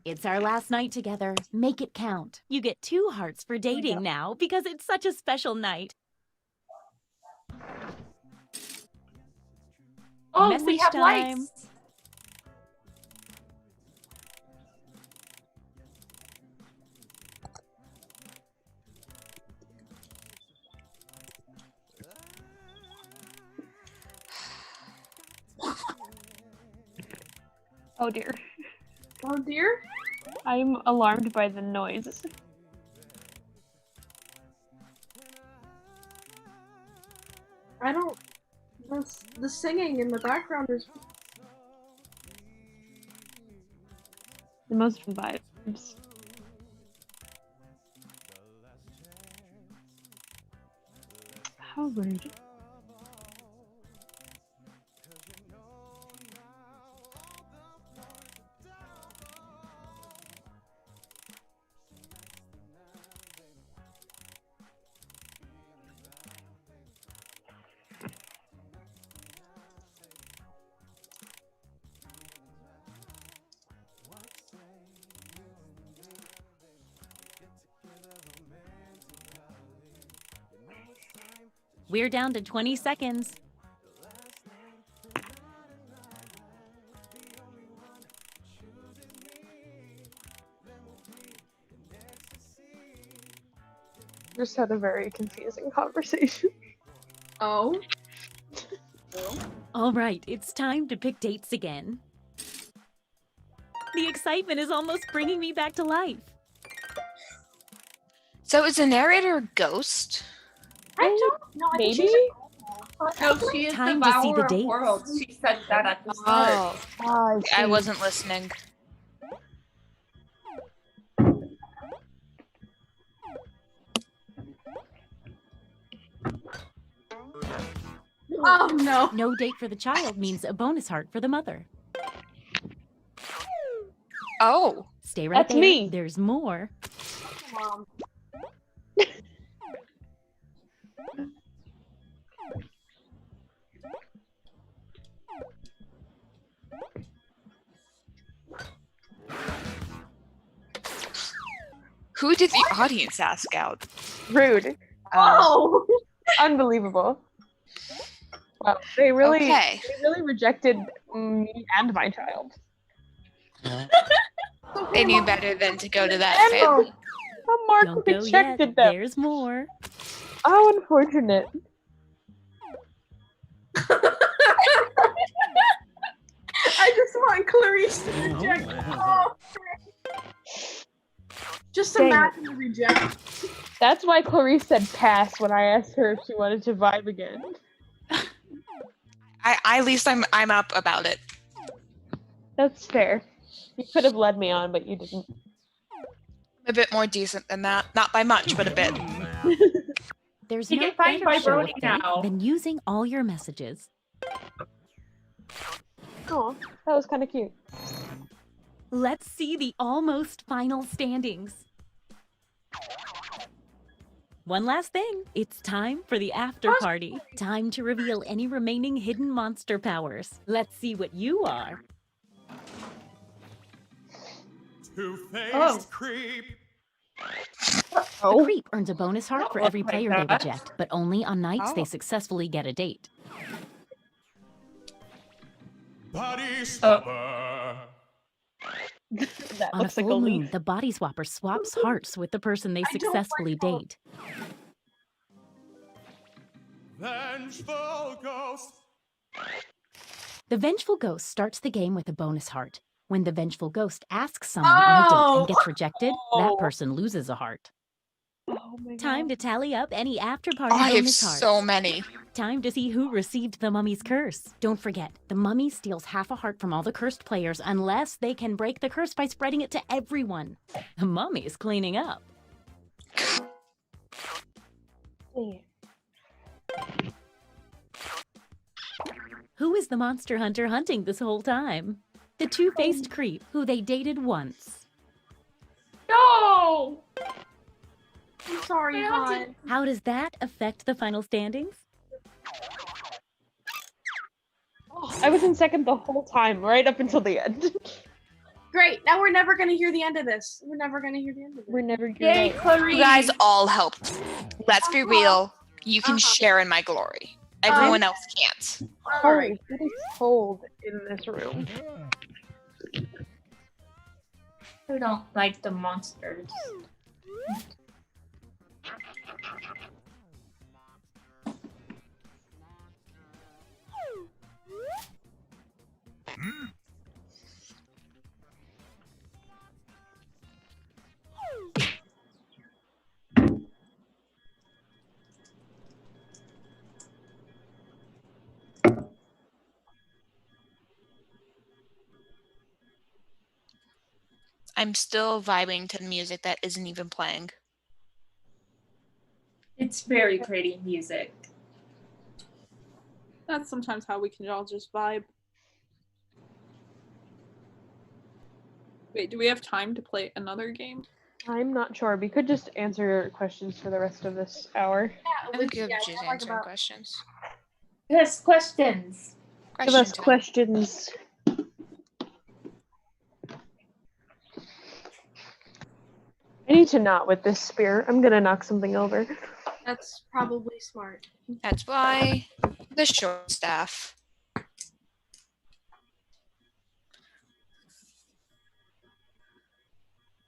It's our last night together. Make it count. You get 2 hearts for dating now because it's such a special night. Oh, Message we have time. lights. Oh dear. Oh dear. I'm alarmed by the noise. I don't. The singing in the background is. The most vibes. How rude. We're down to 20 seconds. Just had a very confusing conversation. Oh. All right, it's time to pick dates again. The excitement is almost bringing me back to life. So is the narrator a ghost? I don't know. I think Maybe? No, she is Time to see the devourer of dates. worlds. She said that at the start. Oh, I wasn't listening. Oh no. No date for the child means a bonus heart for the mother. Oh. Stay right That's there. me. There's more. Mom. Who did the audience ask out? Rude. Oh. Unbelievable. Wow, they really Okay. rejected me and my child. They knew better than to go to that And family. Mark Don't go rejected yet. them. There's more. How unfortunate. I just want Clarice to reject. Oh. Just Dang imagine the reject. That's why Clarice said pass when I asked her if she wanted to vibe again. At least I'm up about it. That's fair. You could have led me on, but you didn't. A bit more decent than that. Not by much, but a bit. There's You no can find better show of Vibroni faith now. than using all your messages. Oh, that was kind of cute. Let's see the almost final standings. One last thing. It's time for the after party. Time to reveal any remaining hidden monster powers. Let's see what you are. Two-faced creep. The creep earns a bonus heart for Don't every look like player they that. reject, but only on nights they Oh. successfully get a date. Body swapper. That On a looks like a full moon, leaf. the body swapper swaps hearts with the person they successfully date. Vengeful ghost. The vengeful ghost starts the game with a bonus heart. When the vengeful ghost asks someone on a date and gets rejected, that person loses a heart. Oh my Time to tally up any after Oh, party I have bonus hearts. so many. Time to see who received the mummy's curse. Don't forget, the mummy steals half a heart from all the cursed players unless they can break the curse by spreading it to everyone. The mummy's cleaning up. Who is the monster hunter hunting this whole time? The two-faced creep who they dated once. No. I'm sorry, I want to- hon. How does that affect the final standings? I was in second the whole time, right up until the end. Great. Now we're never gonna hear the end of this. We're never gonna hear the end of this. We're never Yay, gonna. Clarice. You guys all helped. Let's be real. You can share in my glory. Everyone else can't. All right. It is cold in this room. Who don't like the monsters? I'm still vibing to the music that isn't even playing. It's very pretty music. That's sometimes how we can all just vibe. Wait, do we have time to play another game? I'm not sure. We could just answer questions for the rest of this hour. I'm good with just answering questions. Yes, questions. Give us questions. I need to not with this spear. I'm gonna knock something over. That's probably smart. That's why the short staff.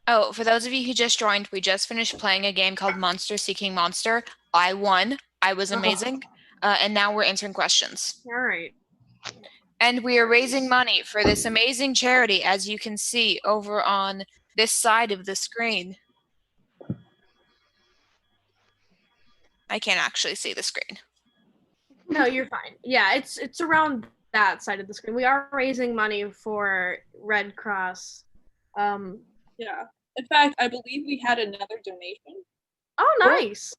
Oh, for those of you who just joined, we just finished playing a game called Monster Seeking Monster. I won. I was amazing. And now we're answering questions. All right. And we are raising money for this amazing charity, as you can see over on this side of the screen. I can't actually see the screen. No, you're fine. Yeah, it's around that side of the screen. We are raising money for Red Cross. Yeah. In fact, I believe we had another donation. Oh, nice.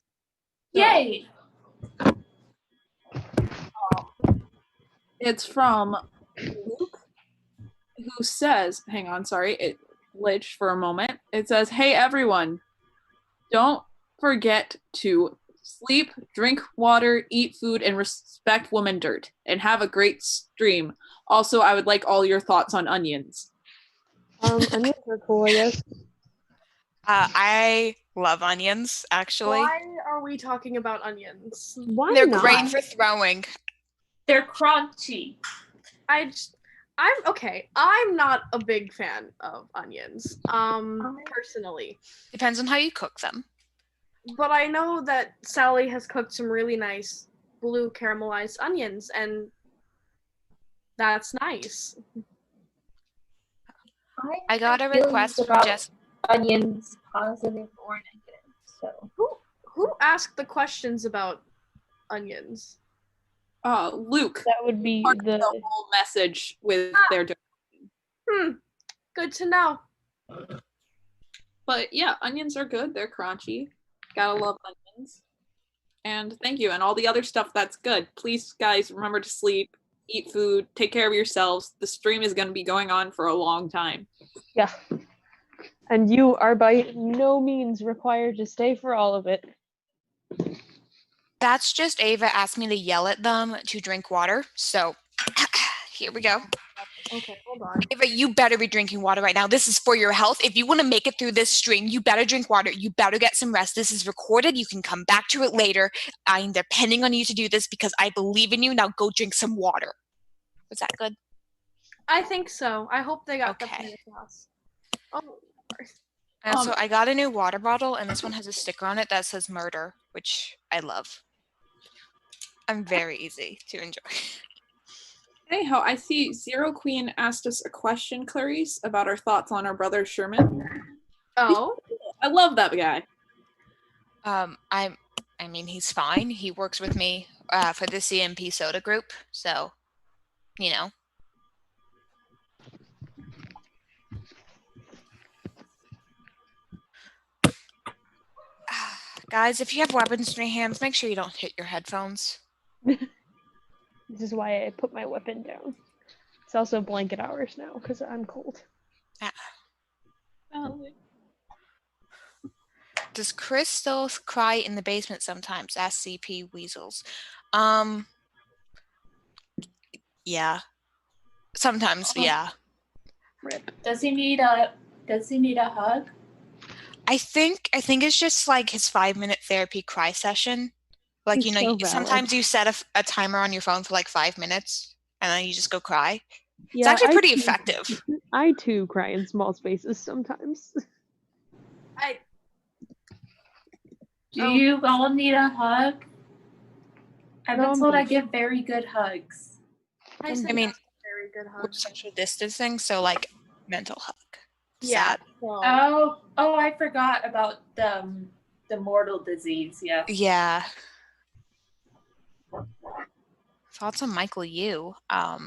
Yay. It's from Luke, who says, hang on, sorry, it glitched for a moment. It says, hey everyone, don't forget to sleep, drink water, eat food, and respect woman dirt, and have a great stream. Also, I would like all your thoughts on onions. Onions are cool, I guess. I love onions, actually. Why are we talking about onions? Why They're not? great for throwing. They're crunchy. I'm okay. I'm not a big fan of onions, personally. Depends on how you cook them. But I know that Sally has cooked some really nice blue caramelized onions, and that's nice. I got a feelings request from about Jess. Onions, positive or negative. So Who asked the questions about onions? Luke. That would be the whole message with their donation. Good to know. But yeah, onions are good. They're crunchy. Gotta love onions. And thank you. And all the other stuff that's good. Please, guys, remember to sleep, eat food, take care of yourselves. The stream is going to be going on for a long time. Yeah. And you are by no means required to stay for all of it. That's just Ava asked me to yell at them to drink water. So here we go. Okay, hold on. Ava, you better be drinking water right now. This is for your health. If you want to make it through this stream, you better drink water. You better get some rest. This is recorded. You can come back to it later. I'm depending on you to do this because I believe in you. Now go drink some water. Was that good? I think so. I hope they got the peanut sauce. Oh, And so I got a new water bottle, and this one has a sticker on it that says murder, which I love. I'm very easy to enjoy. Anyhow, I see Zero Queen asked us a question, Clarice, about our thoughts on our brother Sherman. Oh, I love that guy. I mean, he's fine. He works with me for the CMP soda group, so, you know. Guys, if you have weapons in your hands, make sure you don't hit your headphones. This is why I put my weapon down. It's also blanket hours now because I'm cold. Does Chris still cry in the basement sometimes? Ask CP Weasels. Yeah. Sometimes, yeah. Rip. Does he need a hug? I think it's just like his 5-minute therapy cry session. Like, He's you know, so valid. sometimes you set a timer on your phone for like 5 minutes and then you just go cry. Yeah, it's actually pretty too- effective. I too cry in small spaces sometimes. Do you all need a hug? I've been told I give very good hugs. I mean, very good we're social distancing, so like mental hug. Yeah. Sad. Oh, I forgot about the mortal disease. Yeah. Yeah. Thoughts on Michael Yu? Oh,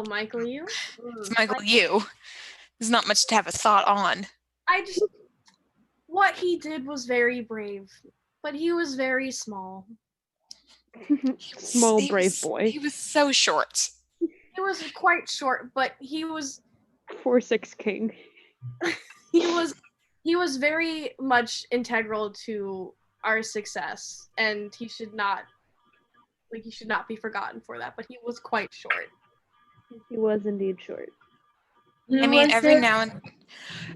Michael Yu? It's Michael Yu. There's not much to have a thought on. What he did was very brave, but he was very small. Small, brave boy. He was so short. He was quite short, but he was 4'6" king. he was very much integral to our success, and he should not be forgotten for that. But he was quite short. He was indeed short. I mean, every now and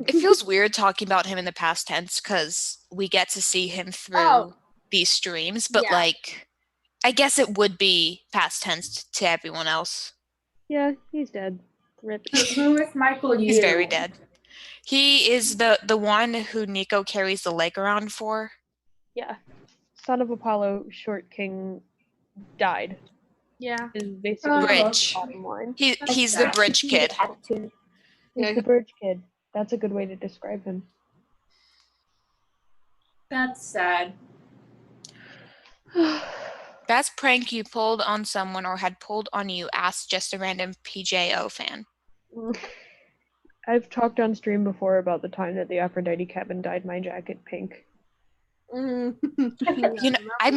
it feels weird talking about him in the past tense because we get to see him through these streams, but like, I guess it would be past tense to everyone else. Yeah, he's dead. Rip. Who is Michael Yu? He's very dead. He is the one who Nico carries the leg around for. Yeah. Son of Apollo, short king, died. Yeah. Is basically Bridge. the bottom line. He's the bridge kid. He's the bridge kid. That's a good way to describe him. That's sad. Best prank you pulled on someone or had pulled on you, asked just a random PJO fan. I've talked on stream before about the time that the Aphrodite cabin dyed my jacket pink. You know, I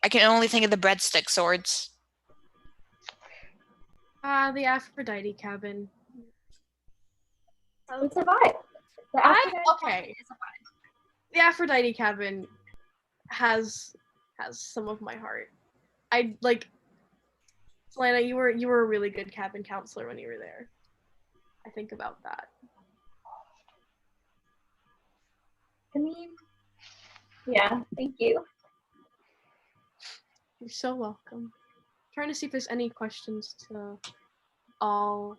can only think of the breadstick swords. The Aphrodite cabin. It survived. The Aphrodite cabin has some of my heart. I like Selena, you were a really good cabin counselor when you were there. I think about that. I mean, yeah, thank you. You're so welcome. Trying to see if there's any questions to all.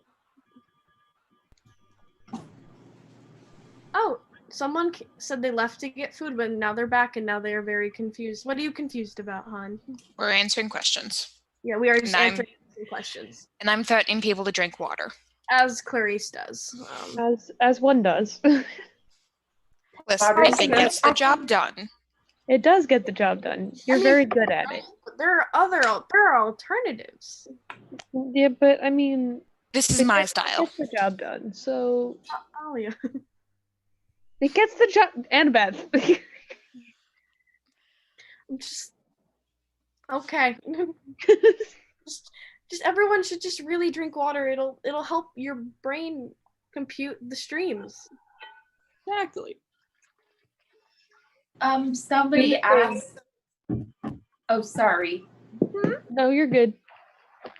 Oh, someone said they left to get food, but now they're back and now they are very confused. What are you confused about, hon? We're answering questions. Yeah, we are just answering questions. And I'm threatening people to drink water. As Clarice does. As one does. Listen, it gets the job done. It does get the job done. You're very good at it. There are alternatives. Yeah, but I mean, this is my style. It gets the job done. So Alia. It gets the job. Annabeth. I'm just okay. just everyone should just really drink water. It'll help your brain compute the streams. Exactly. Somebody asked. Oh, sorry. No, you're good.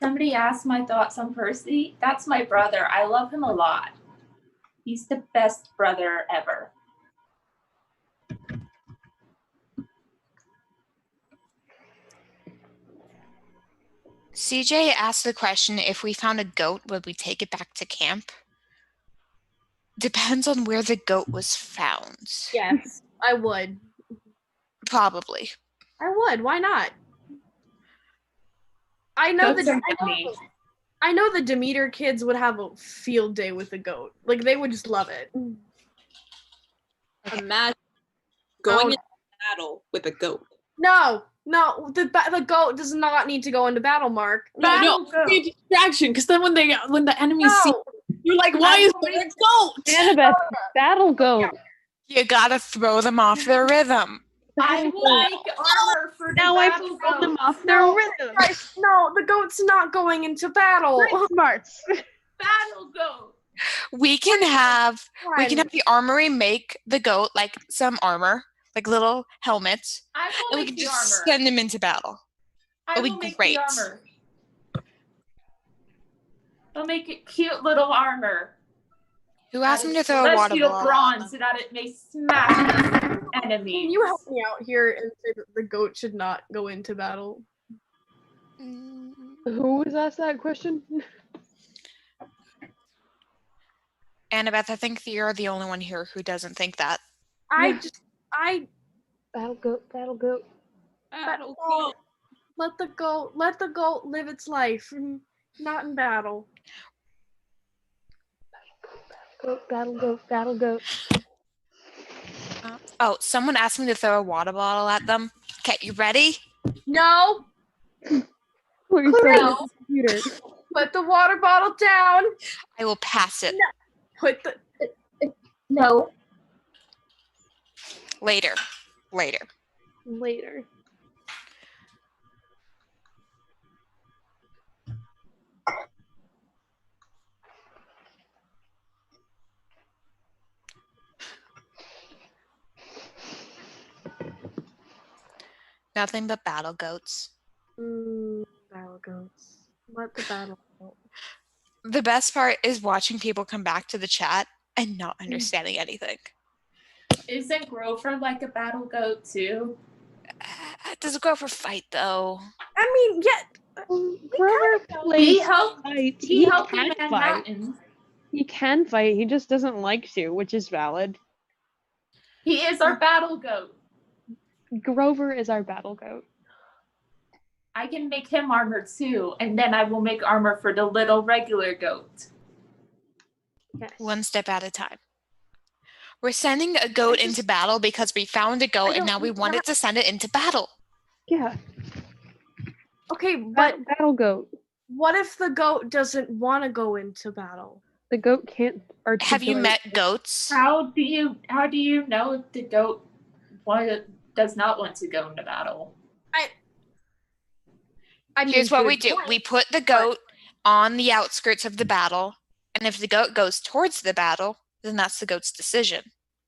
Somebody asked my thoughts on Percy. That's my brother. I love him a lot. He's the best brother ever. CJ asked the question, if we found a goat, would we take it back to camp? Depends on where the goat was found. Yes, I would. Probably. I would. Why not? I know the Demeter kids would have a field day with the goat. Like, they would just love it. Imagine going into battle with a goat. No, the goat does not need to go into battle, Mark. No, it's a distraction, because then when the enemies see you're like, why is there a goat? Annabeth, battle goat. You gotta throw them off their rhythm. I will make armor for the now I battle pulled them goat. off their rhythm. Guys, no, the goat's not going into battle. Great smarts. Battle goat. We can have the armory make the goat like some armor, like little helmets, and we can just send them into battle. It'll be great. They'll make it cute little armor. Who asked me to throw a water ball? Bronze so that it may smash enemies. Can you help me out here and say that the goat should not go into battle? Who was asked that question? Annabeth, I think you're the only one here who doesn't think that. Battle goat. Battle goat. Let the goat live its life, not in battle. Battle goat. Oh, someone asked me to throw a water bottle at them. Okay, you ready? No. Please Clarice. don't computer. Put the water bottle down. I will pass it. No. Put the. No. Later. Nothing but battle goats. Battle goats. Let the battle go. The best part is watching people come back to the chat and not understanding anything. Isn't Grover like a battle goat too? Does Grover fight though? I mean, yeah. Grover He plays helped. fight. He helped can in Manhattan. He can fight. He just doesn't like to, which is valid. He is our battle goat. Grover is our battle goat. I can make him armor too, and then I will make armor for the little regular goat. Yes. One step at a time. We're sending a goat into battle because we found a goat and now we wanted to send it into battle. Yeah. Okay, but battle goat. What if the goat doesn't want to go into battle? The goat can't articulate. Have you met goats? How do you know if the goat does not want to go into battle? Here's what we do. We put the goat on the outskirts of the battle, and if the goat goes towards the battle, then that's the goat's decision.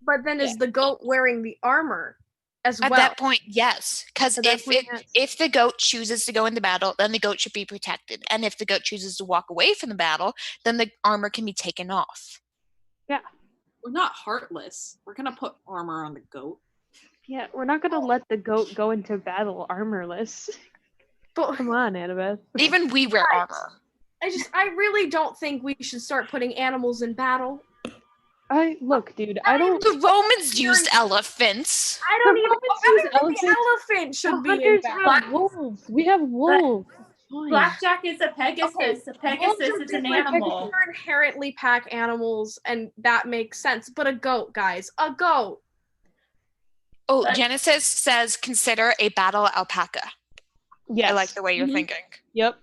But then is the goat wearing the armor as well? At that point, yes. Because if the goat chooses to go into battle, then the goat should be protected. And if the goat chooses to walk away from the battle, then the armor can be taken off. Yeah. We're not heartless. We're going to put armor on the goat. Yeah, we're not going to let the goat go into battle armorless. Come on, Annabeth. Even we wear armor. I really don't think we should start putting animals in battle. Look, dude, I don't. The Romans used elephants. I don't even Romans use think the elephant should be in Hunters battle. have wolves. We have wolves. Fine. Blackjack is a Pegasus. A Pegasus is an animal. They're inherently pack animals, and that makes sense. But a goat, guys, a goat. Oh, Genesis says consider a battle alpaca. Yes. I like the way you're thinking. Yep.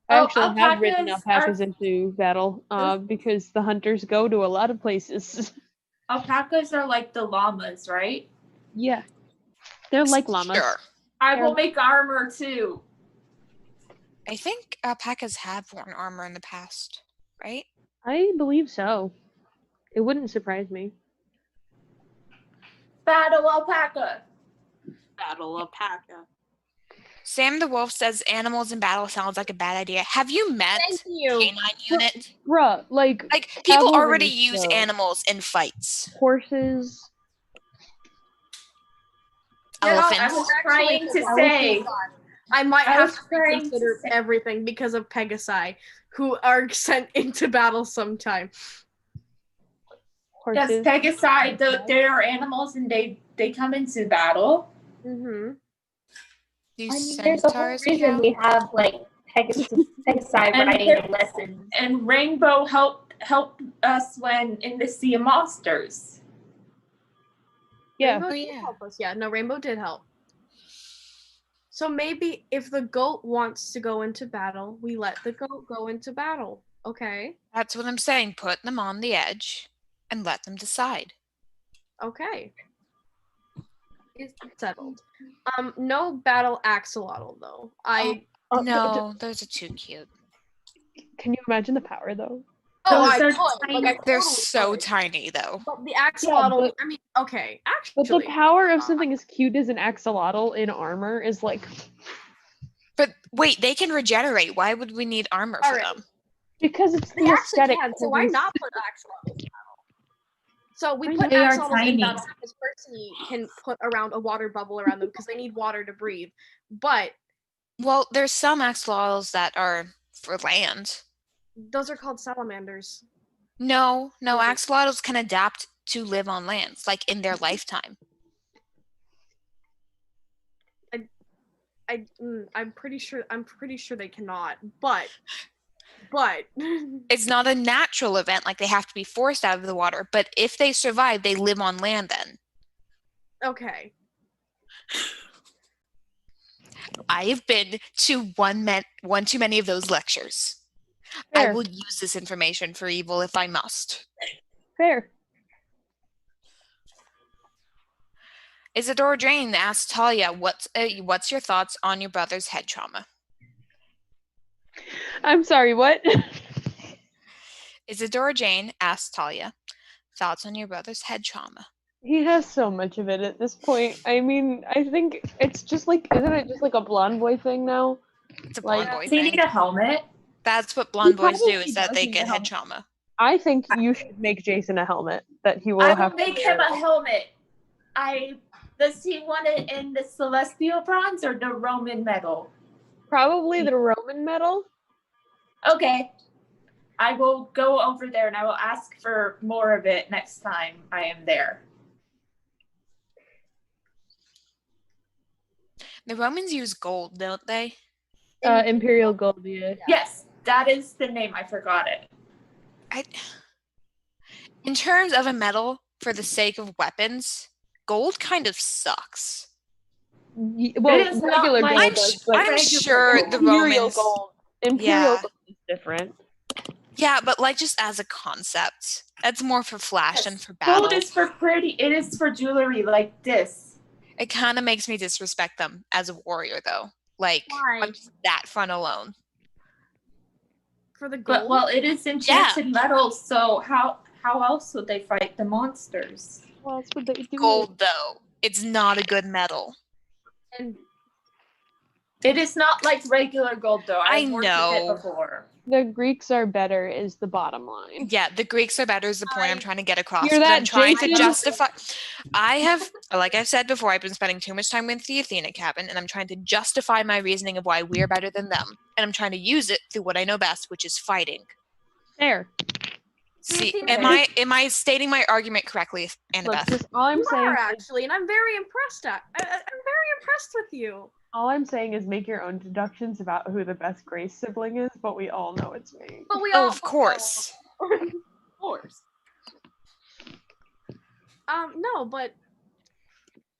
I actually have ridden alpacas into battle because the hunters go to a lot of places. Alpacas are like the llamas, right? Yeah. They're like llamas. Sure. I will make armor too. I think alpacas have worn armor in the past, right? I believe so. It wouldn't surprise me. Battle alpaca. Battle alpaca. Sam the Wolf says animals in battle sounds like a bad idea. Have you met Canine Unit? Bruh, like people cavalry, already use though. animals in fights. Horses. Elephants. I was trying to say. I might I have was to trying to reconsider everything because of Pegasi, who are sent into battle sometime. Yes, Pegasi, they are animals and they come into battle. Mm-hmm. Do I mean, there's a whole reason we have like Pegasi riding lessons. And Rainbow helped us when in the Sea of Monsters. Yeah. Rainbow did help us. Yeah, no, Rainbow did help. So maybe if the goat wants to go into battle, we let the goat go into battle. Okay. That's what I'm saying. Put them on the edge and let them decide. Okay. It's settled. No battle axolotl though. No, those are too cute. Can you imagine the power though? They're so tiny though. But the axolotl, but- I mean, okay, But actually. the power of something as cute as an axolotl in armor is like. But wait, they can regenerate. Why would we need armor for them? Because it's They the actually aesthetic. can, so why not put axolotls in battle? So we put They are axolotls in tiny. battle because Percy can put around a water bubble around them because they need water to breathe. But Well, there's some axolotls that are for land. those are called salamanders. No, axolotls can adapt to live on land, like in their lifetime. I'm pretty sure they cannot. But It's not a natural event, like they have to be forced out of the water. But if they survive, they live on land then. okay. I have been to one too many of those lectures. Fair. I will use this information for evil if I must. Fair. Isadora Jane asks Talia, what's your thoughts on your brother's head trauma? I'm sorry, what? Isadora Jane asks Talia, thoughts on your brother's head trauma? He has so much of it at this point. I mean, I think it's just like, isn't it just like a blonde boy thing now? It's a blonde boy Does he thing. need a helmet? That's what blonde boys do, probably is that does they need get a head helmet. trauma. I think you should make Jason a helmet that he will I will have to make wear. him a helmet. Does he want it in the celestial bronze or the Roman metal? Probably the Roman medal. Okay. I will go over there and I will ask for more of it next time I am there. The Romans use gold, don't they? Imperial gold, yeah. Yes, that is the name. I forgot it. In terms of a metal, for the sake of weapons, gold kind of sucks. Well, It is not regular like- gold does, but I'm sure the Imperial Romans. gold. Imperial Yeah. gold is different. Yeah, but like just as a concept, that's more for flash and for battle. Gold is for pretty. It is for jewelry like this. It kind of makes me disrespect them as a warrior, though. Like on just that front alone. For the But gold? well, it is enchanted metal. So how else would they fight the monsters? Well, that's what they do. Gold, though, it's not a good metal. And it is not like regular gold, though. I I've worked with it know. before. The Greeks are better is the bottom line. Yeah, the Greeks are better is the point I'm trying to get across. Hear But that, I'm trying to Jason? justify. I have, like I've said before, I've been spending too much time with the Athena cabin, and I'm trying to justify my reasoning of why we're better than them. And I'm trying to use it through what I know best, which is fighting. Fair. See, am I stating my argument correctly, Annabeth? Look, all I'm you saying are is- actually, and I'm very impressed. I'm very impressed with you. All I'm saying is make your own deductions about who the best Grace sibling is, but we all know it's me. But we Oh, all of course. Of course. No, but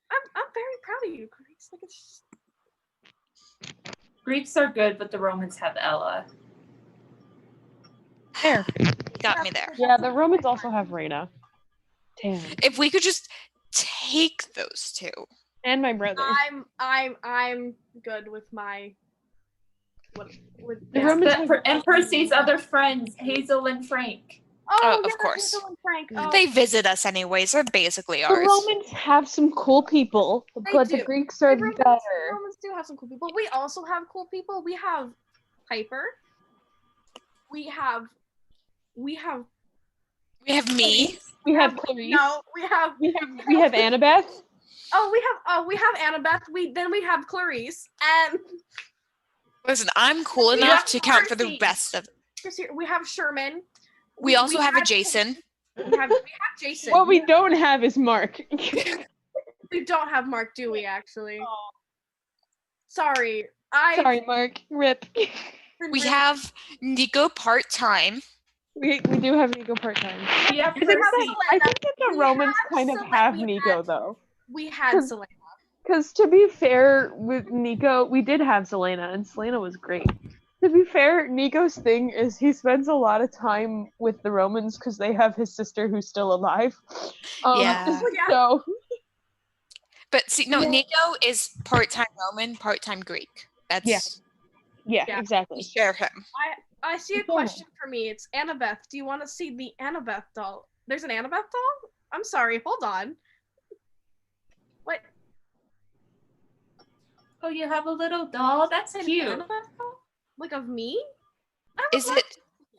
I'm very proud of you, Grace. Like it's Greeks are good, but the Romans have Ella. Fair. Got me there. Yeah, the Romans also have Reyna. Damn. If we could just take those two. And my brother. I'm good with my with The Romans and Percy's other friends, Hazel and Frank. Oh, of yeah, course. Hazel and Frank. Oh. They visit us anyways. They're basically The ours. Romans have some cool people, but the do. Greeks are The Romans, better. The Romans do have some cool people. We also have cool people. We have Piper. We have We have me. We have Clarice. No, we have Annabeth. We have Annabeth. We have Clarice and Listen, I'm cool We enough have to count for the Percy. rest of. we have Sherman. We also have a had- Jason. We have Jason. What we don't have is Mark. We don't have Mark, do we? Actually. Oh. Sorry, Sorry, Mark. Rip. We have Nico part-time. We do have Nico part-time. We have I think that the Romans kind of have Nico though. We had Selena. Because to be fair, with Nico, we did have Selena, and Selena was great. To be fair, Nico's thing is he spends a lot of time with the Romans because they have his sister who's still alive. Yeah. So, But see, no, Nico is part-time Roman, part-time Greek. That's yeah, exactly. We share him. I see a question for me. It's Annabeth. Do you want to see the Annabeth doll? There's an Annabeth doll? I'm sorry. Hold on. What? Oh, you have a little doll? That's An cute. Annabeth doll? Like of me?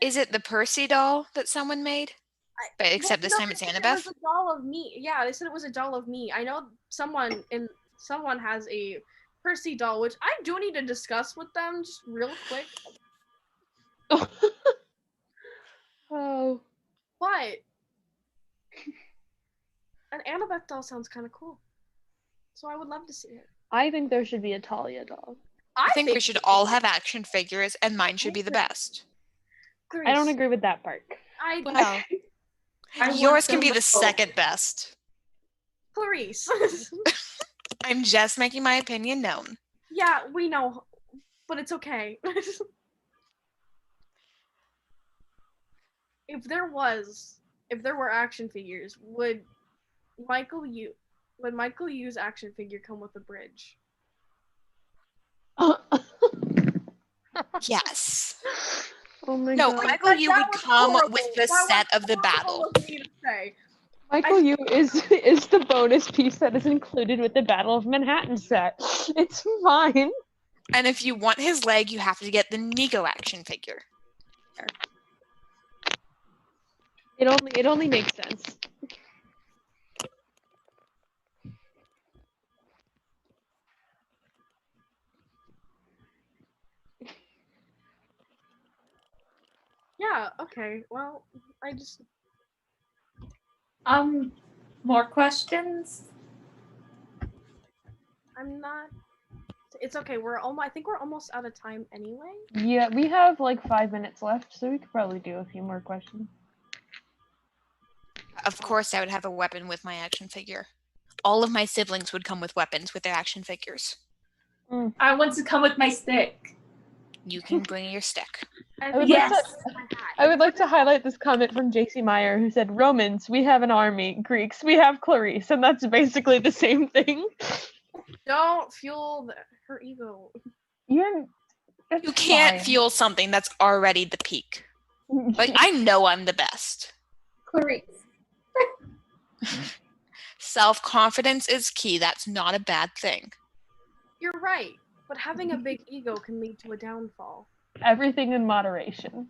Is it the Percy doll that someone made? But except this time it's It Annabeth. was a doll of me. Yeah, they said it was a doll of me. I know someone has a Percy doll, which I do need to discuss with them just real quick. Oh. But an Annabeth doll sounds kind of cool. So I would love to see it. I think there should be a Talia doll. I think we should all have action figures, and mine should be the best. I don't agree with that part. Well, yours can be the second best. Clarice. I'm just making my opinion known. Yeah, we know, but it's okay. If there were action figures, would Michael Yu's action figure come with a bridge? Yes. Oh my No, god. Michael Yu would come horrible. with the That set was of the battle. horrible of me to say. Michael Yu is the bonus piece that is included with the Battle of Manhattan set. It's fine. And if you want his leg, you have to get the Nigo action figure. It only makes sense. Yeah, okay. Well, I just more questions? I'm not. It's okay. I think we're almost out of time anyway. Yeah, we have like 5 minutes left, so we could probably do a few more questions. Of course, I would have a weapon with my action figure. All of my siblings would come with weapons with their action figures. I want to come with my stick. You can bring your stick. I would like to highlight this comment from JC Meyer, who said, Romans, we have an army. Greeks, we have Clarice. And that's basically the same thing. Don't fuel her ego. You can't fuel something that's already the peak. Like, I know I'm the best. Clarice. Self-confidence is key. That's not a bad thing. You're right, but having a big ego can lead to a downfall. Everything in moderation.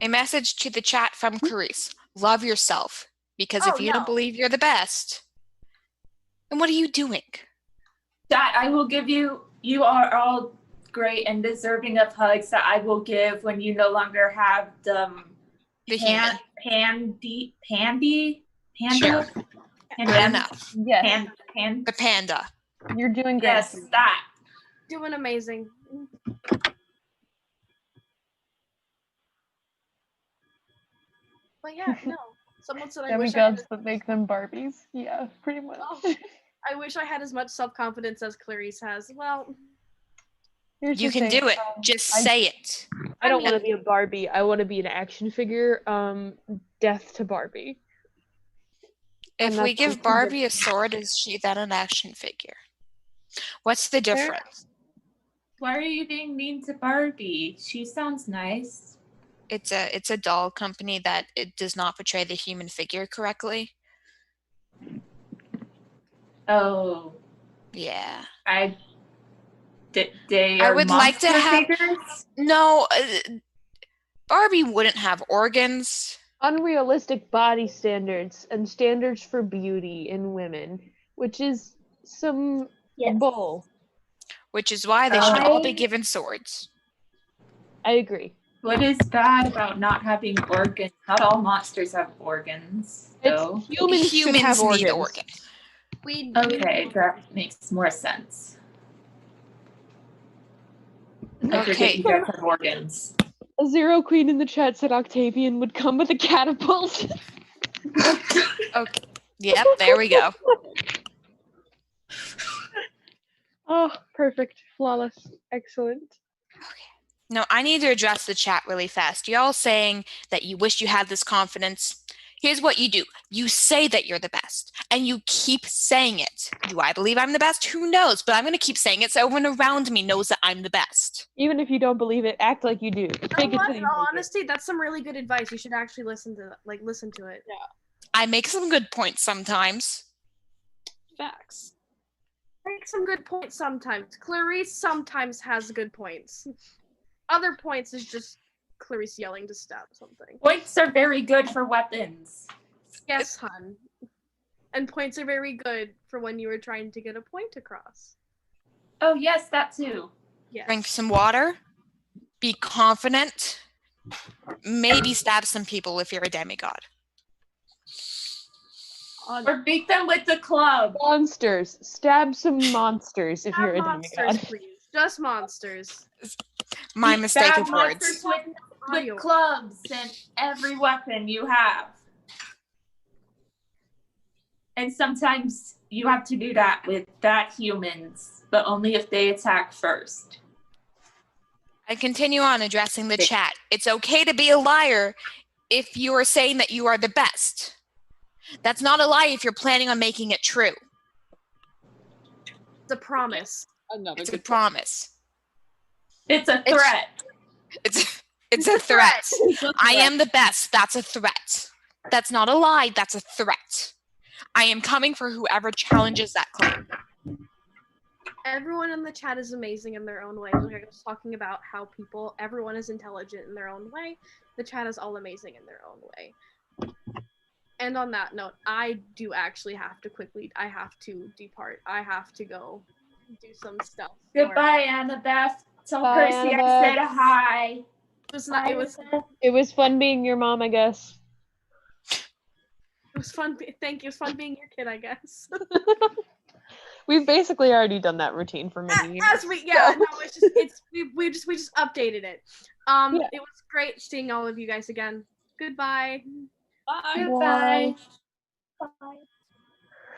A message to the chat from Clarice. Love yourself. Because if you don't believe you're the best, then what are you doing? That I will give you. You are all great and deserving of hugs that I will give when you no longer have the panda. Sure. Good enough. Yes. The panda. You're doing great. Yes, that. Doing amazing. But yeah, no. Someone said I wish I had Demigods that make them Barbies. Yeah, pretty much. I wish I had as much self-confidence as Clarice has. Well, You can do it. Just say it. I don't want to be a Barbie. I want to be an action figure. Death to Barbie. If we give Barbie a sword, is she then an action figure? What's the difference? Why are you being mean to Barbie? She sounds nice. It's a doll company that it does not portray the human figure correctly. Oh. Yeah. I would like to have figures? No. Barbie wouldn't have organs. Unrealistic body standards and standards for beauty in women, which is some bull. Which is why they should all be given swords. I agree. What is bad about not having organs? Not all monsters have organs. So. Humans should have need organs. Okay, that makes more sense. I forget you guys have organs. A Zero Queen in the chat said Octavian would come with a catapult. Okay. Yep, there we go. Oh, perfect. Flawless. Excellent. No, I need to address the chat really fast. Y'all saying that you wish you had this confidence. Here's what you do. You say that you're the best, and you keep saying it. Do I believe I'm the best? Who knows? But I'm going to keep saying it so everyone around me knows that I'm the best. Even if you don't believe it, act like you do. Fake it till you in all honesty, that's some really good advice. You should actually listen to it. Yeah. I make some good points sometimes. Facts. Make some good points sometimes. Clarice sometimes has good points. Other points is just Clarice yelling to stop something. Points are very good for weapons. Yes, hun. And points are very good for when you were trying to get a point across. Oh, yes, that too. Yes. Drink some water. Be confident. Maybe stab some people if you're a demigod. Or beat them with the club. Monsters. Stab some monsters if you're a demigod. Please. Just monsters. My mistake of words. Monsters with clubs and every weapon you have. And sometimes you have to do that with that humans, but only if they attack first. I continue on addressing the chat. It's okay to be a liar if you are saying that you are the best. That's not a lie if you're planning on making it true. It's a promise. It's a promise. It's a threat. It's a threat. I am the best. That's a threat. That's not a lie. That's a threat. I am coming for whoever challenges that claim. Everyone in the chat is amazing in their own way. Like I was talking about how everyone is intelligent in their own way. The chat is all amazing in their own way. And on that note, I do actually have to depart. I have to go do some stuff. Goodbye, Annabeth. Tell Bye, Percy Annabeth. I said hi. It was fun being your mom, I guess. It was fun. Thank you. It was fun being your kid, I guess. We've basically already done that routine for many years. We just updated it. It was great seeing all of you guys again. Goodbye. Bye. Goodbye. Bye.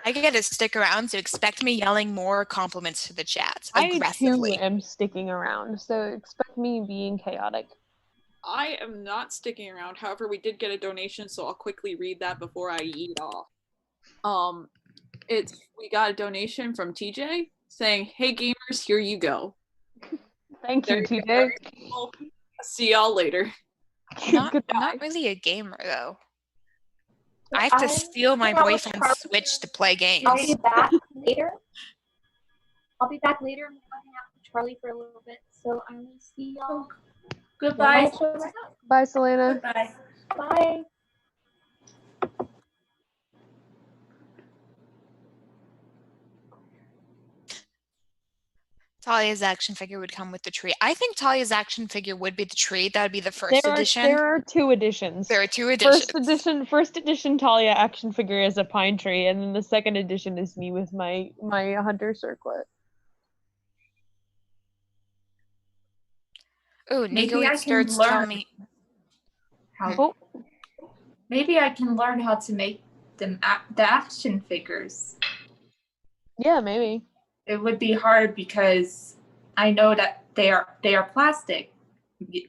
I get to stick around, so expect me yelling more compliments to the chat aggressively. I too am sticking around, so expect me being chaotic. I am not sticking around. However, we did get a donation, so I'll quickly read that before I eat off. We got a donation from TJ saying, "Hey gamers, here you go." Thank you, TJ. See y'all later. I'm not really a gamer though. I have to steal my boyfriend's Switch to play games. I'll be back later. I'm hanging out with Charlie for a little bit, so I will see y'all. Goodbye. Bye, Selena. Bye. Bye. Talia's action figure would come with the tree. I think Talia's action figure would be the tree. That would be the first edition. There are two editions. There are two editions. First edition Talia action figure is a pine tree, and then the second edition is me with my hunter circlet. Oh, Nico eats dirts, tell me. Maybe I can learn how to make them the action figures. Yeah, maybe. It would be hard because I know that they are plastic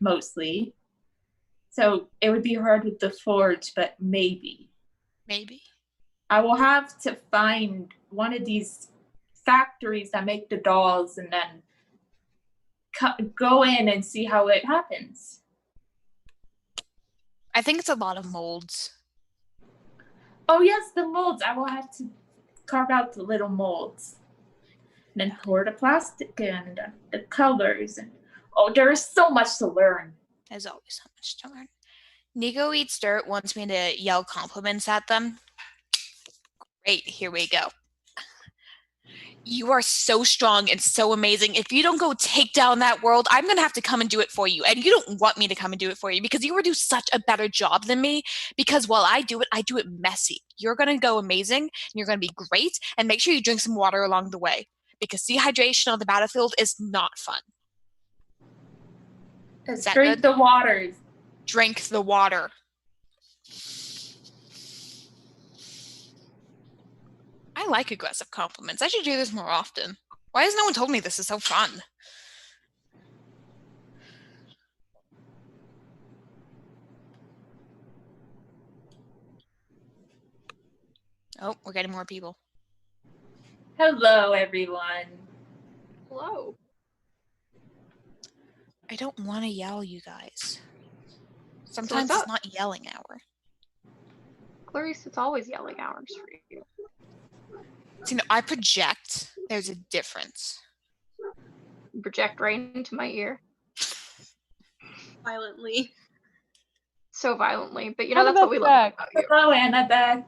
mostly. So it would be hard with the forge, but maybe. Maybe. I will have to find one of these factories that make the dolls and then go in and see how it happens. I think it's a lot of molds. Oh yes, the molds. I will have to carve out the little molds. And then pour the plastic and the colors. And there is so much to learn. There's always so much to learn. Nico Eats Dirt wants me to yell compliments at them. Great, here we go. You are so strong and so amazing. If you don't go take down that world, I'm going to have to come and do it for you. And you don't want me to come and do it for you because you will do such a better job than me. Because while I do it messy. You're going to go amazing and you're going to be great. And make sure you drink some water along the way. Because dehydration on the battlefield is not fun. Drink the water. Drink the water. I like aggressive compliments. I should do this more often. Why has no one told me this is so fun? Oh, we're getting more people. Hello, everyone. Hello. I don't want to yell, you guys. Sometimes it's not yelling hour. Clarice, it's always yelling hours for you. See, no, I project. There's a difference. You project right into my ear. Violently. So violently. But that's what we love about you. Hello, Annabeth.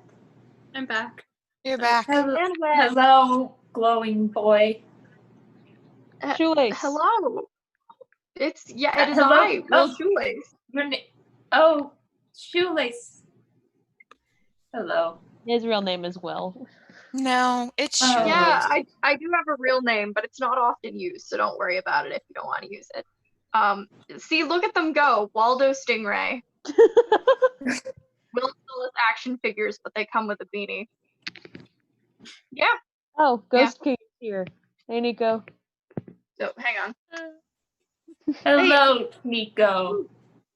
I'm back. You're back. Hello, glowing boy. Shoelace. Hello. It is hello? I, Will Shoelace. Shoelace. Hello. His real name is Will. No, it's Shoelace. Yeah, I do have a real name, but it's not often used, so don't worry about it if you don't want to use it. See, look at them go. Waldo Stingray. Will still has action figures, but they come with a beanie. Yeah. Oh, Ghost King is here. Hey, Nico. So hang on. Hello, Nico.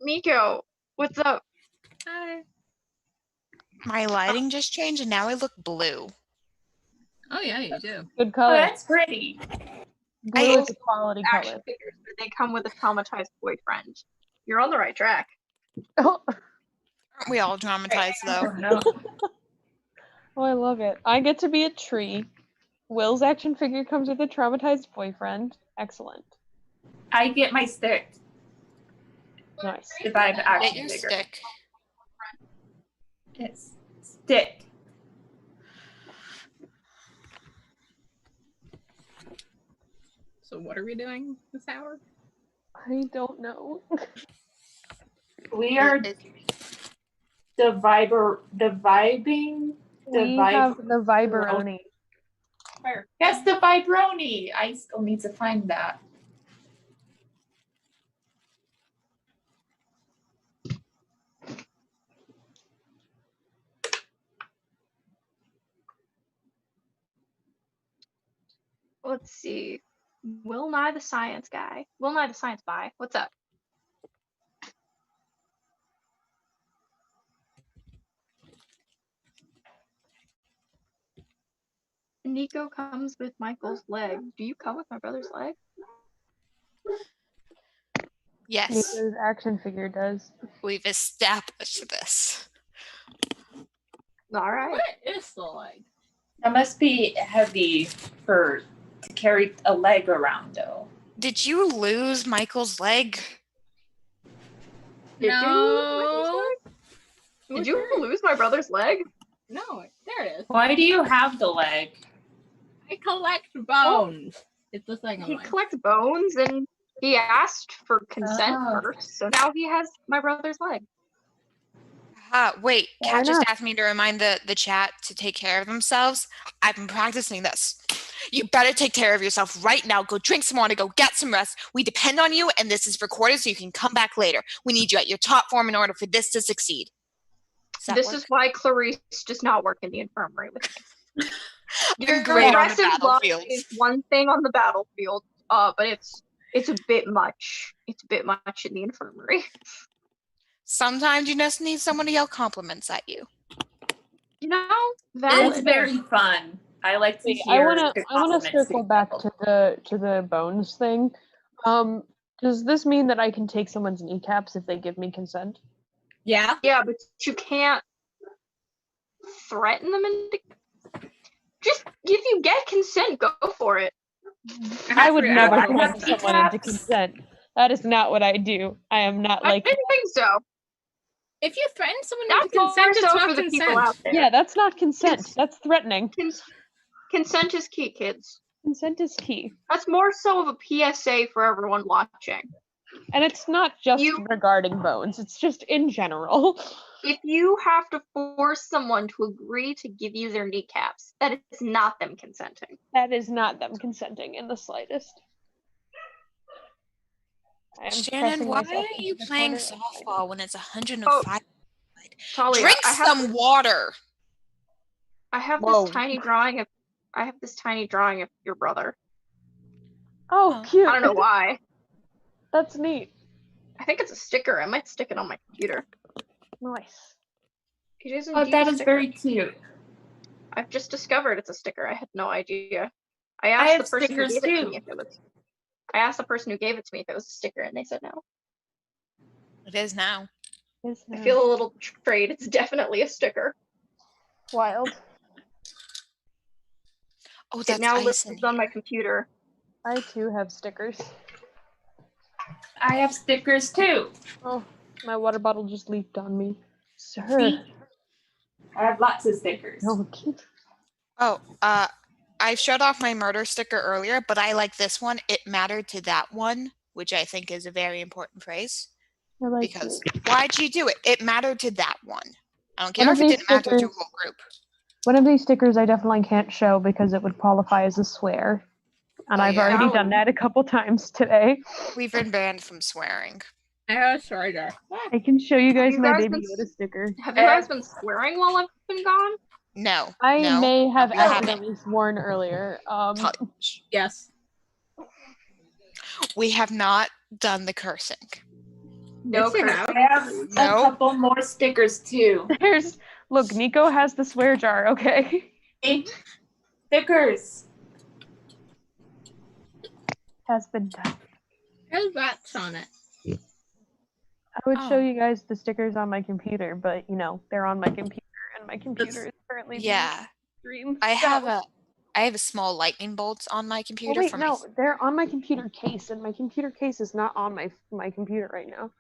Nico, what's up? Hi. My lighting just changed and now I look blue. Oh yeah, you do. Good Oh, color. that's pretty. Blue is a quality Action color. figures, but they come with a traumatized boyfriend. You're on the right track. Oh, Aren't we all traumatized though? oh, I love it. I get to be a tree. Will's action figure comes with a traumatized boyfriend. Excellent. I get my stick Nice. if I have an Get action your figure. stick. It's stick. So what are we doing this hour? I don't know. We are vibing. We have the Viberoni. Yes, the Vibroni. I still need to find that. Let's see. Will Nye the Science Guy. Will Nye the Science Guy. What's up? Nico comes with Michael's leg. Do you come with my brother's leg? Yes. Nico's action figure does. We've established this. All right. What is the leg? That must be heavy to carry a leg around, though. Did you lose Michael's leg? Did you lose my brother's leg? No, there it is. Why do you have the leg? I collect bones. It's the thing. He collects bones and he asked for consent first, so now he has my brother's leg. Wait, Why Kat just not? asked me to remind the chat to take care of themselves. I've been practicing this. You better take care of yourself right now. Go drink some water, go get some rest. We depend on you, and this is recorded so you can come back later. We need you at your top form in order for this to succeed. This is why Clarice does not work in the infirmary with me. I'm great on the Aggressive love battlefield. is one thing on the battlefield, but it's a bit much. It's a bit much in the infirmary. Sometimes you just need someone to yell compliments at you. You know, It's very fun. I like to I hear. wanna the I wanna compliments. circle back to the bones thing. Does this mean that I can take someone's kneecaps if they give me consent? Yeah. Yeah, but you can't threaten them into. Just if you get consent, go for it. I would never I threaten have someone into consent. That is not what I do. I am not I like. didn't think so. If you threaten someone That's into consent, more it's so not for the consent. people out there. Yeah, that's not consent. That's threatening. Consent is key, kids. Consent is key. That's more so of a PSA for everyone watching. And it's not just regarding bones, it's just in general. If you have to force someone to agree to give you their kneecaps, that is not them consenting. That is not them consenting in the slightest. I am Shannon, pressing why myself are into you the playing corner. softball when it's 105? Talia, Drink I have some water. I have Whoa. this tiny drawing of your brother. Oh, cute. I don't know why. That's neat. I think it's a sticker. I might stick it on my computer. Nice. Oh, that is very cute. I've just discovered it's a sticker. I had no idea. I I asked have the person who stickers gave it to too. me if it was. I asked the person who gave it to me if it was a sticker, and they said no. It is now. I feel a little betrayed. It's definitely a sticker. Wild. Oh, It that's now ice lives in on my computer. I too have stickers. I have stickers too. Oh, my water bottle just leaked on me. Sir. See? I have lots of stickers. No, keep. Oh, I showed off my murder sticker earlier, but I like this one. It mattered to that one, which I think is a very important phrase. I like Because why'd you do it? It mattered to that one. I don't care One if of it these didn't matter to a stickers- whole group. One of these stickers I definitely can't show because it would qualify as a swear. And Oh, I've yeah? already done that a couple times today. We've been banned from swearing. I can show you guys you my guys Baby been- Yoda sticker. Have you guys been swearing while I've been gone? No. I no, may have we haven't. accidentally sworn earlier. Yes. We have not done the cursing. No Yes, you cursing. have. I have a No. couple more stickers too. Look, Nico has the swear jar, okay? Stickers. Has been done. There's rats on it. I would show Oh. you guys the stickers on my computer, but you know, they're on my computer and my computer is currently Yeah. being streamed. I have a small lightning bolt on my Oh computer wait, from no, they're on my computer case, and my computer case is not on my computer right now.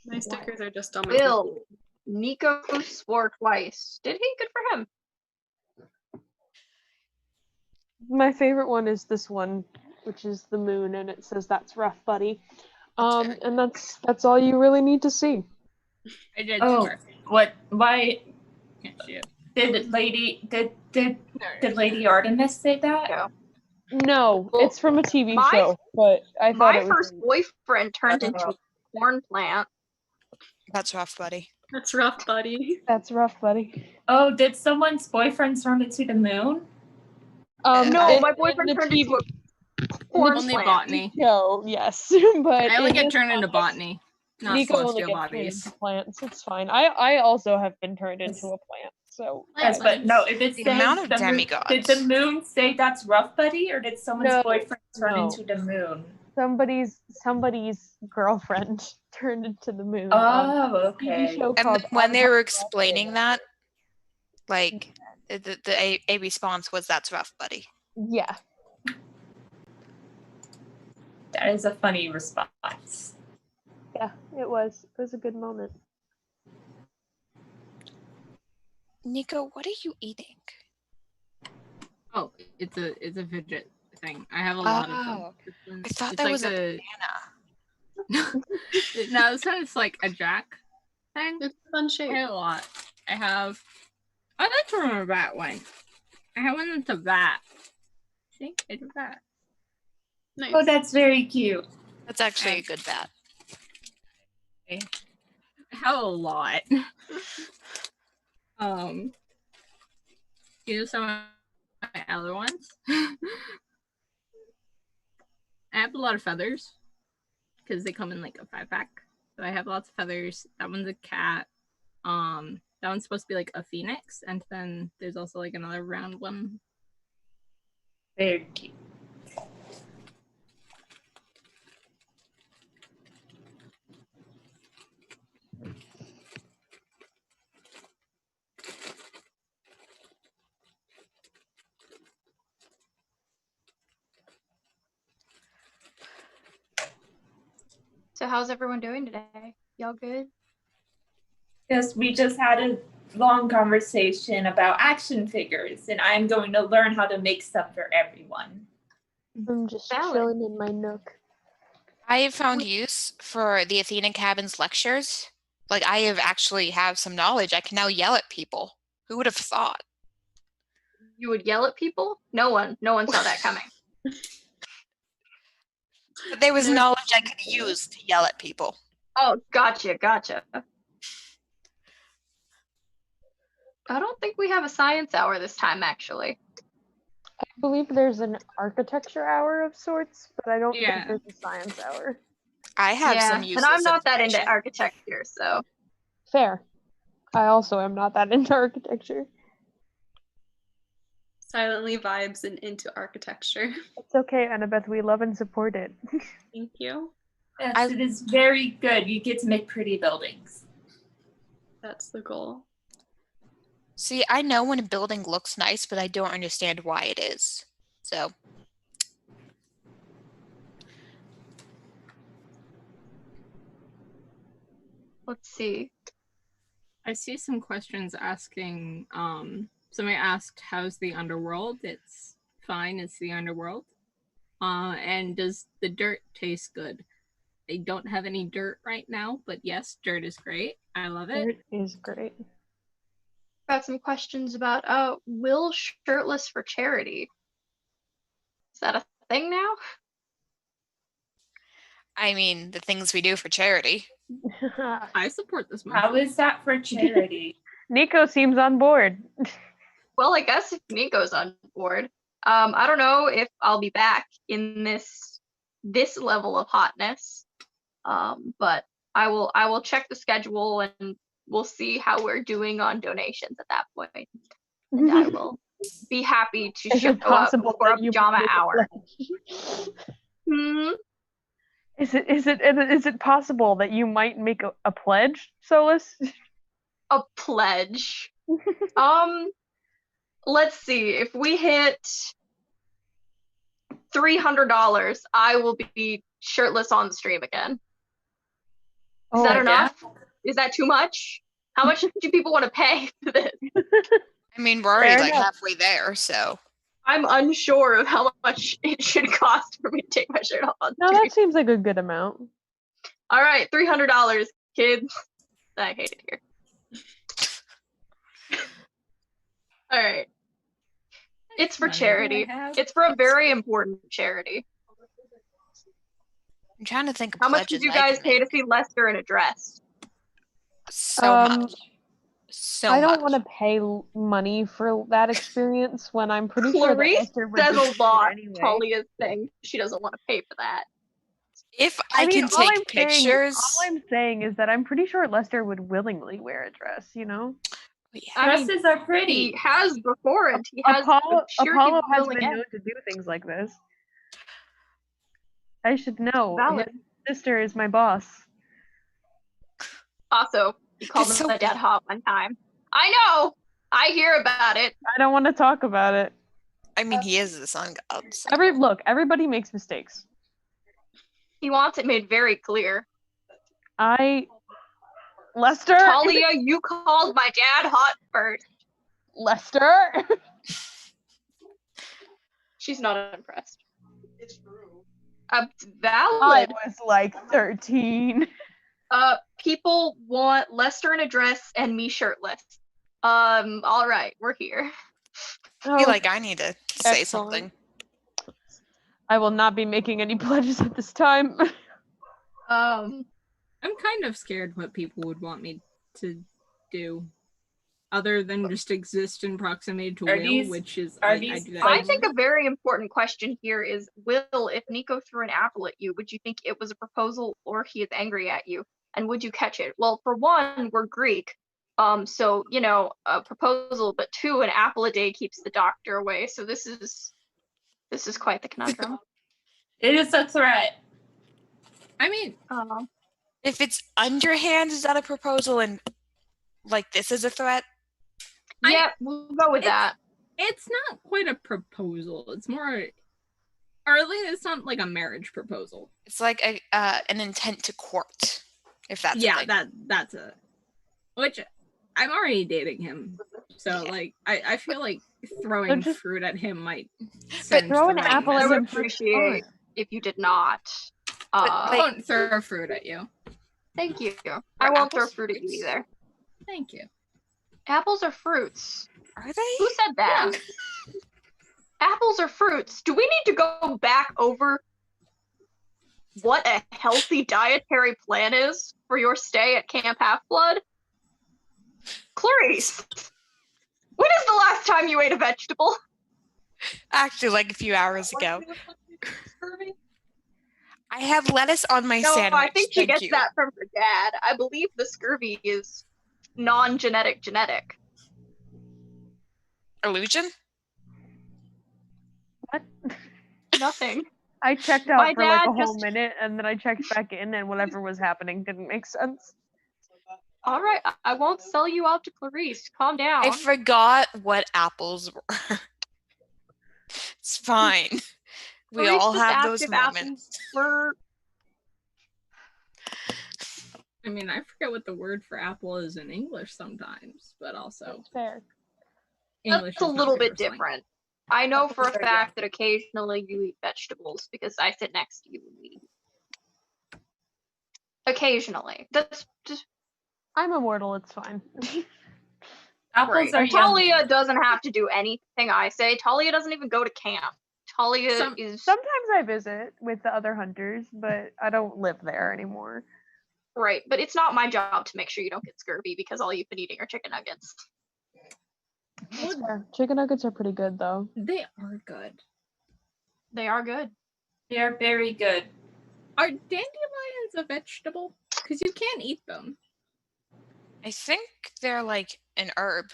My stickers are just on my Will. Nico swore twice. Did he? Good for him. My favorite one is this one, which is the moon, and it says "That's rough, buddy." And that's all you really need to see. I did. Oh, what? Why? Did Lady Artemis say that? No, it's from a TV show, but I thought My it was. first boyfriend turned into a corn plant. That's rough, buddy. That's rough, buddy. That's rough, buddy. Oh, did someone's boyfriend turn into the moon? No, my boyfriend turned into a corn Only plant. botany. No, yes, but I only in get this turned into comic, botany, not Nico only celestial gets turned bodies. into plants. It's fine. I also have been turned into a plant. So Yes, but no, if it The says amount of the moon, demigods. did the moon say that's rough, buddy, or did someone's No, boyfriend turn no. into the moon? somebody's girlfriend turned into the moon. Oh, TV okay. show And called when they were Avatar. explaining that, like a response was "That's rough, buddy." Yeah. That is a funny response. Yeah, it was. It was a good moment. Nico, what are you eating? Oh, it's a fidget thing. I have a lot of Oh, them. I thought It's that like was a banana. No, this one is like a jack thing. It's a fun shape. I have a lot. I'd like to remember that one. I have one that's a bat. See? It's a bat. Nice. Oh, that's very cute. That's actually a good bat. I have a lot. Here's some of my other ones. I have a lot of feathers because they come in like a 5-pack. So I have lots of feathers. That one's a cat. That one's supposed to be like a phoenix, and then there's also like another round one. Very cute. So how's everyone doing today? Y'all good? Yes, we just had a long conversation about action figures, and I'm going to learn how to make stuff for everyone. I'm just chilling in my nook. I have found use for the Athena Cabin's lectures. Like, I have some knowledge. I can now yell at people. Who would have thought? You would yell at people? No one saw that coming. But there was knowledge I could use to yell at people. Oh, gotcha. I don't think we have a science hour this time, actually. I believe there's an architecture hour of sorts, but I don't think Yeah. there's a science hour. I have some and useless I'm not that into information. architecture, so. Fair. I also am not that into architecture. Silently vibes and into architecture. It's okay, Annabeth. We love and support it. Thank you. Yes, it is very good. You get to make pretty buildings. That's the goal. See, I know when a building looks nice, but I don't understand why it is. So, Let's see. I see some questions asking, somebody asked, how's the underworld? It's fine, it's the underworld. And does the dirt taste good? They don't have any dirt right now, but yes, dirt is great. I love it. Dirt is great. Got some questions about Will shirtless for charity. Is that a thing now? I mean, the things we do for charity. I support this. How is that for charity? Nico seems on board. Well, I guess if Nico's on board, I don't know if I'll be back in this level of hotness, but I will check the schedule and we'll see how we're doing on donations at that point, and I will be happy to Is show it up possible for a that you pajama make a hour. Is it possible that you might make a pledge, Solus? A pledge. Let's see. If we hit $300, I will be shirtless on the stream again. Is that enough? Is that too much? How much do people want to pay for this? I mean, we're already Fair like enough. halfway there, so. I'm unsure of how much it should cost for me to take my shirt off on No, stream. that seems like a good amount. All right, $300, kids. I hate it here. All right. It's for charity. It's for a very important charity. I'm trying to think of How much pledges did you I guys can pay to see Lester in a dress? So much. So I don't much. want to pay money for that experience when I'm pretty sure that Clarice Lester would says do a lot. anyway. Talia's thing. She doesn't want to pay for that. If I mean, can all take I'm pictures. All I'm saying is that I'm pretty sure Lester would willingly wear a dress, you know? Dresses are pretty. He has before, and he has. Apollo has will been again. known to do things like this. I should know. Valid. His sister is my boss. Also, he called him a dead hot one time. I know. I hear about it. I don't want to talk about it. I mean, he is the sun god. So. Everybody makes mistakes. He wants it made very clear. Lester? Talia, you called my dad hot first. Lester? She's not impressed. It's true. Valid. I was like 13. People want Lester in a dress and me shirtless. All right, we're here. I feel like I need to say something. I will not be making any pledges at this time. I'm kind of scared what people would want me to do, other than just exist in proximity to Will, which is I do that. I think a very important question here is, Will, if Nico threw an apple at you, would you think it was a proposal or he is angry at you? And would you catch it? Well, for one, we're Greek. So, you know, a proposal, but two, an apple a day keeps the doctor away. So this is quite the conundrum. It is a threat. I mean, if it's underhand, is that a proposal? And like this is a threat? Yeah, we'll go with that. It's not quite a proposal. It's more, or at least it's not like a marriage proposal. It's like an intent to court, if that's a thing. that's a. Which I'm already dating him, so like I feel like throwing fruit at him might. But throw an apple, I would appreciate if you did not. I won't throw fruit at you. Thank you. I won't throw fruit at you either. Thank you. Apples are fruits. Are they? Who said that? Apples are fruits. Do we need to go back over what a healthy dietary plan is for your stay at Camp Half-Blood? Clarice, when is the last time you ate a vegetable? Actually, like a few hours ago. I have lettuce on my sandwich. No, I think she Thank gets you. that from her dad. I believe the scurvy is non-genetic genetic. Illusion? What? Nothing. I checked out My for like dad a whole just- minute and then I checked back in and whatever was happening didn't make sense. All right, I won't sell you out to Clarice. Calm down. I forgot what apples were. It's fine. We Clarice all just have asked those if moments. I mean, I forget what the word for apple is in English sometimes, but also fair. English That's a is not little bit universal. different. I know for a fact that occasionally you eat vegetables because I sit next to you and we eat. Occasionally. That's just I'm immortal, it's fine. right. are And Talia doesn't have to do anything I say. Talia doesn't even go to camp. Talia is Sometimes I visit with the other hunters, but I don't live there anymore. right, but it's not my job to make sure you don't get scurvy because all you've been eating are chicken nuggets. That's fair. Chicken nuggets are pretty good, though. They are good. They are good. They are very good. Are dandelions a vegetable? Because you can't eat them. I think they're like an herb.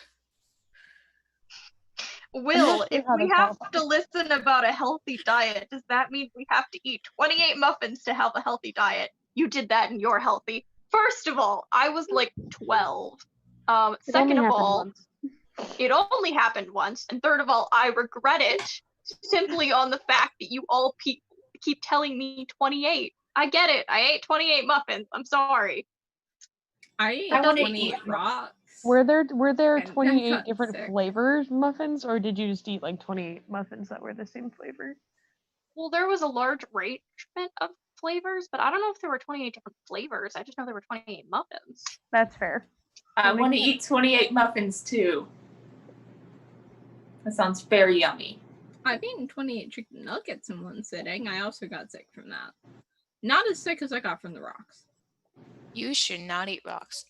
Will, if we have to listen about a healthy diet, does that mean we have to eat 28 muffins to have a healthy diet? You did that and you're healthy. First of all, I was like 12. Second of all, it only happened once. And third of all, I regret it simply on the fact that you all keep telling me 28. I get it. I ate 28 muffins. I'm sorry. I ate 28 rocks. Were there And 28 got different sick. flavors muffins, or did you just eat like 28 muffins that were the same flavor? Well, there was a large arrangement of flavors, but I don't know if there were 28 different flavors. I just know there were 28 muffins. That's fair. I want to eat 28 muffins too. That sounds very yummy. I've eaten 28 chicken nuggets in one sitting. I also got sick from that. Not as sick as I got from the rocks. You should not eat rocks.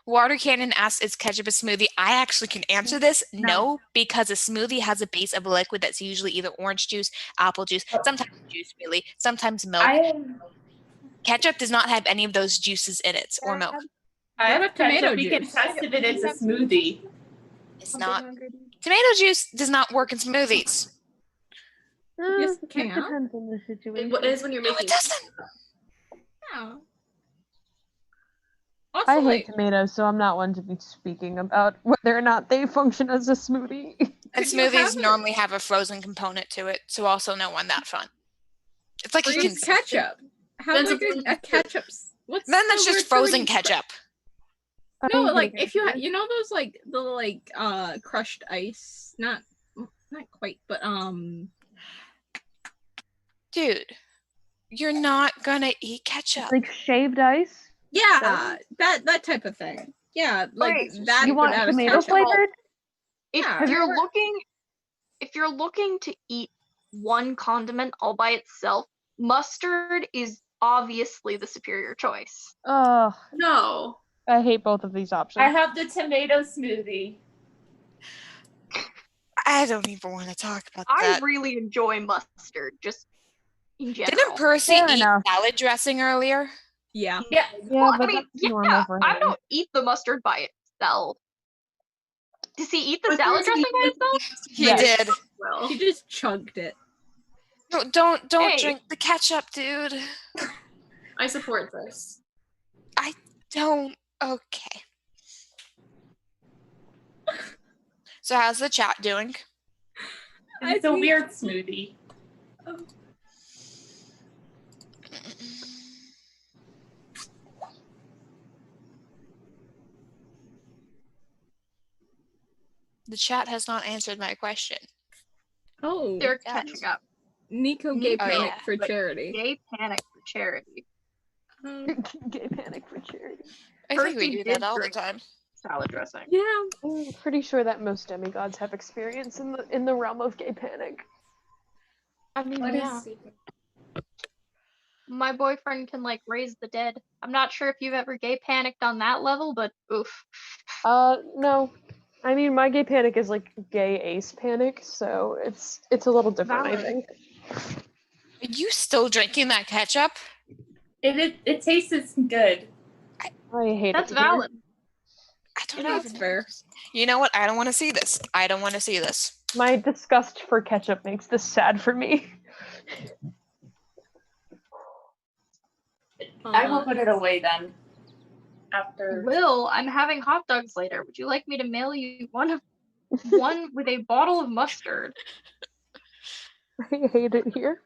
Water Cannon asks, is ketchup a smoothie? I actually can answer this. No, because a smoothie has a base of a liquid that's usually either orange juice, apple juice, sometimes juice really, sometimes milk. Ketchup does not have any of those juices in it, or milk. I have tomato ketchup. You can juice? test if it is a smoothie. It's not. Tomato juice does not work in smoothies. Yes, it It can. depends on the situation. What is when you're No, making it doesn't. No. I Also, hate tomatoes, so I'm not one to be speaking about whether or not they function as a smoothie. And Could you have smoothies it- normally have a frozen component to it, so also no one that fun. It's like you freeze can ketchup. How like a ketchup? What's Then that's the just word for frozen when you ketchup. No, like if you you know those like the crushed ice, not quite, but Dude, you're not gonna eat ketchup. Like shaved ice? yeah, that type of thing. Yeah, like Right. that. You want but out of tomato ketchup. flavored? If Yeah. you're looking to eat one condiment all by itself, mustard is obviously the superior choice. Oh, No. I hate both of these options. I have the tomato smoothie. I don't even want to talk about I that. really enjoy mustard, just in general. Didn't Percy Fair eat enough. salad dressing earlier? Yeah. Yeah. Yeah, Well, but I mean, that's normal for him. I don't eat the mustard by itself. Does he eat the salad dressing by itself? He Yes. did. Well, He just chugged it. No, don't Hey. drink the ketchup, dude. I support this. I don't. Okay. So how's the chat doing? it's a weird smoothie. The chat has not answered my question. Oh, They're Yes. catching up. Nico gay Oh, panic yeah. for charity. Gay panic for charity. Gay panic for charity. I think we Percy do did that all the drink time. salad dressing. Yeah. I'm pretty sure that most demigods have experience in the realm of gay panic. I mean, What yeah. is My boyfriend can like raise the dead. I'm not sure if you've ever gay panicked on that level, but oof. No. I mean, my gay panic is like gay ace panic, so it's a little different, I Valid. think. Are you still drinking that ketchup? It tastes good. I hate That's it. valid. I don't That's even. fair. You know what? I don't want to see this. I don't want to see this. My disgust for ketchup makes this sad for me. I will put it away then. After Will, I'm having hot dogs later. Would you like me to mail you one with a bottle of mustard? I hate it here.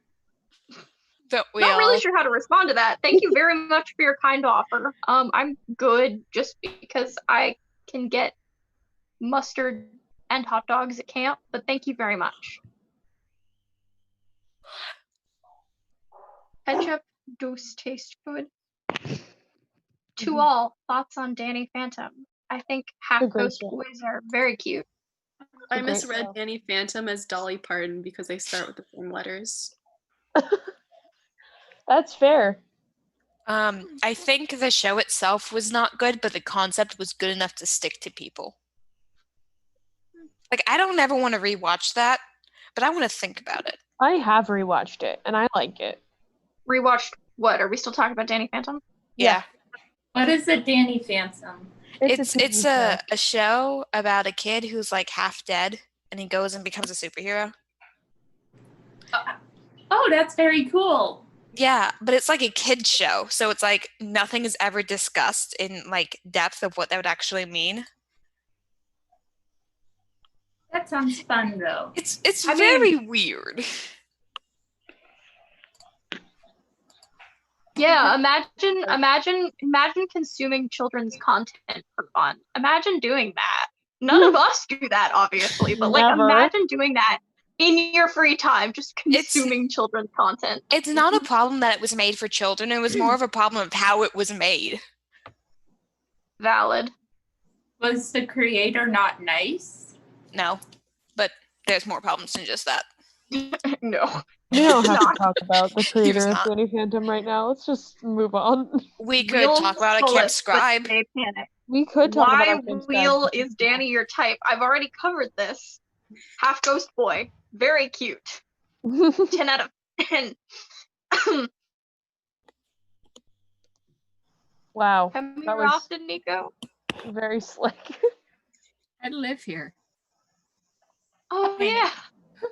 Don't we Not all? really sure how to respond to that. Thank you very much for your kind offer. I'm good just because I can get mustard and hot dogs at camp, but thank you very much. Ketchup does taste good. To all, thoughts on Danny Phantom? I think half great ghost show. boys are very cute. I great misread show. Danny Phantom as Dolly Parton because they start with the same letters. That's fair. I think the show itself was not good, but the concept was good enough to stick to people. Like, I don't ever want to rewatch that, but I want to think about it. I have rewatched it, and I like it. Rewatched what? Are we still talking about Danny Phantom? Yeah. What is a Danny Phantom? It's a show about a kid who's like half dead, and he goes and becomes a superhero. Oh, that's very cool. Yeah, but it's like a kid show, so it's like nothing is ever discussed in like depth of what that would actually mean. That sounds fun, though. It's very weird. Yeah, imagine consuming children's content for fun. Imagine doing that. None of us do that, obviously, but like Never. imagine doing that in your free time, just consuming children's content. It's not a problem that it was made for children. It was more of a problem of how it was made. Valid. Was the creator not nice? No, but there's more problems than just that. No. We don't have to talk about the He creator was of not. Danny Phantom right now. Let's just move on. We could talk about I can't scribe. They panic. We could talk Why about I Can't Wheel Scribe. is Danny your type? I've already covered this. Half ghost boy. Very cute. 10 out of 10. Wow. Come that here was often, Nico? very slick. I live here. Oh, yeah.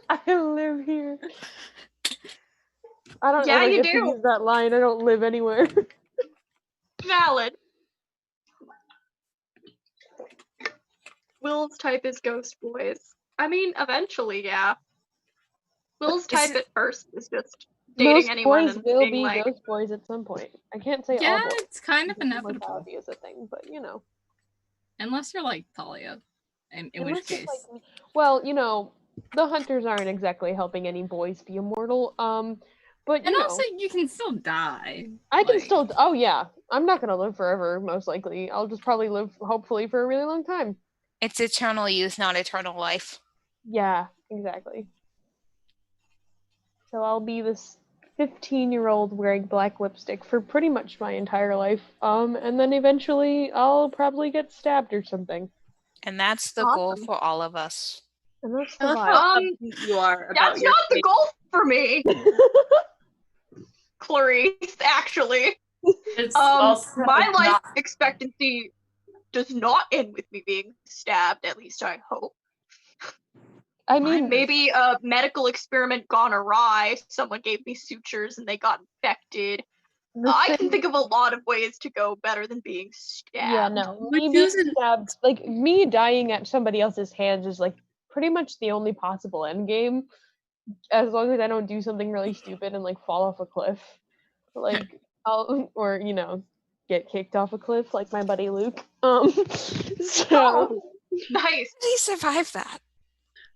I live here. I don't Yeah, ever you get to do. use that line. I don't live anywhere. Valid. Will's type is ghost boys. I mean, eventually, yeah. Will's type at first is just dating Most anyone boys and will being be like, ghost boys at some point. I can't say Yeah, all boys. it's kind of because inevitable. immortality is a thing, but you know. Unless you're like Talia, in which Unless it's case. like, well, you know, the hunters aren't exactly helping any boys be immortal. But you And know, also, you can still die. I can still. Oh yeah, I'm not gonna live forever. Most likely, I'll just probably live, hopefully, for a really long time. It's eternal youth, not eternal life. Yeah, exactly. So I'll be this 15-year-old wearing black lipstick for pretty much my entire life. And then eventually I'll probably get stabbed or something. And that's the goal for all of us. And that's I the love vibe. how upbeat you are about that's your not the fate. goal for me. Clarice, actually. also My life not- expectancy does not end with me being stabbed, at least I hope. I mean, maybe a medical experiment gone awry, someone gave me sutures and they got infected. I can think of a lot of ways to go better than being stabbed. Yeah, no. Me being stabbed, like, me dying at somebody else's hands is, like, pretty much the only possible end game. As long as I don't do something really stupid and, like, fall off a cliff. Like, or, you know, get kicked off a cliff like my buddy Luke. So. Nice. How did he survive that?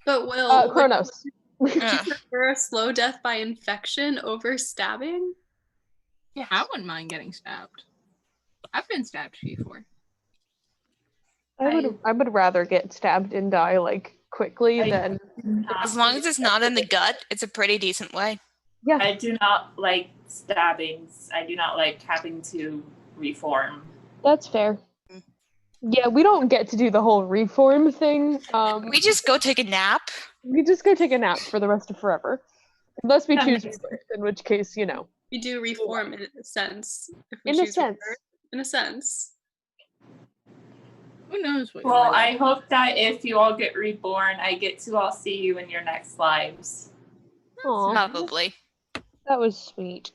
But Will, Kronos. Would you prefer a slow death by infection over stabbing? Yeah, I wouldn't mind getting stabbed. I've been stabbed before. I would rather get stabbed and die, like, quickly than... As long as it's not in the gut, it's a pretty decent way. Yeah. I do not like stabbings. I do not like having to reform. That's fair. Yeah, we don't get to do the whole reform thing. We just go take a nap. We just go take a nap for the rest of forever. Unless we choose rebirth, in which case, you know. We do reform in a sense. If we In a choose sense. rebirth. In a sense. Who knows what? Well, I hope that if you all get reborn, I get to all see you in your next lives. Probably. That was sweet.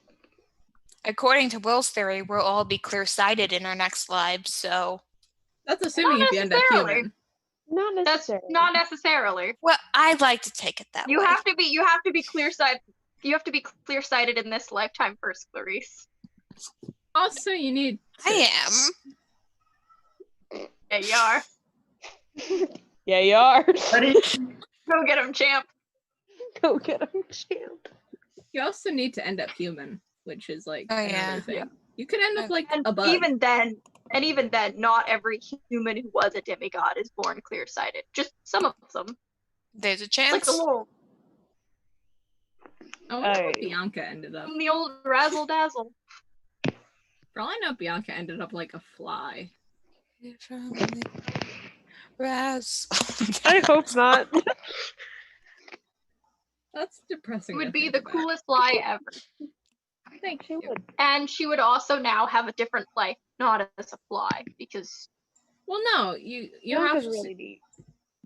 According to Will's theory, we'll all be clear-sighted in our next lives, so... That's assuming if you end up human. Not necessarily. That's not necessarily. Well, I like to take it that You way. have to be clear-sighted. You have to be clear-sighted in this lifetime first, Clarice. Also, you need. I am. Yeah, you are. Yeah, you are. Go get him, champ. Go get him, champ. You also need to end up human, which is like another thing. Yeah. You could end up like And a bug. even then, not every human who was a demigod is born clear-sighted. Just some of them. There's a Like chance. the little, I wonder how Bianca ended up. the old razzle dazzle. For all I know, Bianca ended up like a fly. Raz. I hope not. That's depressing. It would to be think the about. coolest fly ever. Thank you. And she would also now have a different life, not as a fly, because Well, no, you Young have is really neat.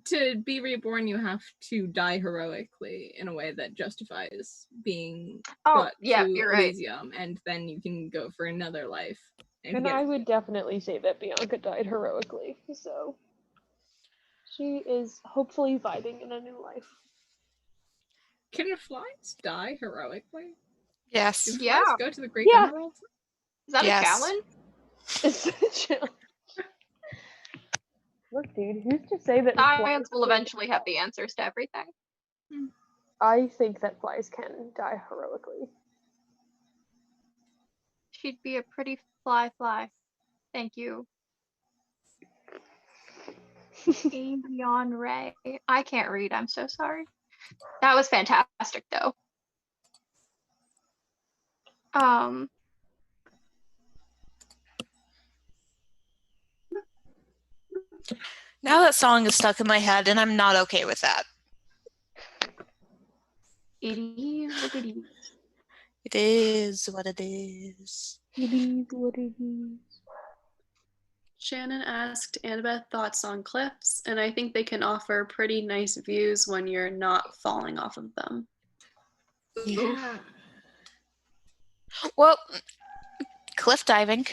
to be reborn. You have to die heroically in a way that justifies being brought yeah, to you're right. Elysium, and then you can go for another life. And get I would definitely say that Bianca died heroically, so she is hopefully vibing in a new life. Can flies die heroically? Yes. Do Yeah. flies go to the Great Yeah. Underworld? Is that Yes. a challenge? It's a challenge. Look, dude, who's to say that Science flies will can't- eventually have the answers to everything. I think that flies can die heroically. She'd be a pretty fly. Thank you. Avion Ray. I can't read, I'm so sorry. That was fantastic though. Now that song is stuck in my head, and I'm not okay with that. It is what it is. It is what it is. It is what it is. Shannon asked Annabeth thoughts on cliffs, and I think they can offer pretty nice views when you're not falling off of them. Yeah. Well, cliff diving.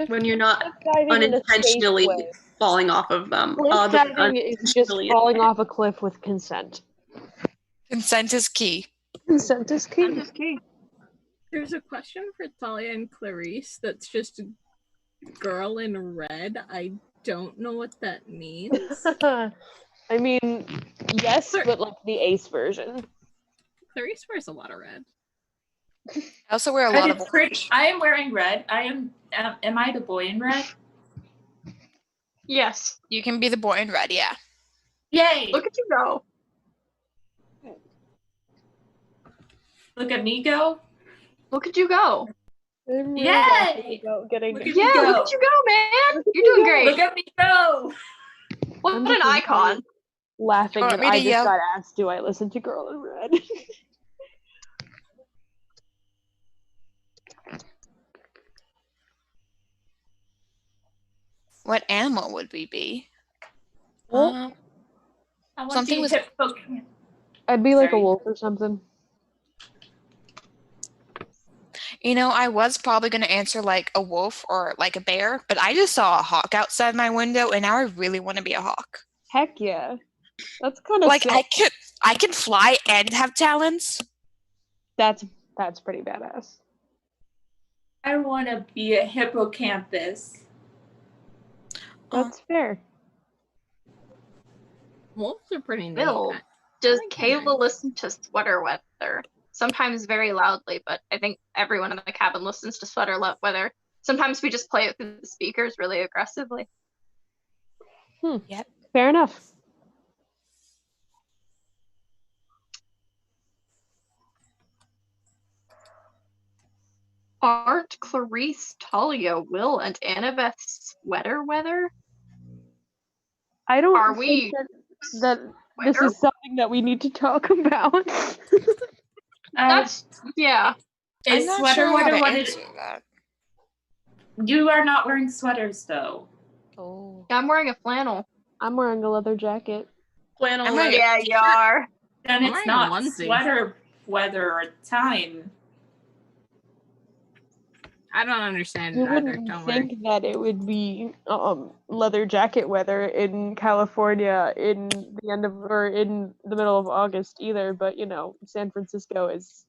When you're not diving in a safe unintentionally way. falling off of them. Cliff Others diving is just unintentionally falling off a cliff with consent. Consent is key. Consent is key. There's a question for Talia and Clarice that's just girl in red. I don't know what that means. I mean, yes, but like the ace version. Clarice wears a lot of red. I also wear a Red lot is of pretty. I am wearing red. I am. Am I the boy in red? Yes. You can be the boy in red, yeah. Yay! Look at you go. Look at me go. Look at you go. Yay! Getting Look at Yeah, me go. look at you go, man. You're doing great. Look at me go. What I'm an just icon. laughing Want that me to I just yell? got asked, do I listen to Girl in Red? What animal would we be? I want Something the with- hippo. I'd be like a Sorry. wolf or something. You know, I was probably going to answer like a wolf or like a bear, but I just saw a hawk outside my window, and now I really want to be a hawk. Heck yeah. That's kind of Like sick. I can fly and have talons. That's pretty badass. I want to be a hippocampus. That's fair. Wolves are pretty neat. Bill, does Kayla listen to Sweater Weather? Sometimes very loudly, but I think everyone in the cabin listens to Sweater Weather. Sometimes we just play it through the speakers really aggressively. Yep. Fair enough. Aren't Clarice, Talia, Will, and Annabeth Sweater Weather? I don't Are think we that this sweater? is something that we need to talk about. That's yeah. I'm Is not sweater sure how weather to what answer that. You are not wearing sweaters though. Oh. I'm wearing a flannel. I'm wearing a leather jacket. Flannel I'm leather. wearing Yeah, you are. Then I'm it's wearing a not onesie. sweater weather time. I don't understand You it either. wouldn't Don't worry. think that it would be leather jacket weather in California in the middle of August either, but you know, San Francisco is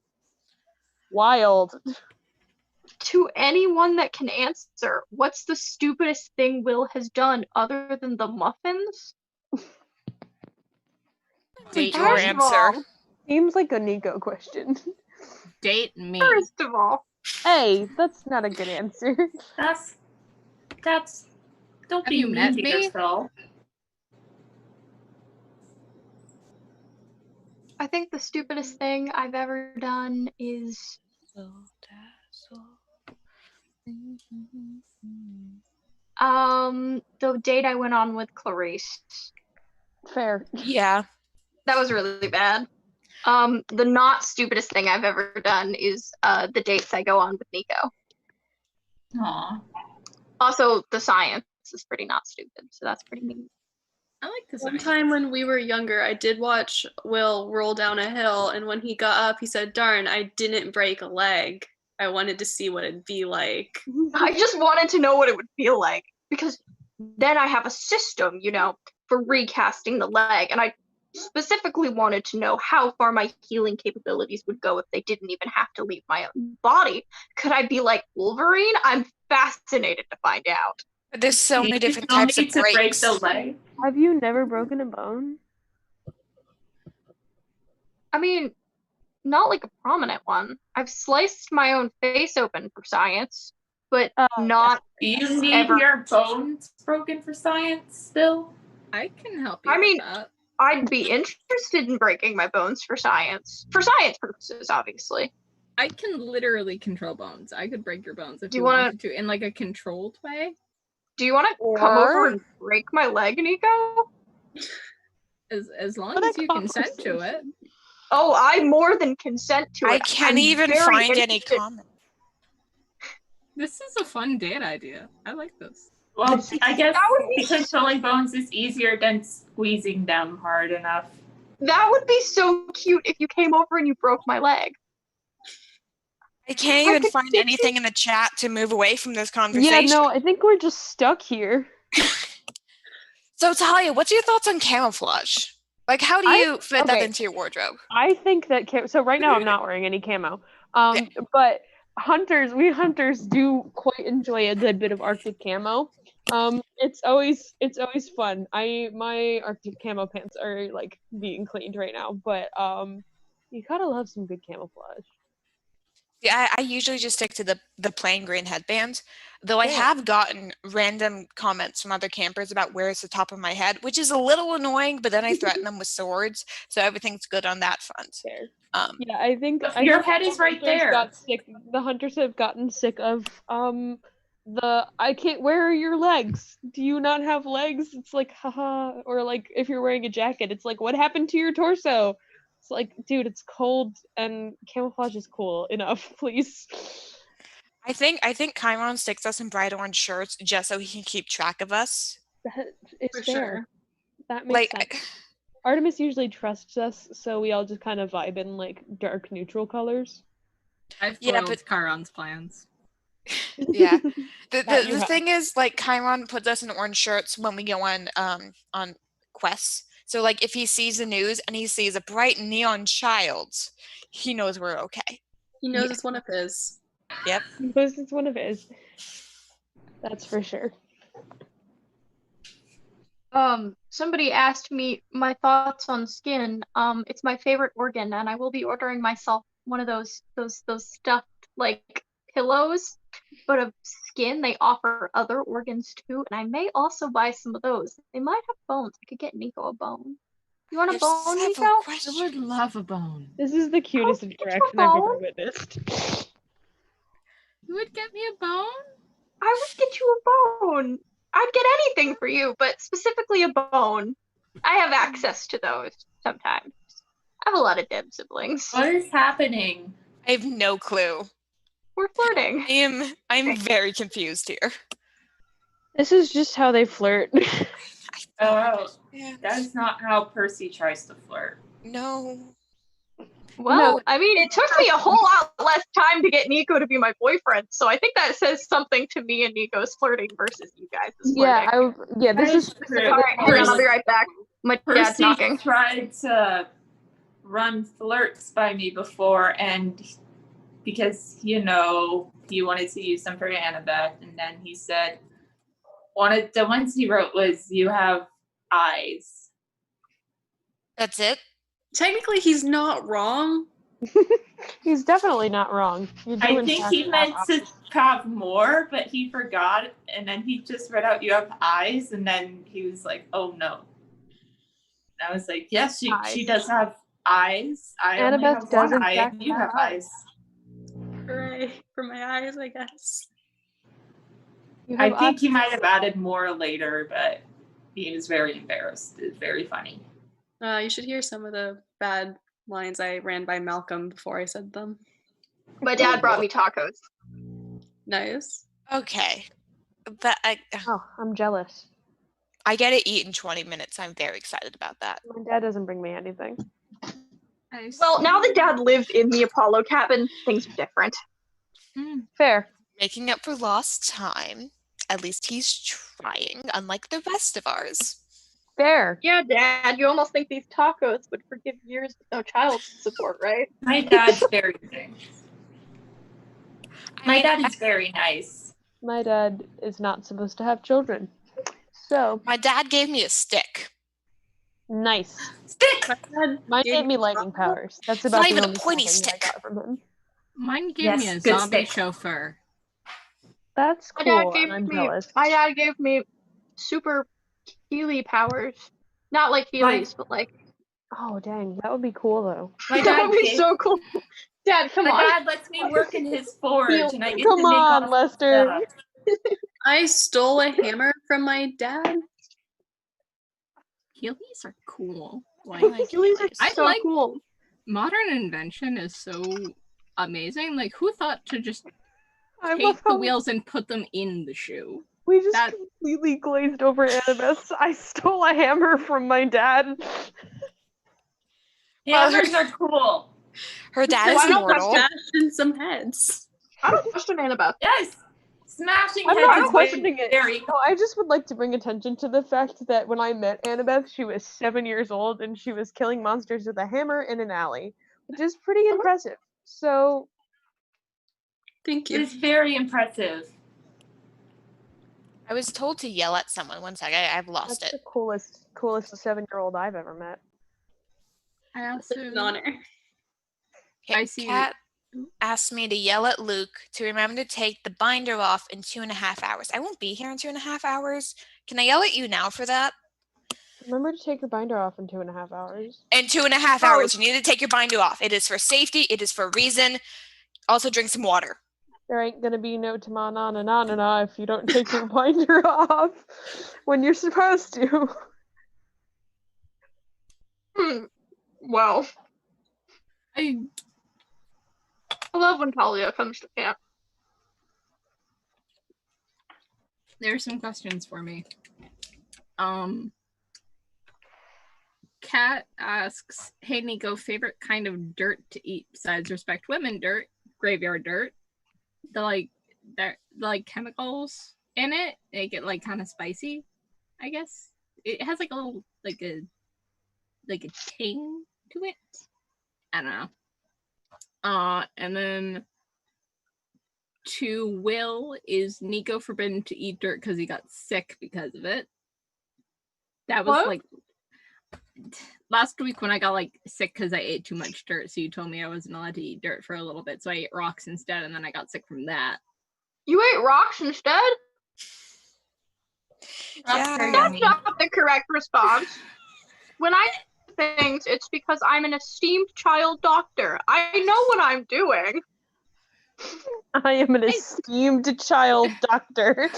wild. To anyone that can answer, what's the stupidest thing Will has done other than the muffins? Date Your First me. of all, answer. Seems like a Nico question. Date me. first of all, Hey, that's not a good answer. That's don't Have be you mean met to me? yourself. I think the stupidest thing I've ever done is The date I went on with Clarice. Fair. Yeah. That was really bad. The not stupidest thing I've ever done is the dates I go on with Nico. Aw. Also, the science is pretty not stupid, so that's pretty neat. I like the One time when we were younger, I did watch Will roll down a hill, and when he got up, he said, "Darn, I didn't break a leg. I wanted to see what it'd be like." I just wanted to know what it would feel like, because then I have a system, for recasting the leg, and I specifically wanted to know how far my healing capabilities would go if they didn't even have to leave my own body. Could I be like Wolverine? I'm fascinated to find out. There's so many different types of to break breaks. the leg. Have you never broken a bone? I mean, not like a prominent one. I've sliced my own face open for science, but not Do you need ever. your bones broken for science still? I can help you I mean, with that. I'd be interested in breaking my bones for science purposes, obviously. I can literally control bones. I could break your bones if Do you you wanna- wanted to, in like a controlled way. Do you want to come over and break my leg, Nico? As long as you consent to it. Oh, I more than consent to it. I can't I'm even very find any interested. comment. This is a fun date idea. I like this. Well, I guess That would be controlling bones is easier than squeezing them hard enough. That would be so cute if you came over and you broke my leg. I can't even find anything in the chat to move away from this Yeah, conversation. no, I think we're just stuck here. So Talia, what's your thoughts on camouflage? Like, how do you fit that into your wardrobe? I think that so right now I'm not wearing any camo. But we hunters do quite enjoy a good bit of Arctic camo. It's always fun. My Arctic camo pants are like being cleaned right now, but you gotta love some good camouflage. Yeah, I usually just stick to the plain green headband, though I have gotten random comments from other campers about where's the top of my head, which is a little annoying, but then I threaten them with swords, so everything's good on that front. Yeah, I think Your head is right there. The hunters have gotten sick of where are your legs? Do you not have legs? It's like haha, or like if you're wearing a jacket, it's like what happened to your torso? It's like, dude, it's cold and camouflage is cool enough, please. I think Chiron sticks us in bright orange shirts just so he can keep track of us. That is For fair. sure. That makes sense. Artemis usually trusts us, so we all just kind of vibe in like dark neutral colors. I've foiled Chiron's plans. Yeah. The That you have. thing is, like, Chiron puts us in orange shirts when we go on quests. So, like, if he sees the news and he sees a bright neon child, he knows we're okay. He knows it's one of his. Yep. He knows it's one of his. That's for sure. Somebody asked me my thoughts on skin. It's my favorite organ, and I will be ordering myself one of those stuffed like pillows, but of skin. They offer other organs too, and I may also buy some of those. They might have bones. I could get Nico a bone. You want a bone, Nico? I would love a bone. This is the cutest interaction I've ever witnessed. You would get me a bone? I would get you a bone. I'd get anything for you, but specifically a bone. I have access to those sometimes. I have a lot of dead siblings. What is happening? I have no clue. We're flirting. I'm very confused here. This is just how they flirt. Oh, that is not how Percy tries to flirt. No. Well, I mean, it took me a whole lot less time to get Nico to be my boyfriend, so I think that says something to me and Nico's flirting versus you guys' flirting. This is All right, hang on, I'll be right back. My dad's Percy knocking. tried to run flirts by me before, and because, he wanted to use them for Annabeth, and then he said, one of the ones he wrote was, "You have eyes." That's it? Technically, he's not wrong. He's definitely not wrong. You do I in think fact he have meant options. to have more, but he forgot, and then he just read out, "You have eyes," and then he was like, "Oh no." And I was like, "Yes, she does have eyes. I only Annabeth have does one in eye, fact and you have have eyes." Hooray for my eyes, I guess. I think he might have added more later, but he was very embarrassed. It's very funny. You should hear some of the bad lines I ran by Malcolm before I said them. My dad brought me tacos. Nice. Okay. But I'm jealous. I get to eat in 20 minutes. I'm very excited about that. My dad doesn't bring me anything. Well, now that Dad lives in the Apollo cabin, things are different. Fair. Making up for lost time. At least he's trying, unlike the rest of ours. Fair. Yeah, Dad, you almost think these tacos would forgive years with no child support, right? My dad's very nice. My dad is very nice. My dad is not supposed to have children. So. My dad gave me a stick. Nice. Stick! Mine gave me lightning powers. That's It's about not the even a only pointy thing stick. I got from him. Mine gave me a good zombie stick. chauffeur. That's My cool. dad I'm jealous. My dad gave me super Healy powers. Not like Healy's, but like. Oh dang, that would be cool though. My That dad would be gave- so cool. Dad, come on. My dad lets me work in his forge, and I get Come to make on, all Lester. stuff. I stole a hammer from my dad. Heelys are cool. Heelys are I so like cool. modern invention is so amazing. Like, who thought to just I take love the how wheels and put them in the shoe? we just completely glazed over Annabeth. I stole a hammer from my dad. Hammers are cool. Her dad is Why don't immortal. we smash in some heads? I don't question Annabeth. Yes. Smashing I'm heads not is questioning it. very No, I just would like to bring attention to the fact that when I met Annabeth, she was 7 years old and she was killing monsters with a hammer in an alley, which is pretty impressive. So, thank It is very impressive. I was told to yell at someone. One sec, I've lost that's it. the coolest 7-year-old I've ever met. I also An honor. I see. Kat asked me to yell at Luke to remember to take the binder off in 2.5 hours. I won't be here in 2.5 hours. Can I yell at you now for that? Remember to take your binder off in 2.5 hours. In 2.5 hours, you need to take your binder off. It is for safety. It is for a reason. Also, drink some water. There ain't gonna be no ta-na-na-na-na if you don't take your binder off when you're supposed to. Well, I love when Talia comes to camp. There are some questions for me. Kat asks, "Hey Nico, favorite kind of dirt to eat besides respect women dirt, graveyard dirt? The chemicals in it make it like kind of spicy, I guess. It has like a little like a ting to it. I don't know. And then to Will, is Nico forbidden to eat dirt because he got sick because of it? That was What? like last week when I got like sick because I ate too much dirt, so you told me I wasn't allowed to eat dirt for a little bit, so I ate rocks instead, and then I got sick from that. You ate rocks instead? Yeah. That's not the correct response. When I do things, it's because I'm an esteemed child doctor. I know what I'm doing. I am an esteemed child doctor.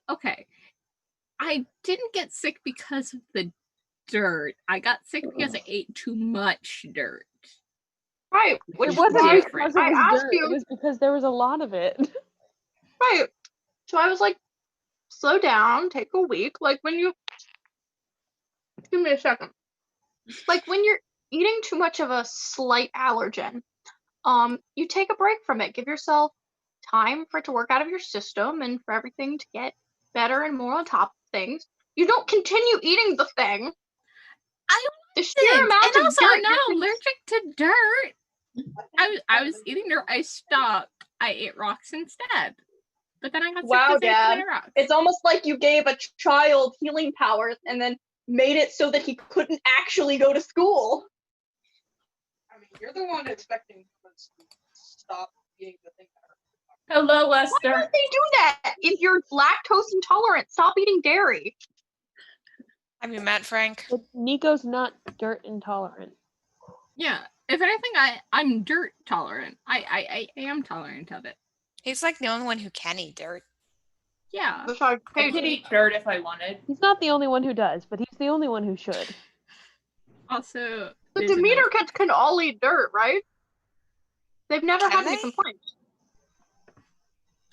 Okay. I didn't get sick because of the dirt. I got sick because I ate too much dirt. Right. Which It is wasn't why because it I was asked dirt. you. It was because there was a lot of it. Right. So I was like, slow down, take a week. Like when you give me a second. Like when you're eating too much of a slight allergen, you take a break from it. Give yourself time for it to work out of your system and for everything to get better and more on top of things. You don't continue eating the thing. The sheer amount And of also, dirt I'm not allergic to dirt. I was eating dirt. I stopped. I ate rocks instead. But then I got sick Wow, because I ate too Dad. many rocks. It's almost like you gave a child healing powers and then made it so that he couldn't actually go to school. I mean, you're the one expecting humans to stop being the thing that hurts. Hello, Lester. Why don't they do that? If you're lactose intolerant, stop eating dairy. Have you met Frank? But Nico's not dirt intolerant. Yeah. If anything, I'm dirt tolerant. I am tolerant of it. He's like the only one who can eat dirt. Yeah. Besides, I could eat dirt if I wanted. He's not the only one who does, but he's the only one who should. Also, the there's Demeter another- kids can all eat dirt, right? They've never had any complaints.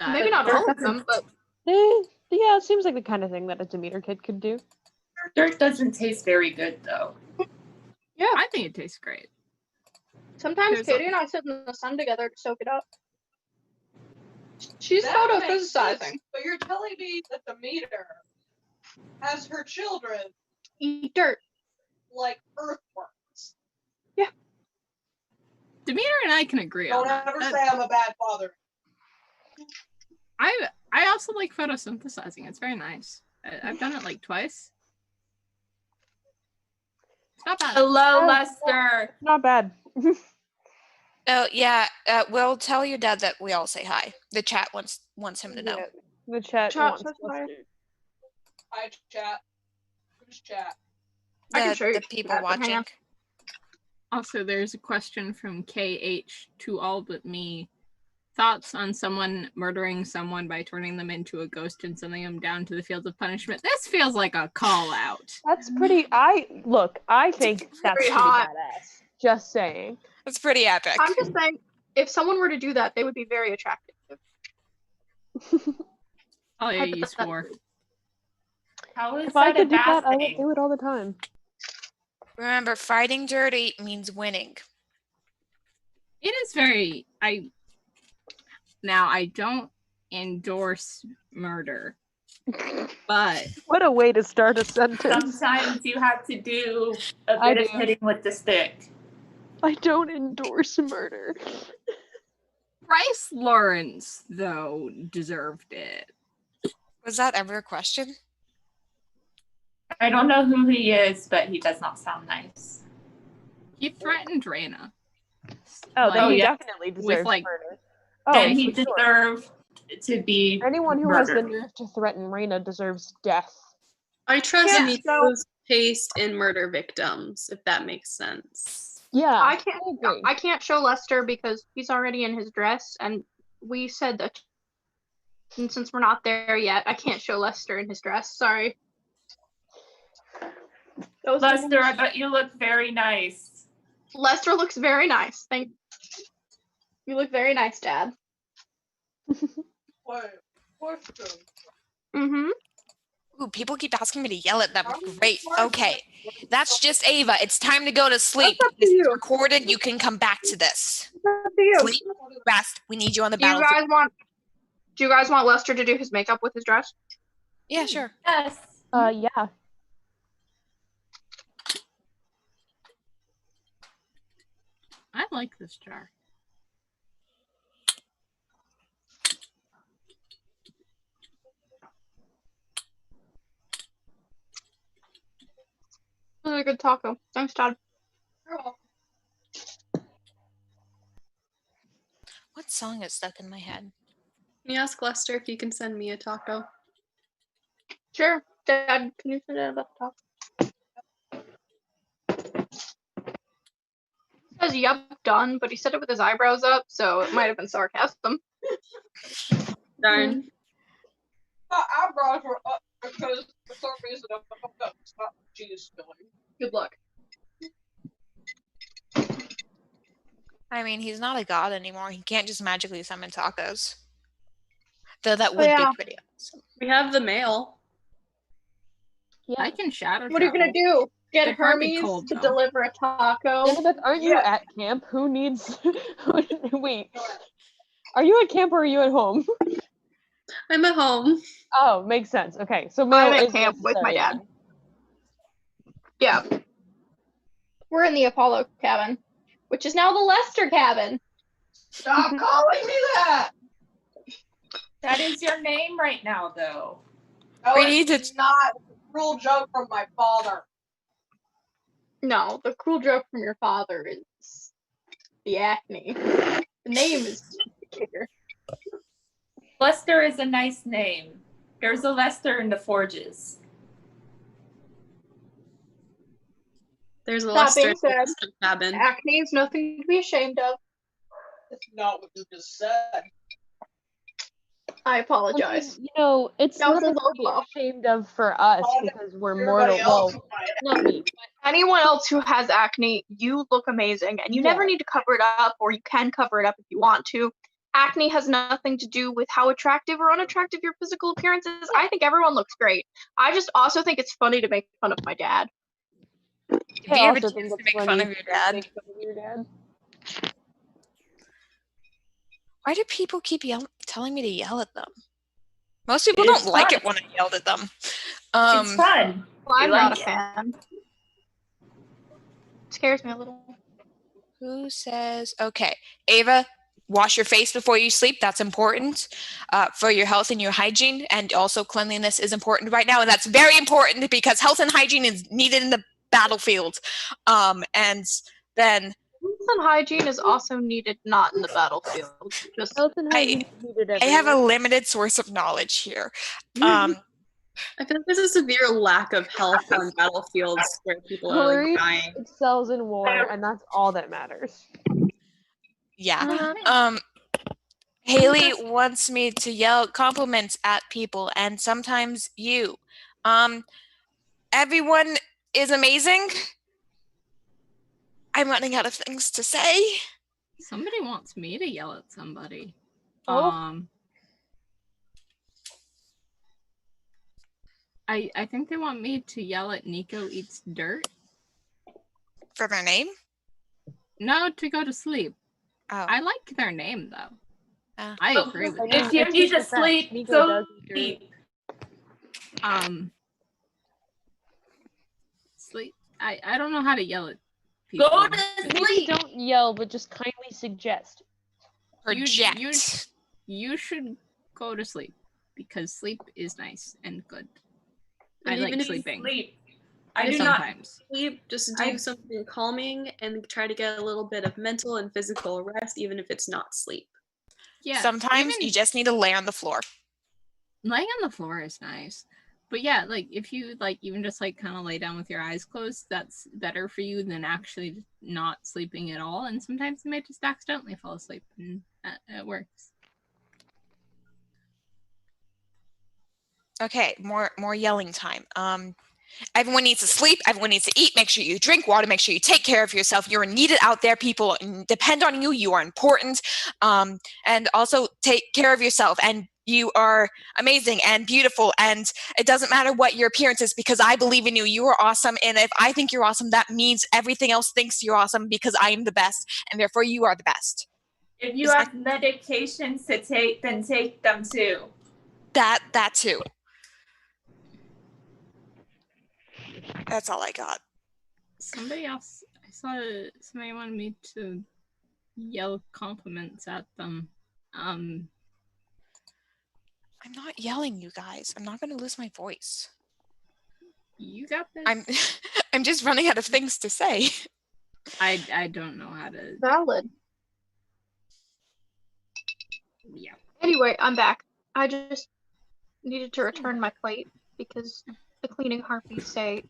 Maybe not all of them, but Yeah, it seems like the kind of thing that a Demeter kid could do. Dirt doesn't taste very good though. yeah, I think it tastes great. sometimes There's Katie and I sit in the sun together to soak it up. She's That makes photophysicizing. sense, but you're telling me that the meter has her children Eat dirt. like earthworms. Demeter and I can agree on Don't that. ever say I'm a bad father. I also like photosynthesizing. It's very nice. I've done it like twice. It's not bad. Hello, Lester. Not bad. Oh yeah, we'll tell your dad that we all say hi. The chat wants him to know. Yeah, the chat Chat wants says hi. us to- Hi, chat. Who's chat? I can show you The people chat, but hang on. watching. Also, there's a question from KH to all but me. Thoughts on someone murdering someone by turning them into a ghost and sending them down to the fields of punishment? This feels like a call out. That's pretty. I think that's pretty hot. badass. Just saying. It's pretty epic. I'm just saying, if someone were to do that, they would be very attractive. Oh yeah, you swore. How is If I that a could do bad that, I would thing? do it all the time. Remember, fighting dirty means winning. It is very. I don't endorse murder, but What a way to start a sentence. Sometimes you have to do a I bit of do. hitting with the stick. I don't endorse murder. Bryce Lawrence though deserved it. Was that ever a question? I don't know who he is, but he does not sound nice. He threatened Raina. Oh, then he yeah. definitely With, deserves like- murder. And Oh, he for sure. deserved to be Anyone who has the murdered. nerve to threaten Reina deserves death. I trust Yeah, Nico's taste in murder victims, if that makes sense. Yeah, I can't. agree. I can't show Lester because he's already in his dress, and we said that. And since we're not there yet, I can't show Lester in his dress. Sorry. Those Lester, I bet you look very nice. Lester looks very nice. Thank. You look very nice, Dad. Wait, question. Mm-hmm. Ooh, people keep asking me to yell at them. Great. Okay. That's just Ava. It's time to go to sleep. That's up to This is you. recorded. You can come back to this. It's up to you. Sleep, rest. We need you on the Do you battlefield. guys want? Do you guys want Lester to do his makeup with his dress? Yeah, sure. Yes. Yeah. I like this jar. Really good taco. Thanks, Dad. What song is stuck in my head? Can you ask Lester if he can send me a taco? Sure. Dad, can you send it about the top? He says, "Yup, done," but he said it with his eyebrows up, so it might have been sarcasm. Darn. My eyebrows were up because for some reason I fucked up. Stop cheese spilling. Good luck. I mean, he's not a god anymore. He can't just magically summon tacos. Though that would yeah. be pretty awesome. We have the mail. Yeah. I can shadow. What are you gonna travel. do? Get It might be Hermes cold, to though. deliver a taco? Elizabeth, aren't you at camp? Who needs? Wait. Are you at camp or are you at home? I'm at home. Oh, makes sense. Okay, so I'm mail at is camp with my necessary dad. Yeah. We're in the Apollo cabin, which is now the Lester cabin. Stop calling me that! That is your name right now, though. No, We need it's to- not a cruel joke from my father. No, the cruel joke from your father is the acne. The name is the kicker. Lester is a nice name. There's a Lester in the Forges. There's a That Lester being in the said, Lester cabin. acne is nothing to be ashamed of. That's not what you just said. I I apologize. mean, it's That was nothing a to low be blow. ashamed of for us because we're mortal. Everybody else Well, not me. Anyone else who has acne, you look amazing, and you never Yeah. need to cover it up, or you can cover it up if you want to. Acne has nothing to do with how attractive or unattractive your physical appearance is. I think everyone looks great. I just also think it's funny to make fun of my dad. If I you ever also choose think to it's make fun funny of your to dad, make fun of your dad. why do people keep telling me to yell at them? Most people It's don't like fun. it when I yelled at them. It's fun. Well, We I'm not a like it. fan. It scares me a little. Who says, okay, Ava, wash your face before you sleep. That's important for your health and your hygiene. And also cleanliness is important right now. And that's very important because health and hygiene is needed in the battlefield. And then Health and hygiene is also needed not in the battlefield. Just Health and hygiene is needed I have a everywhere. limited source of knowledge here. I feel like there's a severe lack of health on battlefields where people are like Hillary dying. excels in war, and that's all that matters. Yeah. Haley wants me to yell compliments at people and sometimes you. Everyone is amazing. I'm running out of things to say. Somebody wants me to yell at somebody. Oh. I think they want me to yell at Nico eats dirt. For their name? No, to go to sleep. Oh. I like their name though. I Oh, agree with if that. you need to sleep, Nico so does eat dirt. Sleep. I don't know how to yell at people. Go to Maybe sleep. don't yell, but just kindly suggest. Project. You should go to sleep because sleep is nice and good. And I even like if you sleeping. Sleep. I If do you not. Sometimes. sleep, just do something calming and try to get a little bit of mental and physical rest, even if it's not sleep. Yeah. Sometimes you just need to lay on the floor. Laying on the floor is nice. But yeah, like if you like even just like kind of lay down with your eyes closed, that's better for you than actually not sleeping at all. And sometimes you may just accidentally fall asleep, and it works. Okay, more yelling time. Everyone needs to sleep. Everyone needs to eat. Make sure you drink water. Make sure you take care of yourself. You're needed out there. People depend on you. You are important. And also take care of yourself. And you are amazing and beautiful. And it doesn't matter what your appearance is because I believe in you. You are awesome. And if I think you're awesome, that means everything else thinks you're awesome because I am the best. And therefore you are the best. If you have medications to take, then take them too. That too. That's all I got. Somebody else, I saw somebody wanted me to yell compliments at them. I'm not yelling, you guys. I'm not going to lose my voice. You got this. I'm just running out of things to say. I don't know how to. Valid. Yeah. Anyway, I'm back. I just needed to return my plate because the cleaning harpies say,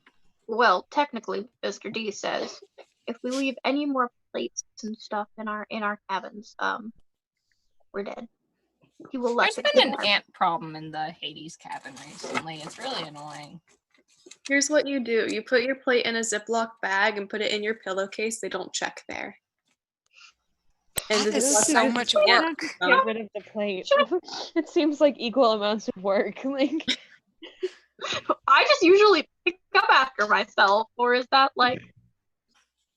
well, technically, Mr. D says, if we leave any more plates and stuff in our cabins, we're dead. He will let There's the been cleaning an harpies. ant problem in the Hades cabin recently. It's really annoying. Here's what you do. You put your plate in a Ziploc bag and put it in your pillowcase. They don't check there. And That is Ziploc so bag- much Yeah, work. just get rid of the plate. It seems like equal amounts of work. Like I just usually pick up after myself, or is that like...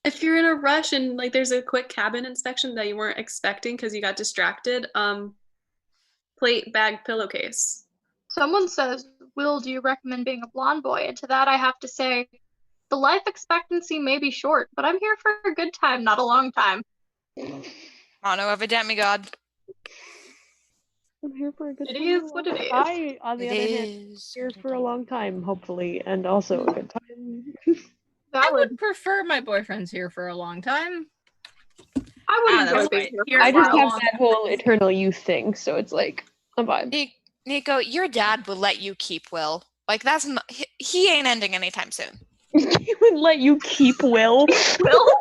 If you're in a rush and like there's a quick cabin inspection that you weren't expecting because you got distracted, plate, bag, pillowcase. Someone says, Will, do you recommend being a blonde boy? And to that I have to say, the life expectancy may be short, but I'm here for a good time, not a long time. Mono of a demigod. I'm here for a good It time. is what it is. I, on the It other hand, is here for a long time, hopefully, and also a good time. I would prefer my boyfriend's here for a long time. I wouldn't that's go right. here I for just a have long that whole eternal youth thing, so it's like a vibe. Nico, your dad would let you keep Will. Like that's not, he ain't ending anytime soon. He would let you keep Will. Will?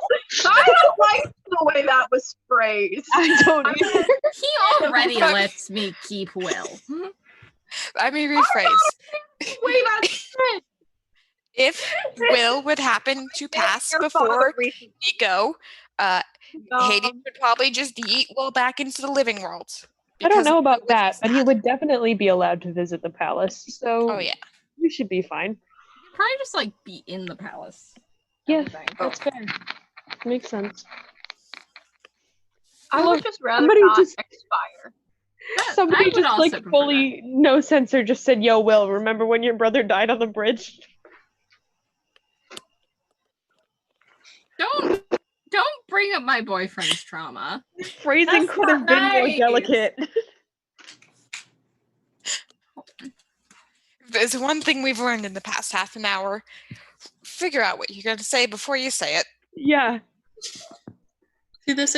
I don't like the way that was phrased. I don't either. He already lets me keep Will. Let me rephrase. Way that's said. If Will would happen to pass before Nico, Hades would probably just yeet Will back into the living world. I don't know about that, but he would definitely be allowed to visit the palace. So Oh yeah, we should be fine. Probably just like be in the palace. Yeah, that's fair. Makes sense. I Look, would just rather somebody not just- expire. Somebody would just also like prefer fully no censor just said, "Yo, Will, remember when your brother died on the bridge?" Don't bring up my boyfriend's trauma. Phrasing could have been more delicate. there's one thing we've learned in the past half an hour. Figure out what you're going to say before you say it. Yeah. To this,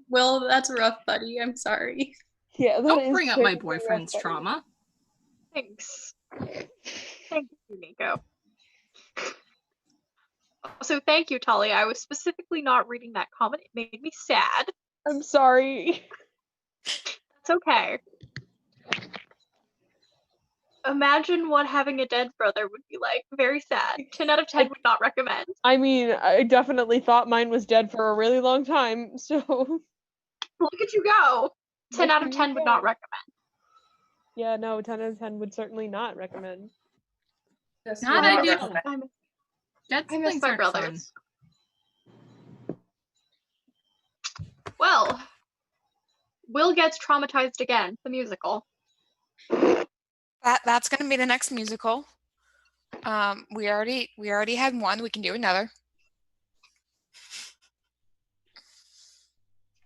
Will, that's rough, buddy. I'm sorry. Yeah, Don't bring up my boyfriend's trauma. Thanks. Thank you, Nico. So thank you, Talia. I was specifically not reading that comment. It made me sad. I'm sorry. It's okay. Imagine what having a dead brother would be like. Very sad. 10 out of 10 would not recommend. I mean, I definitely thought mine was dead for a really long time, so... Look at you go! 10 out of 10 would not recommend. Yeah, no, 10 out of 10 would certainly not recommend. Not ideal. Dead I miss siblings my aren't fun. brothers. Well, Will gets traumatized again, the musical. That's going to be the next musical. We already had one. We can do another.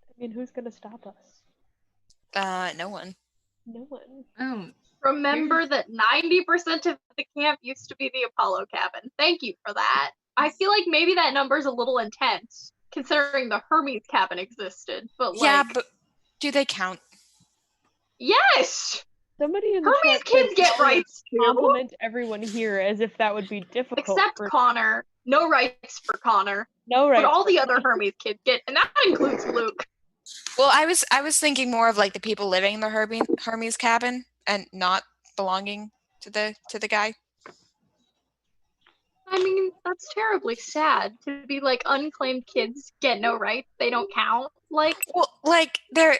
I mean, who's gonna stop us? No one. No one. Remember that 90% of the camp used to be the Apollo cabin. Thank you for that. I feel like maybe that number's a little intense, considering the Hermes cabin existed. But like, Yeah, but do they count? Yes! Somebody in the Hermes chat kids said get Connor rights too. compliment everyone here as if that would be difficult. Except for... Connor. No rights for Connor. No rights. But all for the other Hermes kids get, and that includes Luke. Well, I was thinking more of like the people living in the Hermes cabin and not belonging to the guy. I mean, that's terribly sad to be like unclaimed kids get no rights. They don't count. Like, well, like they're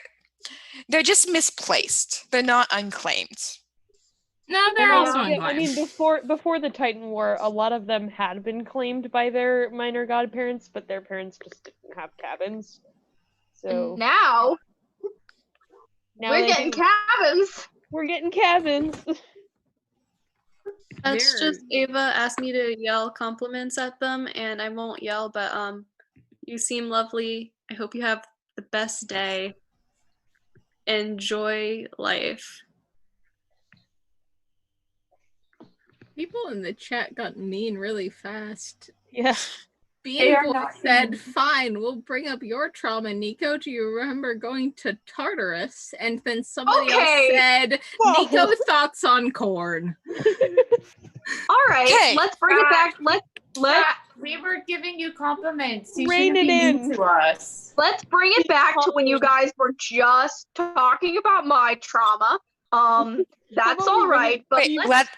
just misplaced. They're not unclaimed. No, they're also Yeah, unclaimed. I mean, before the Titan War, a lot of them had been claimed by their minor godparents, but their parents just didn't have cabins. So now we're getting cabins. We're getting cabins. That's just Ava asked me to yell compliments at them, and I won't yell, but you seem lovely. I hope you have the best day. Enjoy life. People in the chat got mean really fast. Yeah. Being said, fine, we'll bring up your trauma, Nico. Do you remember going to Tartarus? And then somebody else said, Nico, thoughts on corn. All right, let's bring it back. Let's we were giving you compliments. You Rein shouldn't it be mean in. to us. Let's bring it back to when you guys were just talking about my trauma. That's all right, but let's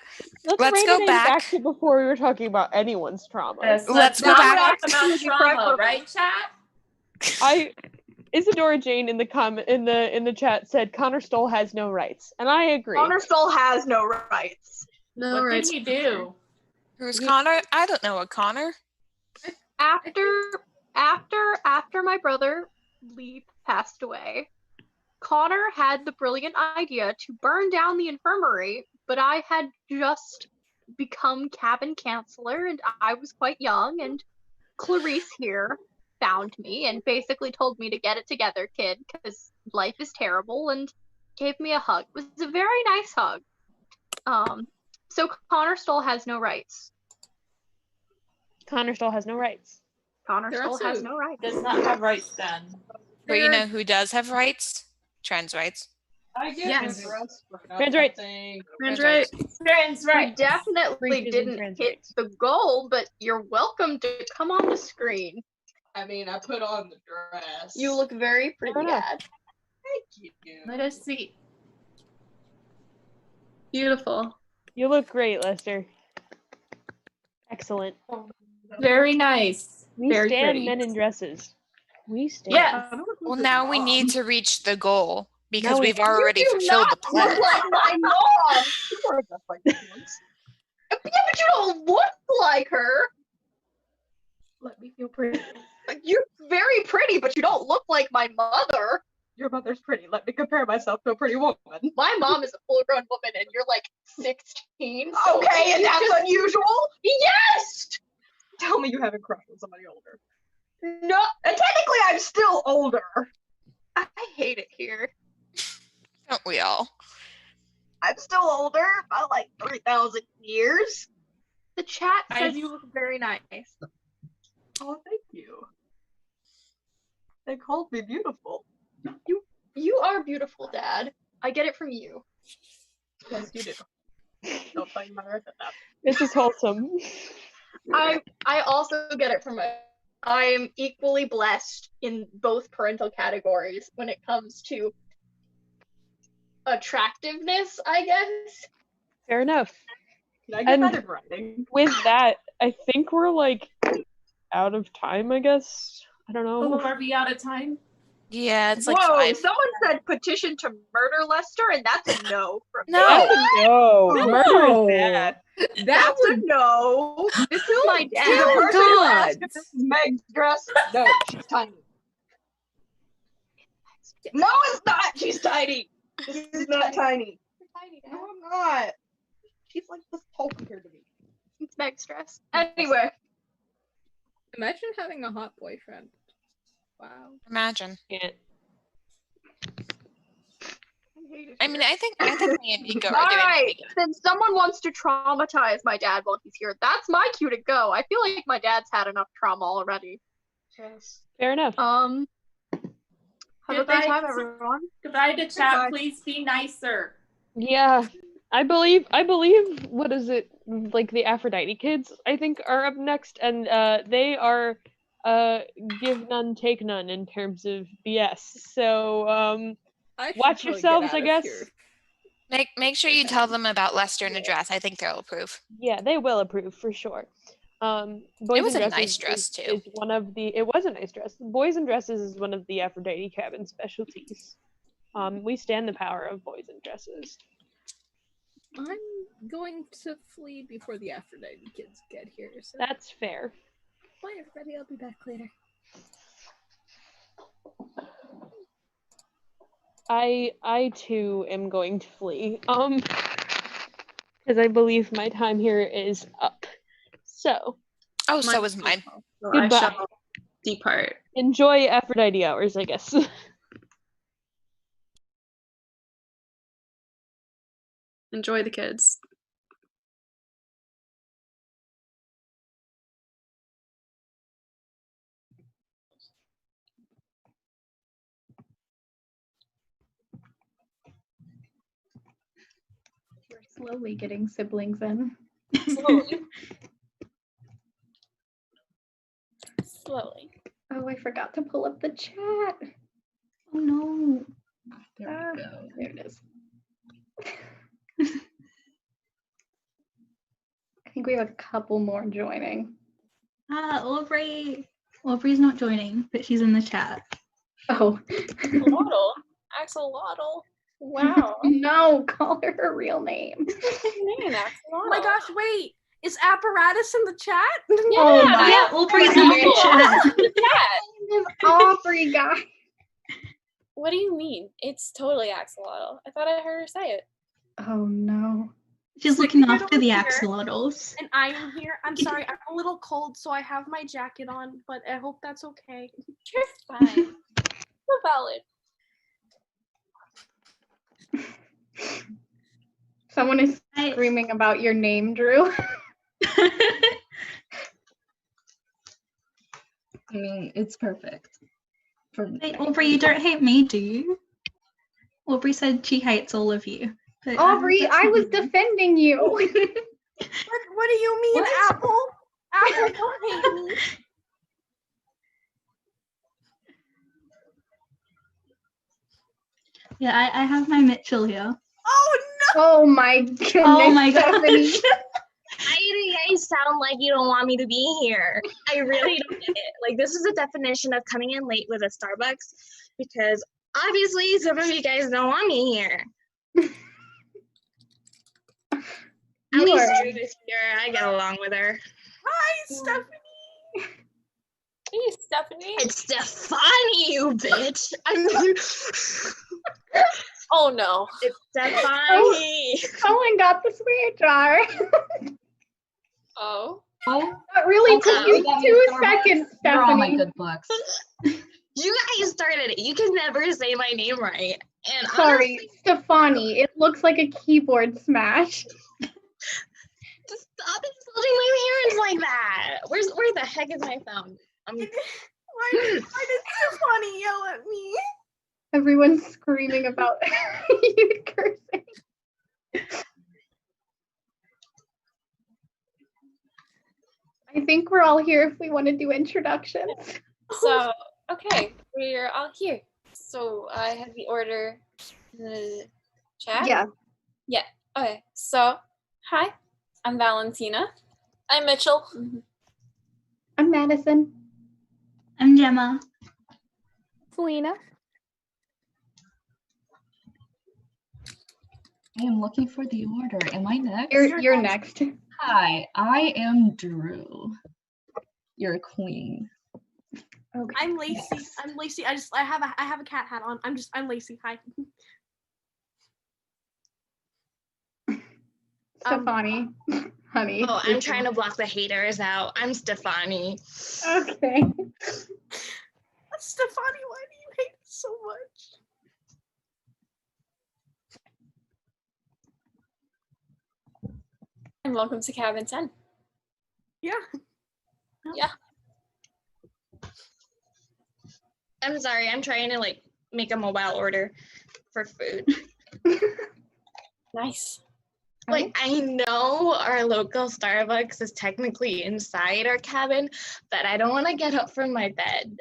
rein go it in back. to before we were talking about anyone's trauma. Yes, Let's go not back. talk about trauma, right, chat? Isadora Jane in the chat said Connor Stoll has no rights, and I agree. Connor Stoll has no rights. No What rights. did he do? Who's Connor? I don't know a Connor. After my brother Lee passed away, Connor had the brilliant idea to burn down the infirmary, but I had just become cabin counselor and I was quite young, and Clarice here found me and basically told me to get it together, kid, because life is terrible, and gave me a hug. It was a very nice hug. So Connor Stoll has no rights. Connor Stoll has no rights. Connor Stoll has no rights. Does not have rights then. But you know who does have rights? Trans rights. I get Yes. Trans rights. Trans rights. Trans We rights. definitely Breaches and didn't trans hit rights. the goal, but you're welcome to come on the screen. I mean, I put on the dress. You look very pretty, Dad. Thank you. Let us see. Beautiful. You look great, Lester. Excellent. Very nice. We Very stand pretty. men in dresses. We stand. Yeah. Well, now we need to reach the goal because we've already You do fulfilled the not look pledge. like my mom. You are just like this once. Yeah, but you don't look like her. Let me feel pretty. Like, you're very pretty, but you don't look like my mother. Your mother's pretty. Let me compare myself to a pretty woman. My mom is a full-grown woman, and you're like 16. So Okay, and you that's just- unusual? Yes! Tell me you haven't crushed on somebody older. No, And technically, I'm still older. I hate it here. Don't we all? I'm still older by like 3,000 years. The chat says you look very nice. Oh, thank you. They called me beautiful. You are beautiful, Dad. I get it from you. Yes, you do. Don't find my earth at that. This is wholesome. I also get it from my. I am equally blessed in both parental categories when it comes to attractiveness, I guess. Fair enough. Can I get And that in writing? with that, I think we're like out of time, I guess. I don't know. Oh, are we out of time? Yeah, it's like Whoa, 5. someone said petition to murder Lester, and that's a no from me. No. No, murder is bad. That's a no. This is my To dad. the person who asked God. if this is Meg's dress, no, she's tiny. No, it's not. She's tiny. This is not tiny. No, I'm not. She's like this tall compared to me. It's Meg's dress. Anyway, Imagine having a hot boyfriend. Wow. Imagine. Can't. I mean, I think me and Nico all are doing right. pretty good. Then someone wants to traumatize my dad while he's here. That's my cue to go. I feel like my dad's had enough trauma already. Yes. Fair enough. Have a Goodbye. great time, everyone. Goodbye to chat. Goodbye. Please be nicer. Yeah. I believe what is it, like the Aphrodite kids, I think, are up next, and they are give none, take none in terms of BS. So I should watch probably yourselves, get I out of guess. Make sure you tell them about Lester in a dress. I think they'll approve. Yeah, they will approve for sure. Boys was in a Dresses nice dress, too. Is one of the. It was a nice dress. Boys in Dresses is one of the Aphrodite cabin specialties. We stand the power of boys in dresses. I'm going to flee before the Aphrodite kids get here. So That's fair. bye, everybody. I'll be back later. I too am going to flee. Because I believe my time here is up. So. Oh, so was mine. So I Goodbye. shall depart. Enjoy Aphrodite hours, I guess. Enjoy the kids. We're slowly getting siblings in. Slowly. Slowly. Oh, I forgot to pull up the chat. Oh no. There we go. There it is. I think we have a couple more joining. Aubrey's not joining, but she's in the chat. Oh. Axolotl. Wow. No, call her her real name. Oh my gosh, wait. Is Apparatus in the chat? Yeah, Aubrey's in the chat. Is Aubrey, guy. What do you mean? It's totally Axolotl. I thought I heard her say it. Oh no. She's looking You're after the here, axolotls. And I am here. I'm sorry, I'm a little cold, so I have my jacket on, but I hope that's okay. You're fine. You're valid. Someone is screaming about your name, Drew. I mean, it's perfect. Hey, Aubrey, you don't hate me, do you? Aubrey said she hates all of you. But, Aubrey, that's I not was me. defending you. What do you mean, What? Apple? Apple, don't hate me. Yeah, I have my Mitchell here. Oh no! Oh my goodness, Oh my god. Stephanie. Why do you guys sound like you don't want me to be here? I really don't get it. Like, this is the definition of coming in late with a Starbucks, because obviously some of you guys don't want me here. At least Judith is here. I get along with her. Hi, Stephanie. Hey, Stephanie. It's Stefani, you bitch. I mean, Oh no. it's Stefani. Someone got the swear jar. Oh. That really took you 2 seconds, They're all my Stephanie. good books. You guys started it. You can never say my name right. And Sorry, Stefani. It looks like a keyboard smash. just stop insulting my parents like that. Where the heck is my phone? Why did Stefani yell at me? Everyone's screaming about you cursing. I think we're all here if we want to do introductions. So, okay, we're all here. So I have the order in the chat. Yeah. Yeah. Okay. So, hi, I'm Valentina. I'm Mitchell. I'm Madison. I'm Gemma. Selena. I am looking for the order. Am I next? You're next. Hi, I am Drew. Your queen. Okay. I'm Lacey. I'm Lacey. I have a cat hat on. I'm Lacey. Hi. Stefani. Honey. Oh, I'm trying to block the haters out. I'm Stefani. Okay. Stefani, why do you hate us so much? And welcome to Cabin 10. Yeah. Yeah. I'm sorry. I'm trying to like make a mobile order for food. Nice. Like, I know our local Starbucks is technically inside our cabin, but I don't want to get up from my bed.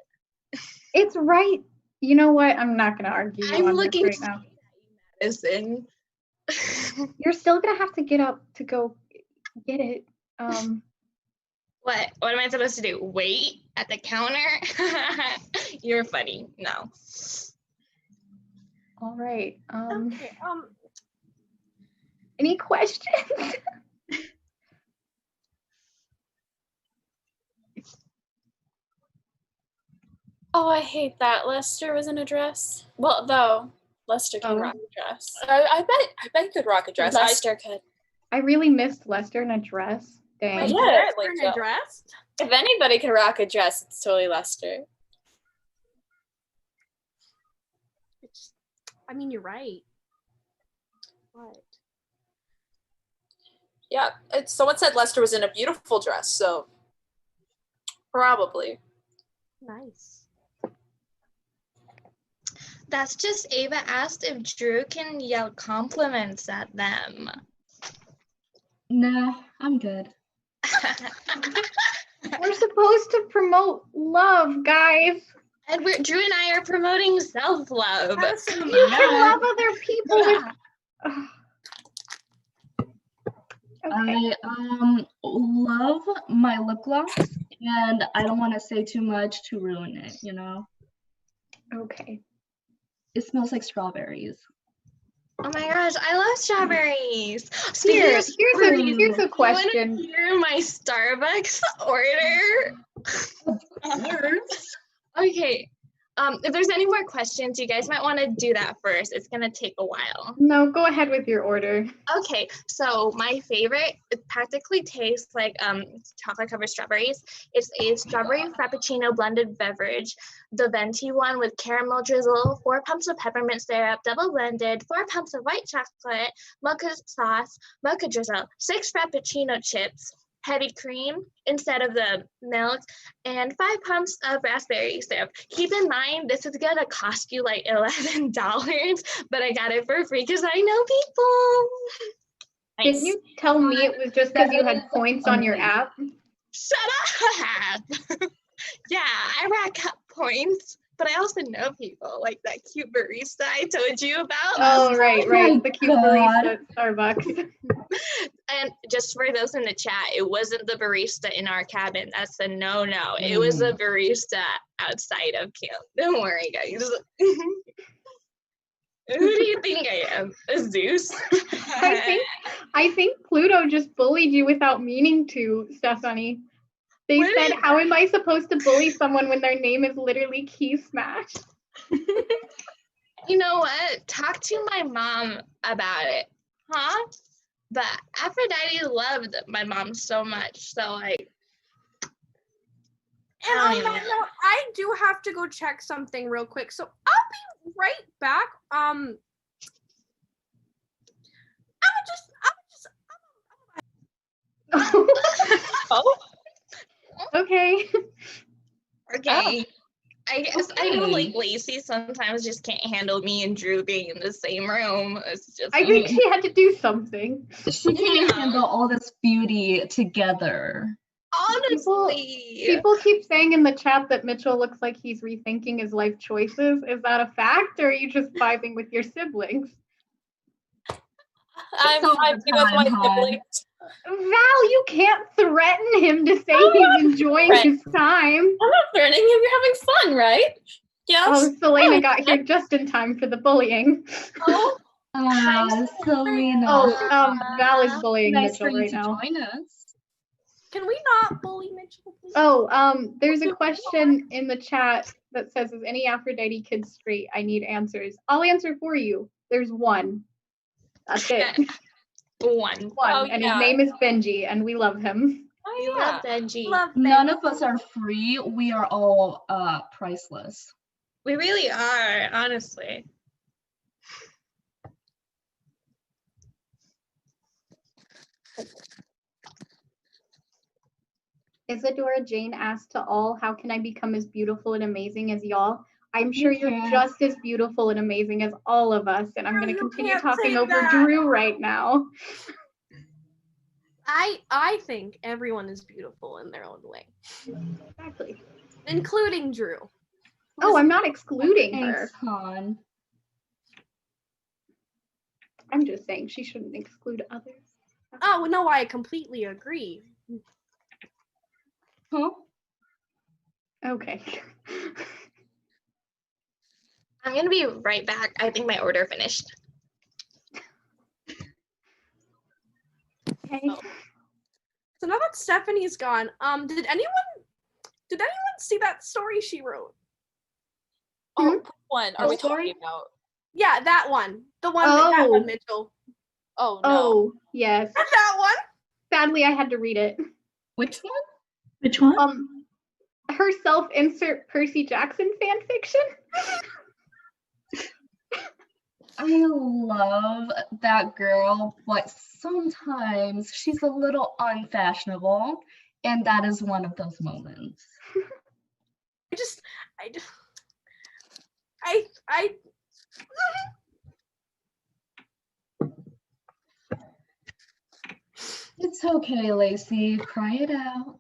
It's right. You know what? I'm not going to argue you I'm on looking this right now. Listen. You're still going to have to get up to go get it. What am I supposed to do? Wait at the counter? You're funny. No. All right. Okay. Any questions? Oh, I hate that Lester was in a dress. Well, though Lester can rock a dress. I bet he could rock a dress. Lester could. I really missed Lester in a dress. Dang. Yeah, in a dress? If anybody can rock a dress, it's totally Lester. I mean, you're right. What? Yeah, someone said Lester was in a beautiful dress, so probably. Nice. That's just Ava asked if Drew can yell compliments at them. Nah, I'm good. We're supposed to promote love, guys. And Drew and I are promoting self-love. You can love other people with... I love my lip gloss, and I don't want to say too much to ruin it, you know? Okay. It smells like strawberries. Oh my gosh, I love strawberries. Here's a question. You wanna hear my Starbucks order? Okay. If there's any more questions, you guys might want to do that first. It's gonna take a while. No, go ahead with your order. Okay, so my favorite, it practically tastes like chocolate covered strawberries. It's a strawberry frappuccino blended beverage, the venti one with caramel drizzle, 4 pumps of peppermint syrup, double blended, 4 pumps of white chocolate, mocha sauce, mocha drizzle, 6 frappuccino chips, heavy cream instead of the milk, and 5 pumps of raspberry syrup. Keep in mind, this is gonna cost you like $11, but I got it for free because I know people. Didn't you tell me it was just because you had points on your app? Shut up! Yeah, I rack up points, but I also know people like that cute barista I told you about. Oh, right. The cute God. barista at Starbucks. And just for those in the chat, it wasn't the barista in our cabin. That's a no-no. It was a barista outside of camp. Don't worry, guys. Who do you think I am? A Zeus? I think Pluto just bullied you without meaning to, Stephanie. They said, how am I supposed to bully someone when their name is literally Key Smash? You know what? Talk to my mom about it. Huh? But Aphrodite loved my mom so much. So like And on that note, I do have to go check something real quick. So I'll be right back. Oh. Okay. Okay. I guess I know like Lacey sometimes just can't handle me and Drew being in the same room. It's just I think she had to do something. She can't handle all this beauty together. Honestly. People keep saying in the chat that Mitchell looks like he's rethinking his life choices. Is that a fact, or are you just vibing with your siblings? I'm vibing with my siblings. Val, you can't threaten him to say he's enjoying his time. I'm not threatening him. You're having fun, right? Yes. Oh, Selena got here just in time for the bullying. Oh, Selena. Oh, Val is bullying Nice for Mitchell you right to now. join us. Can we not bully Mitchell, please? Oh, there's a question in the chat that says, is any Aphrodite kid straight? I need answers. I'll answer for you. There's one. That's it. One. One. And his name is Benji, and we love him. We love Benji. None of us are free. We are all priceless. We really are, honestly. Isadora Jane asked to all, how can I become as beautiful and amazing as y'all? I'm sure you're can't. just as beautiful and amazing as all of us, and I'm going to continue can't talking say over that. Drew right now. I think everyone is beautiful in their own way. Exactly. Including Drew. Oh, I'm not excluding Thanks, her. hon. I'm just saying she shouldn't exclude others. Oh, no, I completely agree. Huh? Okay. I'm gonna be right back. I think my order finished. Okay. So now that Stephanie's gone, did anyone see that story she wrote? Oh, which one are we story? talking about? Yeah, that one. The one that one, Mitchell. Oh no. Oh, yes. That one? Sadly, I had to read it. Which one? Which one? Her self-insert Percy Jackson fan fiction. I love that girl, but sometimes she's a little unfashionable, and that is one of those moments. I It's okay, Lacey. Cry it out.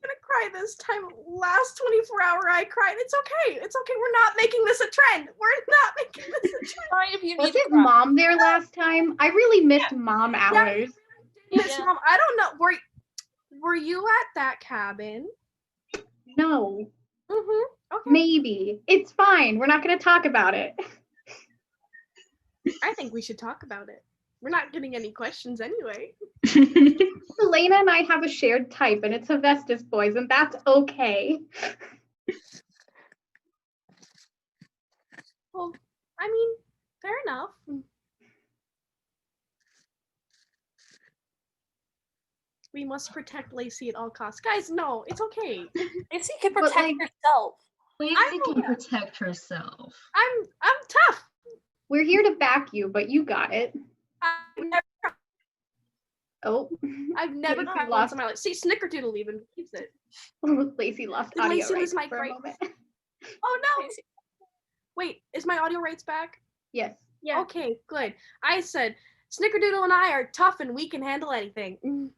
gonna cry this time. Last 24-hour I cried. It's okay. It's okay. We're not making this a trend. We're not making this a trend. Wasn't Mom there last time? I really missed Mom hours. Miss Mom, I don't know. Were you at that cabin? No. Mm-hmm. Okay. Maybe. It's fine. We're not going to talk about it. I think we should talk about it. We're not getting any questions anyway. Selena and I have a shared type, and it's Hephaestus boys, and that's okay. Well, I mean, fair enough. We must protect Lacey at all costs. Guys, no, it's okay. Lacey can protect herself. Lacey can protect herself. I'm tough. We're here to back you, but you got it. I've never cried once in my life. See, Snickerdoodle even keeps it. Lacey lost Did audio Lacey rights lose my for a right? moment. Oh no! Wait, is my audio rights back? Yes. Yeah. Okay, good. I said Snickerdoodle and I are tough and we can handle anything.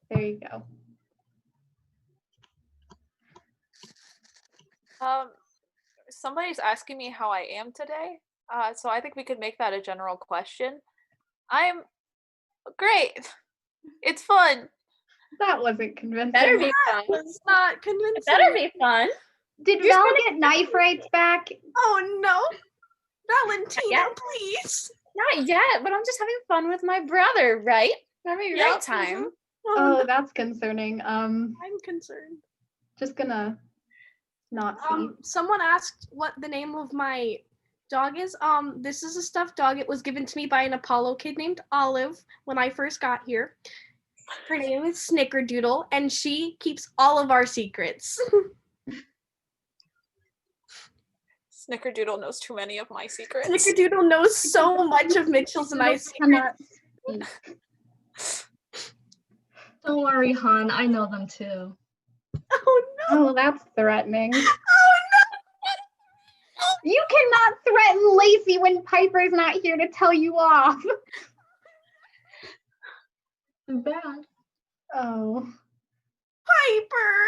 There you go. somebody's asking me how I am today. So I think we could make that a general question. I'm great. It's fun. That wasn't convincing. Better be fun. It's not convincing. It better be fun. Did Val get knife rights back? Oh no. Valentina, please. Not yet, but I'm just having fun with my brother, right? Having a Yeah. great time. Oh, that's concerning. I'm concerned. Just gonna not see. Someone asked what the name of my dog is. This is a stuffed dog. It was given to me by an Apollo kid named Olive when I first got here. Her name is Snickerdoodle, and she keeps all of our secrets. Snickerdoodle knows too many of my secrets. Snickerdoodle knows so much of Mitchell's and I's secrets. Don't worry, hon. I know them too. Oh no! Oh, that's threatening. Oh no! You cannot threaten Lacey when Piper's not here to tell you off. Too bad. Oh. Piper!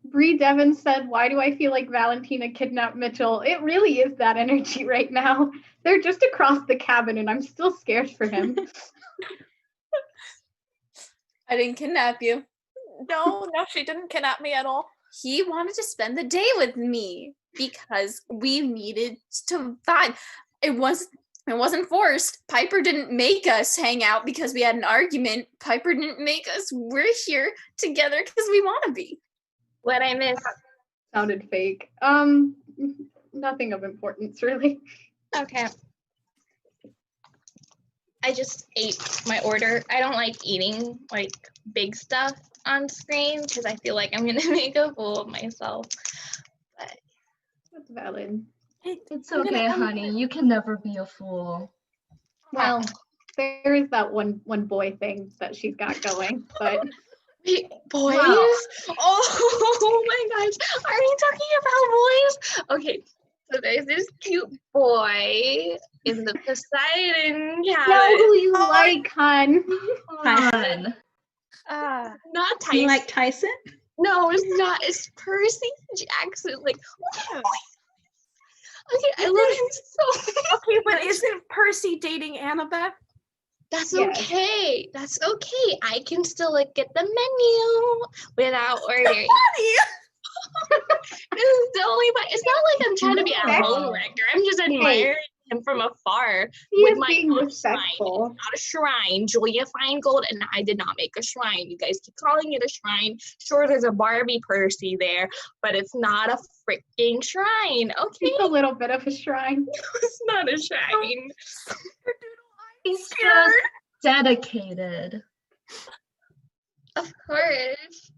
Bree Devon said, "Why do I feel like Valentina kidnapped Mitchell?" It really is that energy right now. They're just across the cabin and I'm still scared for him. I didn't kidnap you. No, she didn't kidnap me at all. He wanted to spend the day with me because we needed to vibe. It wasn't forced. Piper didn't make us hang out because we had an argument. Piper didn't make us. We're here together because we want to be. What I miss? Sounded fake. Nothing of importance, really. Okay. I just ate my order. I don't like eating like big stuff on screen because I feel like I'm gonna make a fool of myself. But that's valid. It's okay, honey. You can never be a fool. Well, there is that one boy thing that she's got going, but wait, boys? Wow. Oh my gosh. Are you talking about boys? Okay. So there's this cute boy in the Poseidon cabin. know who you like, hun. Tyson. Not Tyson. You like Tyson? No, it's not. It's Percy Jackson. Like, okay, I love him so much. Okay, but isn't Percy dating Annabeth? That's okay. That's okay. I can still like get the menu without ordering. This is the only way. It's not like I'm trying to be a homewrecker. I'm just admiring him from afar with my own shrine. It's not a shrine. Julia Feingold and I did not make a shrine. You guys keep calling it a shrine. Sure, there's a Barbie Percy there, but it's not a freaking shrine. Okay, it's a little bit of a shrine. It's not a shrine. He's just dedicated. Of course.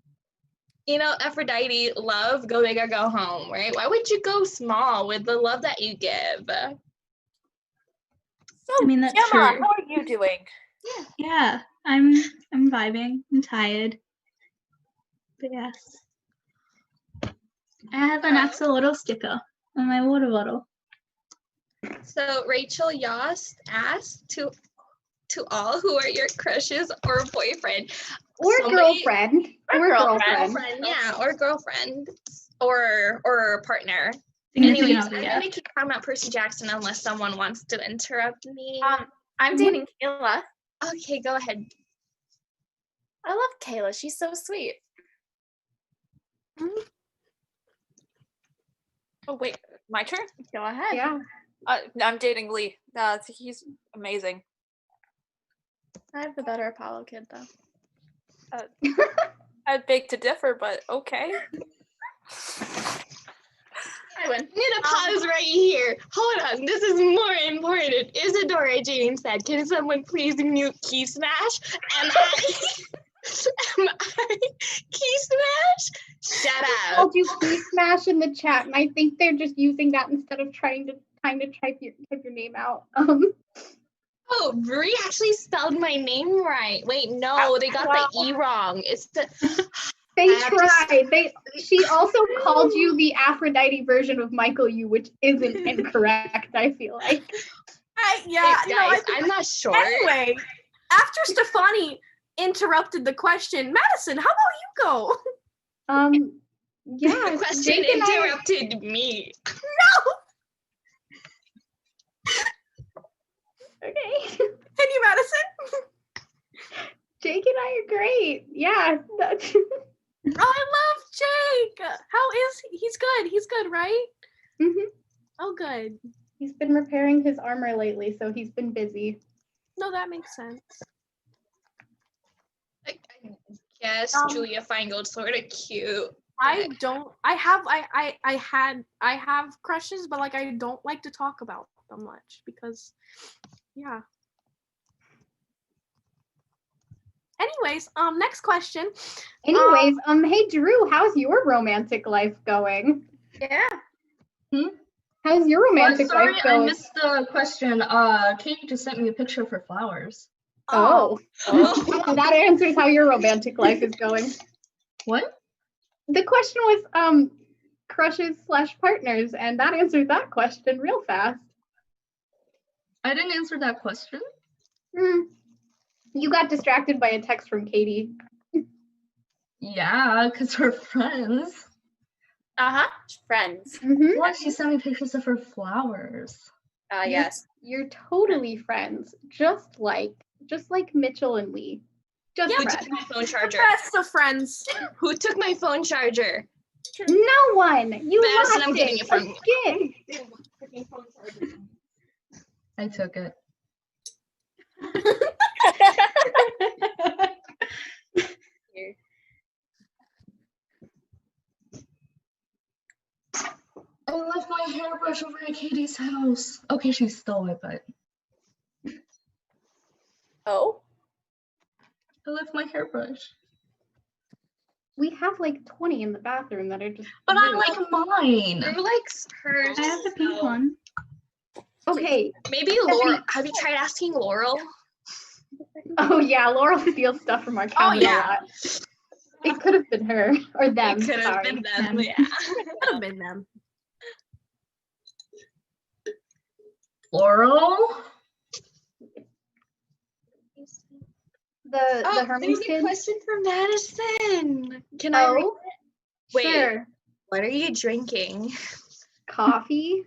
You know, Aphrodite, love, go big or go home, right? Why would you go small with the love that you give? I mean, that's Emma, true. how are you doing? Yeah, I'm vibing. I'm tired. But yes. I have an axolotl sticker on my water bottle. So Rachel Yost asked to all who are your crushes or boyfriend. Or girlfriend. Or girlfriend. Yeah, or girlfriend. Or partner. Significant Anyways, other, I'm yeah. gonna keep talking about Percy Jackson unless someone wants to interrupt me. I'm dating Kayla. Okay, go ahead. I love Kayla. She's so sweet. Oh wait, my turn? Go ahead. Yeah. I'm dating Lee. He's amazing. I have the better Apollo kid though. I'd beg to differ, but okay. I win. I'm gonna pause right here. Hold on, this is more important. Isadora Jane said, "Can someone please mute Key Smash?" Am I Key Smash? Shut I up. told you Key Smash in the chat, and I think they're just using that instead of trying to type your name out. Oh, Brie actually spelled my name right. Wait, no, they got the E wrong. It's the. They tried. She also called you the Aphrodite version of Michael Yu, which isn't incorrect, I feel like. Guys, I'm not sure. Anyway, after Stefani interrupted the question, Madison, how about you go? Yeah. The question Jake and I- interrupted me. Okay. Continue, Madison. Jake and I are great. Yeah. That's I love Jake. How is he? He's good. He's good, right? Mhm. Oh, good. He's been repairing his armor lately, so he's been busy. No, that makes sense. Yes, Julia Feingold's sort of cute. I don't. I have crushes, but like I don't like to talk about them much because, yeah. Anyways, next question. Anyways, hey Drew, how's your romantic life going? Yeah. How's your romantic sorry, life going? I missed the question. Katie just sent me a picture of her flowers. Oh. That answers how your romantic life is going. What? The question was crushes / partners, and that answers that question real fast. I didn't answer that question. You got distracted by a text from Katie. Yeah, because we're friends. Friends. Well, she sent me pictures of her flowers. Yes. You're totally friends, just like Mitchell and Lee. Just Who friends. took my phone charger? Best of friends. Who took my phone charger? No one. You Madison, lost I'm getting it from you. I took it. I left my hairbrush over at Katie's house. Okay, she stole it, but Oh? I left my hairbrush. We have like 20 in the bathroom that are just. But I like mine. Who likes hers? I have the pink one. Okay. Maybe Laurel. Have you tried asking Laurel? Oh yeah, Laurel steals stuff from our cabinet a lot. It could have been her or them. It could have sorry. been them. Yeah. Could have been them. Laurel? The Hermes there's a kids. question for Madison. Can I read it? Wait. Sure. What are you drinking? Coffee.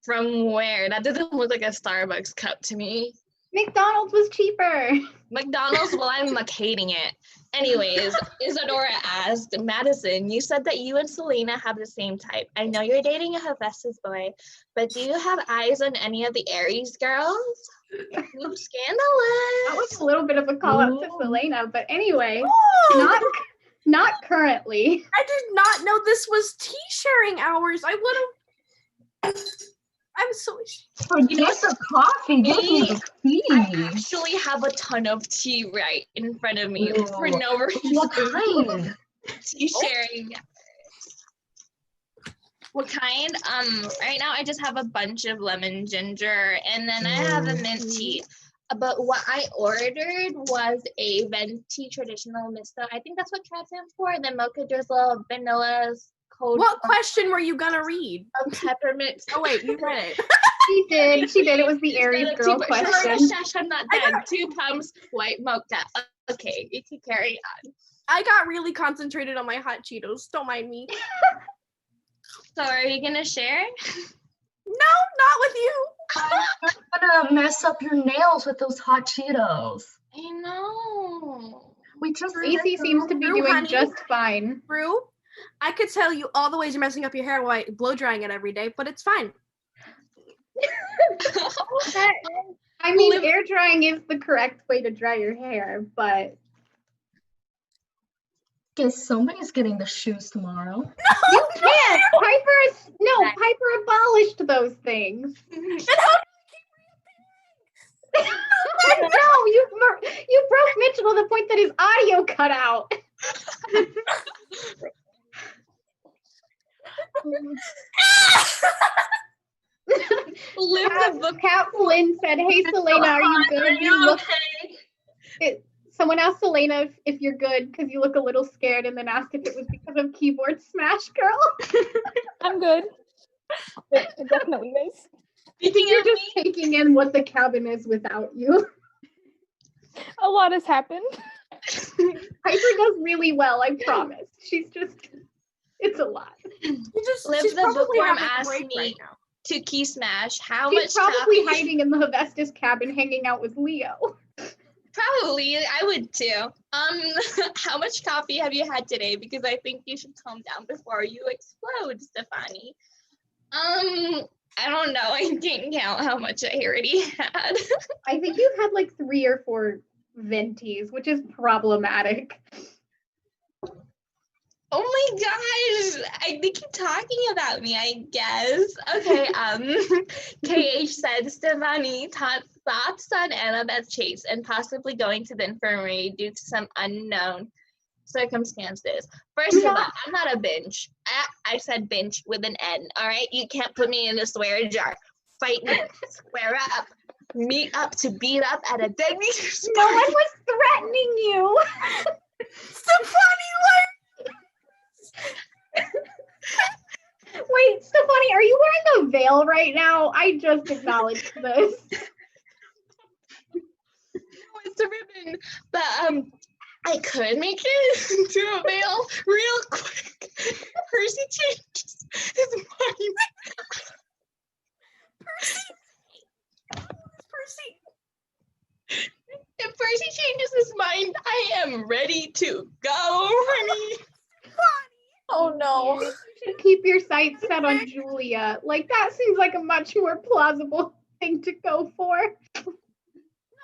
From where? That doesn't look like a Starbucks cup to me. McDonald's was cheaper. McDonald's, well, I'm hating it. Anyways, Isadora asked, Madison, you said that you and Selena have the same type. I know you're dating a Hephaestus boy, but do you have eyes on any of the Aries girls? Ooh, scandalous. That was a little bit of a call out to Selena, but anyway, not currently. I did not know this was tea sharing hours. I would have. I'm so. Forget the coffee. Give me the tea. I actually have a ton of tea right in front of me for no reason. What kind? Tea sharing. What kind? Right now I just have a bunch of lemon ginger, and then I have a mint tea. But what I ordered was a venti traditional misto. I think that's what CAT stands for. And then mocha drizzle, vanilla's cold. What question were you gonna read? A peppermint. Oh wait, you read it. She did. She did. It was the Aries girl question. Shush, I'm not done. 2 pumps, white mocha. Okay, you can carry on. I got really concentrated on my hot Cheetos. Don't mind me. So are you gonna share? No, not with you. I'm gonna mess up your nails with those hot Cheetos. I know. We just AC seems to be Brew, doing honey. just fine. Brew, I could tell you all the ways you're messing up your hair while blow drying it every day, but it's fine. I mean, air drying is the correct way to dry your hair, but guess somebody's getting the shoes tomorrow. you can't. Piper abolished those things. And how No, you broke Mitchell to the point that his audio cut out. Live the book. Kat Flynn said, "Hey Selena, are you good? Are you look." okay? Someone asked Selena if you're good because you look a little scared, and then asked if it was because of keyboard smash, girl. I'm good. It definitely is. You're just taking in what the cabin is without you. A lot has happened. Piper does really well, I promise. She's just, it's a lot. Liv she's the probably bookworm having a asked break me right now. to key smash how She's much probably coffee. hiding in the Hephaestus cabin hanging out with Leo. Probably, I would too. How much coffee have you had today? Because I think you should calm down before you explode, Stefani. I don't know. I didn't count how much I already had. I think you've had like 3 or 4 ventis, which is problematic. Oh my gosh, I think you're talking about me, I guess. Okay, KH said Stefani thoughts on Annabeth Chase and possibly going to the infirmary due to some unknown circumstances. First of all, I'm not a binge. I said binge with an N, all right? You can't put me in a swear jar. Fight me, square up, meet up to beat up at a dead meter's No one was threatening you. Stefani, like. Wait, Stefani, are you wearing a veil right now? I just acknowledged this. It's a ribbon, but I could make it into a veil real quick. Percy changes his mind. Percy. If Percy changes his mind, I am ready to go, honey. Oh no. You should keep your sights set on Julia. Like, that seems like a much more plausible thing to go for.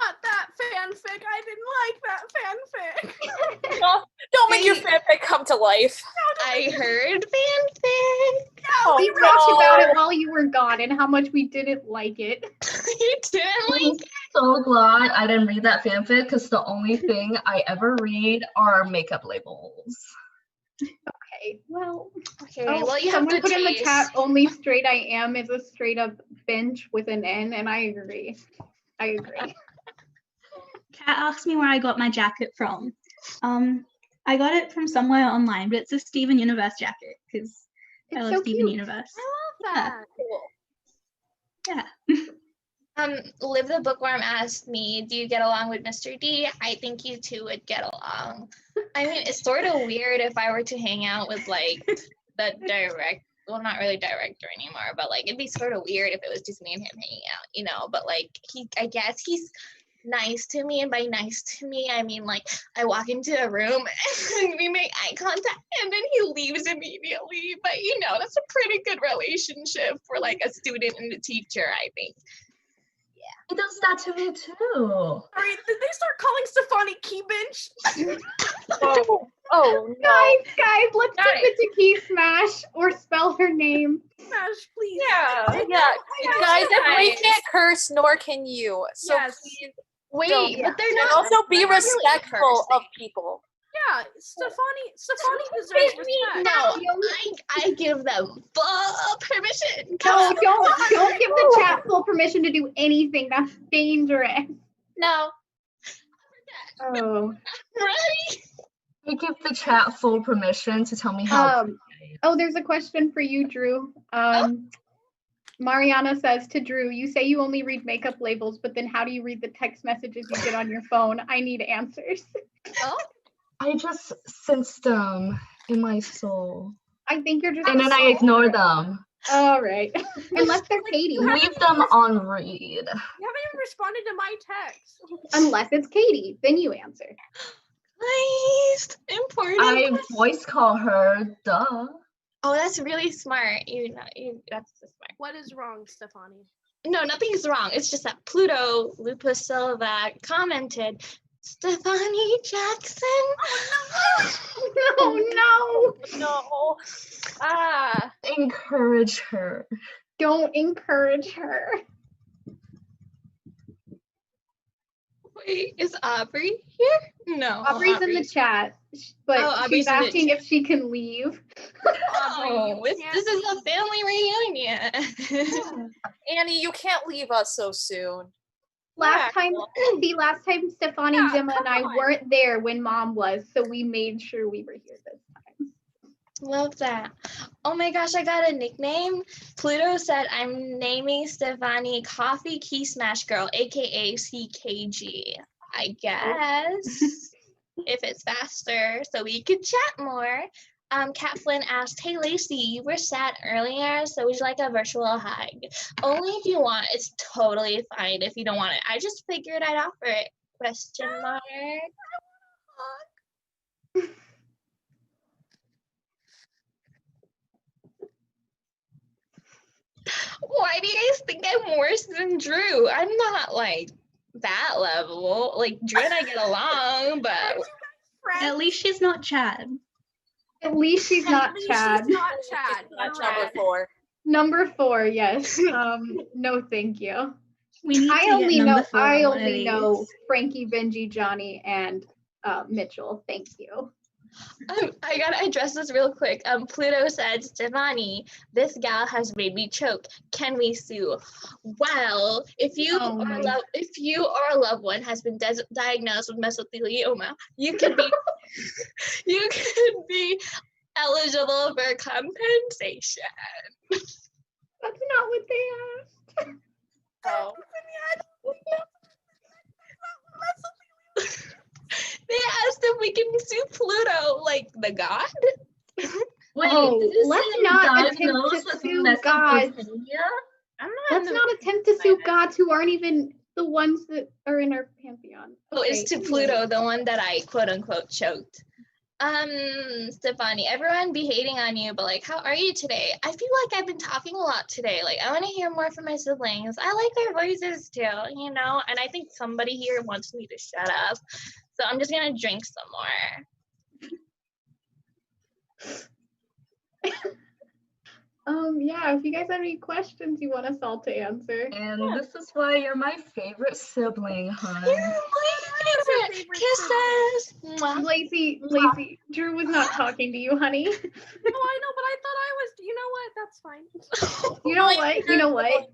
Not that fanfic. I didn't like that fanfic. Don't make your fanfic come to life. I heard fanfic. We talked about it while you were gone and how much we didn't like it. You didn't like it? So glad I didn't read that fanfic because the only thing I ever read are makeup labels. Okay, well. Okay, well, you have someone to put in the taste. chat, only straight I am is a straight up bench with an N, and I agree. Kat asked me where I got my jacket from. I got it from somewhere online, but it's a Steven Universe jacket because I love so Steven cute. Universe. I love that. Yeah. Liv the Bookworm asked me, do you get along with Mr. D? I think you two would get along. I mean, it's sort of weird if I were to hang out with, like, the well, not really director anymore, but, like, it'd be sort of weird if it was just me and him hanging out, you know? But, like, I guess he's nice to me, and by nice to me, I mean, like, I walk into a room and we make eye contact, and then he leaves immediately. But, you know, that's a pretty good relationship for, like, a student and a teacher, I think. He does that to me too. Sorry, did they start calling Stefani Key Bench? Oh no. Guys, let's keep it to Key Smash or spell her name. Smash, please. Yeah. Guys, We can't curse, nor can you. So Yes. please Wait, don't. but they're And not. also be they're not really respectful of cursing. people. Yeah, Stefani deserves respect. No, I give them full permission. No, don't give the chat full permission to do anything. That's dangerous. No. Oh. Right? I give the chat full permission to tell me how. Oh, there's a question for you, Drew. Mariana says to Drew, you say you only read makeup labels, but then how do you read the text messages you get on your phone? I need answers. Oh? I just sense them in my soul. I think you're just. And then I ignore them. All right. Unless they're Katie. Leave them on read. You haven't even responded to my text. Unless it's Katie, then you answer. Please. Important. I voice call her, duh. Oh, that's really smart. That's so smart. What is wrong, Stefani? No, nothing's wrong. It's just that Pluto Lupus Silva commented, Stefani Jackson. Oh no. No. Ah. Encourage her. Don't encourage her. Wait, is Aubrey here? No. Aubrey's in the chat, but Aubrey's she's in the asking if she can leave. Oh, this is a family reunion. Annie, you can't leave us so soon. Last time Stefani, Gemma, and I weren't there when Mom was, so we made sure we were here this time. Love that. Oh my gosh, I got a nickname. Pluto said I'm naming Stefani Coffee Key Smash Girl, aka CKG. I guess. if it's faster so we could chat more. Cat Flynn asked, "Hey Lacey, you were sad earlier, so would you like a virtual hug?" Only if you want. It's totally fine if you don't want it. I just figured I'd offer it. Question mark. Why do you guys think I'm worse than Drew? I'm not like that level. Like Drew and I get along, but At least she's not Chad. At least she's not Chad. She's not Chad. That's number 4. Number 4, yes. No, thank you. We need I to only get know number 4 I on one of only know these. Frankie, Benji, Johnny, and Mitchell. Thank you. I gotta address this real quick. Pluto said, "Stefani, this gal has made me choke. Can we sue?" Well, if you Oh or my. if you or a loved one has been diagnosed with mesothelioma, you could be you could be eligible for compensation. That's not what they asked. Oh. They asked if we can sue Pluto, like the god. Wait, Oh, did you let's say not diagnosed attempt with to sue gods. I'm Let's not attempt to sue gods who aren't even the ones that are in our pantheon. Oh, it's to anyway. Pluto, the one that I quote unquote choked. Stefani, everyone be hating on you, but like, how are you today? I feel like I've been talking a lot today. Like, I want to hear more from my siblings. I like their voices too, you know? And I think somebody here wants me to shut up. So I'm just gonna drink some more. Yeah, if you guys have any questions you want us all to answer. And this is why you're my favorite sibling, hon. Kisses. Lacey, Drew was not talking to you, honey. No, I know, but I thought I was. You know what? That's fine. You know what?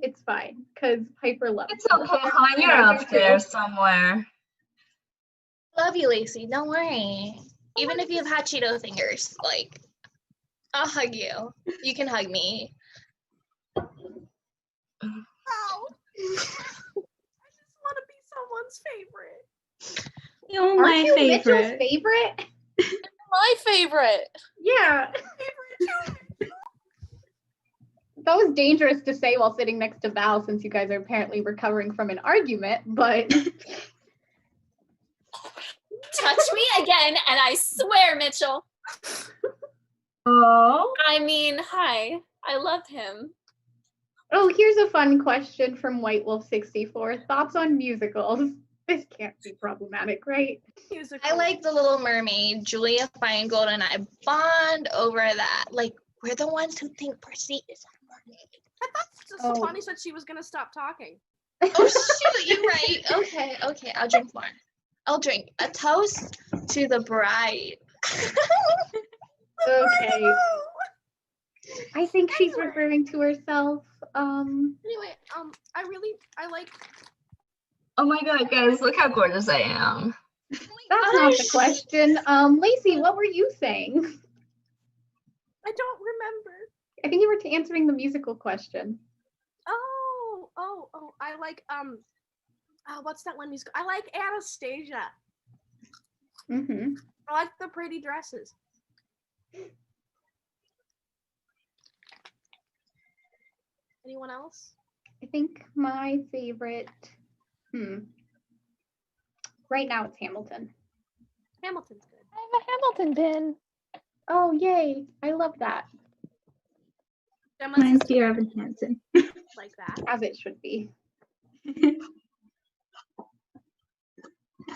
It's fine, because Piper loves It's okay, hon. You're up there somewhere. Love you, Lacey. Don't worry. Even if you have hot Cheeto fingers, like, I'll hug you. You can hug me. Ow. I just want to be someone's favorite. You're Aren't my you favorite. Mitchell's favorite? My favorite. Yeah. That was dangerous to say while sitting next to Val, since you guys are apparently recovering from an argument, but Touch me again, and I swear, Mitchell. Oh. I mean, hi. I love him. oh, here's a fun question from White Wolf 64. Thoughts on musicals? This can't be problematic, right? I like The Little Mermaid. Julia Feingold and I bond over that. Like, we're the ones who think Percy is a mermaid. I thought Stefani said she was gonna stop talking. Oh shoot, you're right. Okay, I'll drink more. I'll drink. A toast to the bride. Okay. I think she's referring to herself. Anyway, I like. Oh my god, guys, look how gorgeous I am. That's not the question. Lacey, what were you saying? I don't remember. I think you were answering the musical question. Oh, I like what's that one musical? I like Anastasia. Mm-hmm. I like the pretty dresses. Anyone else? I think my favorite, right now it's Hamilton. Hamilton's good. I have a Hamilton pin. Oh, yay. I love that. Mine's Dear Evan Hansen. Like that. As it should be.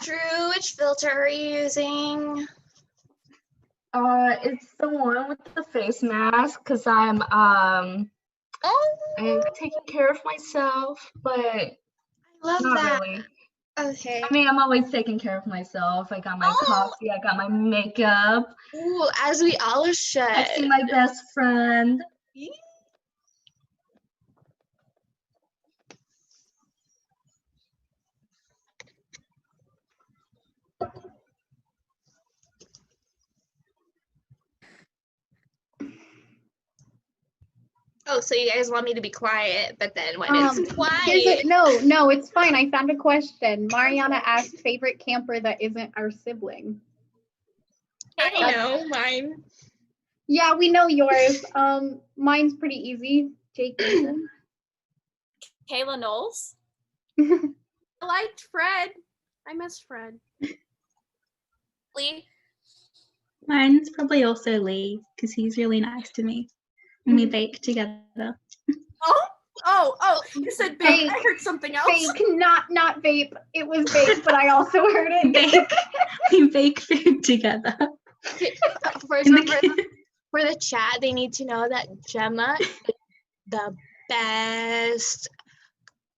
Drew, which filter are you using? It's the one with the face mask, because I'm taking care of myself, but I love not that. really. Okay. I mean, I'm always taking care of myself. I got my coffee, I got my makeup. Ooh, as we all should. I see my best friend. Oh, so you guys want me to be quiet, but then when it's quiet. No, it's fine. I found a question. Mariana asked favorite camper that isn't our sibling. I know mine. Yeah, we know yours. Mine's pretty easy. Jake Mason. Kayla Knowles. I liked Fred. I miss Fred. Lee. Mine's probably also Lee, because he's really nice to me. And we bake together. Oh, you said bake. I heard something else. Bake, not vape. It was bake, but I also heard it. We bake food together. For the chat, they need to know that Gemma is the best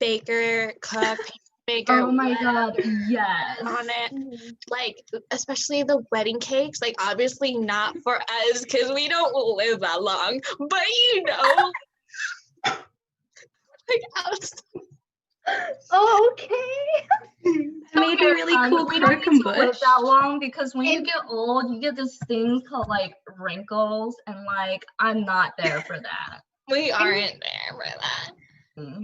baker, cook, baker. Oh my god, yes. On it. Like, especially the wedding cakes, like obviously not for us because we don't live that long, but you know. Okay. Made a really cool we don't need to live that long because when you get old, you get this thing called like wrinkles, and like I'm not there for that. We aren't there for that.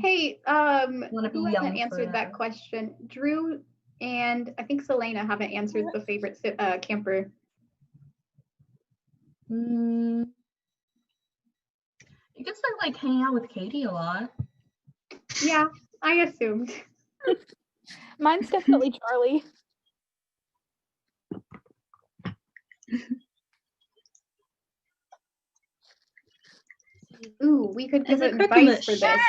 Hey, who young hasn't answered that question? Drew and I think Selena haven't answered the favorite camper. You can start like hanging out with Katie a lot. Yeah, I assumed. Mine's definitely Charlie. Ooh, we could give There's a advice for cricket. this.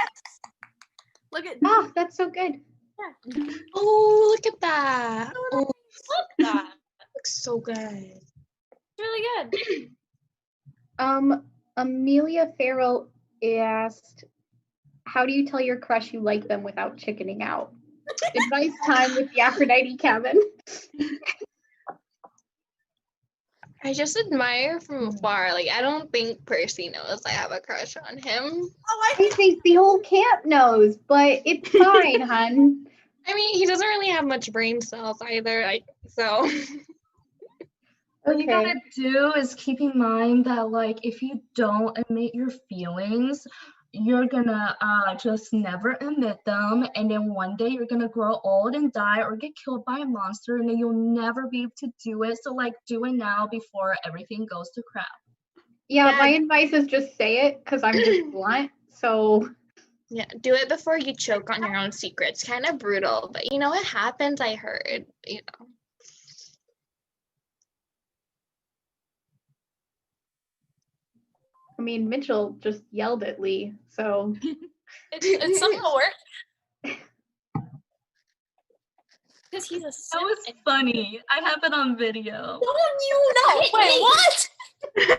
Look at that's so good. Yeah. Oh, look at that. Oh, look at that. Looks so good. It's really good. Amelia Farrell asked, how do you tell your crush you like them without chickening out? Advice time with the Aphrodite cabin. I just admire from afar. Like, I don't think Percy knows I have a crush on him. Oh, I think the whole camp knows, but it's fine, hun. I mean, he doesn't really have much brain cells either. So. What you gotta do is keep in mind that, like, if you don't admit your feelings, you're gonna just never admit them, and then one day you're gonna grow old and die or get killed by a monster, and then you'll never be able to do it. So, like, do it now before everything goes to crap. Yeah, my advice is just say it because I'm just blunt. So. Yeah, do it before you choke on your own secrets. Kind of brutal, but you know what happens? I heard, you know. I mean, Mitchell just yelled at Lee, so. It somehow worked. Because he's a That was funny. I have it on video. No, wait, what?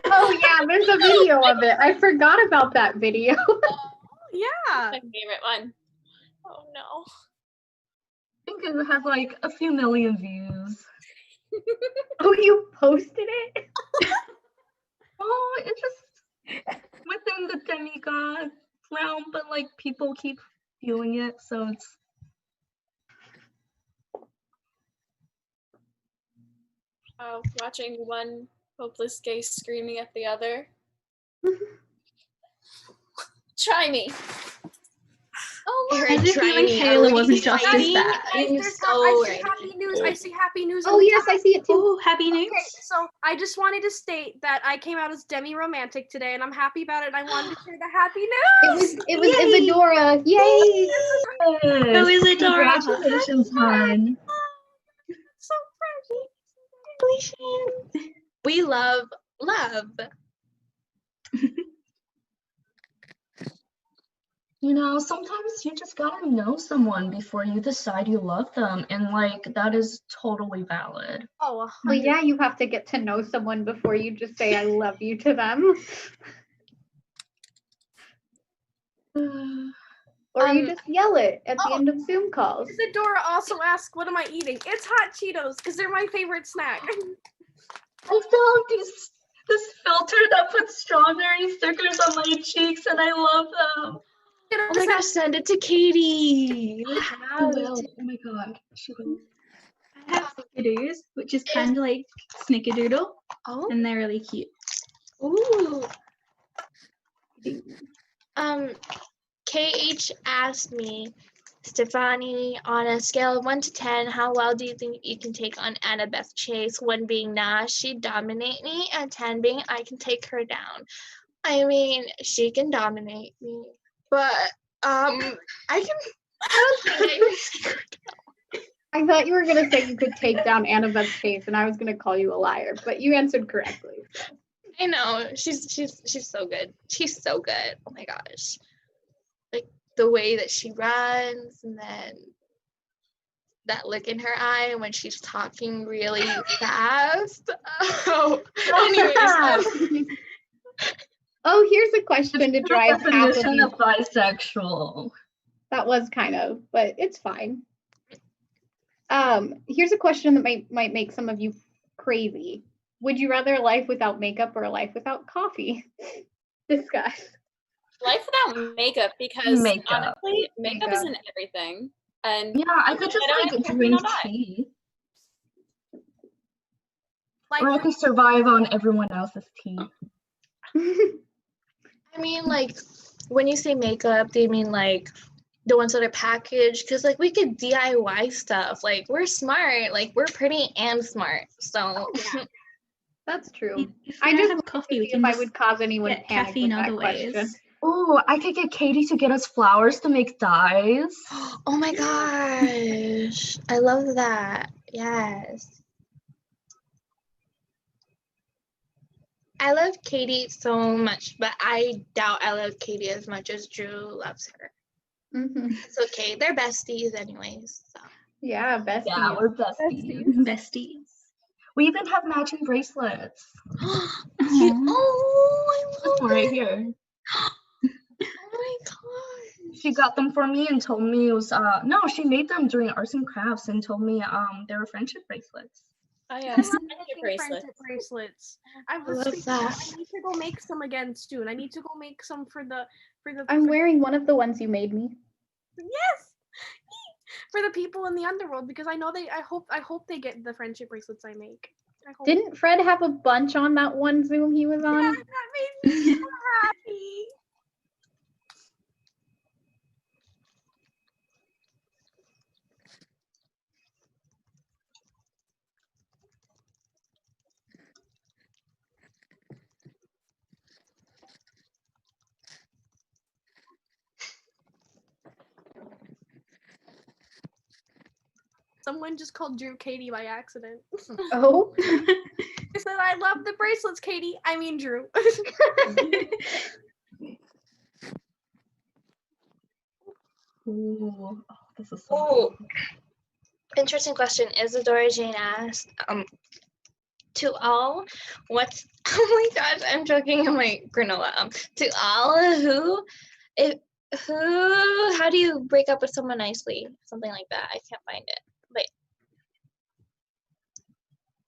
Oh yeah, there's a video of it. I forgot about that video. Yeah. My favorite one. Oh no. I think it would have like a few million views. Oh, you posted it? Oh, it's just within the demigod realm, but like people keep viewing it, so it's. Watching one hopeless gay screaming at the other. Try me. Oh, I had a feeling Kayla wasn't just as bad. I see happy news. Oh yes, I see it too. Oh, happy news. Okay, so I just wanted to state that I came out as demi-romantic today, and I'm happy about it. And I wanted to share the happy news. It was Isadora. Yay! Go Isadora. Congratulations, hon. So pretty. Congratulations. We love. You know, sometimes you just gotta know someone before you decide you love them, and like that is totally valid. Oh, well, yeah, you have to get to know someone before you just say I love you to them. Or you just yell it at the end of Zoom calls. Isadora also asked, what am I eating? It's hot Cheetos, because they're my favorite snack. I found this filter that puts strawberry stickers on my cheeks, and I love them. Oh my gosh, send it to Katie. Oh my god. I have snickerdoos, which is kind of like snickerdoodle, and they're really cute. Ooh. KH asked me, Stefani, on a scale of 1 to 10, how well do you think you can take on Annabeth Chase? 1 being nah, she'd dominate me, and 10 being I can take her down. I mean, she can dominate me, but I don't think I can take her down. I thought you were gonna say you could take down Annabeth Chase, and I was gonna call you a liar, but you answered correctly. So. I know, she's so good. She's so good. Oh my gosh. Like the way that she runs, and then that look in her eye when she's talking really fast. Oh, anyways. Oh, here's a question to drive half of Definition you. of bisexual. That was kind of, but it's fine. Here's a question that might make some of you crazy. Would you rather a life without makeup or a life without coffee? Discuss. Life without makeup, because Makeup. honestly, makeup is in everything. And Yeah, I could just like drink tea. Or I could survive on everyone else's tea. I mean, like, when you say makeup, do you mean like the ones that are packaged? Because like we could DIY stuff. Like we're smart. Like we're pretty and smart. So That's true. If I we just have wanted to coffee, we see can if I just would cause anyone get panic caffeine with that other question. ways. Oh, I could get Katie to get us flowers to make dyes. Oh my gosh. I love that. Yes. I love Katie so much, but I doubt I love Katie as much as Drew loves her. It's okay. They're besties anyways. So. Yeah, besties. Yeah, we're besties. Besties. We even have matching bracelets. Oh, I love This one right here. Oh my god. She got them for me and told me it was no, she made them during arts and crafts and told me they were friendship bracelets. Oh I love making friendship bracelets. I was love thinking that. I need to go make some again soon. I need to go make some for the I'm wearing one of the ones you made me. yes for the people in the underworld, because I know I hope they get the friendship bracelets I make. I hope. Didn't Fred have a bunch on that one Zoom he was on? Yeah, that made me so happy. Someone just called Drew Katie by accident. Oh. I said, I love the bracelets, Katie. I mean, Drew. Ooh, this is so Oh, interesting question. Isadora Jane asked, to all, what's, oh my gosh, I'm choking on my granola. To all how do you break up with someone nicely? Something like that. I can't find it. Wait.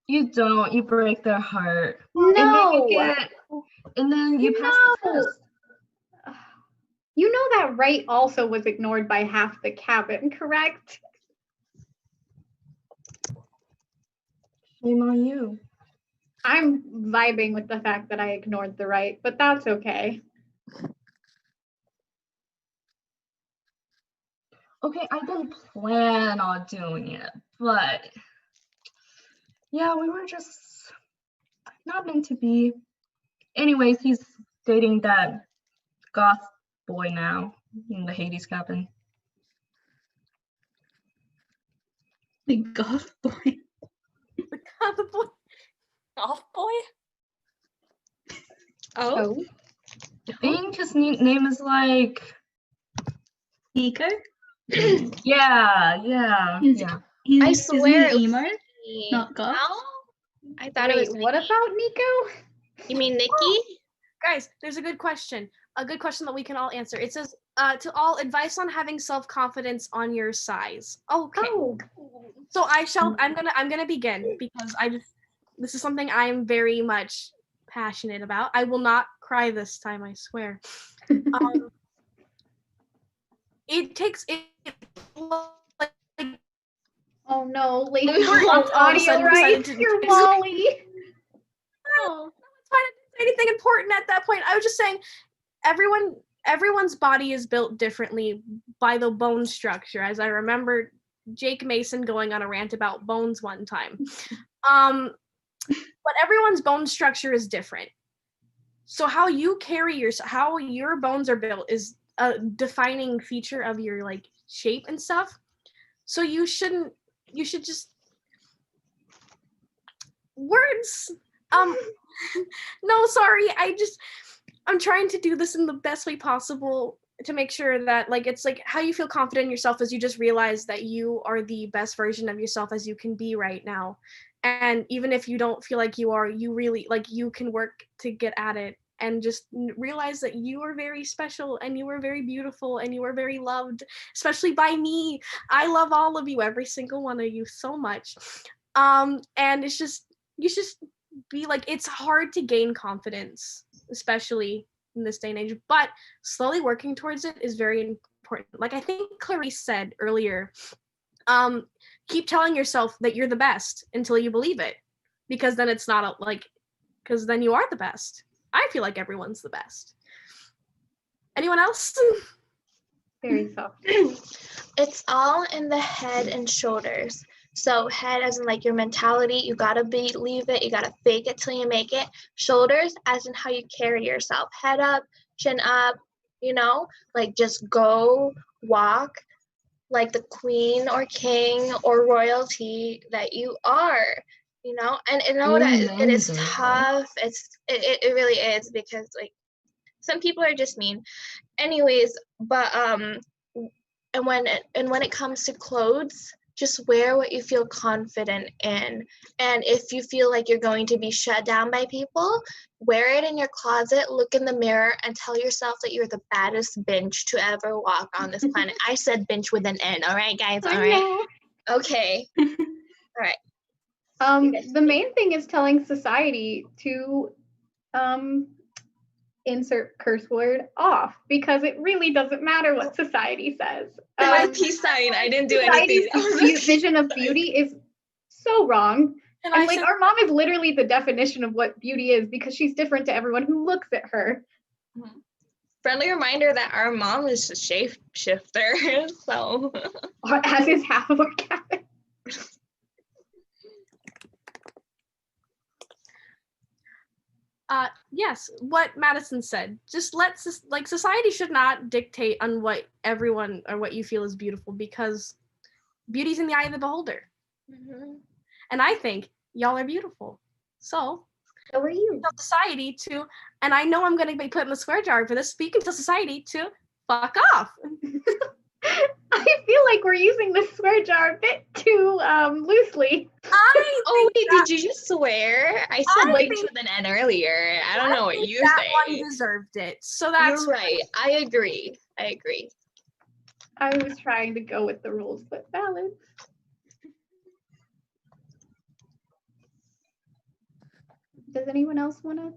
You don't. You break their heart. No. And then you pass the test. You know that right also was ignored by half the cabin, correct? Shame on you. I'm vibing with the fact that I ignored the right, but that's okay. Okay, I didn't plan on doing it, but yeah, we were just not meant to be. Anyways, he's dating that goth boy now in the Hades cabin. The goth boy. The goth boy. Goth boy? Oh. I think his name is like Nico? Yeah. I swear Isn't he emo? Not goth? I thought it was Wait, what about Nico? You mean Nikki? Guys, there's a good question. A good question that we can all answer. It says, to all, advice on having self-confidence on your size. Okay. Oh. So I'm gonna begin, because this is something I'm very much passionate about. I will not cry this time, I swear. It takes it like, oh no, Lady we're on audio right? You're Molly. No, it's fine. I didn't say anything important at that point. I was just saying, everyone everyone's body is built differently by the bone structure, as I remember Jake Mason going on a rant about bones one time. But everyone's bone structure is different. So how you carry yourself, how your bones are built is a defining feature of your like shape and stuff. So you should just words. No, sorry. I'm trying to do this in the best way possible to make sure that like it's like how you feel confident in yourself as you just realize that you are the best version of yourself as you can be right now. And even if you don't feel like you are, you really like you can work to get at it and just realize that you are very special and you are very beautiful and you are very loved, especially by me. I love all of you, every single one of you so much. And it's just, you should be like, it's hard to gain confidence, especially in this day and age, but slowly working towards it is very important. Like I think Clarice said earlier, keep telling yourself that you're the best until you believe it, because then it's not because then you are the best. I feel like everyone's the best. Anyone else? Very soft. It's all in the head and shoulders. So head as in like your mentality, you gotta believe it, you gotta fake it till you make it. Shoulders as in how you carry yourself. Head up, chin up, like just go walk like the queen or king or royalty that you are, and I know that it is tough. It really is, because like some people are just mean. Anyways, but and when it comes to clothes, just wear what you feel confident in. And if you feel like you're going to be shut down by people, wear it in your closet, look in the mirror, and tell yourself that you're the baddest bitch to ever walk on this planet. I said bitch with an N, all right, guys? All right? Okay. All right. The main thing is telling society to insert curse word off, because it really doesn't matter what society says. My peace sign. I didn't do anything. Society's vision of beauty is so wrong. And like our mom is literally the definition of what beauty is, because she's different to everyone who looks at her. Friendly reminder that our mom is a shapeshifter, so. As is half of our cabin. Yes, what Madison said. Just society should not dictate on what everyone or what you feel is beautiful, because beauty's in the eye of the beholder. Mm-hmm. And I think y'all are beautiful. So are you. Tell society to, and I know I'm going to be put in the swear jar for this, but you can tell society to fuck off. I feel like we're using the swear jar a bit too loosely. Wait, did you just swear? I said bitch with an N earlier. I don't know what you say. That one deserved it. So that's You're right. I agree. I was trying to go with the rules, but valid. Does anyone else want to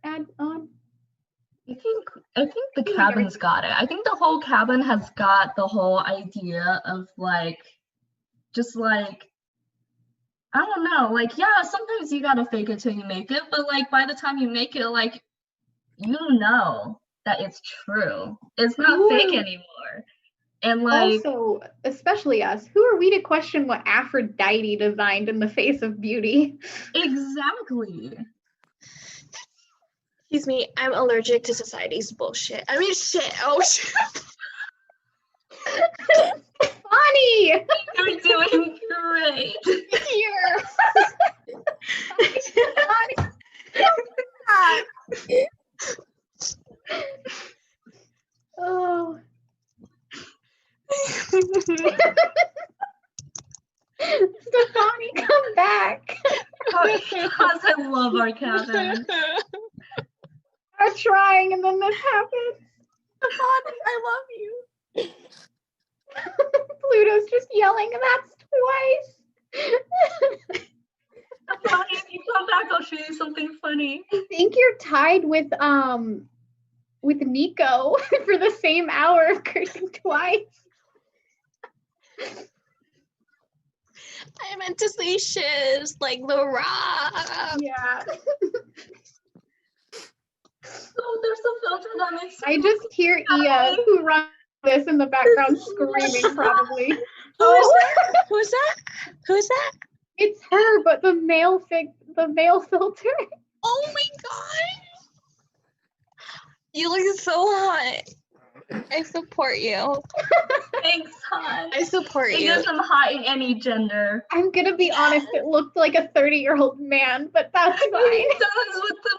add on? I think the cabin's got it. I think the whole cabin has got the whole idea of like, just like, I don't know, like, yeah, sometimes you gotta fake it till you make it, but like by the time you make it, like, you know that it's true. It's not fake anymore. And like, also, especially us, who are we to question what Aphrodite designed in the face of beauty? Exactly. Excuse me, I'm allergic to society's bullshit. I mean, shit. Oh, shit. Bonnie! You're doing great. Oh. Stefani, come back. Because I love our cabin. I'm trying, and then this happens. Stefani, I love you. Pluto's just yelling, that's twice. Stefani, if you come back, I'll show you something funny. I think you're tied with Nico for the same hour of cursing twice. I meant to say shiz, like the rock. Yeah. Oh, there's a filter I just hear Ia, who runs this in the background, screaming probably. Who's that? Who's that? Who's that? It's her, but the male filter. Oh my god! You look so hot. I support you. Thanks, hon. I support I you. guess I'm hot in any gender. I'm gonna be honest, it looked like a 30-year-old man, but that's fine. It does with the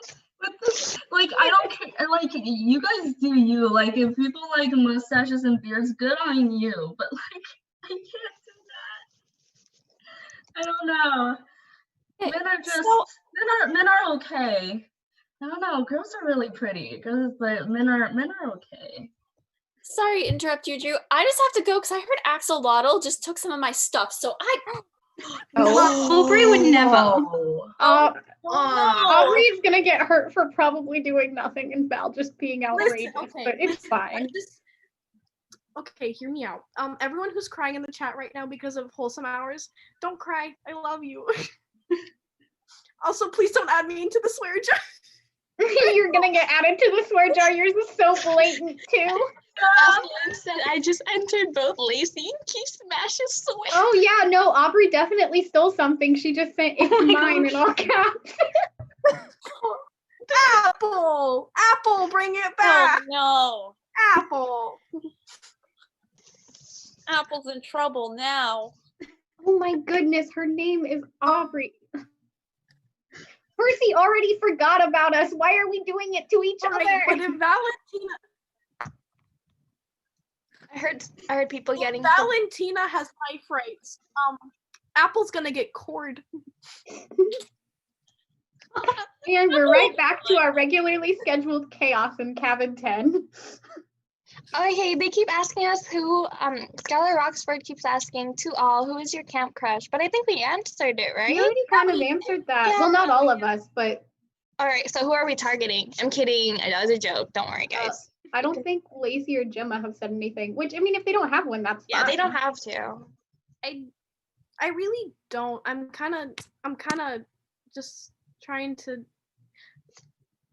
like I don't care, like you guys do you. Like if people like mustaches and beards, good on you. But like I can't do that. I don't know. Men are just men are okay. I don't know. Girls are really pretty. Girls, but men are okay. Sorry to interrupt you, Drew. I just have to go because I heard Axolotl just took some of my stuff. So Aubrey would never. Aubrey's gonna get hurt for probably doing nothing and Val just being outrageous, but it's fine. Okay, hear me out. Everyone who's crying in the chat right now because of wholesome hours, don't cry. I love you. Also, please don't add me into the swear jar. You're gonna get added to the swear jar. Yours is so blatant too. Said I just entered both Lacey and Keith Smash's swear. Oh yeah, no, Aubrey definitely stole something. She just sent it's mine in all caps. Apple, bring it back. Oh, Apple. Apple's in trouble now. Oh my goodness, her name is Aubrey. Percy already forgot about us. Why are we doing it to each other? But if Valentina, I heard people getting. Valentina has life rights. Apple's gonna get cored. And we're right back to our regularly scheduled chaos in cabin 10. Oh, hey, they keep asking us who, Skylar Roxford keeps asking to all, who is your camp crush? But I think we answered it, right? We already kind of answered that. Yeah. Well, not all of us, but. All right, so who are we targeting? I'm kidding. That was a joke. Don't worry, guys. I don't think Lacey or Gemma have said anything, which, I mean, if they don't have one, that's fine. They don't have to. I really don't. I'm kind of just trying to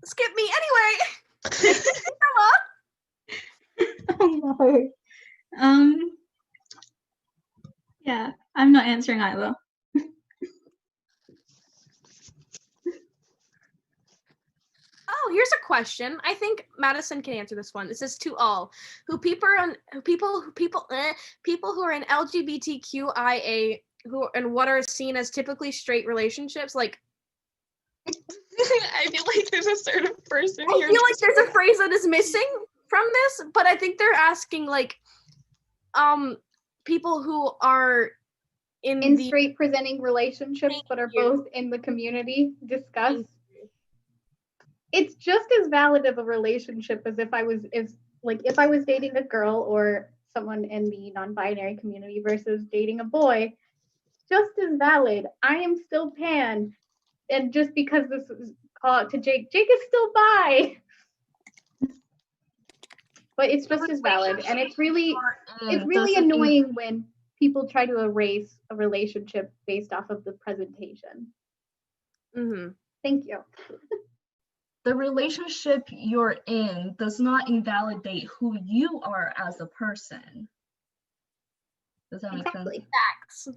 skip me anyway. Gemma. Oh no. Yeah, I'm not answering either. Oh, here's a question. I think Madison can answer this one. It says to all people who are in LGBTQIA and what are seen as typically straight relationships, like. I feel like there's a certain person I here. feel like there's a phrase that is missing from this, but I think they're asking like people who are in straight presenting relationships but are both in the community discuss. It's just as valid of a relationship as if I was dating a girl or someone in the non-binary community versus dating a boy. Just as valid. I am still pan, and just because this was called out to Jake is still bi. But it's just as valid, and it's really annoying when people try to erase a relationship based off of the presentation. Mm-hmm. Thank you. The relationship you're in does not invalidate who you are as a person. Does that make sense? Facts.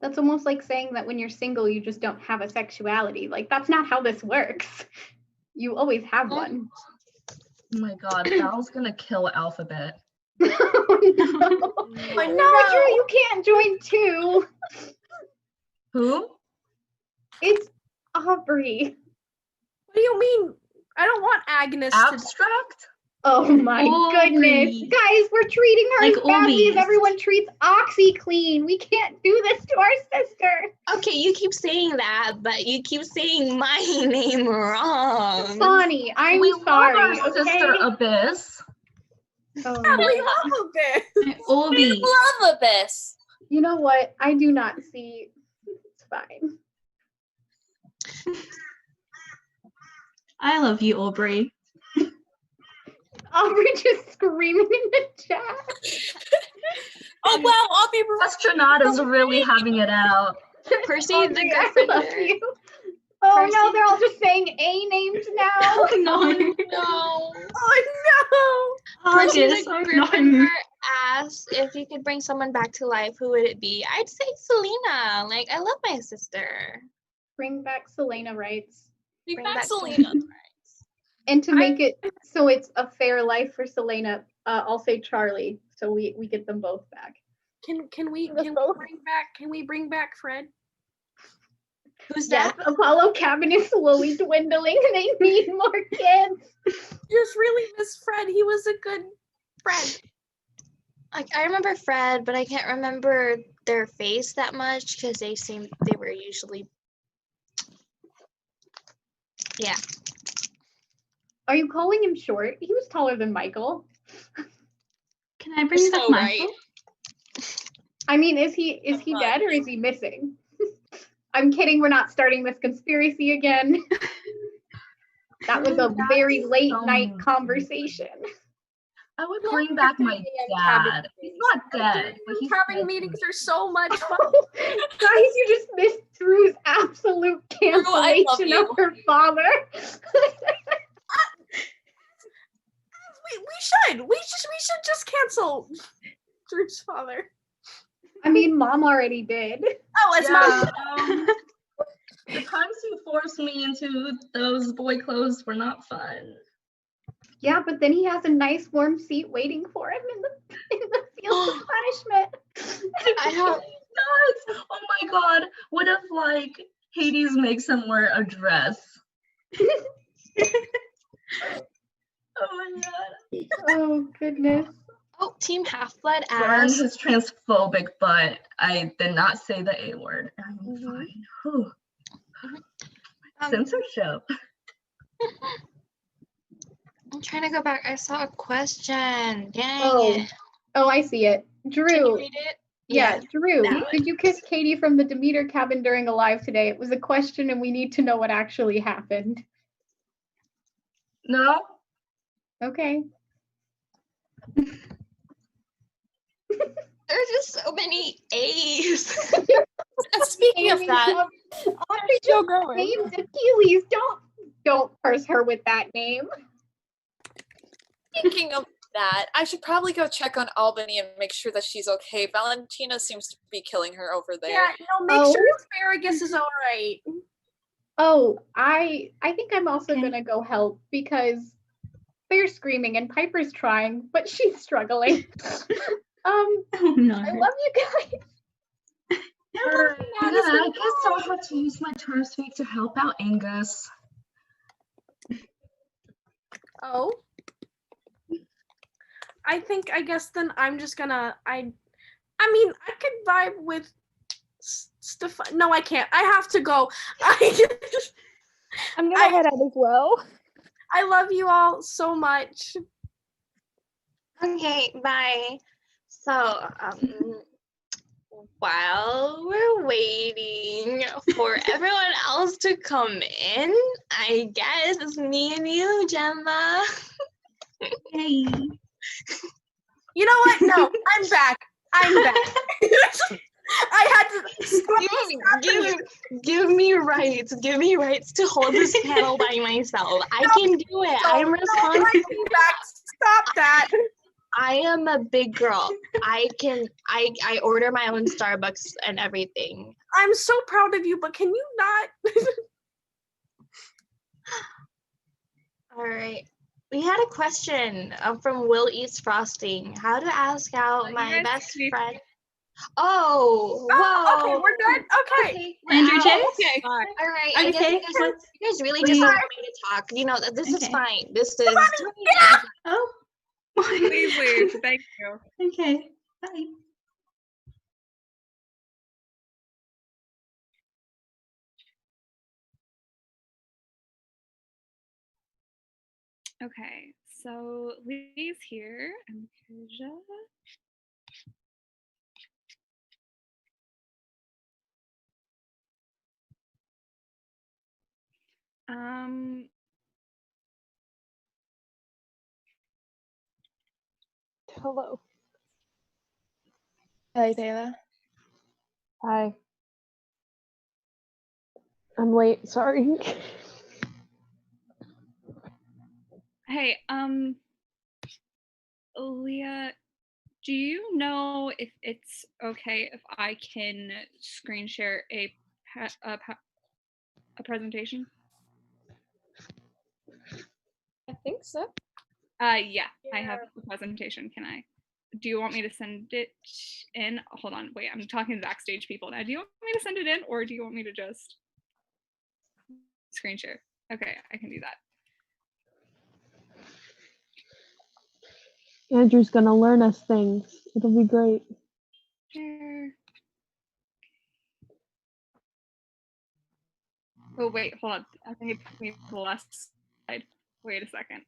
That's almost like saying that when you're single, you just don't have a sexuality. Like, that's not how this works. You always have one. Oh my god, Val's gonna kill Alphabet. Oh no, Drew, you can't join too. Who? It's Aubrey. What do you mean? I don't want Agnes Abstract? Oh my goodness. Guys, we're treating her Like as badly as Orbeez. everyone treats OxyClean. We can't do this to our sister. Okay, you keep saying that, but you keep saying my name wrong. Bonnie, I'm We sorry. love our Okay? sister Abyss. Oh, we love Abyss. Orbeez. Love Abyss. you know what? I do not see. It's fine. I love you, Aubrey. Aubrey just screaming in the chat. Oh wow, I'll be Astronaut is really having it out. Percy, Aubrey, the I love Gryffindor. you. Oh no, they're all just saying A names now. Oh no. No. Oh Percy August, the oh Gryffindor no. asked if you could bring someone back to life, who would it be? I'd say Selena. Like, I love my sister. Bring back Selena rights. Bring Bring back back Selena. And to make it so it's a fair life for Selena, I'll say Charlie, so we get them both back. Can we bring back Fred? Who's Yes, Apollo cabin is slowly dwindling. They need more kids. Just really miss Fred. He was a good friend. Like, I remember Fred, but I can't remember their face that much because they were usually. Yeah. Are you calling him short? He was taller than Michael. Can I bring back Michael? I mean, is he dead or is he missing? I'm kidding. We're not starting this conspiracy again. That was a very late night conversation. I would bring back my dad. He's not dead, but he's Cabin meetings are so much fun. Guys, you just missed Drew's absolute cancellation of her father. We should just cancel Drew's father. I mean, Mom already did. Oh, it's Mom. The times you forced me into those boy clothes were not fun. Yeah, but then he has a nice warm seat waiting for him in the field of punishment. I have nuts. Oh my god. What if like Hades makes him wear a dress? Oh my god. Oh goodness. Oh, Team Half-Blood Burn asked. his transphobic butt. I did not say the A word. I'm fine. Whew. Censorship. I'm trying to go back. I saw a question. Dang it. Oh, I see it. Drew. Can you read it? Yeah, Drew. that Did you kiss Katie from the Demeter cabin during Alive today? It was a question and we need to know what actually happened. No. Okay. There's just so many A's. Speaking of that, Audrey just named Achilles. Don't curse her with that name. Speaking of that, I should probably go check on Albany and make sure that she's okay. Valentina seems to be killing her over there. Yeah, make sure Asparagus is all right. Oh, I think I'm also gonna go help because they're screaming and Piper's trying, but she's struggling. Oh no. I love you guys. I guess I'll have to use my turn speak to help out Angus. Oh. I guess then I'm just gonna I mean I could vibe with Stefan. No, I can't. I have to go. I'm gonna head out as well. I love you all so much. Okay, bye. So, while we're waiting for everyone else to come in, I guess it's me and you, Gemma. Hey. You know what? No, I'm back. I'm back. I had to give me rights. Give me rights to hold this panel by myself. I can do it. I'm responsible. Stop that. I am a big girl. I order my own Starbucks and everything. I'm so proud of you, but can you not? All right. We had a question from Will Eats Frosting. How to ask out my best friend. Oh, whoa. Okay, we're good. Okay. Andrew J? Okay. All right. I guess Okay. you guys really just want me to talk. You know, this is fine. This is. Oh. Please leave. Thank you. Okay. Bye. Okay, so Lee's here. And Kaja. Hello. Hi, Taylor. Hi. I'm late. Sorry. Hey, Leah, do you know if it's okay if I can screen share a presentation? I think so. Yeah, I have a presentation. Can I? Do you want me to send it in? Hold on, wait, I'm talking to backstage people now. Do you want me to send it in or do you want me to just screen share? Okay, I can do that. Andrew's gonna learn us things. It'll be great. Share. Oh wait, hold on. I think it took me to the last slide. Wait a second.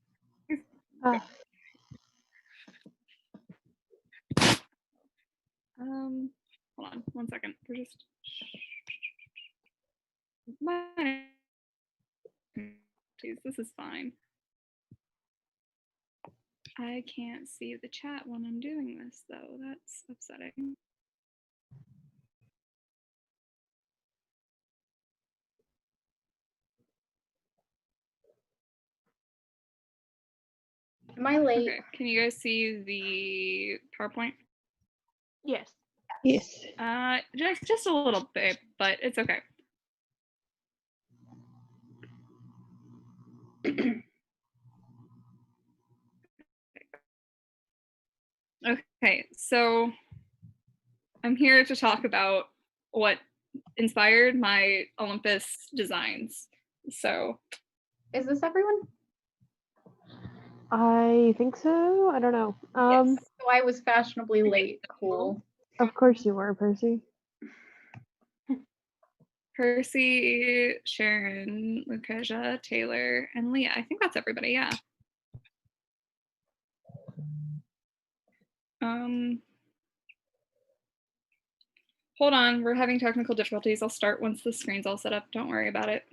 Hold on 1 second. We're just Jeez, this is fine. I can't see the chat when I'm doing this though. That's upsetting. Am I late? Okay, can you guys see the PowerPoint? Yes. Yes. Just a little bit, but it's okay. Okay, so I'm here to talk about what inspired my Olympus designs. So, is this everyone? I think so. I don't know. Yes. So I was fashionably late. Cool. Of course you were, Percy. Percy, Sharon, Lucretia, Taylor, and Leah. I think that's everybody, yeah. Hold on, we're having technical difficulties. I'll start once the screen's all set up. Don't worry about it.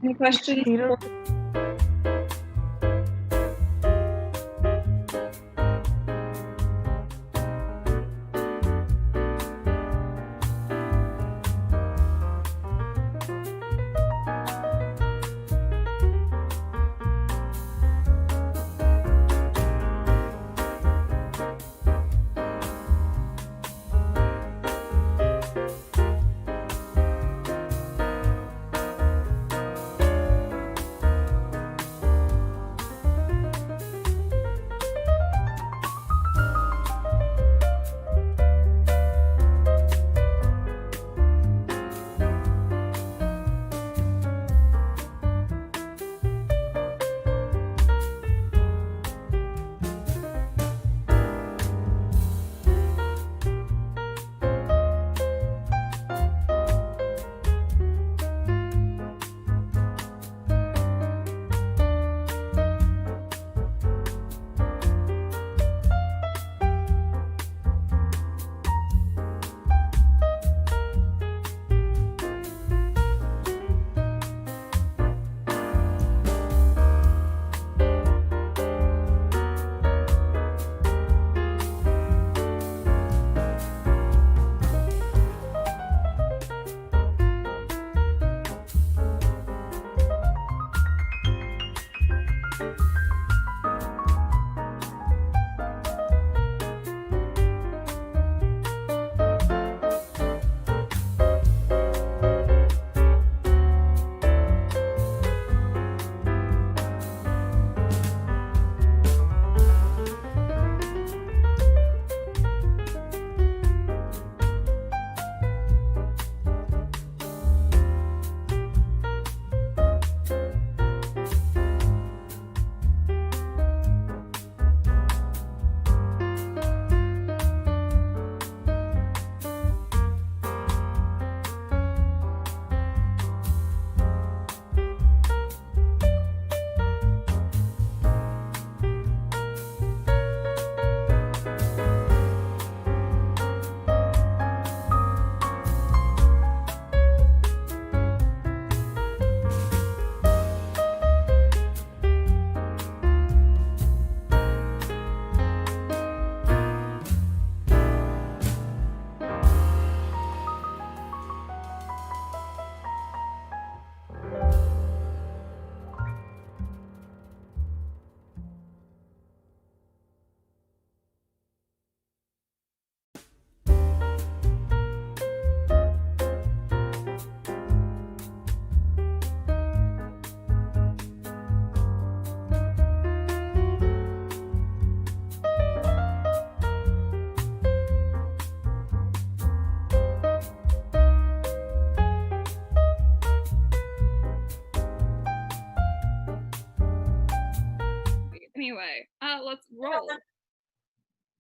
Any questions?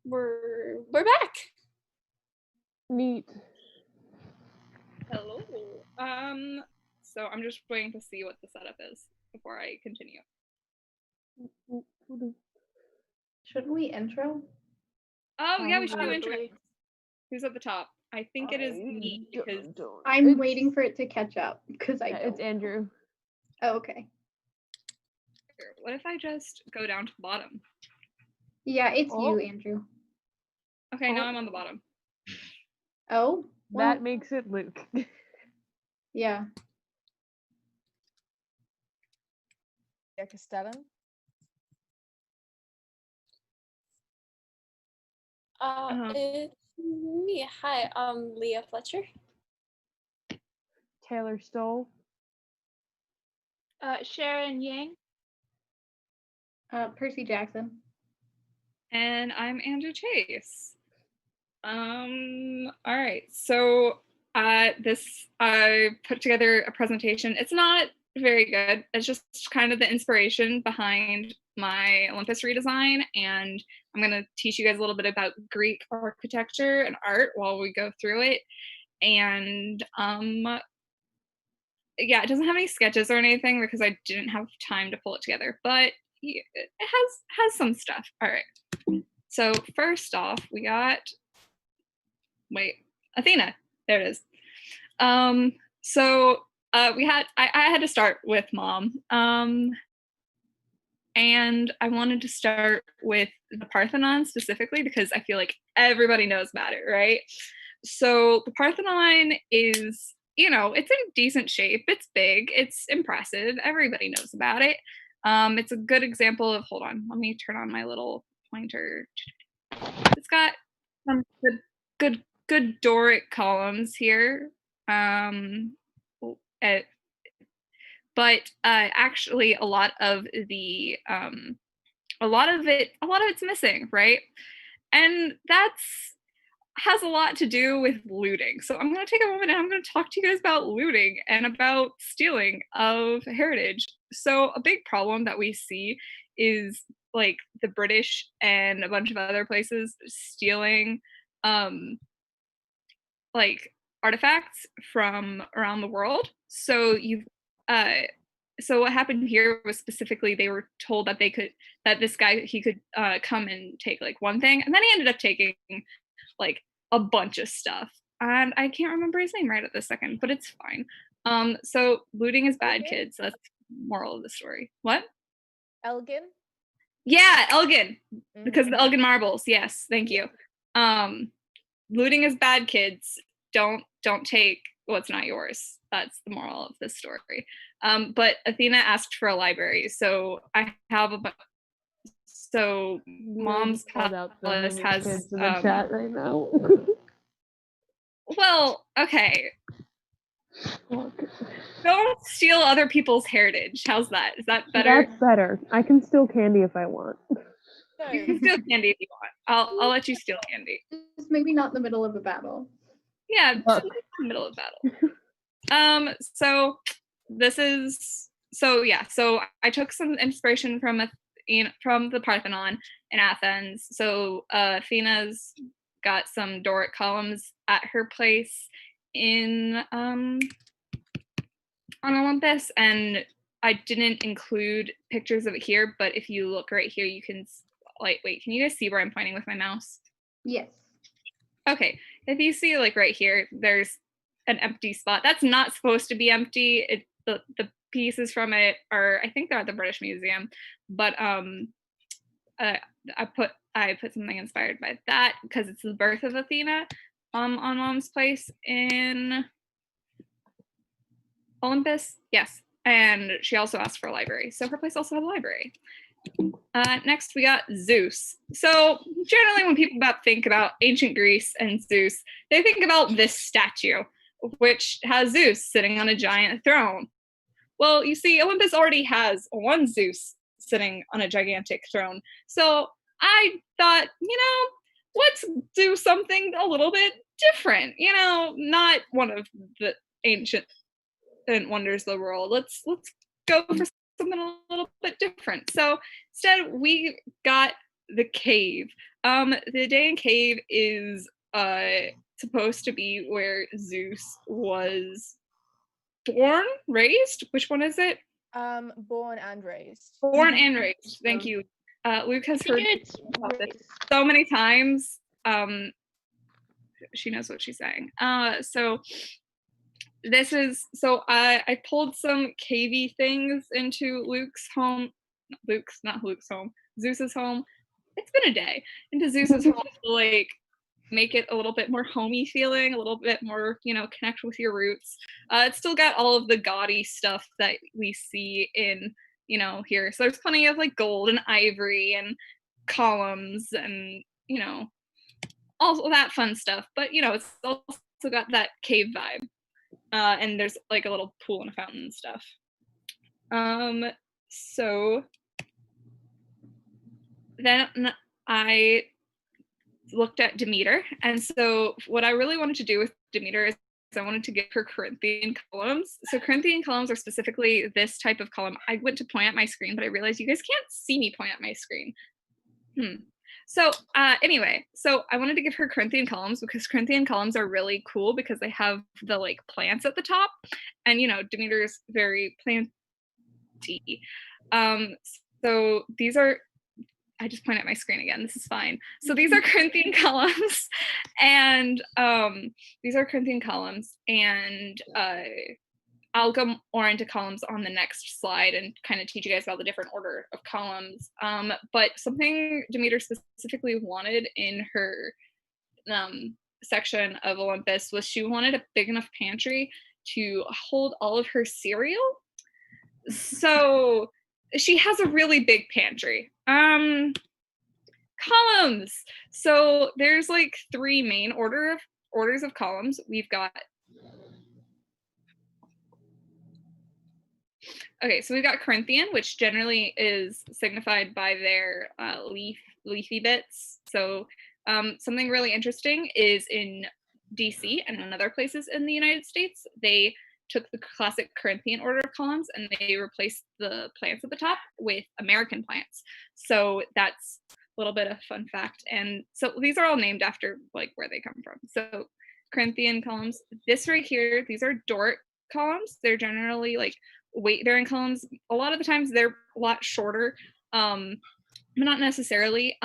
We're back. Neat. Hello. So I'm just waiting to see what the setup is before I continue. Shouldn't we intro? Oh yeah, we should do intro. Who's at the top? I think it is me because I'm waiting for it to catch up because it's Andrew. Oh, okay. What if I just go down to the bottom? Yeah, it's you, Andrew. Okay, now I'm on the bottom. Oh, well, that makes it Luke. Yeah. Castellan? It's me. Hi, Leah Fletcher. Taylor Stoll. Sharon Yang. Percy Jackson. And I'm Andrew Chase. All right, so I put together a presentation. It's not very good. It's just kind of the inspiration behind my Olympus redesign, and I'm gonna teach you guys a little bit about Greek architecture and art while we go through it. And yeah, it doesn't have any sketches or anything because I didn't have time to pull it together, but it has some stuff. All right. So first off, we got Athena. There it is. So I had to start with Mom. And I wanted to start with the Parthenon specifically because I feel like everybody knows about it, right? So the Parthenon is, it's in decent shape. It's big. It's impressive. Everybody knows about it. It's a good example of, hold on, let me turn on my little pointer. It's got some good Doric columns here. But actually a lot of it's missing, right? And has a lot to do with looting. So I'm going to take a moment and I'm going to talk to you guys about looting and about stealing of heritage. So a big problem that we see is like the British and a bunch of other places stealing like artifacts from around the world. So so what happened here was specifically they were told that this guy, he could come and take like one thing, and then he ended up taking like a bunch of stuff, and I can't remember his name right at this second, but it's fine. So looting is bad, kids. That's the moral of the story. What? Elgin? Yeah, Elgin, because of the Elgin marbles. Yes, thank you. Looting is bad, kids. Don't take what's not yours. That's the moral of this story. But Athena asked for a library, so I have so Mom's Palace has kids in the chat right now. Well, okay. Don't steal other people's heritage. How's that? Is that better? That's better. I can steal candy if I want. You can steal candy if you want. I'll let you steal candy. Just maybe not in the middle of a battle. Yeah, just in the middle of battle. So I took some inspiration from the Parthenon in Athens. So Athena's got some Doric columns at her place on Olympus, and I didn't include pictures of it here, but if you look right here, you can wait, can you guys see where I'm pointing with my mouse? Yes. Okay, if you see like right here, there's an empty spot. That's not supposed to be empty. The pieces from it are, I think they're at the British Museum, but I put something inspired by that because it's the birth of Athena on Mom's place in Olympus. Yes, and she also asked for a library, so her place also had a library. Next, we got Zeus. So generally when people think about ancient Greece and Zeus, they think about this statue, which has Zeus sitting on a giant throne. Well, you see, Olympus already has one Zeus sitting on a gigantic throne. So I thought, let's do something a little bit different, not one of the ancient wonders of the world. Let's go for something a little bit different. So instead we got the cave. The Daean cave is supposed to be where Zeus was born, raised. Which one is it? Born and raised. Born and raised. Thank you. Luke has heard about this so many times. She knows what she's saying. So this is I pulled some cavey things into Luke's home. Not Luke's home. Zeus's home. It's been a day into Zeus's home to like make it a little bit more homey feeling, a little bit more, connect with your roots. It's still got all of the gaudy stuff that we see in, here. So there's plenty of like gold and ivory and columns and, all that fun stuff. But, it's also got that cave vibe. And there's like a little pool and a fountain and stuff. So then I looked at Demeter, and so what I really wanted to do with Demeter is I wanted to give her Corinthian columns. So Corinthian columns are specifically this type of column. I went to point at my screen, but I realized you guys can't see me point at my screen. So anyway, so I wanted to give her Corinthian columns because Corinthian columns are really cool because they have the like plants at the top, and Demeter is very planty. So these are, I just point at my screen again. This is fine. So these are Corinthian columns, and I'll go more into columns on the next slide and kind of teach you guys about the different order of columns. But something Demeter specifically wanted in her section of Olympus was she wanted a big enough pantry to hold all of her cereal. So she has a really big pantry. Columns. So there's like 3 main orders of columns. We've got so we've got Corinthian, which generally is signified by their leafy bits. So something really interesting is in DC and in other places in the United States, they took the classic Corinthian order of columns and they replaced the plants at the top with American plants. So that's a little bit of fun fact. And so these are all named after like where they come from. So Corinthian columns. This right here, these are Doric columns. They're generally like weight-bearing columns. A lot of the times they're a lot shorter, but not necessarily.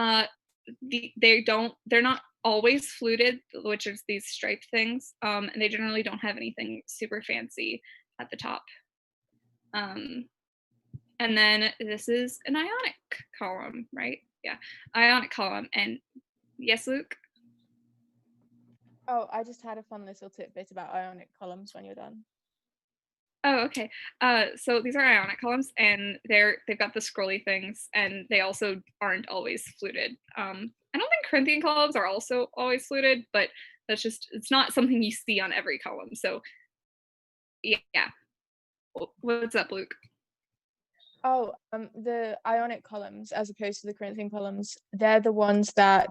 They're not always fluted, which is these striped things, and they generally don't have anything super fancy at the top. And then this is an ionic column, right? Yeah, ionic column. And yes, Luke? Oh, I just had a fun little tidbit about ionic columns when you're done. Oh, okay. So these are ionic columns, and they've got the scrolly things, and they also aren't always fluted. I don't think Corinthian columns are also always fluted, but that's just, it's not something you see on every column. So yeah. What's up, Luke? Oh, the ionic columns, as opposed to the Corinthian columns, they're the ones that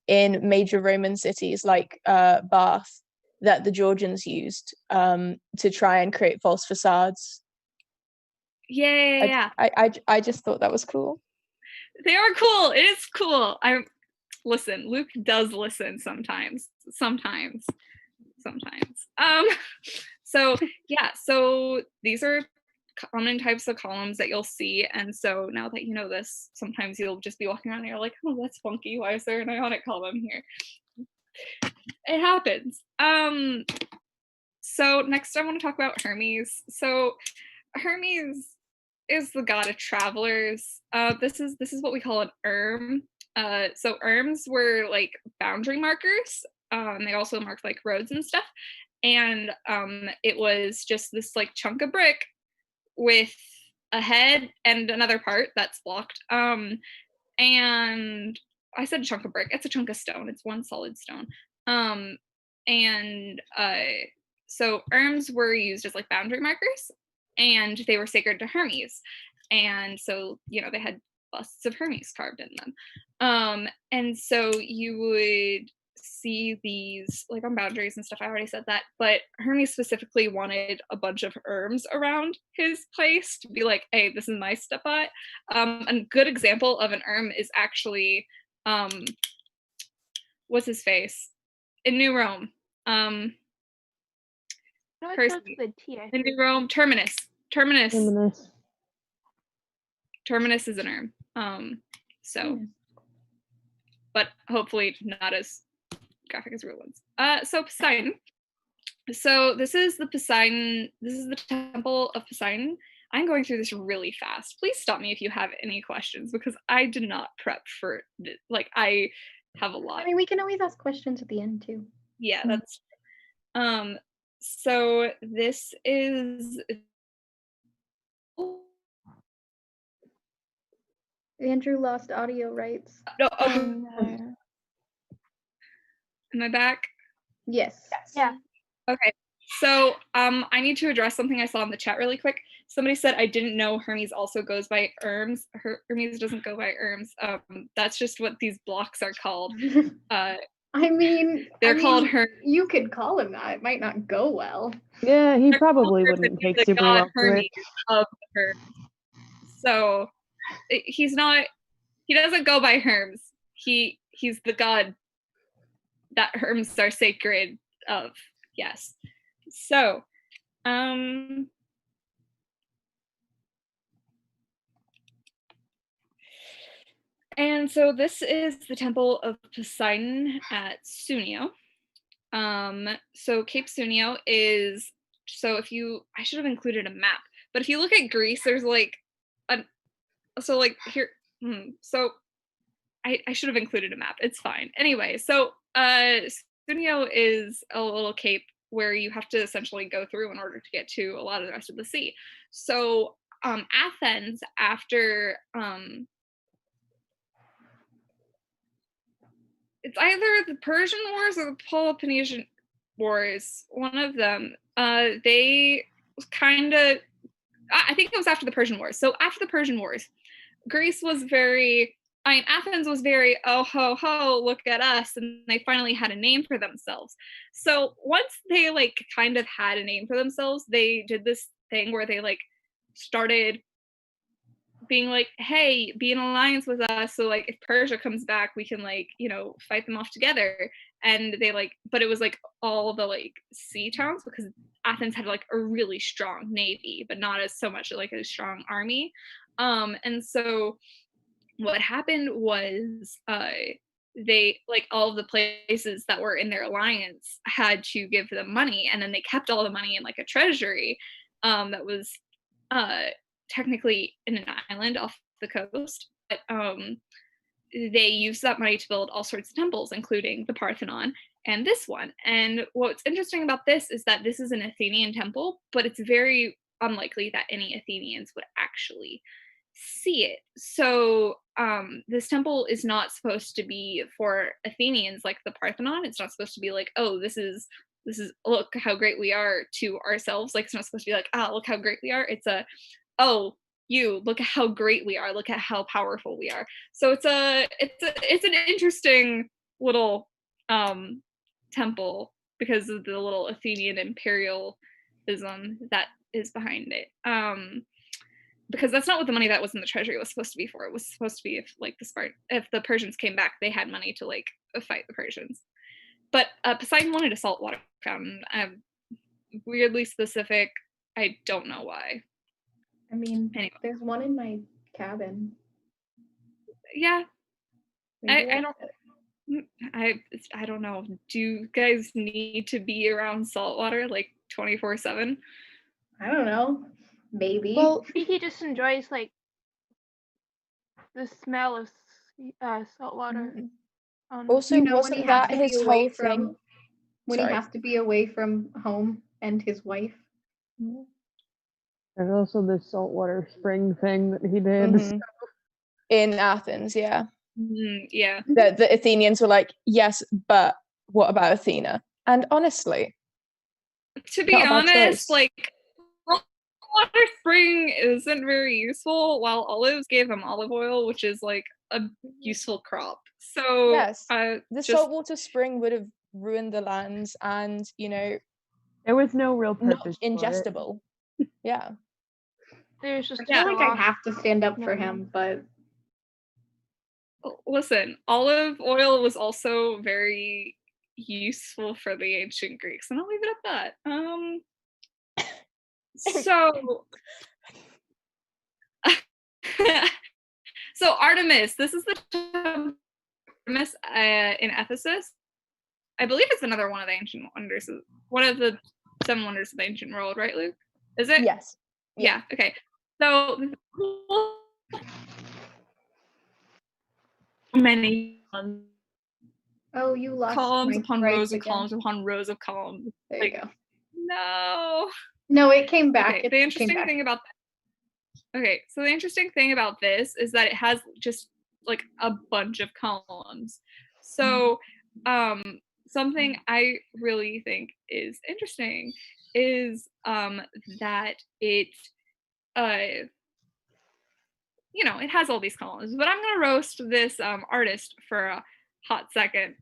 in major Roman cities like Bath, that the Georgians used to try and create false facades. Yeah. I just thought that was cool. They are cool. It is cool. Listen, Luke does listen sometimes. So yeah, so these are common types of columns that you'll see, and so now that you know this, sometimes you'll just be walking around and you're like, oh, that's funky. Why is there an ionic column here? It happens. So next I want to talk about Hermes. So Hermes is the god of travelers. This is what we call an erm. So erms were like boundary markers. They also marked like roads and stuff. And it was just this like chunk of brick with a head and another part that's blocked. And I said chunk of brick. It's a chunk of stone. It's one solid stone. So erms were used as like boundary markers, and they were sacred to Hermes. And so, they had busts of Hermes carved in them. And so you would see these like on boundaries and stuff. I already said that, but Hermes specifically wanted a bunch of erms around his place to be like, hey, this is my spot. A good example of an erm is actually what's his face in New Rome. Percy. In New Rome, Terminus. Terminus is an erm. So but hopefully not as graphic as real ones. So Poseidon. So this is the Poseidon. This is the temple of Poseidon. I'm going through this really fast. Please stop me if you have any questions because I did not prep for this. Like I have a lot. I mean, we can always ask questions at the end too. Yeah, that's. So this is. Andrew lost audio rights. No. Am I back? Yes. Yeah. Okay. So I need to address something I saw in the chat really quick. Somebody said I didn't know Hermes also goes by erms. Hermes doesn't go by erms. That's just what these blocks are called. I mean, they're called Hermes. You could call him that. It might not go well. Yeah, he probably wouldn't take The super god well to Hermes it. of Hermes. So he's not. He doesn't go by Hermes. He's the god that Hermes are sacred of. Yes. So, and so this is the temple of Poseidon at Sunio. So Cape Sunio is, so if you, I should have included a map, but if you look at Greece, there's like so like here, so I should have included a map. It's fine. Anyway, so Sunio is a little cape where you have to essentially go through in order to get to a lot of the rest of the sea. So Athens, after it's either the Persian Wars or the Peloponnesian Wars, one of them, they kind of, I think it was after the Persian Wars. So after the Persian Wars, Greece was very, Athens was very, oh ho ho, look at us, and they finally had a name for themselves. So once they like kind of had a name for themselves, they did this thing where they like started being like, hey, be in alliance with us, so like if Persia comes back, we can like, you know, fight them off together. And they like, but it was like all the like sea towns, because Athens had like a really strong navy, but not as so much like a strong army. And so what happened was they like all of the places that were in their alliance had to give them money, and then they kept all the money in like a treasury that was technically in an island off the coast, but they used that money to build all sorts of temples, including the Parthenon and this one. And what's interesting about this is that this is an Athenian temple, but it's very unlikely that any Athenians would actually see it. So this temple is not supposed to be for Athenians like the Parthenon. It's not supposed to be like, oh, this is look how great we are to ourselves. Like it's not supposed to be like, oh, look how great we are. It's a, oh, you look at how great we are, look at how powerful we are. So it's an interesting little temple because of the little Athenian imperialism that is behind it. Because that's not what the money that was in the treasury was supposed to be for. It was supposed to be if like if the Persians came back, they had money to like fight the Persians. But Poseidon wanted a saltwater fountain. Weirdly specific. I don't know why. I mean, anyway. There's one in my cabin. Yeah. I don't know. Do you guys need to be around saltwater like 24/7? I don't know. Maybe. Well, he just enjoys like the smell of salt water. Also, you know, wasn't that his whole thing? When he has to be away from home and his wife. There's also this saltwater spring thing that he did. In Athens, yeah. Yeah. The Athenians were like, yes, but what about Athena? And honestly, to be honest, like water spring isn't very useful, while olives gave them olive oil, which is like a useful crop. So Yes, the just saltwater spring would have ruined the lands, and there was no real not purpose for it. ingestible. Yeah. There's just I feel like I have to stand up for him, but listen, olive oil was also very useful for the ancient Greeks, and I'll leave it at that. So so Artemis, this is the Artemis in Ephesus. I believe it's another one of the ancient wonders, one of the 7 wonders of the ancient world, right, Luke? Is it? Yes. Yeah. Okay. So many oh, you lost columns my upon rights rows and again. columns upon rows of columns. There you go. No. No, it came back. Okay, the interesting thing about so the interesting thing about this is that it has just like a bunch of columns. So something I really think is interesting is that it it has all these columns, but I'm gonna roast this artist for a hot second.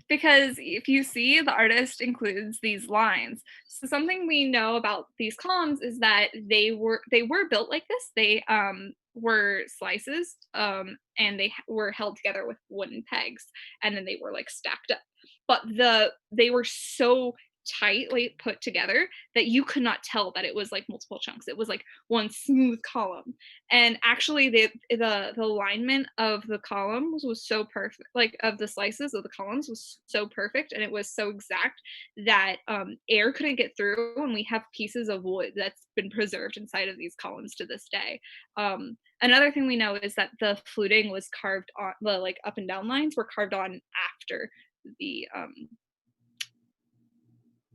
Because if you see, the artist includes these lines. So something we know about these columns is that they were built like this. They were slices, and they were held together with wooden pegs, and then they were like stacked up. But they were so tightly put together that you could not tell that it was like multiple chunks. It was like one smooth column. And actually the alignment of the columns was so perfect, like of the slices of the columns was so perfect, and it was so exact that air couldn't get through, and we have pieces of wood that's been preserved inside of these columns to this day. Another thing we know is that the fluting was carved on, the like up and down lines were carved on after the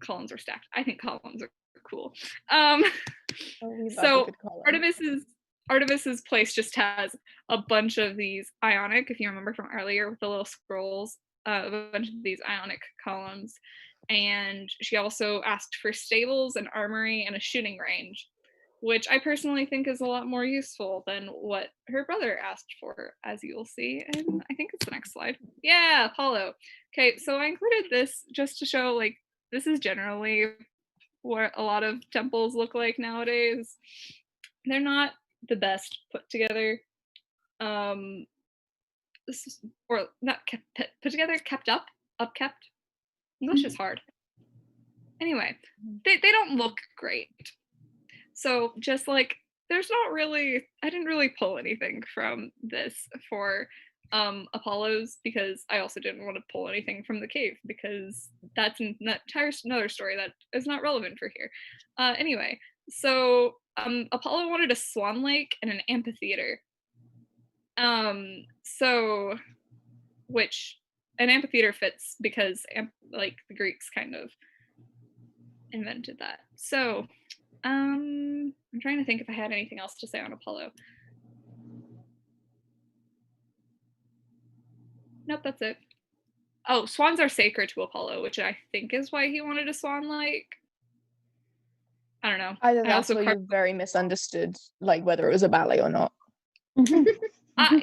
columns are stacked. I think columns are cool. So Artemis's place just has a bunch of these Ionic, if you remember from earlier with the little scrolls, a bunch of these Ionic columns. And she also asked for stables, an armory, and a shooting range, which I personally think is a lot more useful than what her brother asked for, as you will see. And I think it's the next slide. Yeah, Apollo. Okay, so I included this just to show, like, this is generally what a lot of temples look like nowadays. They're not the best put together. Or not kept, put together, kept up, upkept. English is hard. Anyway, they don't look great. So just like, there's not really, I didn't really pull anything from this for Apollo's, because I also didn't want to pull anything from the cave, because that's another story that is not relevant for here. Anyway, so Apollo wanted a swan lake and an amphitheater. So, which an amphitheater fits because like the Greeks kind of invented that. So I'm trying to think if I had anything else to say on Apollo. Nope, that's it. Oh, swans are sacred to Apollo, which I think is why he wanted a swan lake. I don't know. Either that's or you very misunderstood, like whether it was a ballet or not. No.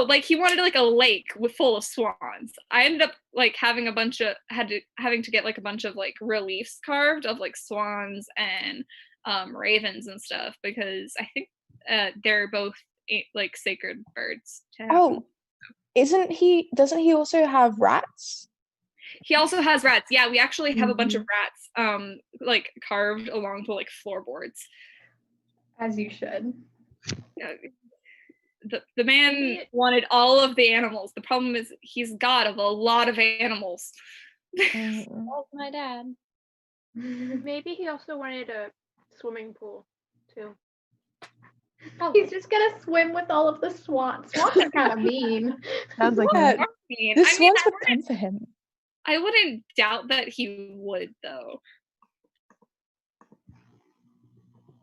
Like he wanted like a lake full of swans. I ended up like having to get like a bunch of like reliefs carved of like swans and ravens and stuff, because I think they're both like sacred birds to have. Oh, doesn't he also have rats? He also has rats. Yeah, we actually have a bunch of rats like carved along the like floorboards. As you should. The man wanted all of the animals. The problem is he's god of a lot of animals. That's my dad. Maybe he also wanted a swimming pool too. He's just gonna swim with all of the swans. Swans are kind of mean. Sounds like mean. The swans would come for him. I wouldn't doubt that he would, though.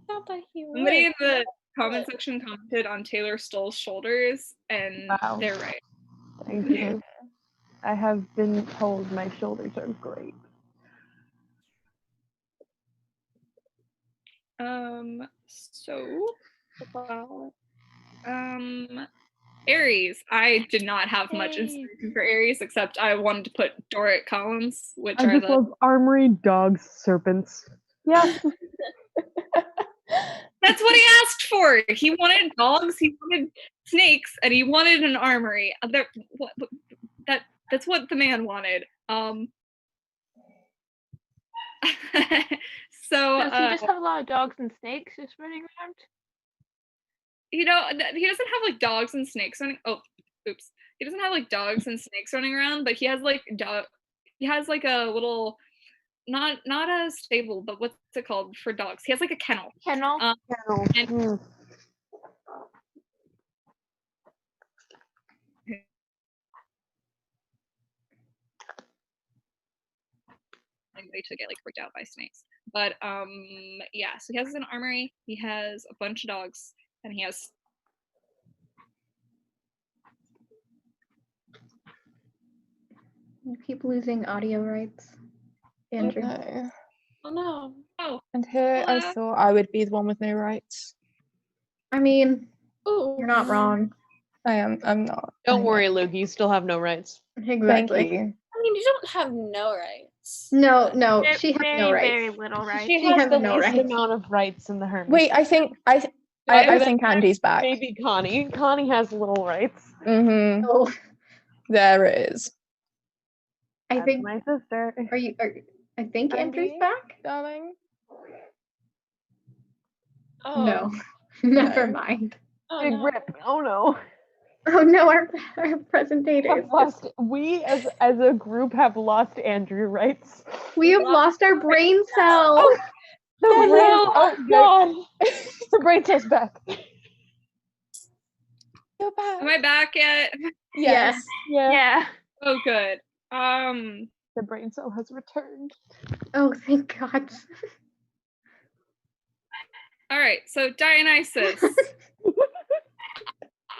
Not that he would. Somebody in the comment section commented on Taylor Stoll's shoulders, and they're right. Thank you. I have been told my shoulders are great. So Aries. I did not have much inspiration for Aries, except I wanted to put Doric columns, which I are just the love armory, dogs, serpents. Yeah. That's what he asked for. He wanted dogs, he wanted snakes, and he wanted an armory. That's what the man wanted. So Does he just have a lot of dogs and snakes just running around? You know, he doesn't have like dogs and snakes running. Oh, oops. He doesn't have like dogs and snakes running around, but he has like He has like a little, not a stable, but what's it called for dogs? He has like a kennel. Kennel. Kennel. And anybody to get like freaked out by snakes. But yeah, so he has an armory, he has a bunch of dogs, and he has You keep losing audio rights, Andrew. Okay. Oh no. Oh. And here I thought I would be the one with no rights. I mean, you're not wrong. I'm not. Don't worry, Luke. You still have no rights. Exactly. Thank you. I mean, you don't have no rights. No, she has Very, no rights. very little rights. She has has the no least rights. amount of rights in the Hermes. Wait, I think Andy's back. Maybe Connie. Connie has little rights. Mm-hmm. Oh, There it is. I That's think my sister. I think Andrew's Andy, back. darling. Oh. No, never mind. Oh, Big no. rip. Oh no. Oh no, our presentator. Have lost, we as a group have lost Andrew rights. We have lost our brain cell. Oh, the Oh, brain. no. Oh god. The brain cell's back. You're back. Am I back yet? Yes. Yeah. Oh good. The brain cell has returned. Oh, thank God. All right, so Dionysus.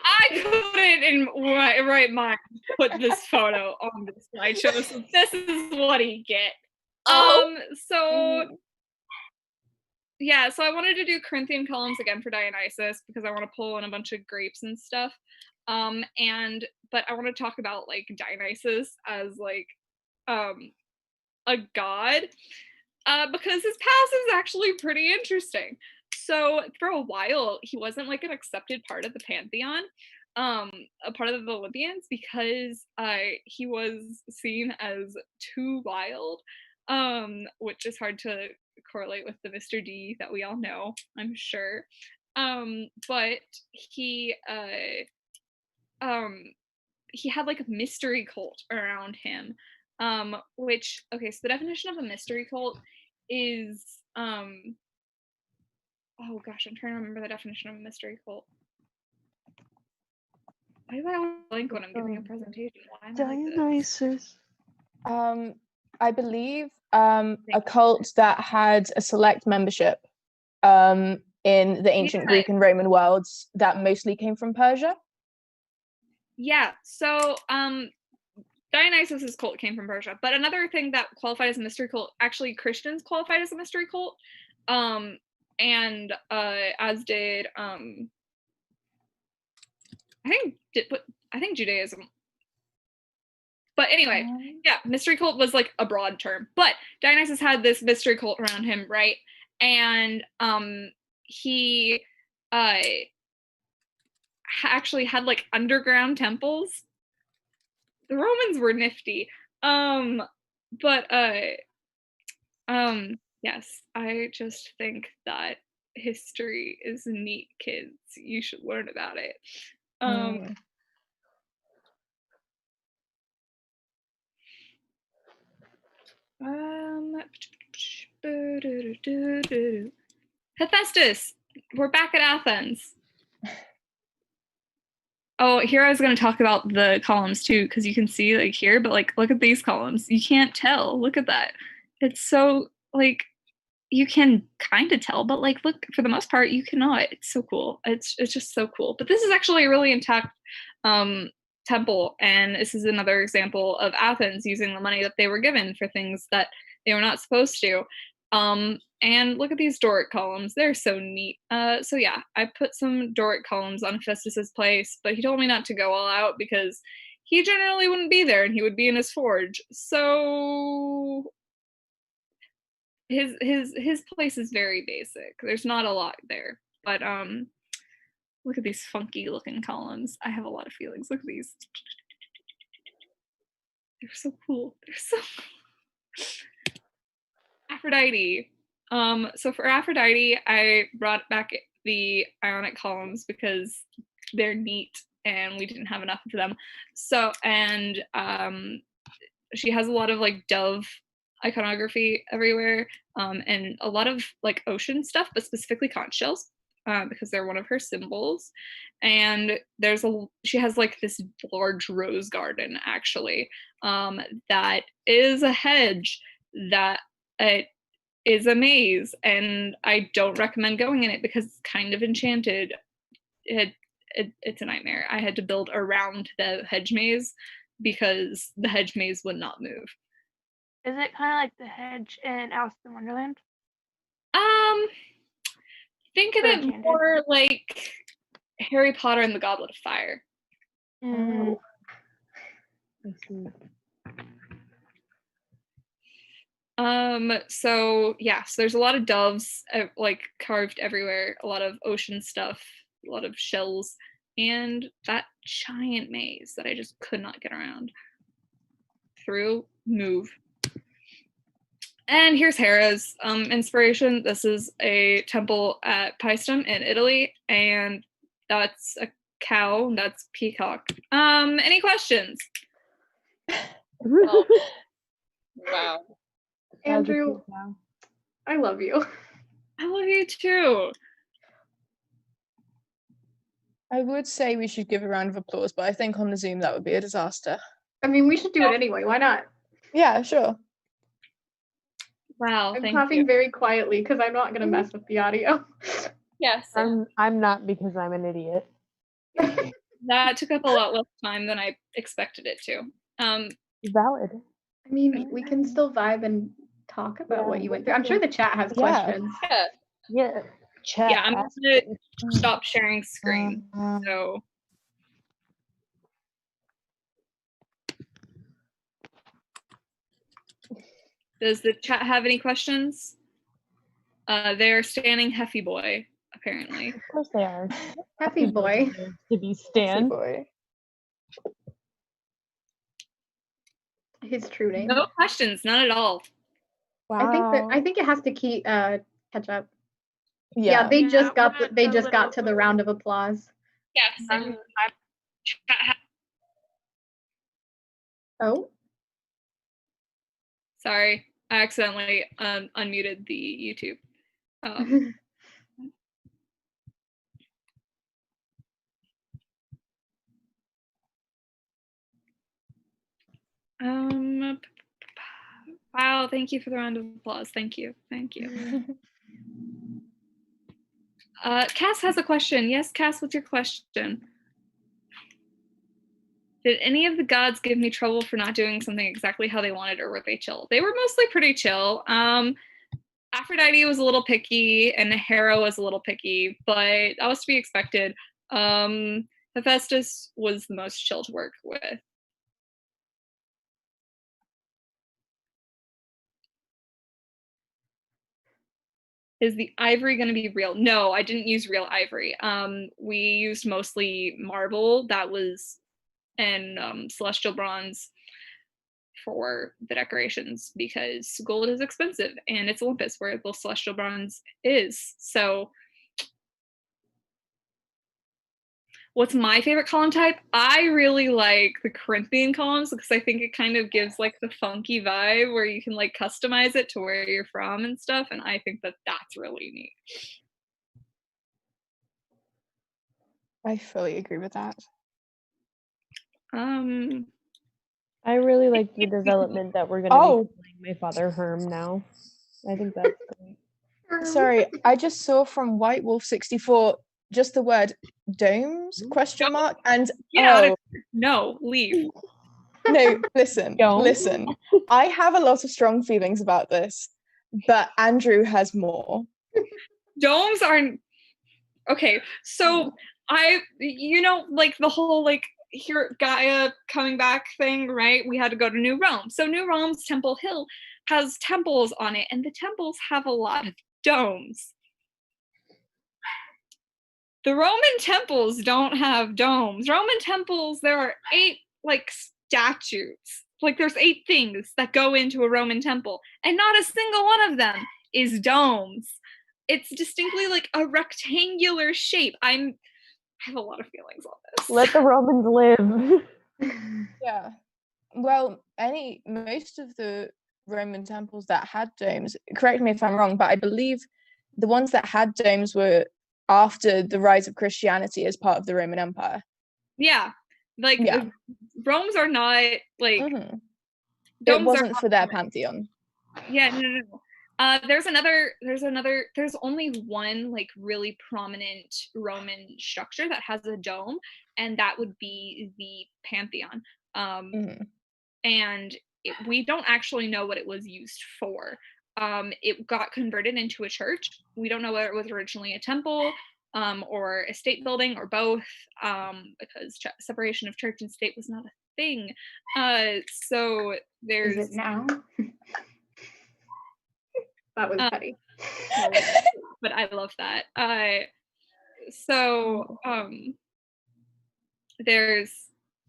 I couldn't in my right mind put this photo on the slideshow, so this is what he get. So yeah, so I wanted to do Corinthian columns again for Dionysus because I want to pull in a bunch of grapes and stuff. But I want to talk about like Dionysus as like a god because his past is actually pretty interesting. So for a while he wasn't like an accepted part of the pantheon, a part of the Olympians, because he was seen as too wild, which is hard to correlate with the Mr. D that we all know, I'm sure. But he had like a mystery cult around him, which, okay, so the definition of a mystery cult is oh gosh, I'm trying to remember the definition of a mystery cult. Why do I always blank when I'm giving a presentation? Why am I like this? Dionysus. I believe a cult that had a select membership in the ancient Greek and Roman worlds that mostly came from Persia. Yeah, so Dionysus's cult came from Persia, but another thing that qualified as a mystery cult, actually Christians qualified as a mystery cult, and as did I think Judaism. But anyway, yeah, mystery cult was like a broad term, but Dionysus had this mystery cult around him, right? And he actually had like underground temples. The Romans were nifty. Yes, I just think that history is neat, kids. You should learn about it. Hephaestus, we're back at Athens. Oh, here I was going to talk about the columns too, because you can see like here, but like look at these columns. You can't tell. Look at that. It's so like you can kind of tell, but like look, for the most part, you cannot. It's so cool. It's just so cool. But this is actually a really intact temple, and this is another example of Athens using the money that they were given for things that they were not supposed to. And look at these Doric columns. They're so neat. So yeah, I put some Doric columns on Hephaestus's place, but he told me not to go all out because he generally wouldn't be there and he would be in his forge. So his place is very basic. There's not a lot there. But look at these funky looking columns. I have a lot of feelings. Look at these. They're so cool. They're so Aphrodite. So for Aphrodite, I brought back the Ionic columns because they're neat and we didn't have enough of them. So, and she has a lot of like dove iconography everywhere, and a lot of like ocean stuff, but specifically conch shells, because they're one of her symbols. And she has like this large rose garden actually, that is a hedge that it is a maze, and I don't recommend going in it because it's kind of enchanted. It's a nightmare. I had to build around the hedge maze because the hedge maze would not move. Is it kind of like the hedge in Alice in Wonderland? Think of it more like Harry Potter and the Goblet of Fire. Mm. I see. So yeah, so there's a lot of doves like carved everywhere, a lot of ocean stuff, a lot of shells, and that giant maze that I just could not get around move. And here's Hera's inspiration. This is a temple at Paestum in Italy, and that's a cow, that's peacock. Any questions? Wow. Andrew, I love you. I love you too. I would say we should give a round of applause, but I think on the Zoom that would be a disaster. I mean, we should do it anyway. Why not? Yeah, sure. Wow, I'm clapping very quietly because I'm not going to mess with the audio. Yes. I'm not because I'm an idiot. That took up a lot less time than I expected it to. Valid. I mean, we can still vibe and talk about what you went through. I'm sure the chat has questions. Yeah. Chat. Yeah, I'm gonna stop sharing screen. So does the chat have any questions? They're standing Heffy Boy, apparently. Of course they are. Heffy Boy. To be Stan. Boy. His true name. No questions, none at all. Wow. I think it has to keep catch up. Yeah. They just got to the round of applause. Yes. Oh. Sorry, I accidentally unmuted the YouTube. Wow, thank you for the round of applause. Thank you. Cass has a question. Yes, Cass, what's your question? Did any of the gods give me trouble for not doing something exactly how they wanted, or were they chill? They were mostly pretty chill. Aphrodite was a little picky, and Hera was a little picky, but that was to be expected. Hephaestus was the most chill to work with. Is the ivory going to be real? No, I didn't use real ivory. We used mostly marble that was and celestial bronze for the decorations because gold is expensive and it's Olympus where the celestial bronze is. So what's my favorite column type? I really like the Corinthian columns because I think it kind of gives like the funky vibe where you can like customize it to where you're from and stuff, and I think that that's really neat. I fully agree with that. I really like the development that we're gonna be playing my father Herm now. I think that's great. Sorry, I just saw from White Wolf 64 just the word domes ? And no, leave. No, listen. I have a lot of strong feelings about this. but Andrew has more. Domes are okay. So like the whole like here Gaia coming back thing, right? We had to go to New Rome. So New Rome's Temple Hill has temples on it, and the temples have a lot of domes. The Roman temples don't have domes. Roman temples, there are 8 like statues. Like there's 8 things that go into a Roman temple, and not a single one of them is domes. It's distinctly like a rectangular shape. I have a lot of feelings on this. Let the Romans live. Yeah. Well, most of the Roman temples that had domes, correct me if I'm wrong, but I believe the ones that had domes were after the rise of Christianity as part of the Roman Empire. Yeah. Like Rome's are not like it wasn't for their pantheon. Yeah, no. There's only one like really prominent Roman structure that has a dome, and that would be the Pantheon. And we don't actually know what it was used for. It got converted into a church. We don't know whether it was originally a temple or a state building or both, because separation of church and state was not a thing. So there's... Is it now? That was petty. But I love that. There's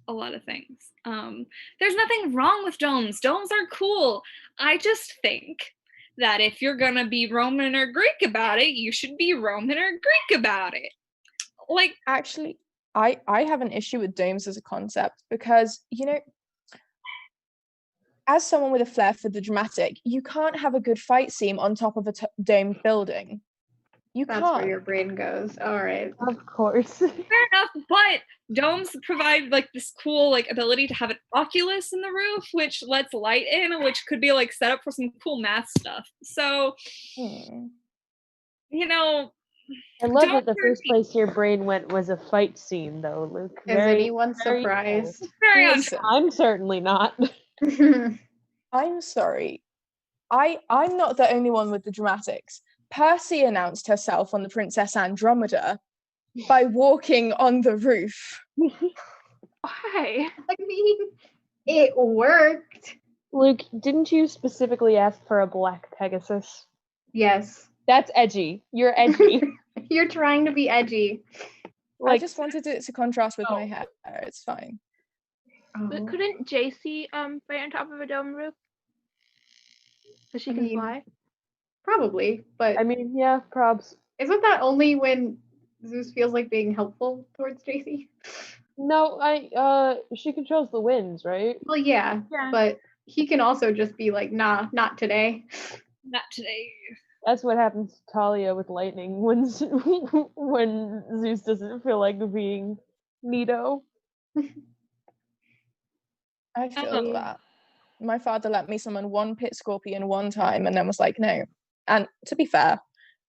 a lot of things. There's nothing wrong with domes. Domes are cool. I just think that if you're gonna be Roman or Greek about it, you should be Roman or Greek about it. Like, actually, I have an issue with domes as a concept because, as someone with a flair for the dramatic, you can't have a good fight scene on top of a domed building. That's can't. where your brain goes. All right. Of course. Fair enough, but domes provide like this cool like ability to have an oculus in the roof, which lets light in, which could be like set up for some cool math stuff. So, I love that the first place your brain went was a fight scene, though, Luke. Is anyone surprised? Very Listen, I'm certainly not. I'm sorry. I'm not the only one with the dramatics. Percy announced herself on the Princess Andromeda by walking on the roof. Why? I mean, it worked. Luke, didn't you specifically ask for a black Pegasus? Yes. That's edgy. You're edgy. You're trying to be edgy. I just wanted it to contrast with my hair. It's fine. But couldn't JC fight on top of a dome roof? So she can fly? Probably, but I mean, yeah, probs. Isn't that only when Zeus feels like being helpful towards JC? No, she controls the winds, right? Well, yeah, but he can also just be like, nah, not today. Not today. That's what happens to Talia with lightning when Zeus doesn't feel like being neato. I feel that. My father let me summon one pit scorpion one time and then was like, no. And to be fair,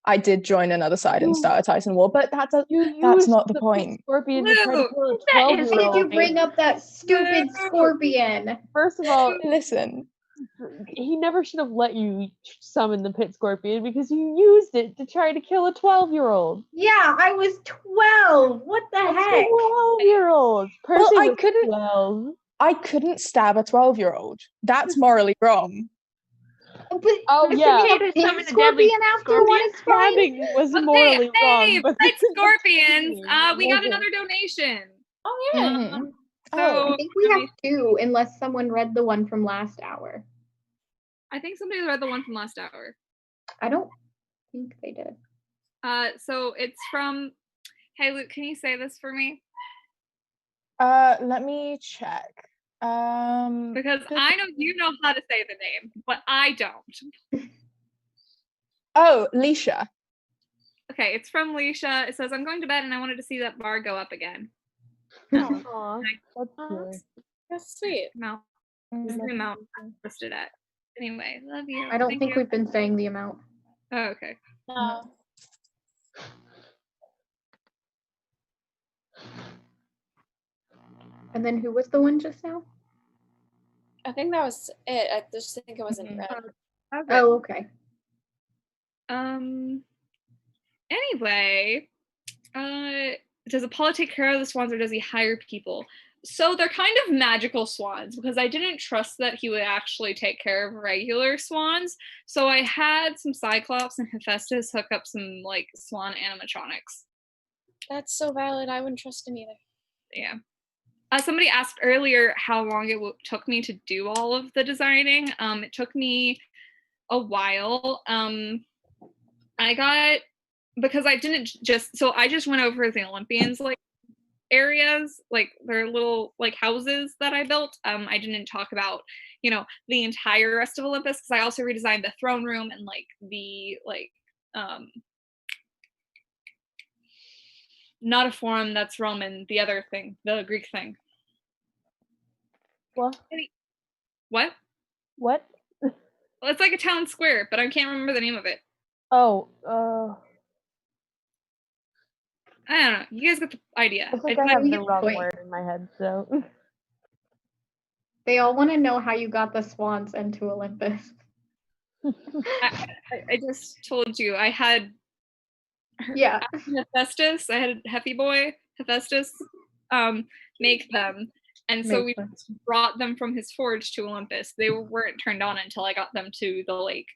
I did join another side and start a Titan war, but that's not the point. Scorpion to try to kill a 12-year-old. Did you bring up that stupid scorpion? First of all, listen. He never should have let you summon the pit scorpion because you used it to try to kill a 12-year-old. Yeah, I was 12. What the heck? 12-year-old. Percy was 12. I couldn't stab a 12-year-old. That's morally wrong. But scorpion after one is stabbing was morally wrong. But scorpions. We got another donation. Oh yeah. So I think we have 2, unless someone read the one from last hour. I think somebody read the one from last hour. I don't think they did. So it's from. Hey Luke, can you say this for me? Let me check. Because I know you know how to say the name, but I don't. Oh, Leisha. Okay, it's from Leisha. It says, I'm going to bed and I wanted to see that bar go up again. Aww, that's sweet. No, this is the amount I listed at. Anyway, love you. I don't Thank think you. we've been saying the amount. Oh, okay. No. And then who was the one just now? I think that was it. I just think it wasn't red. Oh, okay. Anyway, does Apollo take care of the swans or does he hire people? So they're kind of magical swans because I didn't trust that he would actually take care of regular swans. So I had some Cyclops and Hephaestus hook up some like swan animatronics. That's so valid. I wouldn't trust him either. Yeah. Somebody asked earlier how long it took me to do all of the designing. It took me a while. Because I didn't I just went over the Olympians like areas, like their little like houses that I built. I didn't talk about, the entire rest of Olympus because I also redesigned the throne room and like the not a forum, that's Roman, the other thing, the Greek thing. What? What? What? Well, it's like a town square, but I can't remember the name of it. Oh, I don't know. You guys get the idea. I think I have the wrong word in my head, so. They all want to know how you got the swans into Olympus. I just told you I had Hephaestus. I had Hephaestus make them. And so we brought them from his forge to Olympus. They weren't turned on until I got them to the lake.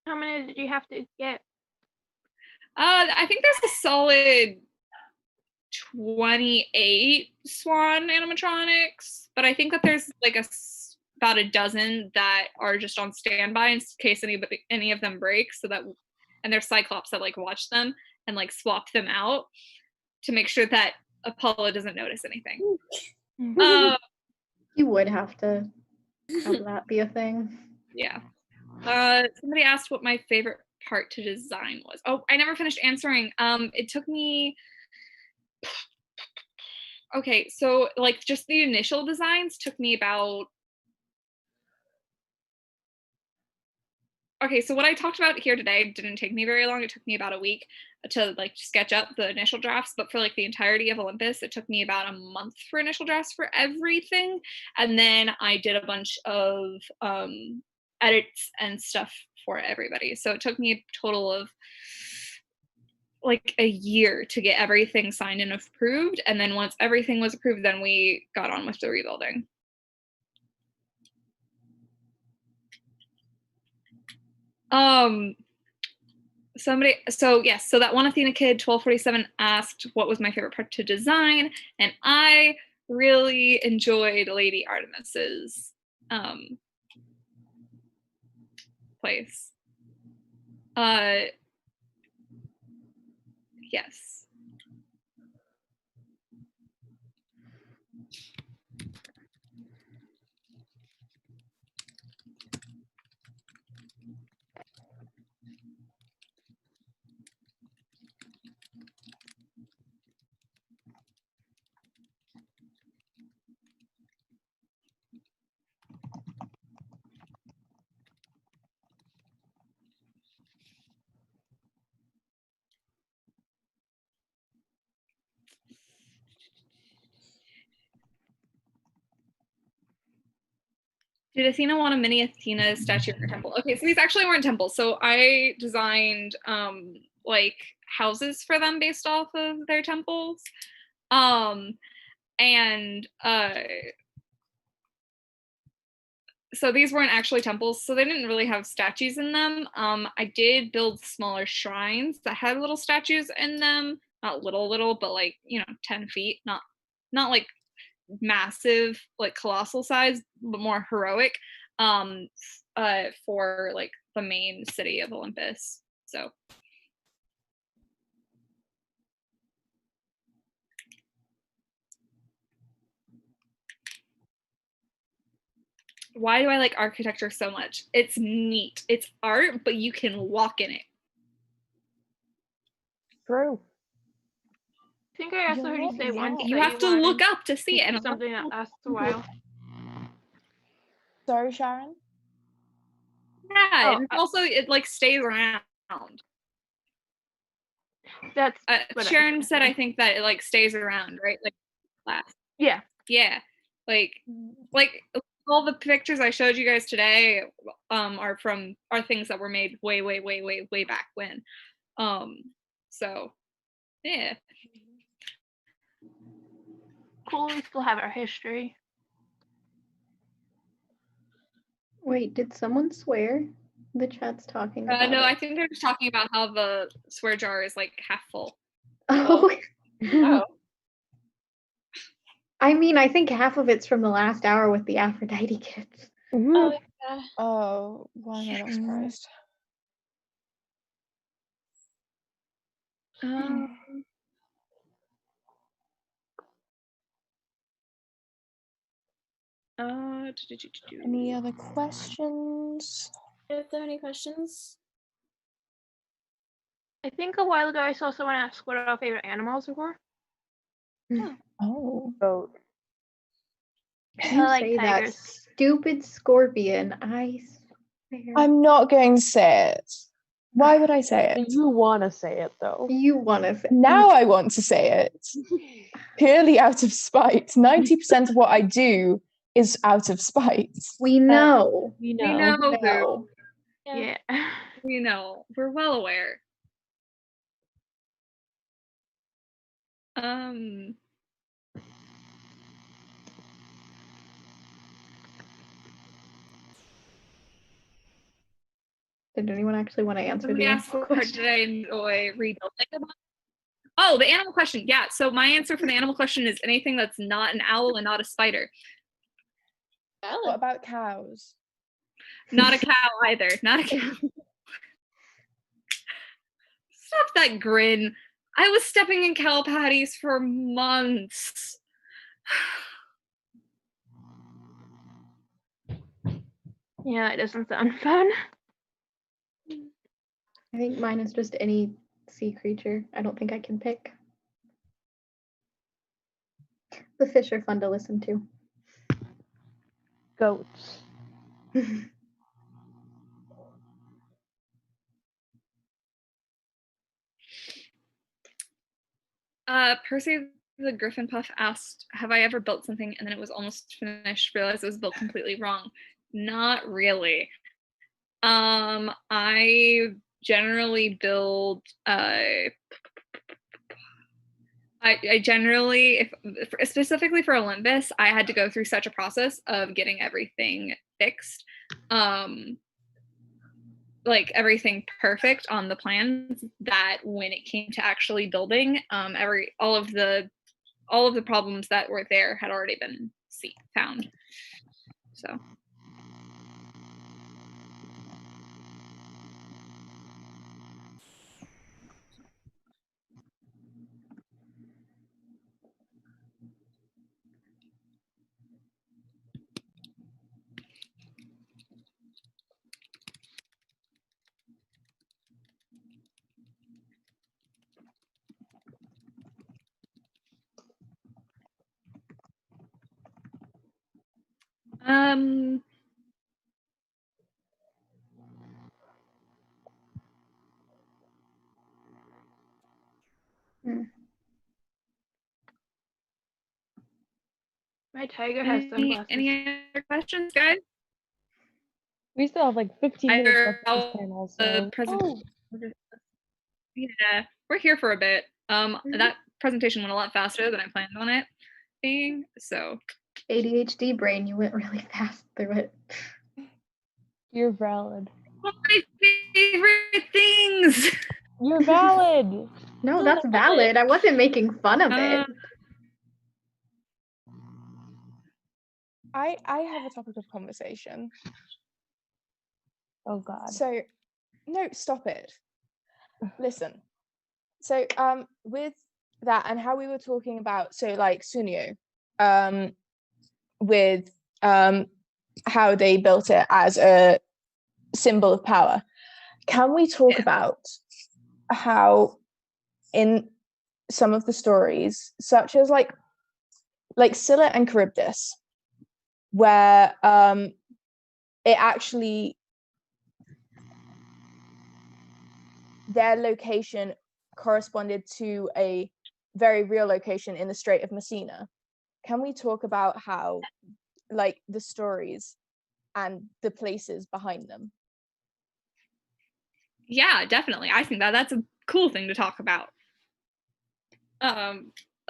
How many did you have to get? I think there's a solid 28 swan animatronics, but I think that there's like about a dozen that are just on standby in case any of them break, and there's Cyclops that like watch them and like swap them out to make sure that Apollo doesn't notice anything. You would have to have that be a thing. Yeah. Somebody asked what my favorite part to design was. Oh, I never finished answering. It took me. Okay, so like just the initial designs took me about. Okay, so what I talked about here today didn't take me very long. It took me about a week to like sketch up the initial drafts, but for like the entirety of Olympus, it took me about a month for initial drafts for everything. And then I did a bunch of edits and stuff for everybody. So it took me a total of like a year to get everything signed and approved. And then once everything was approved, then we got on with the rebuilding. So that one Athena kid, 1247, asked what was my favorite part to design, and I really enjoyed Lady Artemis's place. Yes. Did Athena want a mini Athena statue in her temple? Okay, so these actually weren't temples. So I designed like houses for them based off of their temples. So these weren't actually temples, so they didn't really have statues in them. I did build smaller shrines that had little statues in them. Not little, but like, 10 feet, not like massive, like colossal size, but more heroic for like the main city of Olympus. So why do I like architecture so much? It's neat. It's art, but you can walk in it. True. I think I also heard you say once. You have to look up to see it. And something that lasts a while. Sorry, Sharon? Yeah, and also it like stays around. That's Sharon said I think that it like stays around, right? Like lasts. Yeah. Yeah. Like all the pictures I showed you guys today, are things that were made way back when. So yeah. Cool, we still have our history. Wait, did someone swear? The chat's talking about No, it. I think they're just talking about how the swear jar is like half full. Oh. Oh. I mean, I think half of it's from the last hour with the Aphrodite kids. Oh, yeah. Oh, why am I not surprised? Any other questions? If there are any questions. I think a while ago I saw someone ask what our favorite animals were. Oh. Goat. I You like say that tigers. stupid scorpion. I swear. I'm not going to say it. Why would I say it? You want to say it though. You want to say Now I want to say it. Purely out of spite. 90% of what I do is out of spite. We know. We We know. know. Yeah. We know. We're well aware. Did anyone actually want to answer Somebody the asked animal what part question? did I enjoy rebuilding about? Oh, the animal question. Yeah. So my answer for the animal question is anything that's not an owl and not a spider. What about cows? Not a cow either. Not a cow. Stop that grin. I was stepping in cow patties for months. Yeah, it doesn't sound fun. I think mine is just any sea creature. I don't think I can pick. The fish are fun to listen to. Goats. Percy the Griffin Puff asked, have I ever built something and then it was almost finished, realized it was built completely wrong? Not really. I generally build I generally, if specifically for Olympus, I had to go through such a process of getting everything fixed, like everything perfect on the plans, that when it came to actually building, all of the problems that were there had already been found. So. My tiger has sunglasses. Any other questions, guys? We still have like 15 minutes left of this panel, so. Yeah, we're here for a bit. That presentation went a lot faster than I planned on it being, so. ADHD brain, you went really fast through it. You're valid. One of my favorite things! You're valid! No, that's valid. I wasn't making fun of it. I have a topic of conversation. Oh God. So, no, stop it. Listen. So, with that and how we were talking about, so like Sunio, with how they built it as a symbol of power. Can we talk about how in some of the stories, such as like Scylla and Charybdis, where it actually their location corresponded to a very real location in the Strait of Messina. Can we talk about how like the stories and the places behind them. Yeah, definitely. I think that's a cool thing to talk about.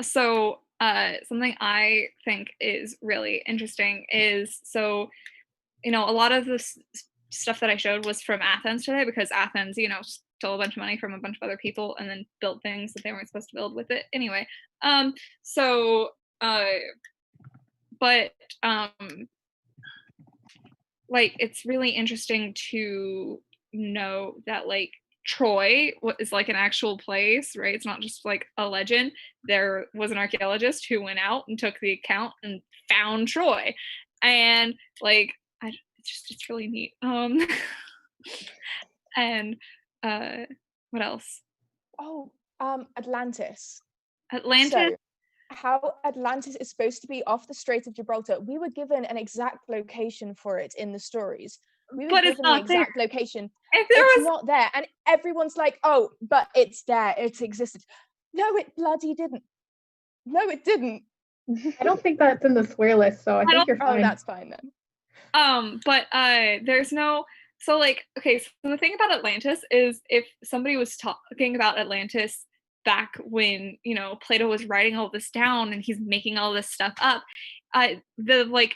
So something I think is really interesting is, so, a lot of this stuff that I showed was from Athens today, because Athens, stole a bunch of money from a bunch of other people and then built things that they weren't supposed to build with it. Anyway, like, it's really interesting to know that, like, Troy is like an actual place, right? It's not just like a legend. There was an archaeologist who went out and took the account and found Troy, and like, it's really neat. And what else? Oh, Atlantis. Atlantis? So, how Atlantis is supposed to be off the Strait of Gibraltar. We were given an exact location for it in the stories. We were But it's given the not there. exact location. If there It's was- not there. And everyone's like, oh, but it's there. It existed. No, it bloody didn't. No, it didn't. I don't think that's in the swear list, so I think you're fine. Oh, that's fine then. But there's no, so like, okay, so the thing about Atlantis is, if somebody was talking about Atlantis back when, Plato was writing all this down and he's making all this stuff up, the like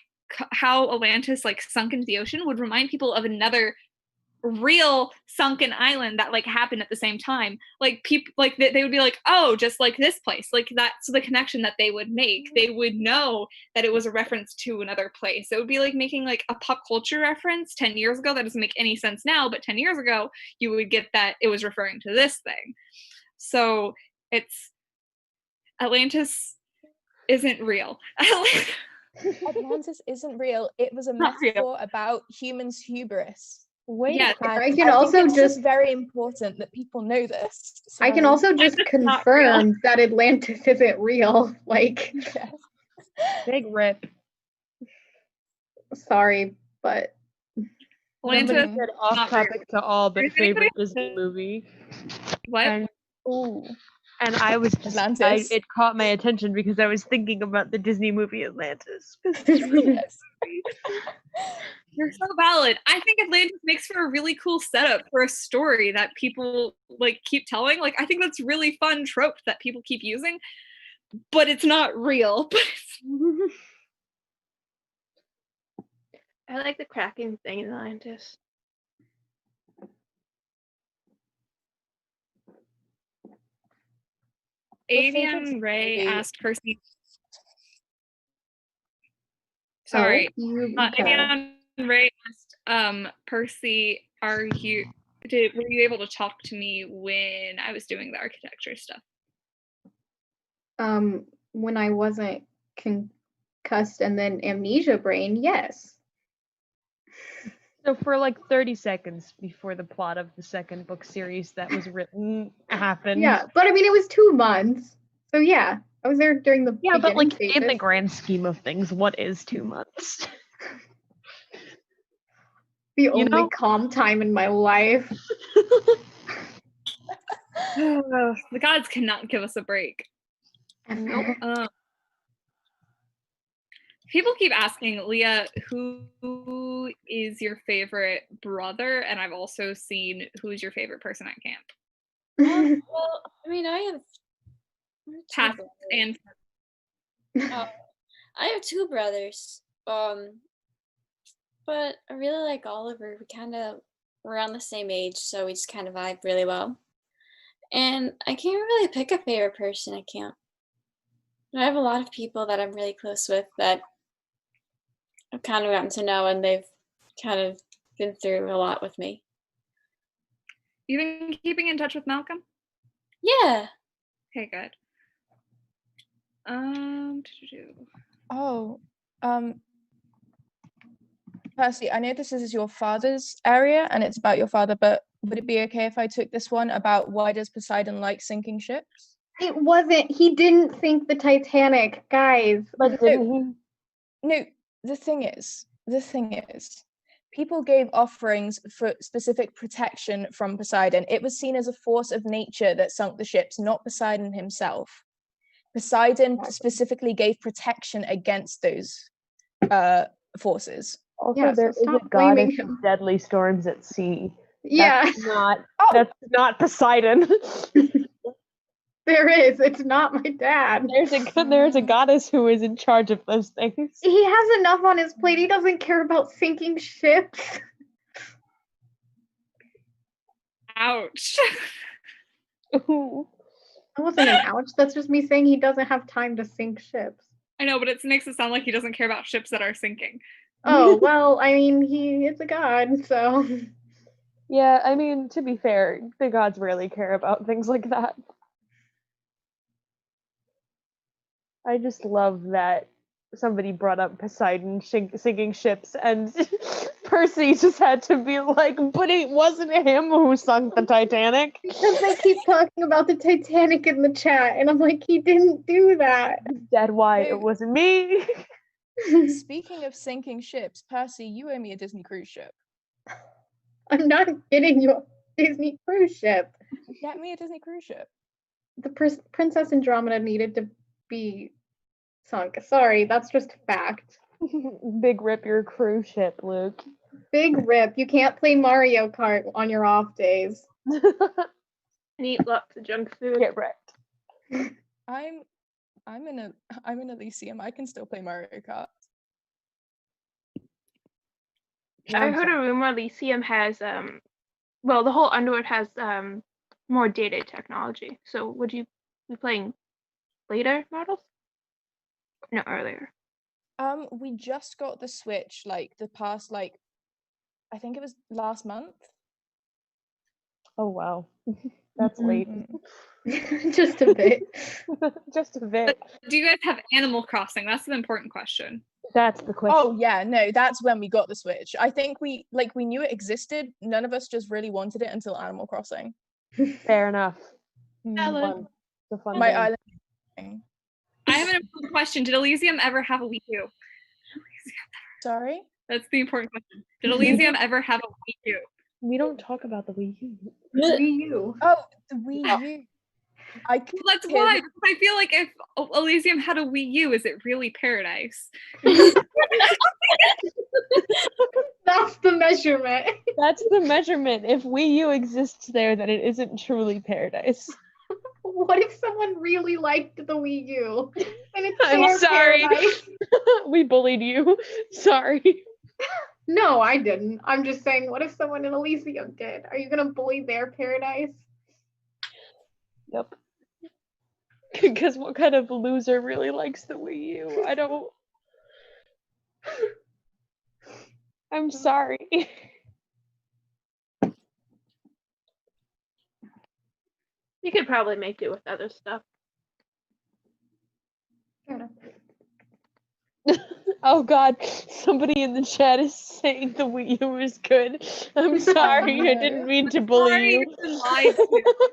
how Atlantis like sunk into the ocean would remind people of another real sunken island that like happened at the same time. Like people, like they would be like, oh, just like this place, like that's the connection that they would make. They would know that it was a reference to another place. It would be like making like a pop culture reference 10 years ago that doesn't make any sense now, but 10 years ago you would get that it was referring to this thing. So it's, Atlantis isn't real. Atlantis isn't real. It was a Not real. metaphor about humans' hubris. Yeah, I can also think it's just very important that people know this. I can So- also just confirm that Atlantis isn't real. Like, Big rip. sorry, but Atlantis Somebody said off not topic to all, but Is anybody- favorite Disney movie. What? And, ooh. And I was just, Atlantis. it caught my attention because I was thinking about the Disney movie Atlantis. Yes. You're so valid. I think Atlantis makes for a really cool setup for a story that people like keep telling. Like, I think that's really fun trope that people keep using, but it's not real. I like the Kraken thing in Atlantis. Avian Ray asked Percy. Sorry. Avian Ray asked Percy, were you able to talk to me when I was doing the architecture stuff? when I wasn't concussed and then amnesia brain, yes. So for like 30 seconds before the plot of the second book series that was written happened. Yeah, but I mean, it was 2 months. So yeah, I was there during the but like beginning in the stages. grand scheme of things, what is 2 months? The only calm time in my life. The gods cannot give us a break. Nope. People keep asking, Leah, who is your favorite brother? And I've also seen who's your favorite person at camp. Well, I mean, I have Past and I have 2 brothers. But I really like Oliver. We're around the same age, so we just kind of vibe really well. And I can't really pick a favorite person at camp. I have a lot of people that I'm really close with that I've kind of gotten to know, and they've kind of been through a lot with me. You been keeping in touch with Malcolm? Yeah. Okay, good. Percy, I know this is your father's area and it's about your father, but would it be okay if I took this one about why does Poseidon like sinking ships? It wasn't. He didn't sink the Titanic, guys. But no, the thing is, people gave offerings for specific protection from Poseidon. It was seen as a force of nature that sunk the ships, not Poseidon himself. Poseidon specifically gave protection against those forces. Also, Yeah, there so is a stop blaming goddess him. of deadly storms at sea. Yeah. That's not Poseidon. There is. It's not my dad. There's a goddess who is in charge of those things. He has enough on his plate. He doesn't care about sinking ships. Ouch. Ooh. That wasn't an ouch. That's just me saying he doesn't have time to sink ships. I know, but it makes it sound like he doesn't care about ships that are sinking. Oh, well, I mean, he is a god, so. Yeah, I mean, to be fair, the gods rarely care about things like that. I just love that somebody brought up Poseidon sinking ships, and Percy just had to be like, but it wasn't him who sunk the Titanic. Because they keep talking about the Titanic in the chat, and I'm like, he didn't do that. Dead white, it wasn't me. Speaking of sinking ships, Percy, you owe me a Disney cruise ship. I'm not getting you a Disney cruise ship. Get me a Disney cruise ship. The Princess Andromeda needed to be sunk. Sorry, that's just fact. Big rip your cruise ship, Luke. Big rip. You can't play Mario Kart on your off days. And eat lots of junk food. Get wrecked. I'm in Elysium. I can still play Mario Kart. I heard a rumor Elysium has well, the whole Underworld has more data technology. So would you be playing later models? No, earlier. We just got the Switch like the past I think it was last month. Oh wow. That's late. Just a bit. Just a bit. Do you guys have Animal Crossing? That's an important question. That's the question. Oh yeah, no, that's when we got the Switch. I think we knew it existed. None of us just really wanted it until Animal Crossing. Fair enough. Valid. My island. I have an important question. Did Elysium ever have a Wii U? Sorry? That's the important question. Did Elysium ever have a Wii U? We don't talk about the Wii U. Wii U. Oh, the Wii U. That's why. Because I feel like if Elysium had a Wii U, is it really paradise? That's the measurement. That's the measurement. If Wii U exists there, then it isn't truly paradise. What if someone really liked the Wii U? And it's I'm their sorry. paradise? We bullied you. Sorry. No, I didn't. I'm just saying, what if someone in Elysium did? Are you gonna bully their paradise? Yep. Because what kind of loser really likes the Wii U? I don't. I'm sorry. You could probably make do with other stuff. Fair enough. Oh god, somebody in the chat is saying the Wii U is good. I'm sorry, I didn't mean to bully you.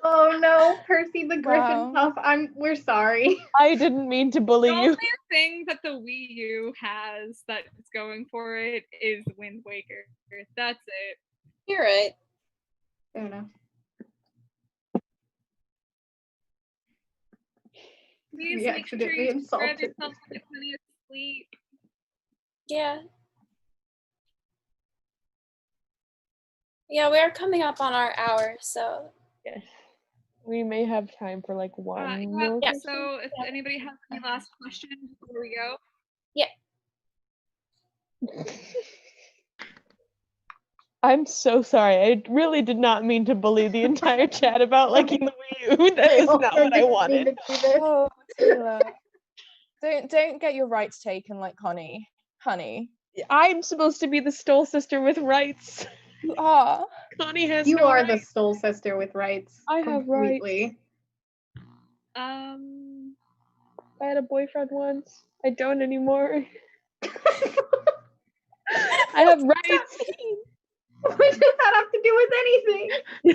Oh no, Percy the Griffin Puff. We're sorry. I didn't mean to bully The you. only thing that the Wii U has that is going for it is Wind Waker. That's it. You're right. Fair enough. Please We make sure accidentally you insulted. spread yourself to get plenty of sleep. Yeah. Yeah, we are coming up on our hour, so. Yes. We may have time for like one more question. So if anybody has any last questions before we go. Yeah. I'm so sorry. I really did not mean to bully the entire chat about liking the Wii U. That is not what I wanted. Oh, Taylor. Don't get your rights taken like honey. I'm supposed to be the Stole sister with rights. You are. Connie has You no are rights. the Stole sister with rights. I have completely. I had a boyfriend once. I don't anymore. I have rights. What does that have to do with anything?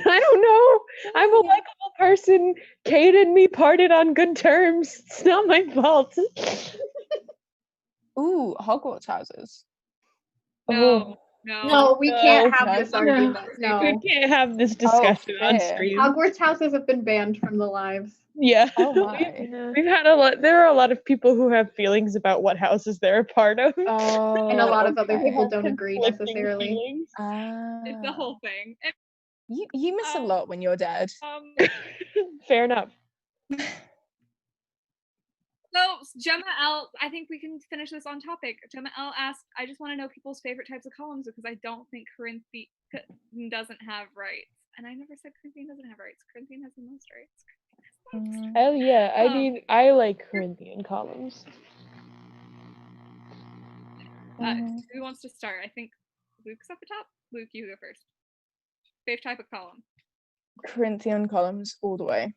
I don't know. I'm a likable person. Kate and me parted on good terms. It's not my fault. Ooh, Hogwarts houses. Oh. No, we can't have this no. argument. No. We can't have this discussion on fair. stream. Hogwarts houses have been banned from the lives. Yeah. Oh my. We've had a lot. There are a lot of people who have feelings about what houses they're a part of. Oh. And a lot of other okay. people don't agree conflicting necessarily. feelings. It's the whole thing. And, You miss a lot when you're dead. Fair enough. So Gemma L, I think we can finish this on topic. Gemma L asked, I just want to know people's favorite types of columns because I don't think Corinthian doesn't have rights. And I never said Corinthian doesn't have rights. Corinthian has the most rights. Oh yeah, I mean, I like Corinthian columns. Who wants to start? I think Luke's at the top. Luke, you go first. Favorite type of column? Corinthian columns all the way.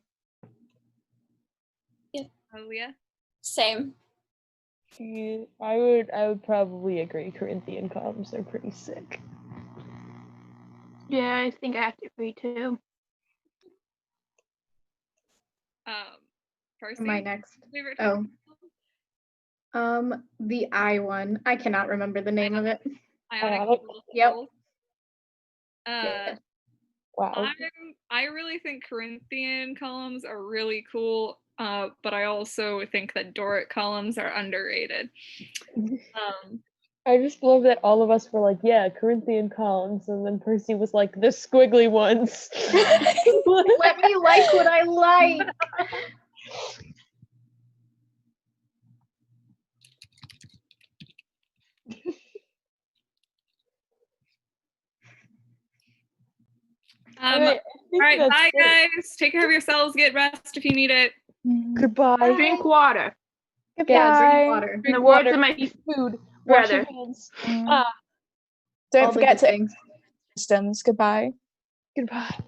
Leah? Same. Yeah, I would probably agree. Corinthian columns are pretty sick. Yeah, I think I have to agree too. Percy? My next. Favorite type Oh. The I one. I cannot remember the name of it. Ionic. Yep. Wow. I really think Corinthian columns are really cool, but I also think that Doric columns are underrated. I just love that all of us were like, yeah, Corinthian columns, and then Percy was like, the squiggly ones. Let me like what I like. All right, bye guys. Take care of yourselves. Get rest if you need it. Goodbye. Drink water. Yeah, drink water. In the words of my eat food. Wash your brother. hands. Don't All the forget good to things. systems. Goodbye. Goodbye.